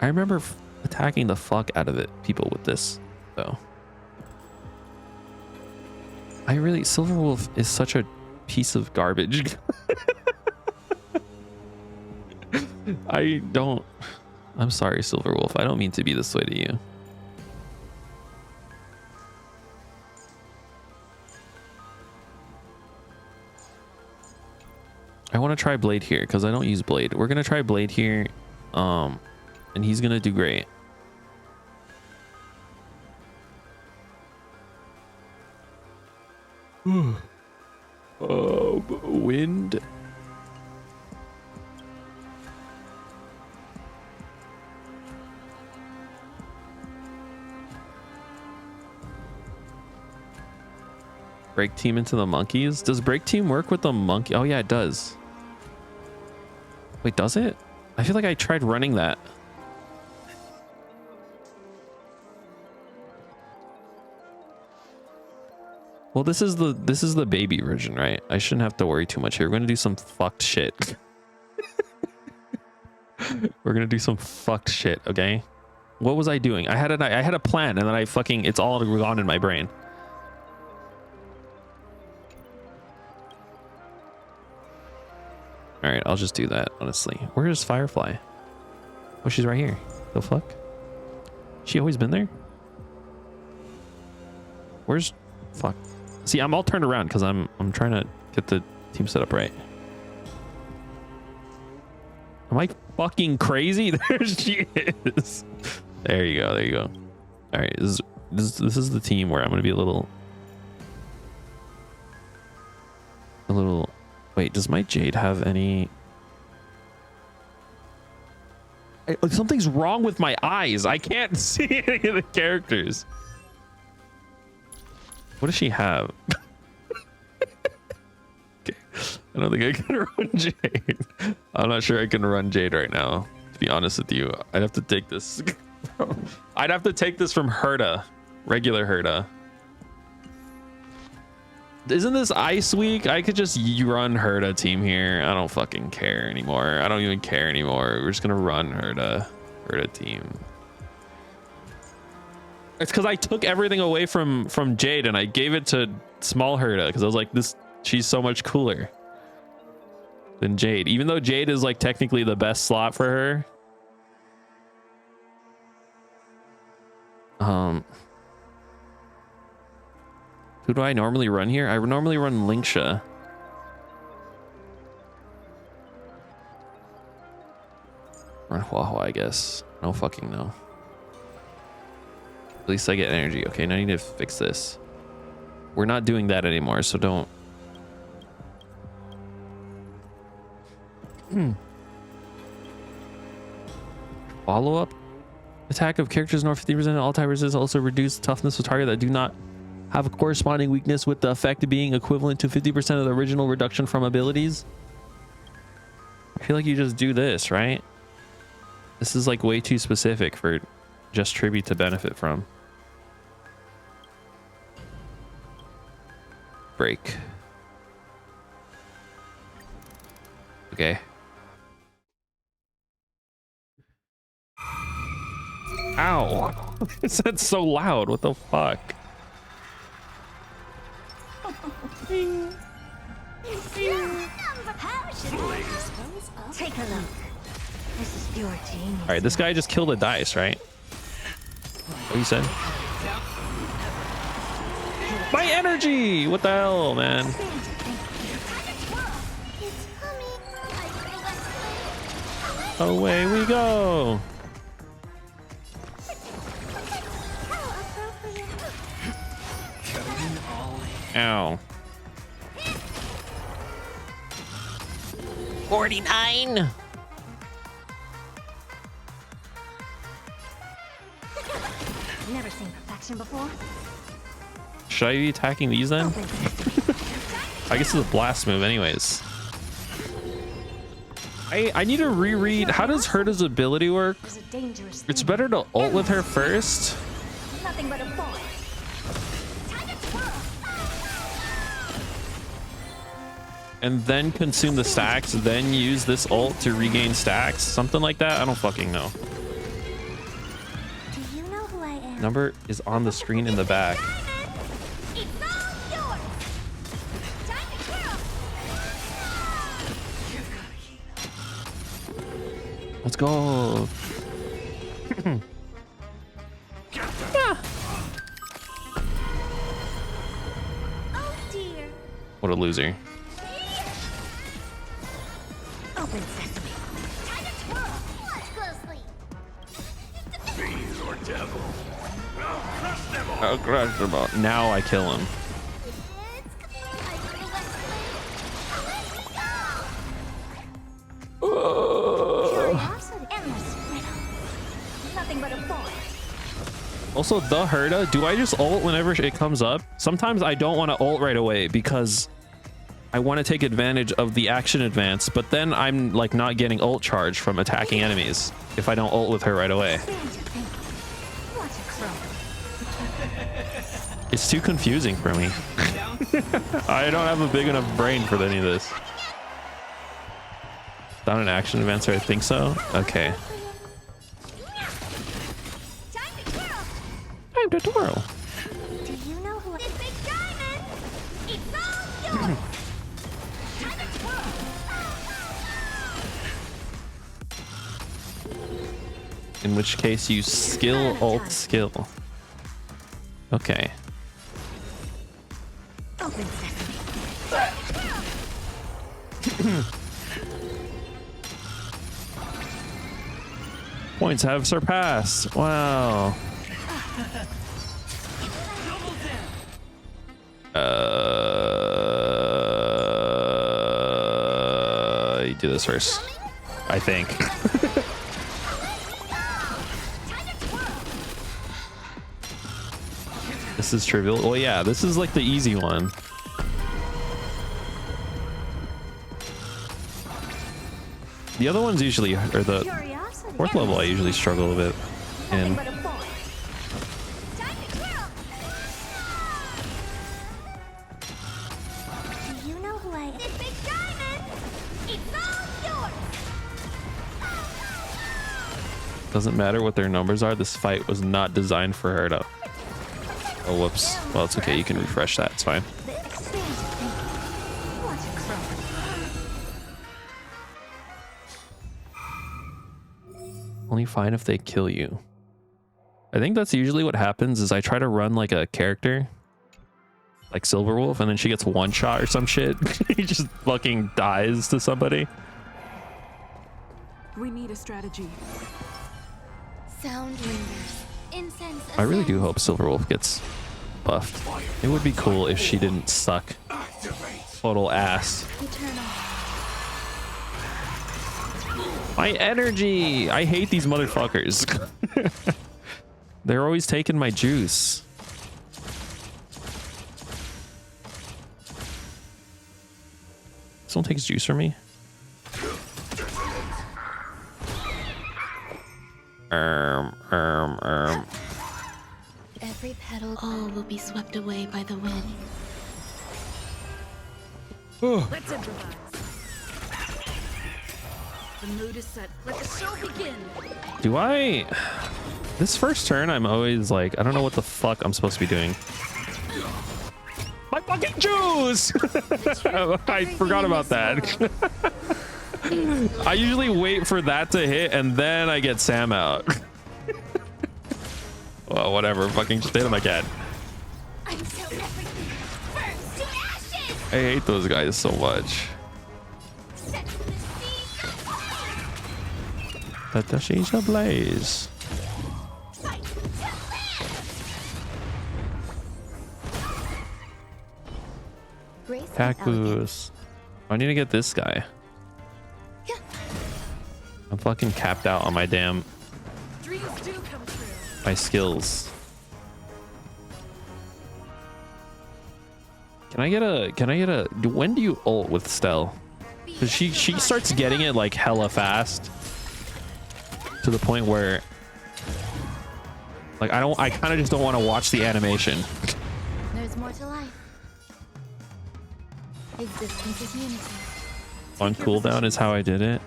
I remember attacking the fuck out of people with this, though. Silverwolf is such a piece of garbage. I'm sorry, Silverwolf. I don't mean to be this way to you. I want to try Blade here because I don't use Blade. We're going to try Blade here. And he's going to do great. Wind. Break team into the monkeys. Does break team work with the monkey? Oh yeah, it does. Wait, does it? I feel like I tried running that. Well, this is the baby version, right? I shouldn't have to worry too much here. We're gonna do some fucked shit. We're gonna do some fucked shit, okay? What was I doing? I had a plan, and then it's all gone in my brain. All right, I'll just do that, honestly. Where is Firefly? Oh, she's right here. The fuck? She always been there? Where's... Fuck. See, I'm all turned around because I'm trying to get the team set up right. Am I fucking crazy? There she is. There you go. There you go. All right, this is the team where I'm going to be a little... Wait, does my Jade have any... Something's wrong with my eyes. I can't see any of the characters. What does she have? Okay. I don't think I can run Jade. I'm not sure I can run Jade right now. To be honest with you, I'd have to take this. I'd have to take this from Herta, regular Herta. isn't this Ice Week? I could just run Herda team here. I don't fucking care anymore. I don't even care anymore. We're just gonna run Herda team. It's because I took everything away from Jade and I gave it to small Herda because I was like, she's so much cooler than Jade, even though Jade is like technically the best slot for her. Who do I normally run here? I normally run Linksha. Run Huahua, I guess. No fucking no. At least I get energy. Okay, now I need to fix this. We're not doing that anymore, so don't. Follow up attack of characters north 50%. All types is also reduced toughness of target that do not have a corresponding weakness, with the effect being equivalent to 50% of the original reduction from abilities. I feel like you just do this, right? This is like way too specific for just tribute to benefit from. Break. Okay. Ow. That's so loud. What the fuck? Take a look. This is your genius. All right, this guy just killed a dice, right? What you said? My energy! What the hell, man? Away we go! Ow. 49! Never seen perfection before. Should I be attacking these then? I guess it's a blast move anyways. I need to reread. How does Herda's ability work? It's better to ult with her first. Nothing but a boy. And then consume the stacks, then use this ult to regain stacks. Something like that. I don't fucking know. Do you know who I am? Number is on the screen in the back. Let's go. Oh dear. What a loser. Open sesame. Time to twirl. Watch closely. Fiend or devil. I'll crush them all. Oh, crush them all. Now I kill him. Curiosity. Endless riddle. Nothing but a boy. Also, the Herda, do I just ult whenever it comes up? Sometimes I don't want to ult right away because I want to take advantage of the action advance, but then I'm like not getting ult charge from attacking enemies if I don't ult with her right away. It's too confusing for me. I don't have a big enough brain for any of this. Not an action advancer, I think so. Okay. Time to twirl. Do you know who this big diamond? It's all yours. Time to twirl. In which case you skill ult skill. Okay. Open sesame. Points have surpassed. Wow. You do this first, I think. This is trivial. Well, yeah, this is like the easy one. The other ones usually, or the fourth level, I usually struggle a bit in. Doesn't matter what their numbers are. This fight was not designed for her to. Oh, whoops. Well, it's okay. You can refresh that. It's fine. Only fine if they kill you. I think that's usually what happens is I try to run like a character like Silverwolf and then she gets one shot or some shit. He just fucking dies to somebody. We need a strategy. Sound lingers. Incense I really do hope Silverwolf gets buffed. It would be cool if she didn't suck total ass. My energy! I hate these motherfuckers. They're always taking my juice. Someone takes juice from me? Every petal, all will be swept away by the wind. Let's improvise. The mood is set. Let the show begin. Do I... This first turn, I'm always like, I don't know what the fuck I'm supposed to be doing. My fucking juice! I forgot about that. I usually wait for that to hit and then I get Sam out. Well, whatever. Fucking just hit him again. I hate those guys so much. Let the she's ablaze. Cactus. I need to get this guy. I'm fucking capped out on my damn my skills. Can I get a when do you ult with Stell? Because she starts getting it like hella fast to the point where like I kind of just don't want to watch the animation. There's more to life. Existence is unity. On cooldown is how I did it.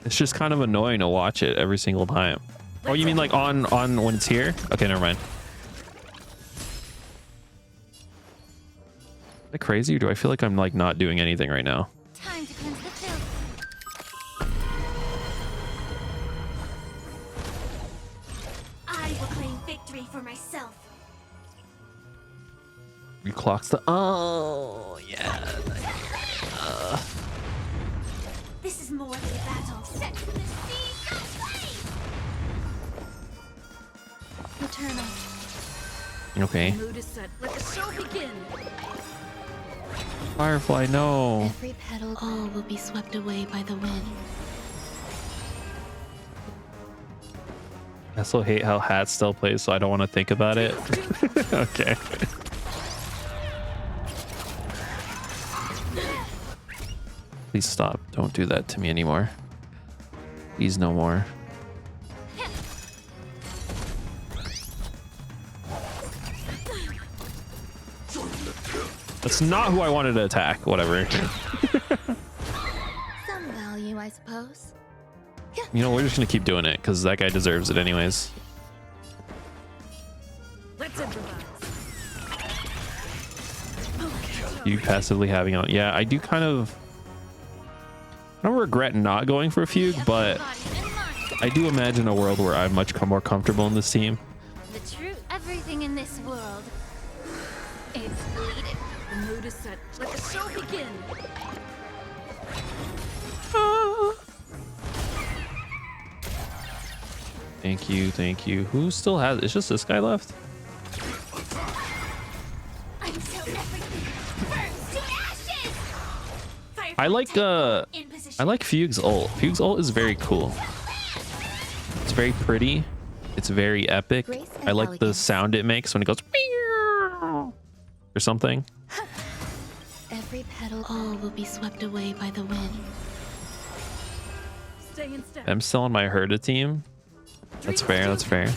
It's just kind of annoying to watch it every single time. Oh, you mean like on when it's here? Okay, never mind. Is that crazy, or do I feel like I'm like not doing anything right now? Time to cleanse the filth. I will claim victory for myself. Reclocks the... Oh, yeah. This is more than a battle. Set to the sea and flame. Eternal. Okay. The mood is set. Let the show begin. Firefly, no. Every petal, all will be swept away by the wind. I still hate how Hat still plays, so I don't want to think about it. Okay. Please stop. Don't do that to me anymore. Please no more. That's not who I wanted to attack. Whatever. Some value, I suppose. You know, we're just gonna keep doing it because that guy deserves it anyways. Let's improvise. You passively having on. Yeah, I do kind of... I don't regret not going for a fugue, but I do imagine a world where I'm much more comfortable in this team. The truth. Everything in this world is bleeding. The mood is set. Let the show begin. Thank you, thank you. Who still has... It's just this guy left? I like Fugue's ult. Fugue's ult is very cool. It's very pretty. It's very epic. I like the sound it makes when it goes or something. Every petal, all will be swept away by the wind. Stay in step. I'm still on my Herda team. That's fair, that's fair.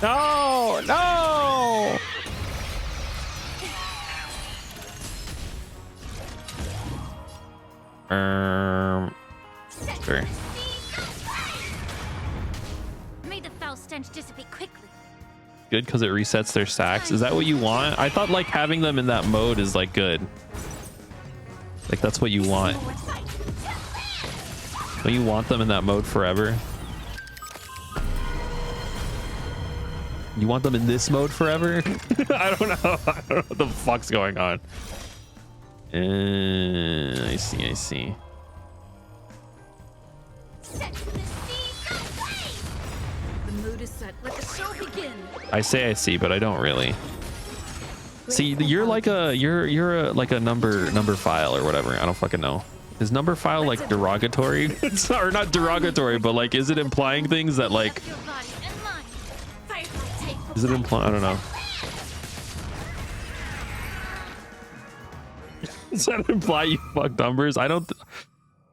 No, no! Sure. May the foul stench dissipate quickly. Good because it resets their stacks. Is that what you want? I thought like having them in that mode is like good. Like that's what you want. Don't you want them in that mode forever? You want them in this mode forever? I don't know. I don't know what the fuck's going on. I see. I see. The mood is set. Let the show begin. I see, but I don't really. See, you're like a like a number file or whatever. I don't fucking know. Is number file like derogatory? It's or not derogatory, but like, is it implying things that like? Is it implying? I don't know. Does that imply you fuck numbers? I don't.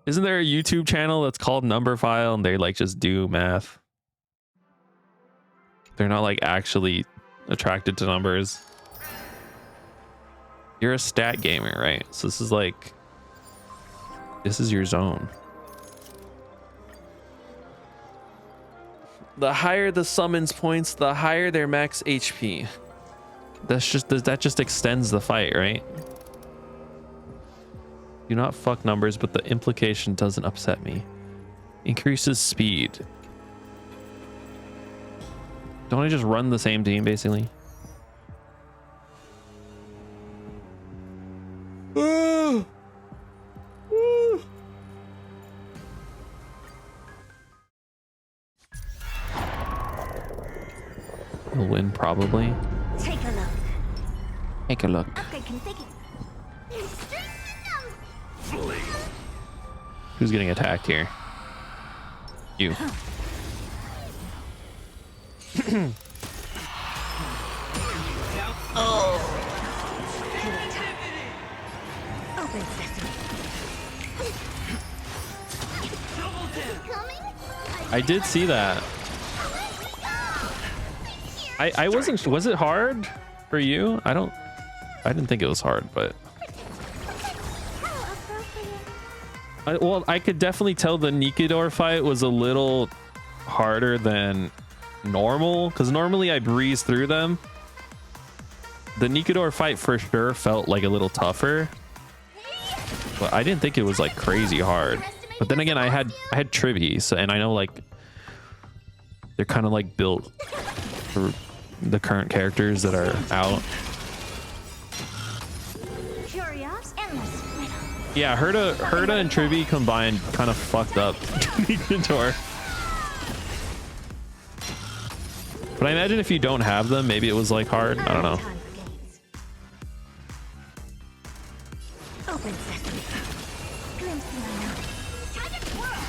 Isn't there a YouTube channel that's called Number File and they like just do math? They're not like actually attracted to numbers. You're a stat gamer, right? So this is like, this is your zone. The higher the summons points, the higher their max HP. That just extends the fight, right? Do not fuck numbers, but the implication doesn't upset me. Increases speed. Don't I just run the same team basically? We'll win probably. Take a look. Take a look. Okay, configure. Who's getting attacked here? You. Open sesame. I did see that. I wasn't. Was it hard for you? I didn't think it was hard, but. Well, I could definitely tell the Nikidor fight was a little harder than normal, because normally I breeze through them. The Nikidor fight for sure felt like a little tougher, but I didn't think it was like crazy hard. But then again, I had Trivy, so, and I know like they're kind of like built for the current characters that are out. Yeah, Herda and Trivy combined kind of fucked up Nikidor. But I imagine if you don't have them, maybe it was like hard. I don't know. Open sesame. Glimpsing unknown. Time to twirl.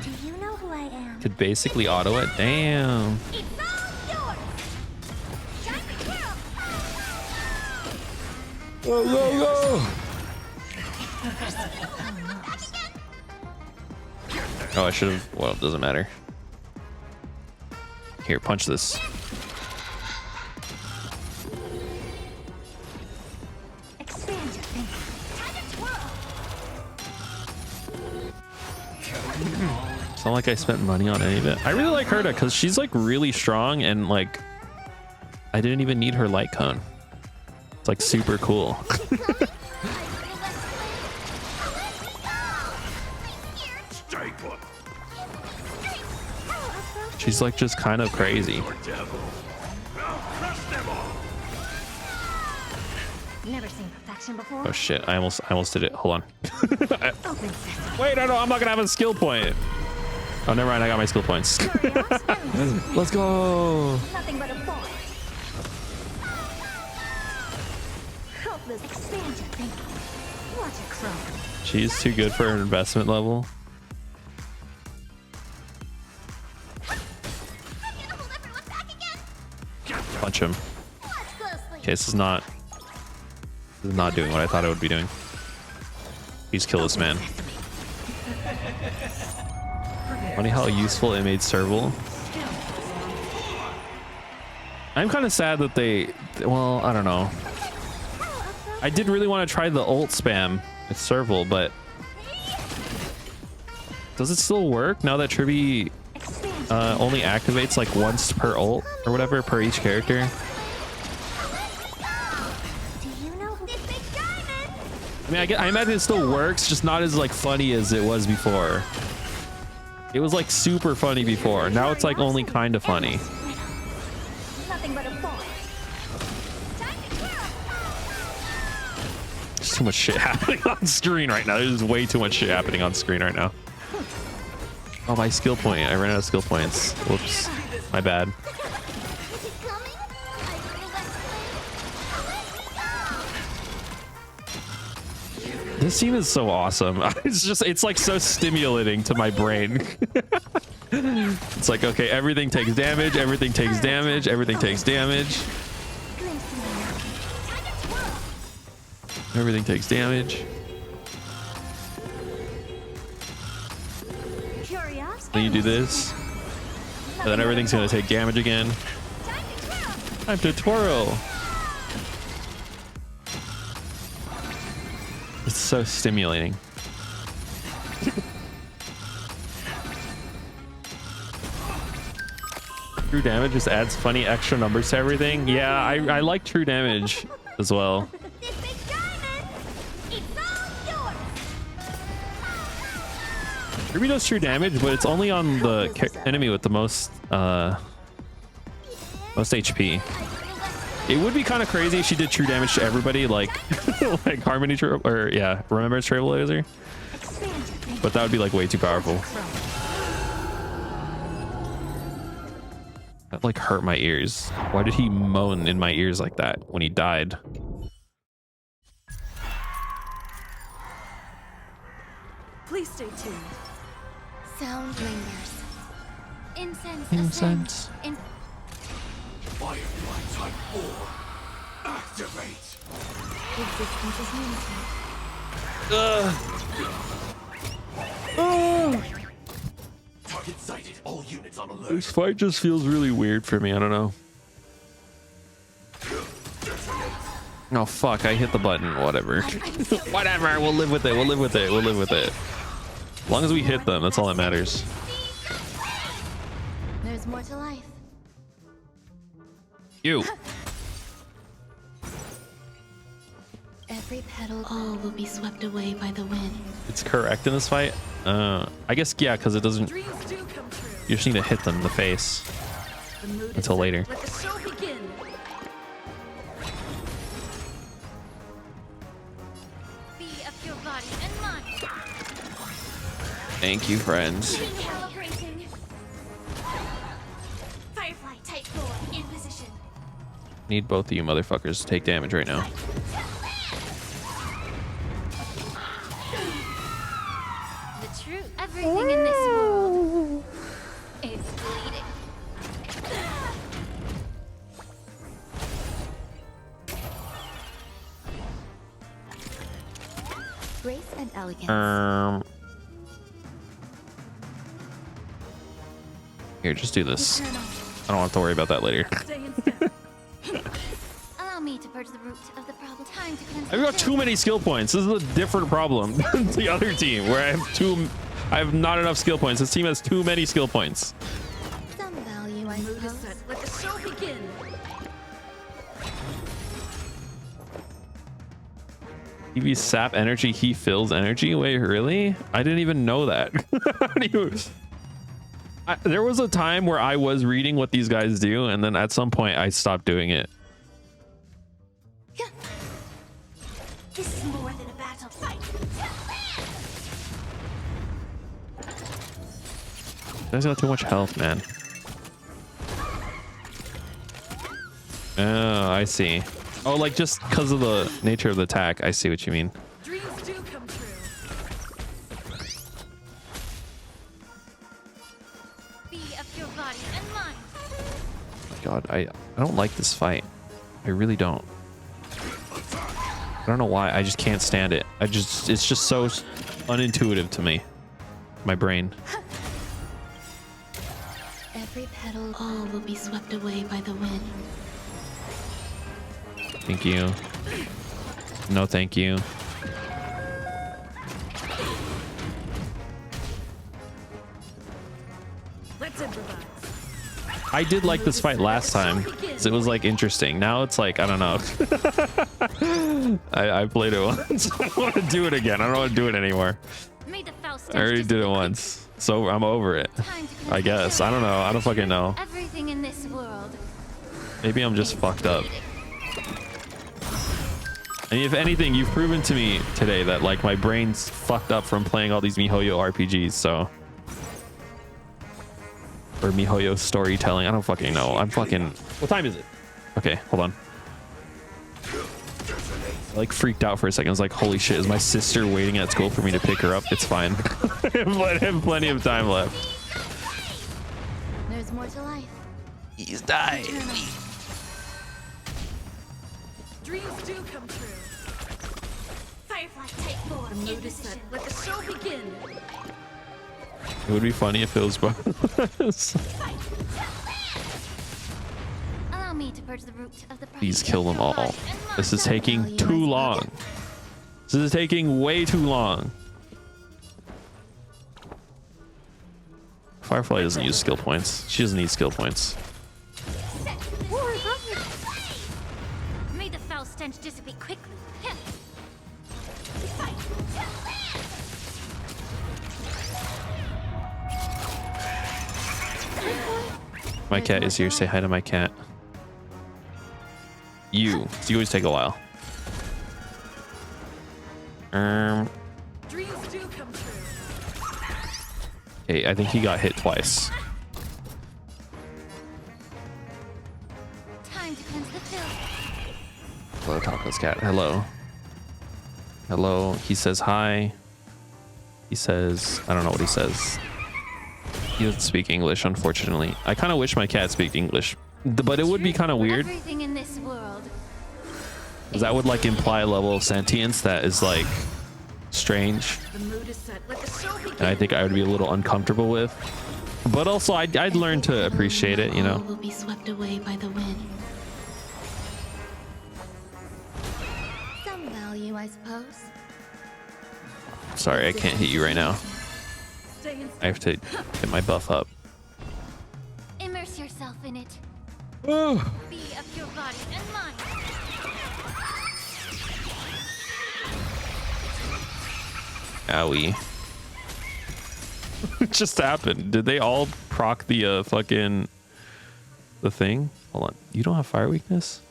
Do you know who I am? Could basically auto it. Damn. It's all yours. Time to twirl. Go, go, go. Oh, I should have. Well, it doesn't matter. Here, punch this. Expand your thinking. Time to twirl. It's not like I spent money on any of it. I really like Herda because she's like really strong and like I didn't even need her light cone. It's like super cool. She's like just kind of crazy. Never seen perfection before. Oh shit, I almost did it. Hold on. Open sesame. Wait, no, I'm not gonna have a skill point. Oh, never mind, I got my skill points. Let's go. Nothing but a boy. Helpless. Expand your thinking. Watch it grow. She's too good for her investment level. Punch him. Okay, this is not doing what I thought it would be doing. Please kill this man. Funny how useful it made Serval. I'm kind of sad that they, well, I don't know. I did really want to try the ult spam with Serval, but does it still work now that Tribby only activates like once per ult or whatever per each character? I mean, I imagine it still works, just not as like funny as it was before. It was like super funny before. Now it's like only kind of funny. There's too much shit happening on screen right now. There's way too much shit happening on screen right now. Oh, my skill point. I ran out of skill points. Whoops. My bad. This scene is so awesome. It's like so stimulating to my brain. It's like, okay, everything takes damage, everything takes damage, everything takes damage. Everything takes damage. Then you do this. And then everything's gonna take damage again. Time to twirl. It's so stimulating. True damage just adds funny extra numbers to everything. Yeah, I like true damage as well. Ruby does true damage, but it's only on the enemy with the most HP. It would be kind of crazy if she did true damage to everybody, like like Harmony or yeah, Remembrance Trailblazer. But that would be like way too powerful. That like hurt my ears. Why did he moan in my ears like that when he died? Please stay tuned. Sound lingers. Incense. Incense. In Firefly Type 4. Activate. existence is limited. Target sighted. All units on alert. This fight just feels really weird for me. I don't know. Oh fuck, I hit the button. Whatever. Whatever, we'll live with it. We'll live with it. We'll live with it. As long as we hit them, that's all that matters. There's more to life. You. Every petal. All will be swept away by the wind. It's correct in this fight. I guess yeah, because it doesn't. You just need to hit them in the face until later. Let the show begin. Be of your body and mind. Thank you, friends. Recalibrating. Firefly Type 4 in position. Need both of you motherfuckers to take damage right now. The truth. Everything in this world is bleeding. Grace and elegance. Here, just do this. I don't have to worry about that later. Allow me to purge the root of the problem. Time to cleanse. I've got too many skill points. This is a different problem than the other team where I have not enough skill points. This team has too many skill points. Some value, I Mood is suppose. set. Let the show begin. If you sap energy, he fills energy. Wait, really? I didn't even know that. How do you... there was a time where I was reading what these guys do, and then at some point I stopped doing it. This is more than a battle fight. You guys got too much health, man. Oh, I see. Oh, like just because of the nature of the attack. I see what you mean. Dreams do come true. Be of your body and mind. God, I don't like this fight. I really don't. I don't know why. I just can't stand it. It's just so unintuitive to me. My brain. Every petal. All will be swept away by the wind. Thank you. No, thank you. Let's improvise. I did like this fight last time. So it was like interesting. Now it's like, I don't know. I played it once. I don't want to do it again. I don't want to do it anymore. I already did it once. So I'm over it. I guess. I don't know. I don't fucking know. Everything in this world. Maybe I'm just fucked up. And if anything, you've proven to me today that like my brain's fucked up from playing all these MiHoYo RPGs, so. Or MiHoYo storytelling. I don't fucking know. I'm fucking... What time is it? Okay, hold on. I like freaked out for a second. I was like, holy shit, is my sister waiting at school for me to pick her up? It's fine. I have plenty of time left. There's more to life. He's dying. Dreams do come true. Firefly, take form. The mood is set. Let the show begin. It would be funny if it was both. Allow me to purge the root of the Please kill them all. This is taking too long. This is taking way too long. Firefly doesn't use skill points. She doesn't need skill points. May the foul stench dissipate quickly. My cat is here. Say hi to my cat. You always take a while. Dreams do come true. Okay, I think he got hit twice. Time to cleanse the filth. Hello, Taco's cat. Hello. Hello. He says hi. He says, I don't know what he says. He doesn't speak English, unfortunately. I kind of wish my cat spoke English, but it would be kind of weird. Everything in this world. Because that would like imply a level of sentience that is like strange. The mood is set. Let the show begin. And I think I would be a little uncomfortable with. But also I'd learn to appreciate it, you know. Will be swept away by the wind. Some value, I suppose. Sorry, I can't hit you right now. I have to get my buff up. Immerse yourself in it. Be of your body and mind. Owie. What just happened? Did they all proc the fucking the thing? Hold on. You don't have fire weakness?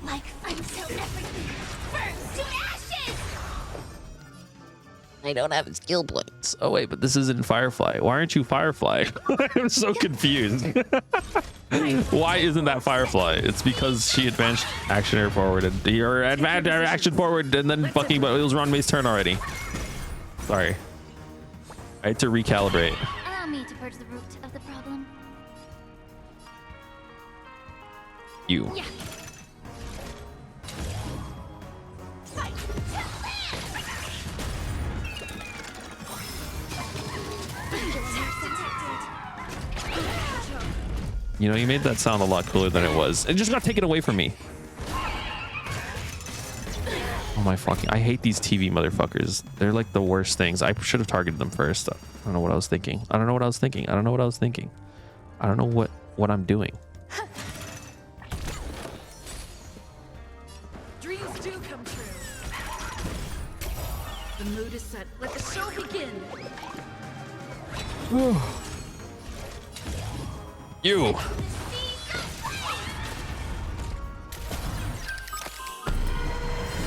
Like until everything burns to ashes. I don't have skill points. Oh wait, but this isn't Firefly. Why aren't you Firefly? I'm so confused. Why isn't that Firefly? It's because she advanced action air forwarded. Your advanced action forward and then fucking, but it was Ronmay's turn already. Sorry. I had to recalibrate. Allow me to purge the root of the problem. You. Yeah. You know, you made that sound a lot cooler than it was. It just got taken away from me. Oh my fucking... I hate these TV motherfuckers. They're like the worst things. I should have targeted them first. I don't know what I was thinking. I don't know what I was thinking. I don't know what I was thinking. I don't know what I'm doing. Dreams do come true. The mood is set. Let the show begin. You.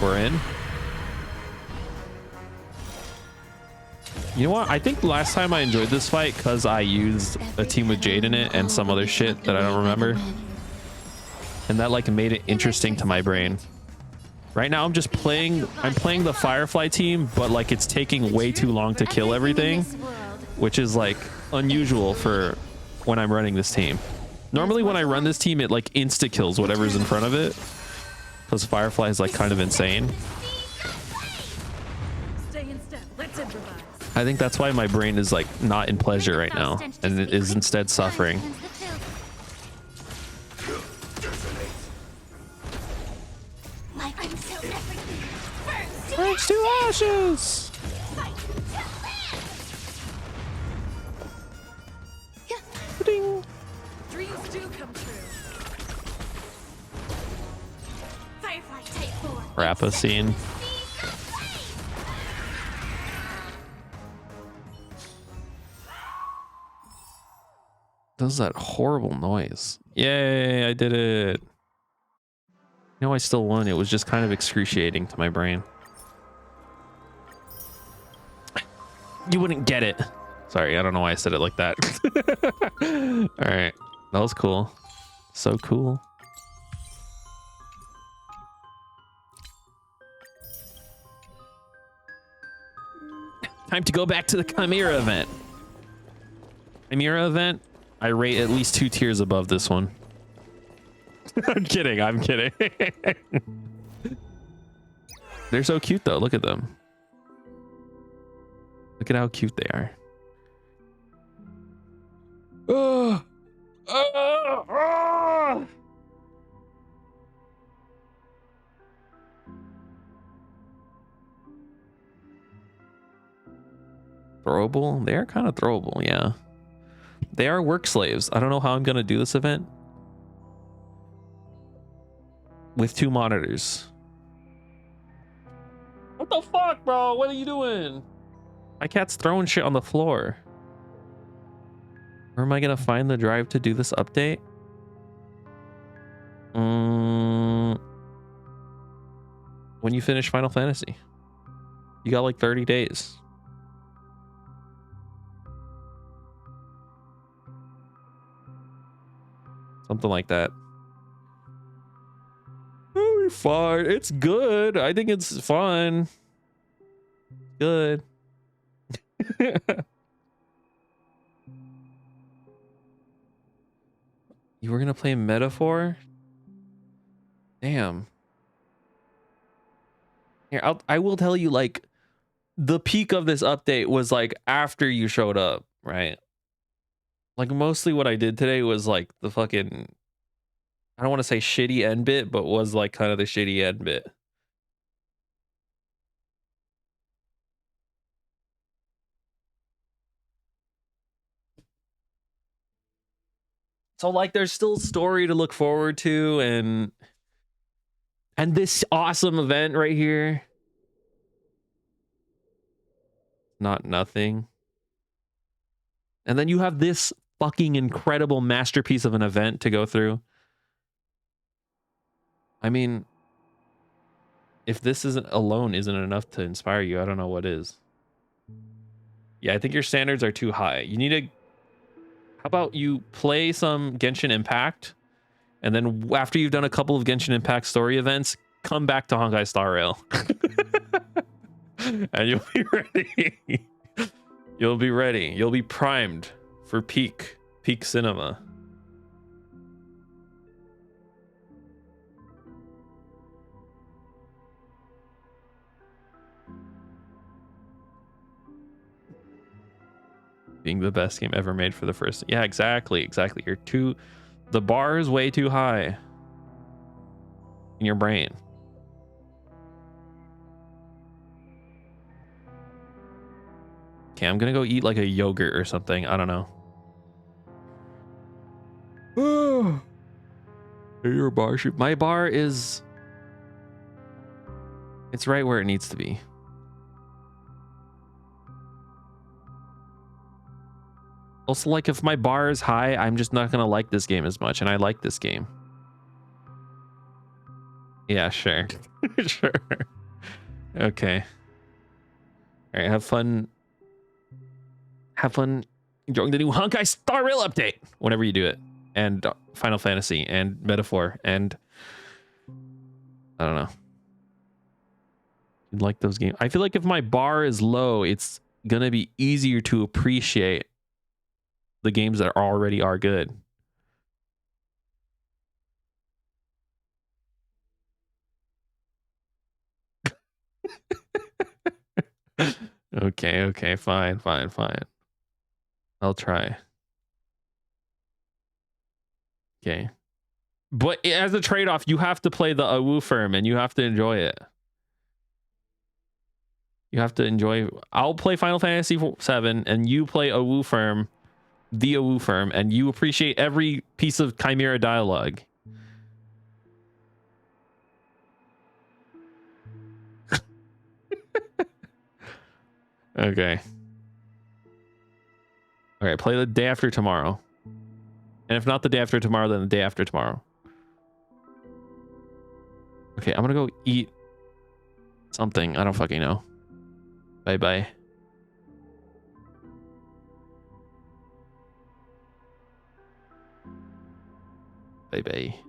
We're in. You know what? I think last time I enjoyed this fight because I used a team with Jade in it and some other shit that I don't remember. And that like made it interesting to my brain. Right now I'm just playing, I'm playing the Firefly team, but like it's taking way too long to kill everything, which is like unusual for when I'm running this team. Normally when I run this team, it like insta kills whatever's in front of it. Because Firefly is like kind of insane. Stay in step. Let's improvise. I think that's why my brain is like not in pleasure right now and it is instead suffering. reduced to ashes. Ding. Dreams do come true. Firefly Type 4. Wrap a scene. Does that horrible noise. Yay, I did it. No, I still won. It was just kind of excruciating to my brain. You wouldn't get it. Sorry, I don't know why I said it like that. All right, that was cool. So cool. Time to go back to the Chimera event. Chimera event, I rate at least 2 tiers above this one. I'm kidding. I'm kidding. They're so cute, though. Look at them. Look at how cute they are. Oh, oh, oh. Throwable? They are kind of throwable, yeah. They are work slaves. I don't know how I'm going to do this event with 2 monitors. What the fuck, bro? What are you doing? My cat's throwing shit on the floor. Where am I going to find the drive to do this update? When you finish Final Fantasy. You got like 30 days. Something like that. Oh, you're fine. It's good. I think it's fun. Good. You were gonna play Metaphor? Damn. Here, I will tell you, like, the peak of this update was like after you showed up, right? Like, mostly what I did today was like the fucking, I don't want to say shitty end bit, but was like kind of the shitty end bit. So like there's still story to look forward to, and this awesome event right here. Not nothing. And then you have this fucking incredible masterpiece of an event to go through. I mean, if this isn't enough to inspire you, I don't know what is. Yeah, I think your standards are too high. You need to, how about you play some Genshin Impact, and then after you've done a couple of Genshin Impact story events, come back to Honkai Star Rail. And you'll be ready. You'll be ready. You'll be primed for peak cinema. Being the best game ever made for the first. Yeah, exactly. The bar is way too high in your brain. Okay, I'm gonna go eat like a yogurt or something. I don't know. Your bar shoot. My bar is, it's right where it needs to be. Also, like, if my bar is high, I'm just not gonna like this game as much, and I like this game. Yeah, sure. Sure. Okay. All right, have fun enjoying the new Honkai Star Rail update whenever you do it, and Final Fantasy and Metaphor, and I don't know. You like those games? I feel like if my bar is low, it's gonna be easier to appreciate the games that already are good. Okay, fine. I'll try. Okay. But as a trade-off, you have to play the AWU firm and you have to enjoy it. You have to enjoy. I'll play Final Fantasy 7 and you play Awu Firm, the Awu Firm, and you appreciate every piece of Chimera dialogue. Okay. Okay, play the day after tomorrow. And if not the day after tomorrow, then the day after tomorrow. Okay, I'm gonna go eat something. I don't fucking know. Bye-bye. Bye-bye.